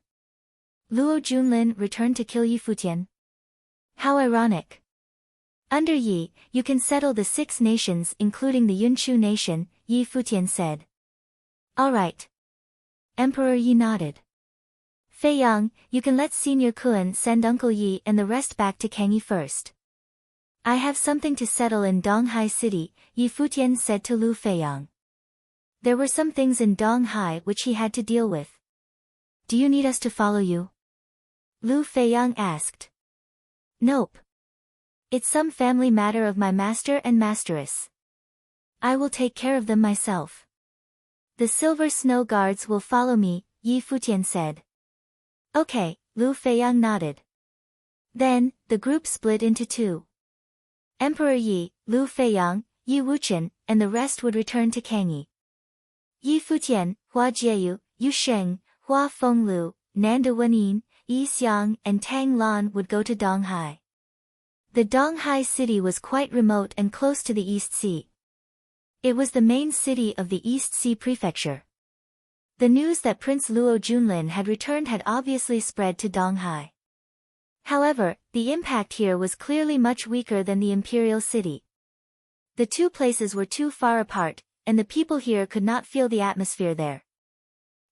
Luo Junlin returned to kill Yi Futian. How ironic. Under Yi, you can settle the 6 nations including the Yunchu nation, Yi Futian said. Alright. Emperor Yi nodded. Fei Yang, you can let Senior Kun send Uncle Yi and the rest back to Kangyi first. I have something to settle in Donghai City, Yi Futian said to Lu Feiyang. There were some things in Donghai which he had to deal with. Do you need us to follow you? Lu Feiyang asked. Nope. It's some family matter of my master and masteress. I will take care of them myself. The Silver Snow Guards will follow me, Yi Futian said. Okay, Lu Feiyang nodded. Then, the group split into 2. Emperor Yi, Lu Feiyang, Yi Wuchen, and the rest would return to Kangyi. Yi Futian, Hua Jieyu, Yu Sheng, Hua Fenglu, Nanda Wenyin, Yi Xiang and Tang Lan would go to Donghai. The Donghai city was quite remote and close to the East Sea. It was the main city of the East Sea Prefecture. The news that Prince Luo Junlin had returned had obviously spread to Donghai. However, the impact here was clearly much weaker than the imperial city. The 2 places were too far apart, and the people here could not feel the atmosphere there.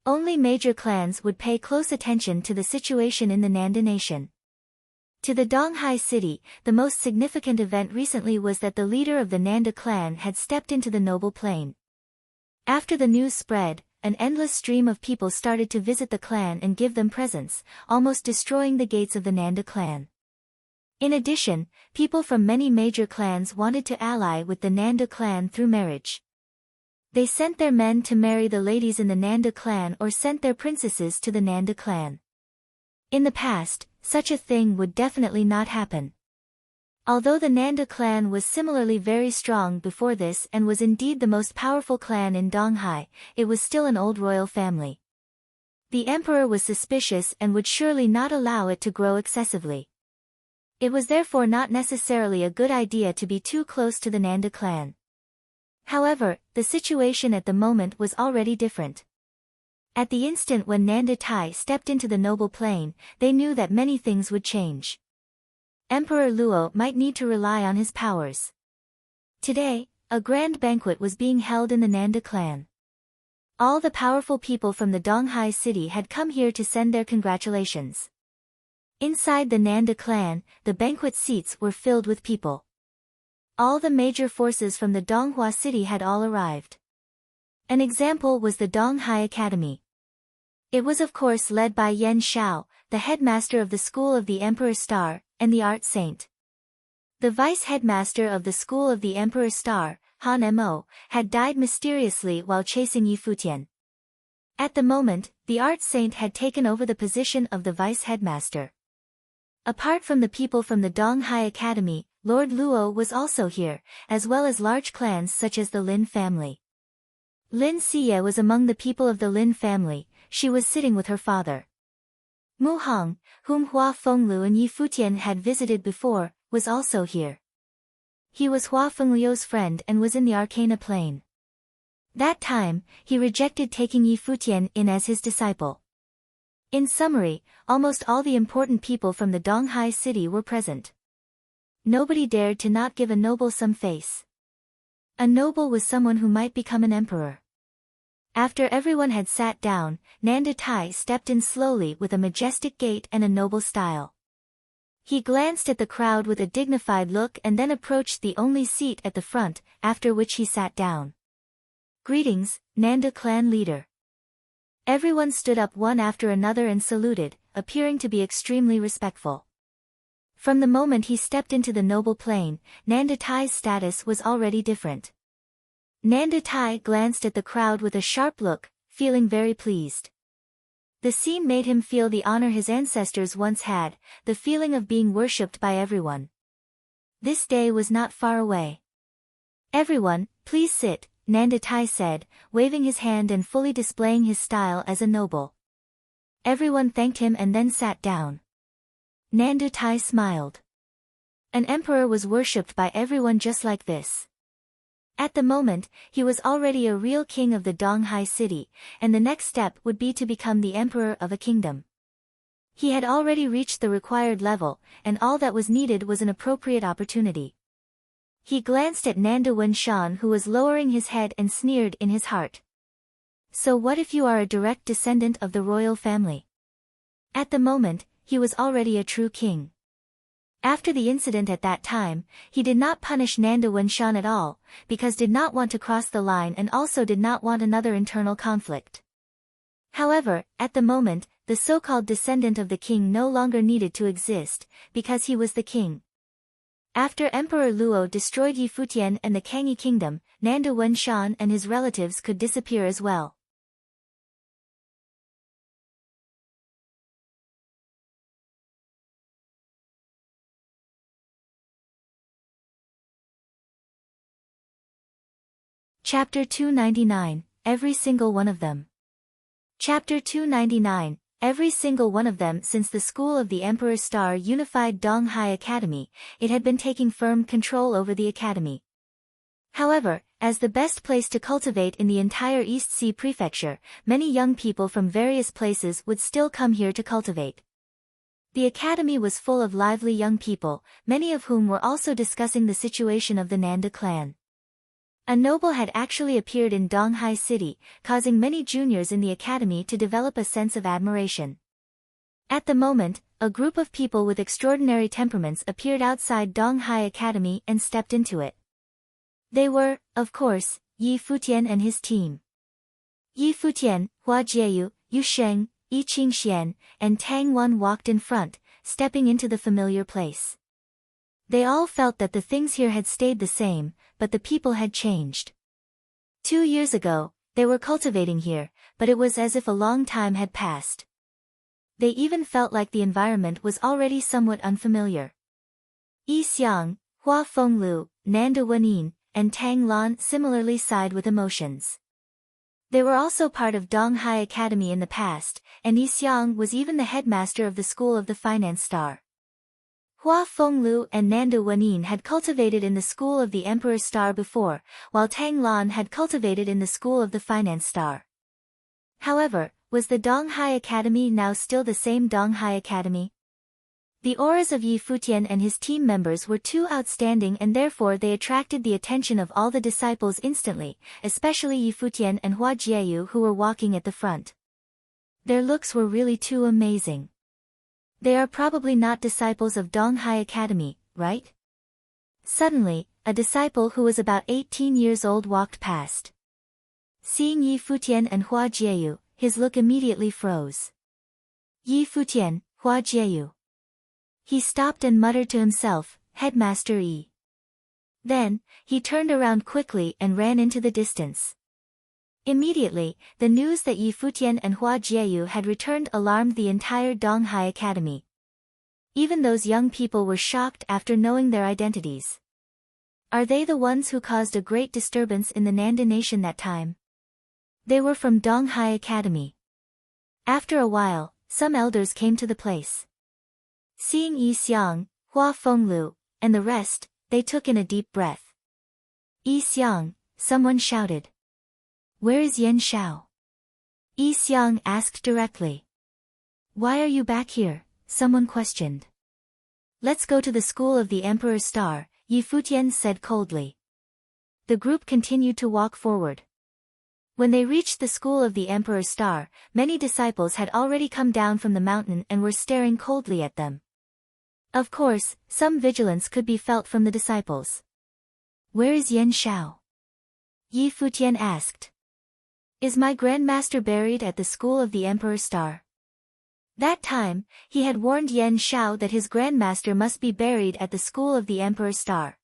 Only major clans would pay close attention to the situation in the Nanda nation. To the Donghai city, the most significant event recently was that the leader of the Nanda clan had stepped into the noble plane. After the news spread, an endless stream of people started to visit the clan and give them presents, almost destroying the gates of the Nanda clan. In addition, people from many major clans wanted to ally with the Nanda clan through marriage. They sent their men to marry the ladies in the Nanda clan or sent their princesses to the Nanda clan. In the past, such a thing would definitely not happen. Although the Nanda clan was similarly very strong before this and was indeed the most powerful clan in Donghai, it was still an old royal family. The emperor was suspicious and would surely not allow it to grow excessively. It was therefore not necessarily a good idea to be too close to the Nanda clan. However, the situation at the moment was already different. At the instant when Nanda Tai stepped into the noble plane, they knew that many things would change. Emperor Luo might need to rely on his powers. Today, a grand banquet was being held in the Nanda clan. All the powerful people from the Donghai city had come here to send their congratulations. Inside the Nanda clan, the banquet seats were filled with people. All the major forces from the Donghua city had all arrived. An example was the Donghai Academy. It was of course led by Yan Shao, the headmaster of the School of the Emperor Star, and the Art Saint. The vice-headmaster of the School of the Emperor Star, Han Mo, had died mysteriously while chasing Yi Futian. At the moment, the Art Saint had taken over the position of the vice-headmaster. Apart from the people from the Donghai Academy, Lord Luo was also here, as well as large clans such as the Lin family. Lin Xie was among the people of the Lin family. She was sitting with her father. Mu Hong, whom Hua Fenglu and Yi Futian had visited before, was also here. He was Hua Fengliu's friend and was in the Arcana plane. That time, he rejected taking Yi Futian in as his disciple. In summary, almost all the important people from the Donghai city were present. Nobody dared to not give a noble some face. A noble was someone who might become an emperor. After everyone had sat down, Nanda Tai stepped in slowly with a majestic gait and a noble style. He glanced at the crowd with a dignified look and then approached the only seat at the front, after which he sat down. Greetings, Nanda clan leader. Everyone stood up one after another and saluted, appearing to be extremely respectful. From the moment he stepped into the noble plane, Nanda Tai's status was already different. Nanda Tai glanced at the crowd with a sharp look, feeling very pleased. The scene made him feel the honor his ancestors once had, the feeling of being worshipped by everyone. This day was not far away. Everyone, please sit, Nanda Tai said, waving his hand and fully displaying his style as a noble. Everyone thanked him and then sat down. Nanda Tai smiled. An emperor was worshipped by everyone just like this. At the moment, he was already a real king of the Donghai city, and the next step would be to become the emperor of a kingdom. He had already reached the required level, and all that was needed was an appropriate opportunity. He glanced at Nanda Wenshan, who was lowering his head, and sneered in his heart. So what if you are a direct descendant of the royal family? At the moment, he was already a true king. After the incident at that time, he did not punish Nanda Wenshan at all, because did not want to cross the line and also did not want another internal conflict. However, at the moment, the so-called descendant of the king no longer needed to exist, because he was the king. After Emperor Luo destroyed Yi Futian and the Kangyi kingdom, Nanda Wenshan and his relatives could disappear as well. Chapter 299, Every Single One of Them. Chapter 299, Every single one of them. Since the school of the Emperor Star unified Donghai Academy, it had been taking firm control over the academy. However, as the best place to cultivate in the entire East Sea Prefecture, many young people from various places would still come here to cultivate. The academy was full of lively young people, many of whom were also discussing the situation of the Nanda clan. A noble had actually appeared in Donghai city, causing many juniors in the academy to develop a sense of admiration. At the moment, a group of people with extraordinary temperaments appeared outside Donghai Academy and stepped into it. They were, of course, Yi Futian and his team. Yi Futian, Hua Jieyu, Yu Sheng, Yi Qingxian, and Tang Wan walked in front, stepping into the familiar place. They all felt that the things here had stayed the same, but the people had changed. 2 years ago, they were cultivating here, but it was as if a long time had passed. They even felt like the environment was already somewhat unfamiliar. Yi Xiang, Hua Fenglu, Nanda Wenin, and Tang Lan similarly sighed with emotions. They were also part of Donghai Academy in the past, and Yi Xiang was even the headmaster of the school of the Finance Star. Hua Fenglu and Nanda Wenin had cultivated in the school of the Emperor Star before, while Tang Lan had cultivated in the school of the Finance Star. However, was the Donghai Academy now still the same Donghai Academy? The auras of Yi Futian and his team members were too outstanding, and therefore they attracted the attention of all the disciples instantly, especially Yi Futian and Hua Jieyu, who were walking at the front. Their looks were really too amazing. They are probably not disciples of Donghai Academy, right? Suddenly, a disciple who was about 18 years old walked past. Seeing Yi Futian and Hua Jieyu, his look immediately froze. Yi Futian, Hua Jieyu. He stopped and muttered to himself, Headmaster Yi. Then, he turned around quickly and ran into the distance. Immediately, the news that Yi Futian and Hua Jieyu had returned alarmed the entire Donghai Academy. Even those young people were shocked after knowing their identities. Are they the ones who caused a great disturbance in the Nanda nation that time? They were from Donghai Academy. After a while, some elders came to the place. Seeing Yi Xiang, Hua Fenglu, and the rest, they took in a deep breath. Yi Xiang, someone shouted. Where is Yan Shao? Yi Xiang asked directly. Why are you back here? Someone questioned. Let's go to the school of the Emperor Star, Yi Futian said coldly. The group continued to walk forward. When they reached the school of the Emperor Star, many disciples had already come down from the mountain and were staring coldly at them. Of course, some vigilance could be felt from the disciples. Where is Yan Shao? Yi Futian asked. Is my grandmaster buried at the school of the Emperor Star? That time, he had warned Yan Shao that his grandmaster must be buried at the school of the Emperor Star.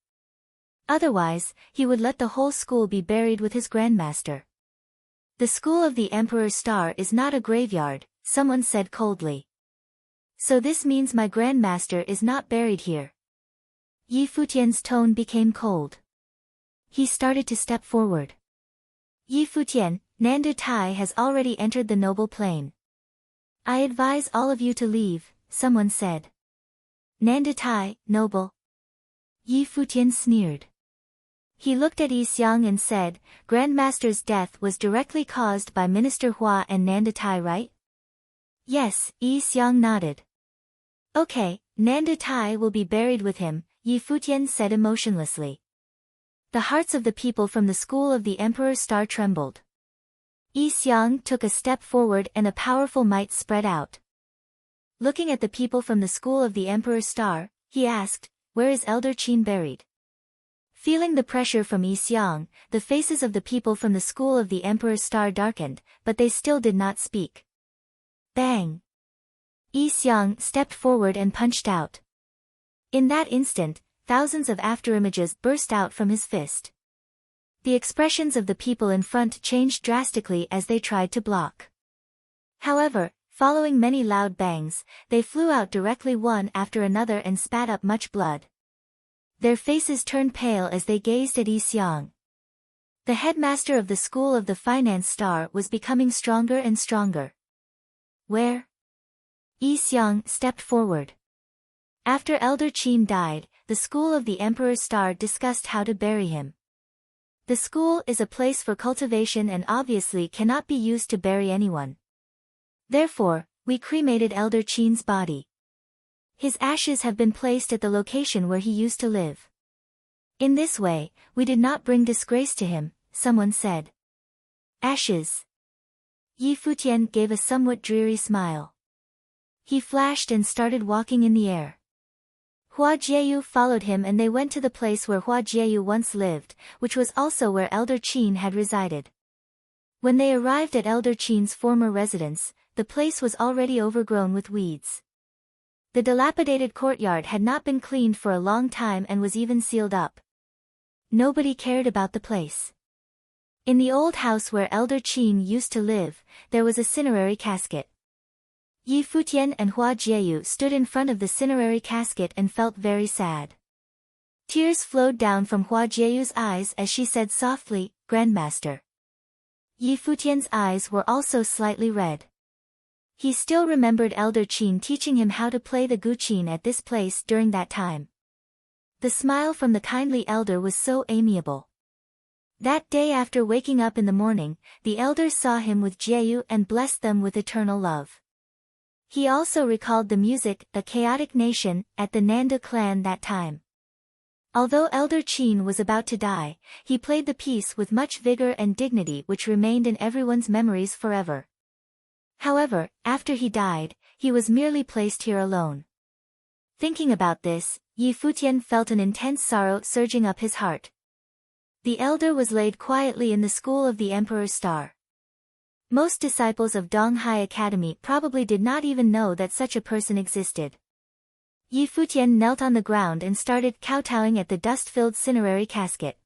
Otherwise, he would let the whole school be buried with his grandmaster. The school of the Emperor Star is not a graveyard, someone said coldly. So this means my grandmaster is not buried here. Yi Futian's tone became cold. He started to step forward. Yi Futian, Nanda Tai has already entered the noble plane. I advise all of you to leave, someone said. Nanda Tai, noble. Yi Futian sneered. He looked at Yi Xiang and said, Grandmaster's death was directly caused by Minister Hua and Nanda Tai, right? Yes, Yi Xiang nodded. Okay, Nanda Tai will be buried with him, Yi Futian said emotionlessly. The hearts of the people from the school of the Emperor's star trembled. Yi Xiang took a step forward and a powerful might spread out. Looking at the people from the school of the Emperor's star, he asked, Where is Elder Qin buried? Feeling the pressure from Yi Xiang, the faces of the people from the school of the Emperor's star darkened, but they still did not speak. Bang! Yi Xiang stepped forward and punched out. In that instant, thousands of afterimages burst out from his fist. The expressions of the people in front changed drastically as they tried to block. However, following many loud bangs, they flew out directly one after another and spat up much blood. Their faces turned pale as they gazed at Yi Xiang. The headmaster of the school of the finance star was becoming stronger and stronger. Where? Yi Xiang stepped forward. After Elder Qin died, the school of the Emperor's star discussed how to bury him. The school is a place for cultivation and obviously cannot be used to bury anyone. Therefore, we cremated Elder Qin's body. His ashes have been placed at the location where he used to live. In this way, we did not bring disgrace to him, someone said. Ashes. Yi Futian gave a somewhat dreary smile. He flashed and started walking in the air. Hua Jieyu followed him and they went to the place where Hua Jieyu once lived, which was also where Elder Qin had resided. When they arrived at Elder Qin's former residence, the place was already overgrown with weeds. The dilapidated courtyard had not been cleaned for a long time and was even sealed up. Nobody cared about the place. In the old house where Elder Qin used to live, there was a cinerary casket. Yi Futian and Hua Jieyu stood in front of the cinerary casket and felt very sad. Tears flowed down from Hua Jieyu's eyes as she said softly, Grandmaster. Yi Futian's eyes were also slightly red. He still remembered Elder Qin teaching him how to play the guqin at this place during that time. The smile from the kindly elder was so amiable. That day after waking up in the morning, the elder saw him with Jieyu and blessed them with eternal love. He also recalled the music, A Chaotic Nation, at the Nanda clan that time. Although Elder Qin was about to die, he played the piece with much vigor and dignity which remained in everyone's memories forever. However, after he died, he was merely placed here alone. Thinking about this, Yi Futian felt an intense sorrow surging up his heart. The elder was laid quietly in the school of the Emperor's star. Most disciples of Donghai Academy probably did not even know that such a person existed. Yi Futian knelt on the ground and started kowtowing at the dust-filled cinerary casket.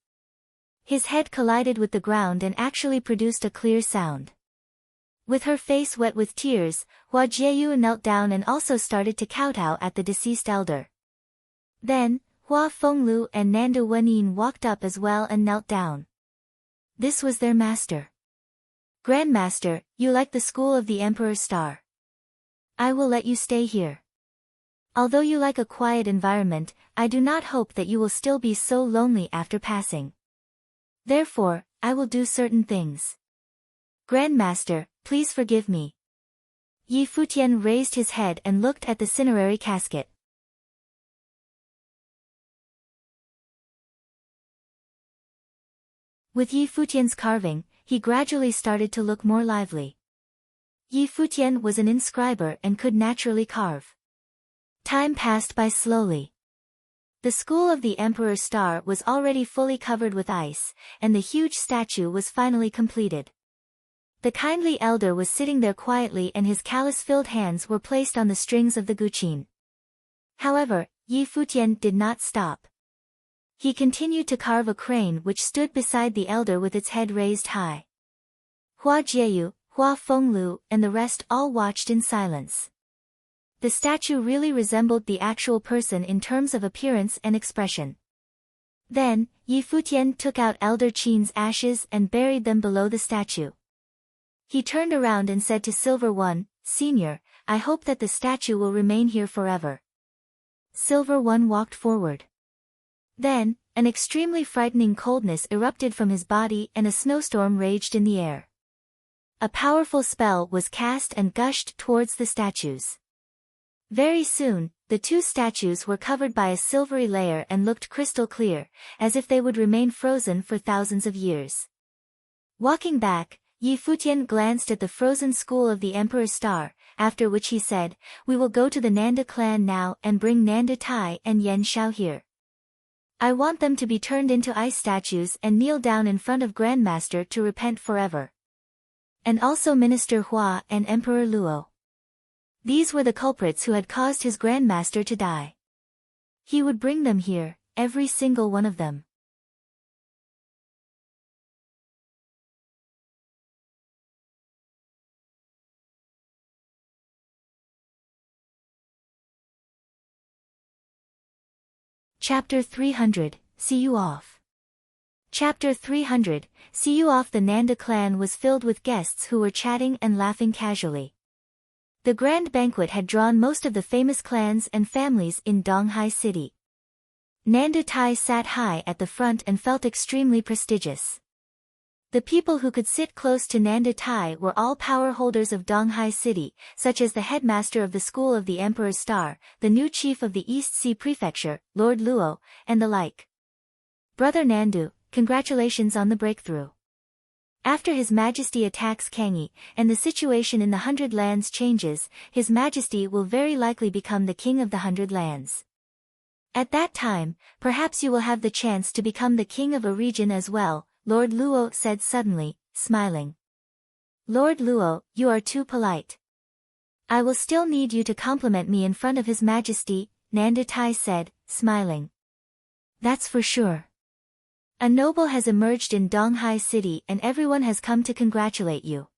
His head collided with the ground and actually produced a clear sound. With her face wet with tears, Hua Jieyu knelt down and also started to kowtow at the deceased elder. Then, Hua Fenglu and Nanda Wenin walked up as well and knelt down. This was their master. Grandmaster, you like the school of the Emperor's star. I will let you stay here. Although you like a quiet environment, I do not hope that you will still be so lonely after passing. Therefore, I will do certain things. Grandmaster, please forgive me. Yi Futian raised his head and looked at the cinerary casket. With Yi Futian's carving, he gradually started to look more lively. Yi Futian was an inscriber and could naturally carve. Time passed by slowly. The school of the Emperor's star was already fully covered with ice, and the huge statue was finally completed. The kindly elder was sitting there quietly and his callus-filled hands were placed on the strings of the guqin. However, Yi Futian did not stop. He continued to carve a crane which stood beside the elder with its head raised high. Hua Jieyu, Hua Fenglu, and the rest all watched in silence. The statue really resembled the actual person in terms of appearance and expression. Then, Yi Futian took out Elder Qin's ashes and buried them below the statue. He turned around and said to Silver One, Senior, I hope that the statue will remain here forever. Silver One walked forward. Then, An extremely frightening coldness erupted from his body and a snowstorm raged in the air. A powerful spell was cast and gushed towards the statues. Very soon, the two statues were covered by a silvery layer and looked crystal clear, as if they would remain frozen for thousands of years. Walking back, Yi Futian glanced at the frozen school of the Emperor's Star, after which he said, "We will go to the Nanda clan now and bring Nanda Tai and Yen Xiao here. I want them to be turned into ice statues and kneel down in front of Grandmaster to repent forever. And also Minister Hua and Emperor Luo. These were the culprits who had caused his Grandmaster to die. He would bring them here, every single one of them." Chapter 300, See You Off. Chapter 300, See You Off. The Nanda clan was filled with guests who were chatting and laughing casually. The grand banquet had drawn most of the famous clans and families in Donghai City. Nanda Tai sat high at the front and felt extremely prestigious. The people who could sit close to Nanda Tai were all power holders of Donghai City, such as the headmaster of the School of the Emperor's Star, the new chief of the East Sea Prefecture, Lord Luo, and the like. "Brother Nandu, congratulations on the breakthrough. After His Majesty attacks Kangi, and the situation in the 100 Lands changes, His Majesty will very likely become the king of the 100 Lands. At that time, perhaps you will have the chance to become the king of a region as well," Lord Luo said suddenly, smiling. "Lord Luo, you are too polite. I will still need you to compliment me in front of His Majesty," Nanda Tai said, smiling. "That's for sure. A noble has emerged in Donghai City and everyone has come to congratulate you.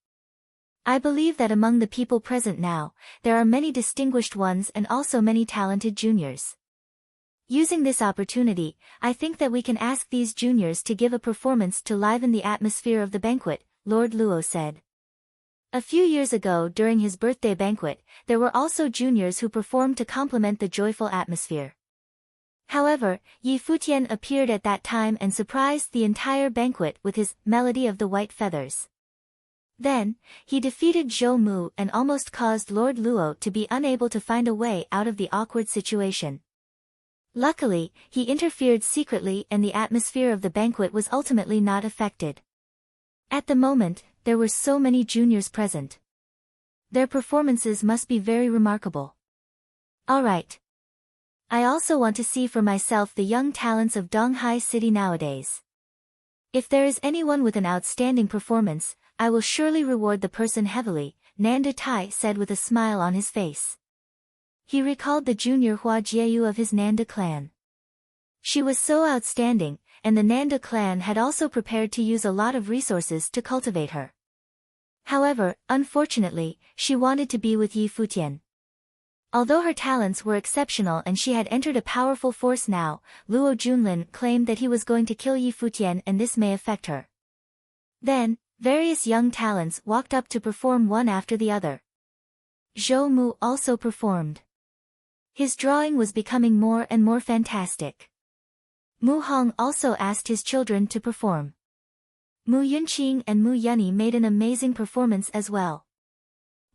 I believe that among the people present now, there are many distinguished ones and also many talented juniors. Using this opportunity, I think that we can ask these juniors to give a performance to liven the atmosphere of the banquet," Lord Luo said. A few years ago during his birthday banquet, there were also juniors who performed to complement the joyful atmosphere. However, Yi Futian appeared at that time and surprised the entire banquet with his Melody of the White Feathers. Then, he defeated Zhou Mu and almost caused Lord Luo to be unable to find a way out of the awkward situation. Luckily, he interfered secretly and the atmosphere of the banquet was ultimately not affected. At the moment, there were so many juniors present. Their performances must be very remarkable. Alright. I also want to see for myself the young talents of Donghai City nowadays. If there is anyone with an outstanding performance, I will surely reward the person heavily, Nanda Tai said with a smile on his face. He recalled the junior Hua Jiayu of his Nanda clan. She was so outstanding, and the Nanda clan had also prepared to use a lot of resources to cultivate her. However, unfortunately, she wanted to be with Yi Futian. Although her talents were exceptional and she had entered a powerful force now, Luo Junlin claimed that he was going to kill Yi Futian and this may affect her. Then, various young talents walked up to perform one after the other. Zhou Mu also performed. His drawing was becoming more and more fantastic. Mu Hong also asked his children to perform. Mu Yunqing and Mu Yunyi made an amazing performance as well.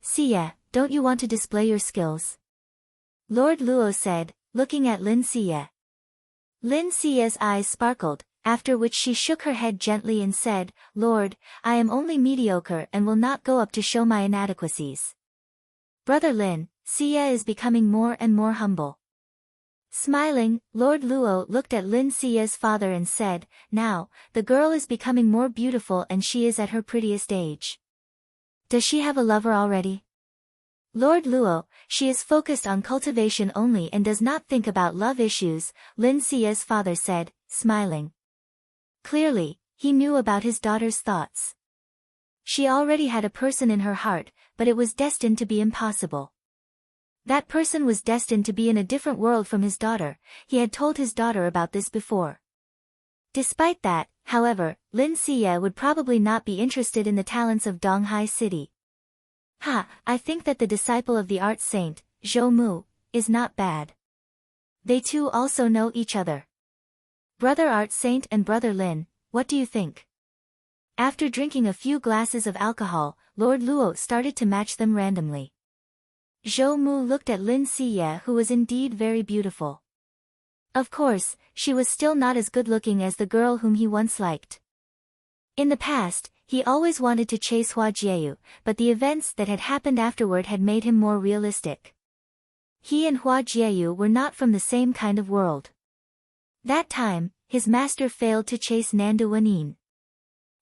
"Xie, don't you want to display your skills?" Lord Luo said, looking at Lin Xie. Lin Xie's eyes sparkled, after which she shook her head gently and said, "Lord, I am only mediocre and will not go up to show my inadequacies." "Brother Lin, Xie is becoming more and more humble." Smiling, Lord Luo looked at Lin Xie's father and said, "Now, the girl is becoming more beautiful and she is at her prettiest age. Does she have a lover already?" "Lord Luo, she is focused on cultivation only and does not think about love issues," Lin Xie's father said, smiling. Clearly, he knew about his daughter's thoughts. She already had a person in her heart, but it was destined to be impossible. That person was destined to be in a different world from his daughter, he had told his daughter about this before. Despite that, however, Lin Xie would probably not be interested in the talents of Donghai City. I think that the disciple of the art saint, Zhou Mu, is not bad. They two also know each other. Brother Art Saint and Brother Lin, what do you think? After drinking a few glasses of alcohol, Lord Luo started to match them randomly. Zhou Mu looked at Lin Siye, who was indeed very beautiful. Of course, she was still not as good-looking as the girl whom he once liked. In the past, he always wanted to chase Hua Jieyu, but the events that had happened afterward had made him more realistic. He and Hua Jieyu were not from the same kind of world. That time, his master failed to chase Nanda Wanin.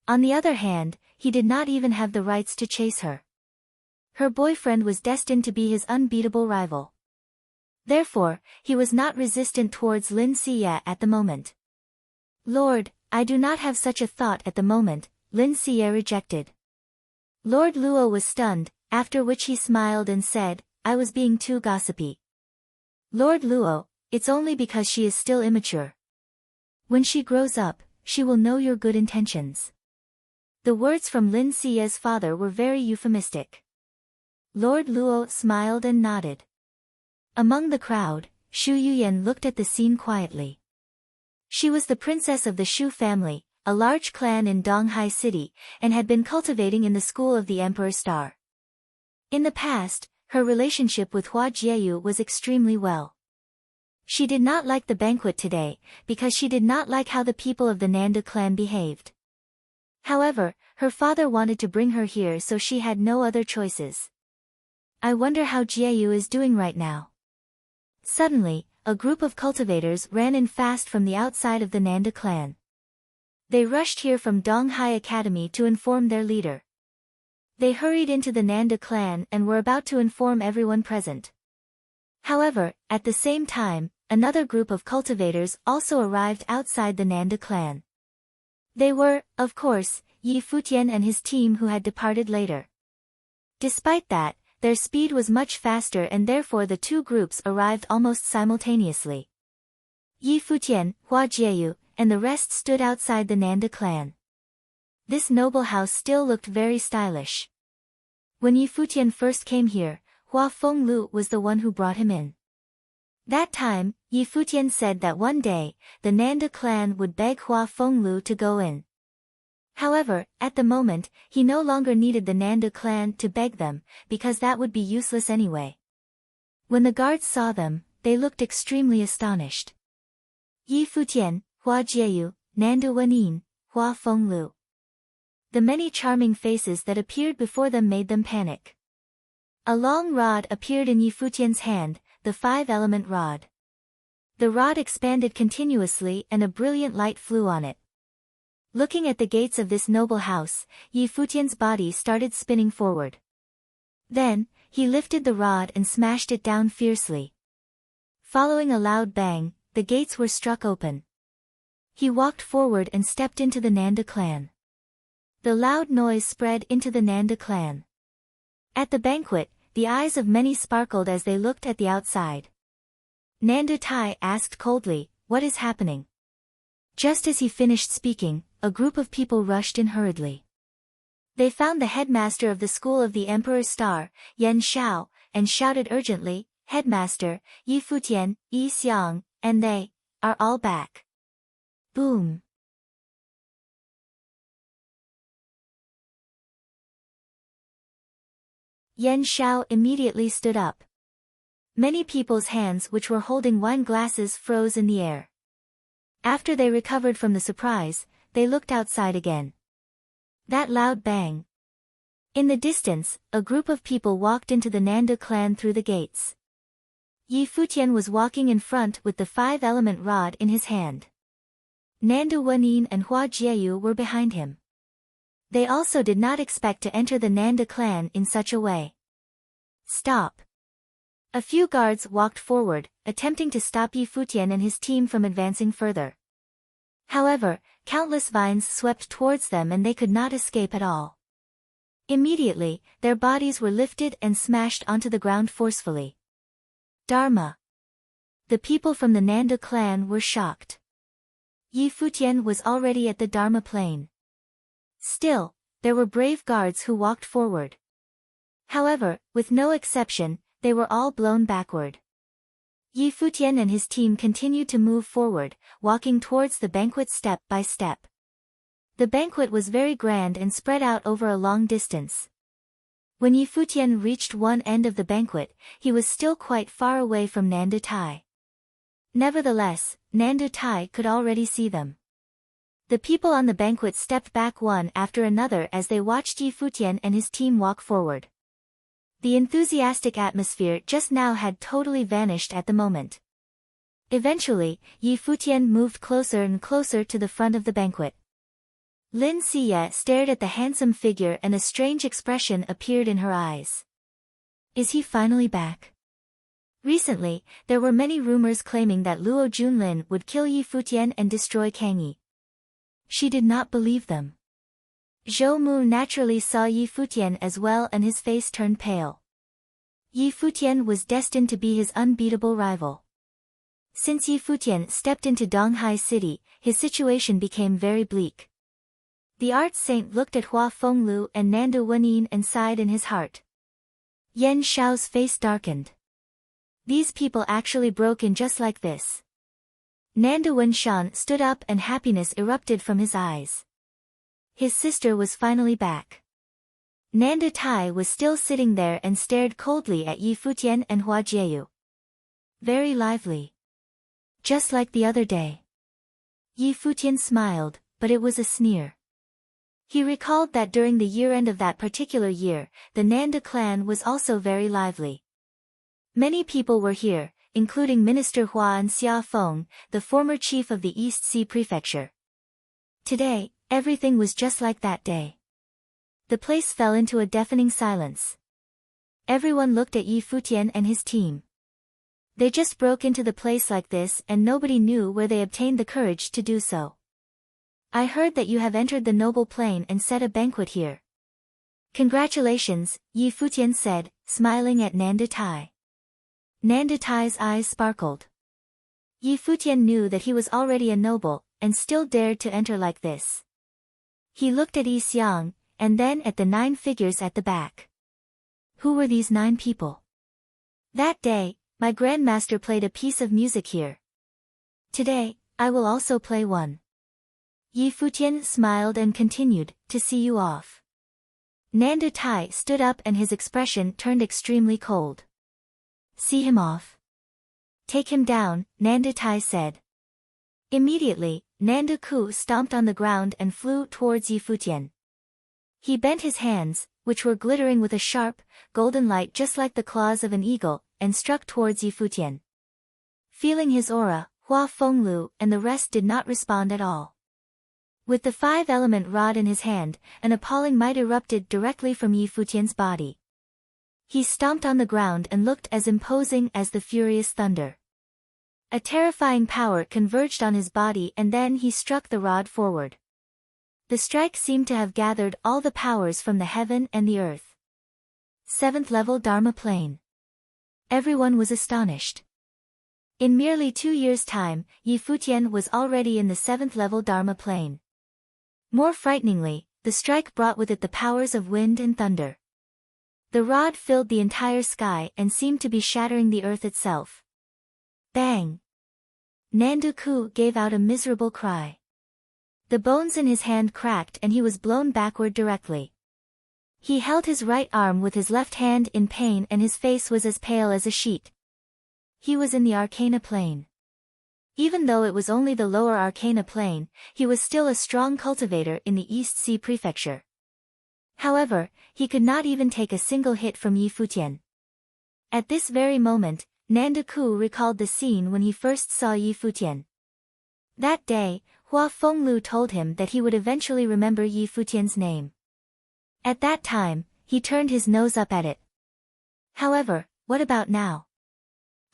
On the other hand, he did not even have the rights to chase her. Her boyfriend was destined to be his unbeatable rival. Therefore, he was not resistant towards Lin Siye at the moment. Lord, I do not have such a thought at the moment, Lin Siye rejected. Lord Luo was stunned, after which he smiled and said, I was being too gossipy. Lord Luo, it's only because she is still immature. When she grows up, she will know your good intentions. The words from Lin Siye's father were very euphemistic. Lord Luo smiled and nodded. Among the crowd, Shu Yuyan looked at the scene quietly. She was the princess of the Shu family, a large clan in Donghai City, and had been cultivating in the school of the Emperor Star. In the past, her relationship with Hua Jieyu was extremely well. She did not like the banquet today, because she did not like how the people of the Nanda clan behaved. However, her father wanted to bring her here, so she had no other choices. I wonder how Jieyu is doing right now. Suddenly, a group of cultivators ran in fast from the outside of the Nanda clan. They rushed here from Donghai Academy to inform their leader. They hurried into the Nanda clan and were about to inform everyone present. However, at the same time, another group of cultivators also arrived outside the Nanda clan. They were, of course, Yi Futian and his team who had departed later. Despite that, their speed was much faster and therefore the two groups arrived almost simultaneously. Yi Futian, Hua Jieyu, and the rest stood outside the Nanda clan. This noble house still looked very stylish. When Yi Futian first came here, Hua Fenglu was the one who brought him in. That time, Yi Futian said that one day, the Nanda clan would beg Hua Fenglu to go in. However, at the moment, he no longer needed the Nanda clan to beg them, because that would be useless anyway. When the guards saw them, they looked extremely astonished. Yi Futian, Hua Jieyu, Nanda Wanin, Hua Fenglu. The many charming faces that appeared before them made them panic. A long rod appeared in Yi Futian's hand, the 5-element rod. The rod expanded continuously and a brilliant light flew on it. Looking at the gates of this noble house, Yi Futian's body started spinning forward. Then, he lifted the rod and smashed it down fiercely. Following a loud bang, the gates were struck open. He walked forward and stepped into the Nanda clan. The loud noise spread into the Nanda clan. At the banquet, the eyes of many sparkled as they looked at the outside. Nanda Tai asked coldly, "What is happening?" Just as he finished speaking, a group of people rushed in hurriedly. They found the headmaster of the school of the Emperor Star, Yan Xiao, and shouted urgently, "Headmaster, Yi Futian, Yi Xiang, and they are all back." Boom. Yan Xiao immediately stood up. Many people's hands which were holding wine glasses froze in the air. After they recovered from the surprise, they looked outside again. That loud bang. In the distance, a group of people walked into the Nanda clan through the gates. Yi Futian was walking in front with the 5-element rod in his hand. Nanda Wanin and Hua Jieyu were behind him. They also did not expect to enter the Nanda clan in such a way. Stop. A few guards walked forward, attempting to stop Yi Futian and his team from advancing further. However, countless vines swept towards them and they could not escape at all. Immediately, their bodies were lifted and smashed onto the ground forcefully. Dharma. The people from the Nanda clan were shocked. Yi Futian was already at the Dharma plane. Still, there were brave guards who walked forward. However, with no exception, they were all blown backward. Yi Futian and his team continued to move forward, walking towards the banquet step by step. The banquet was very grand and spread out over a long distance. When Yi Futian reached one end of the banquet, he was still quite far away from Nandu Tai. Nevertheless, Nandu Tai could already see them. The people on the banquet stepped back one after another as they watched Yi Futian and his team walk forward. The enthusiastic atmosphere just now had totally vanished at the moment. Eventually, Yi Futian moved closer and closer to the front of the banquet. Lin Siye stared at the handsome figure and a strange expression appeared in her eyes. Is he finally back? Recently, there were many rumors claiming that Luo Junlin would kill Yi Futian and destroy Kangyi. She did not believe them. Zhou Mu naturally saw Yi Futian as well and his face turned pale. Yi Futian was destined to be his unbeatable rival. Since Yi Futian stepped into Donghai City, his situation became very bleak. The arts saint looked at Hua Fenglu and Nandu Wenyin and sighed in his heart. Yan Shao's face darkened. These people actually broke in just like this. Nandu Wenshan stood up and happiness erupted from his eyes. His sister was finally back. Nandu Tai was still sitting there and stared coldly at Yi Futian and Hua Jieyu. Very lively. Just like the other day. Yi Futian smiled, but it was a sneer. He recalled that during the year-end of that particular year, the Nandu clan was also very lively. Many people were here, including Minister Huan Xiafeng, the former chief of the East Sea Prefecture. Today, everything was just like that day. The place fell into a deafening silence. Everyone looked at Yi Futian and his team. They just broke into the place like this and nobody knew where they obtained the courage to do so. I heard that you have entered the noble plain and set a banquet here. Congratulations, Yi Futian said, smiling at Nandu Tai. Nandu Tai's eyes sparkled. Yi Futian knew that he was already a noble, and still dared to enter like this. He looked at Yi Xiang, and then at the 9 figures at the back. Who were these 9 people? That day, my grandmaster played a piece of music here. Today, I will also play one. Yi Futian smiled and continued, to see you off. Nandu Tai stood up and his expression turned extremely cold. See him off? Take him down, Nandu Tai said. Immediately, Nandu Ku stomped on the ground and flew towards Yi Futian. He bent his hands, which were glittering with a sharp, golden light just like the claws of an eagle, and struck towards Yi Futian. Feeling his aura, Hua Fenglu and the rest did not respond at all. With the 5-element rod in his hand, an appalling might erupted directly from Yi Futian's body. He stomped on the ground and looked as imposing as the furious thunder. A terrifying power converged on his body and then he struck the rod forward. The strike seemed to have gathered all the powers from the heaven and the earth. 7th level Dharma plane. Everyone was astonished. In merely 2 years' time, Yi Futian was already in the 7th level Dharma plane. More frighteningly, the strike brought with it the powers of wind and thunder. The rod filled the entire sky and seemed to be shattering the earth itself. Bang! Nandu Ku gave out a miserable cry. The bones in his hand cracked and he was blown backward directly. He held his right arm with his left hand in pain and his face was as pale as a sheet. He was in the Arcana plane. Even though it was only the lower Arcana plane, he was still a strong cultivator in the East Sea Prefecture. However, he could not even take a single hit from Yi Futian. At this very moment, Nandu Ku recalled the scene when he first saw Yi Futian. That day, Hua Fenglu told him that he would eventually remember Yi Futian's name. At that time, he turned his nose up at it. However, what about now?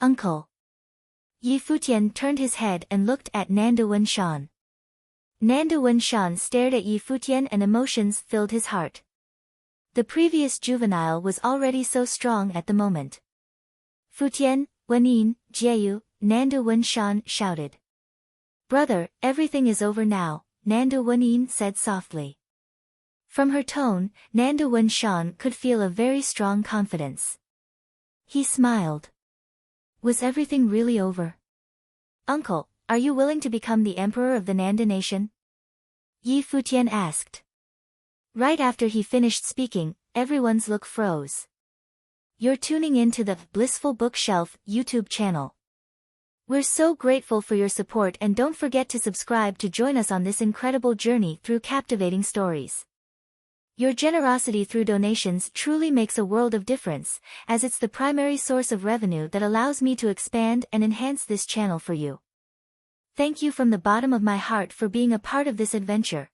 Uncle. Yi Futian turned his head and looked at Nandu Wenshan. Nandu Wenshan stared at Yi Futian and emotions filled his heart. The previous juvenile was already so strong at the moment. Futian, Wenyin, Jieyu, Nandu Wenshan shouted. Brother, everything is over now, Nandu Wenyin said softly. From her tone, Nandu Wenshan could feel a very strong confidence. He smiled. Was everything really over? Uncle, are you willing to become the emperor of the Nanda nation? Yi Futian asked. Right after he finished speaking, everyone's look froze. You're tuning in to the Blissful Bookshelf YouTube channel. We're so grateful for your support, and don't forget to subscribe to join us on this incredible journey through captivating stories. Your generosity through donations truly makes a world of difference, as it's the primary source of revenue that allows me to expand and enhance this channel for you. Thank you from the bottom of my heart for being a part of this adventure.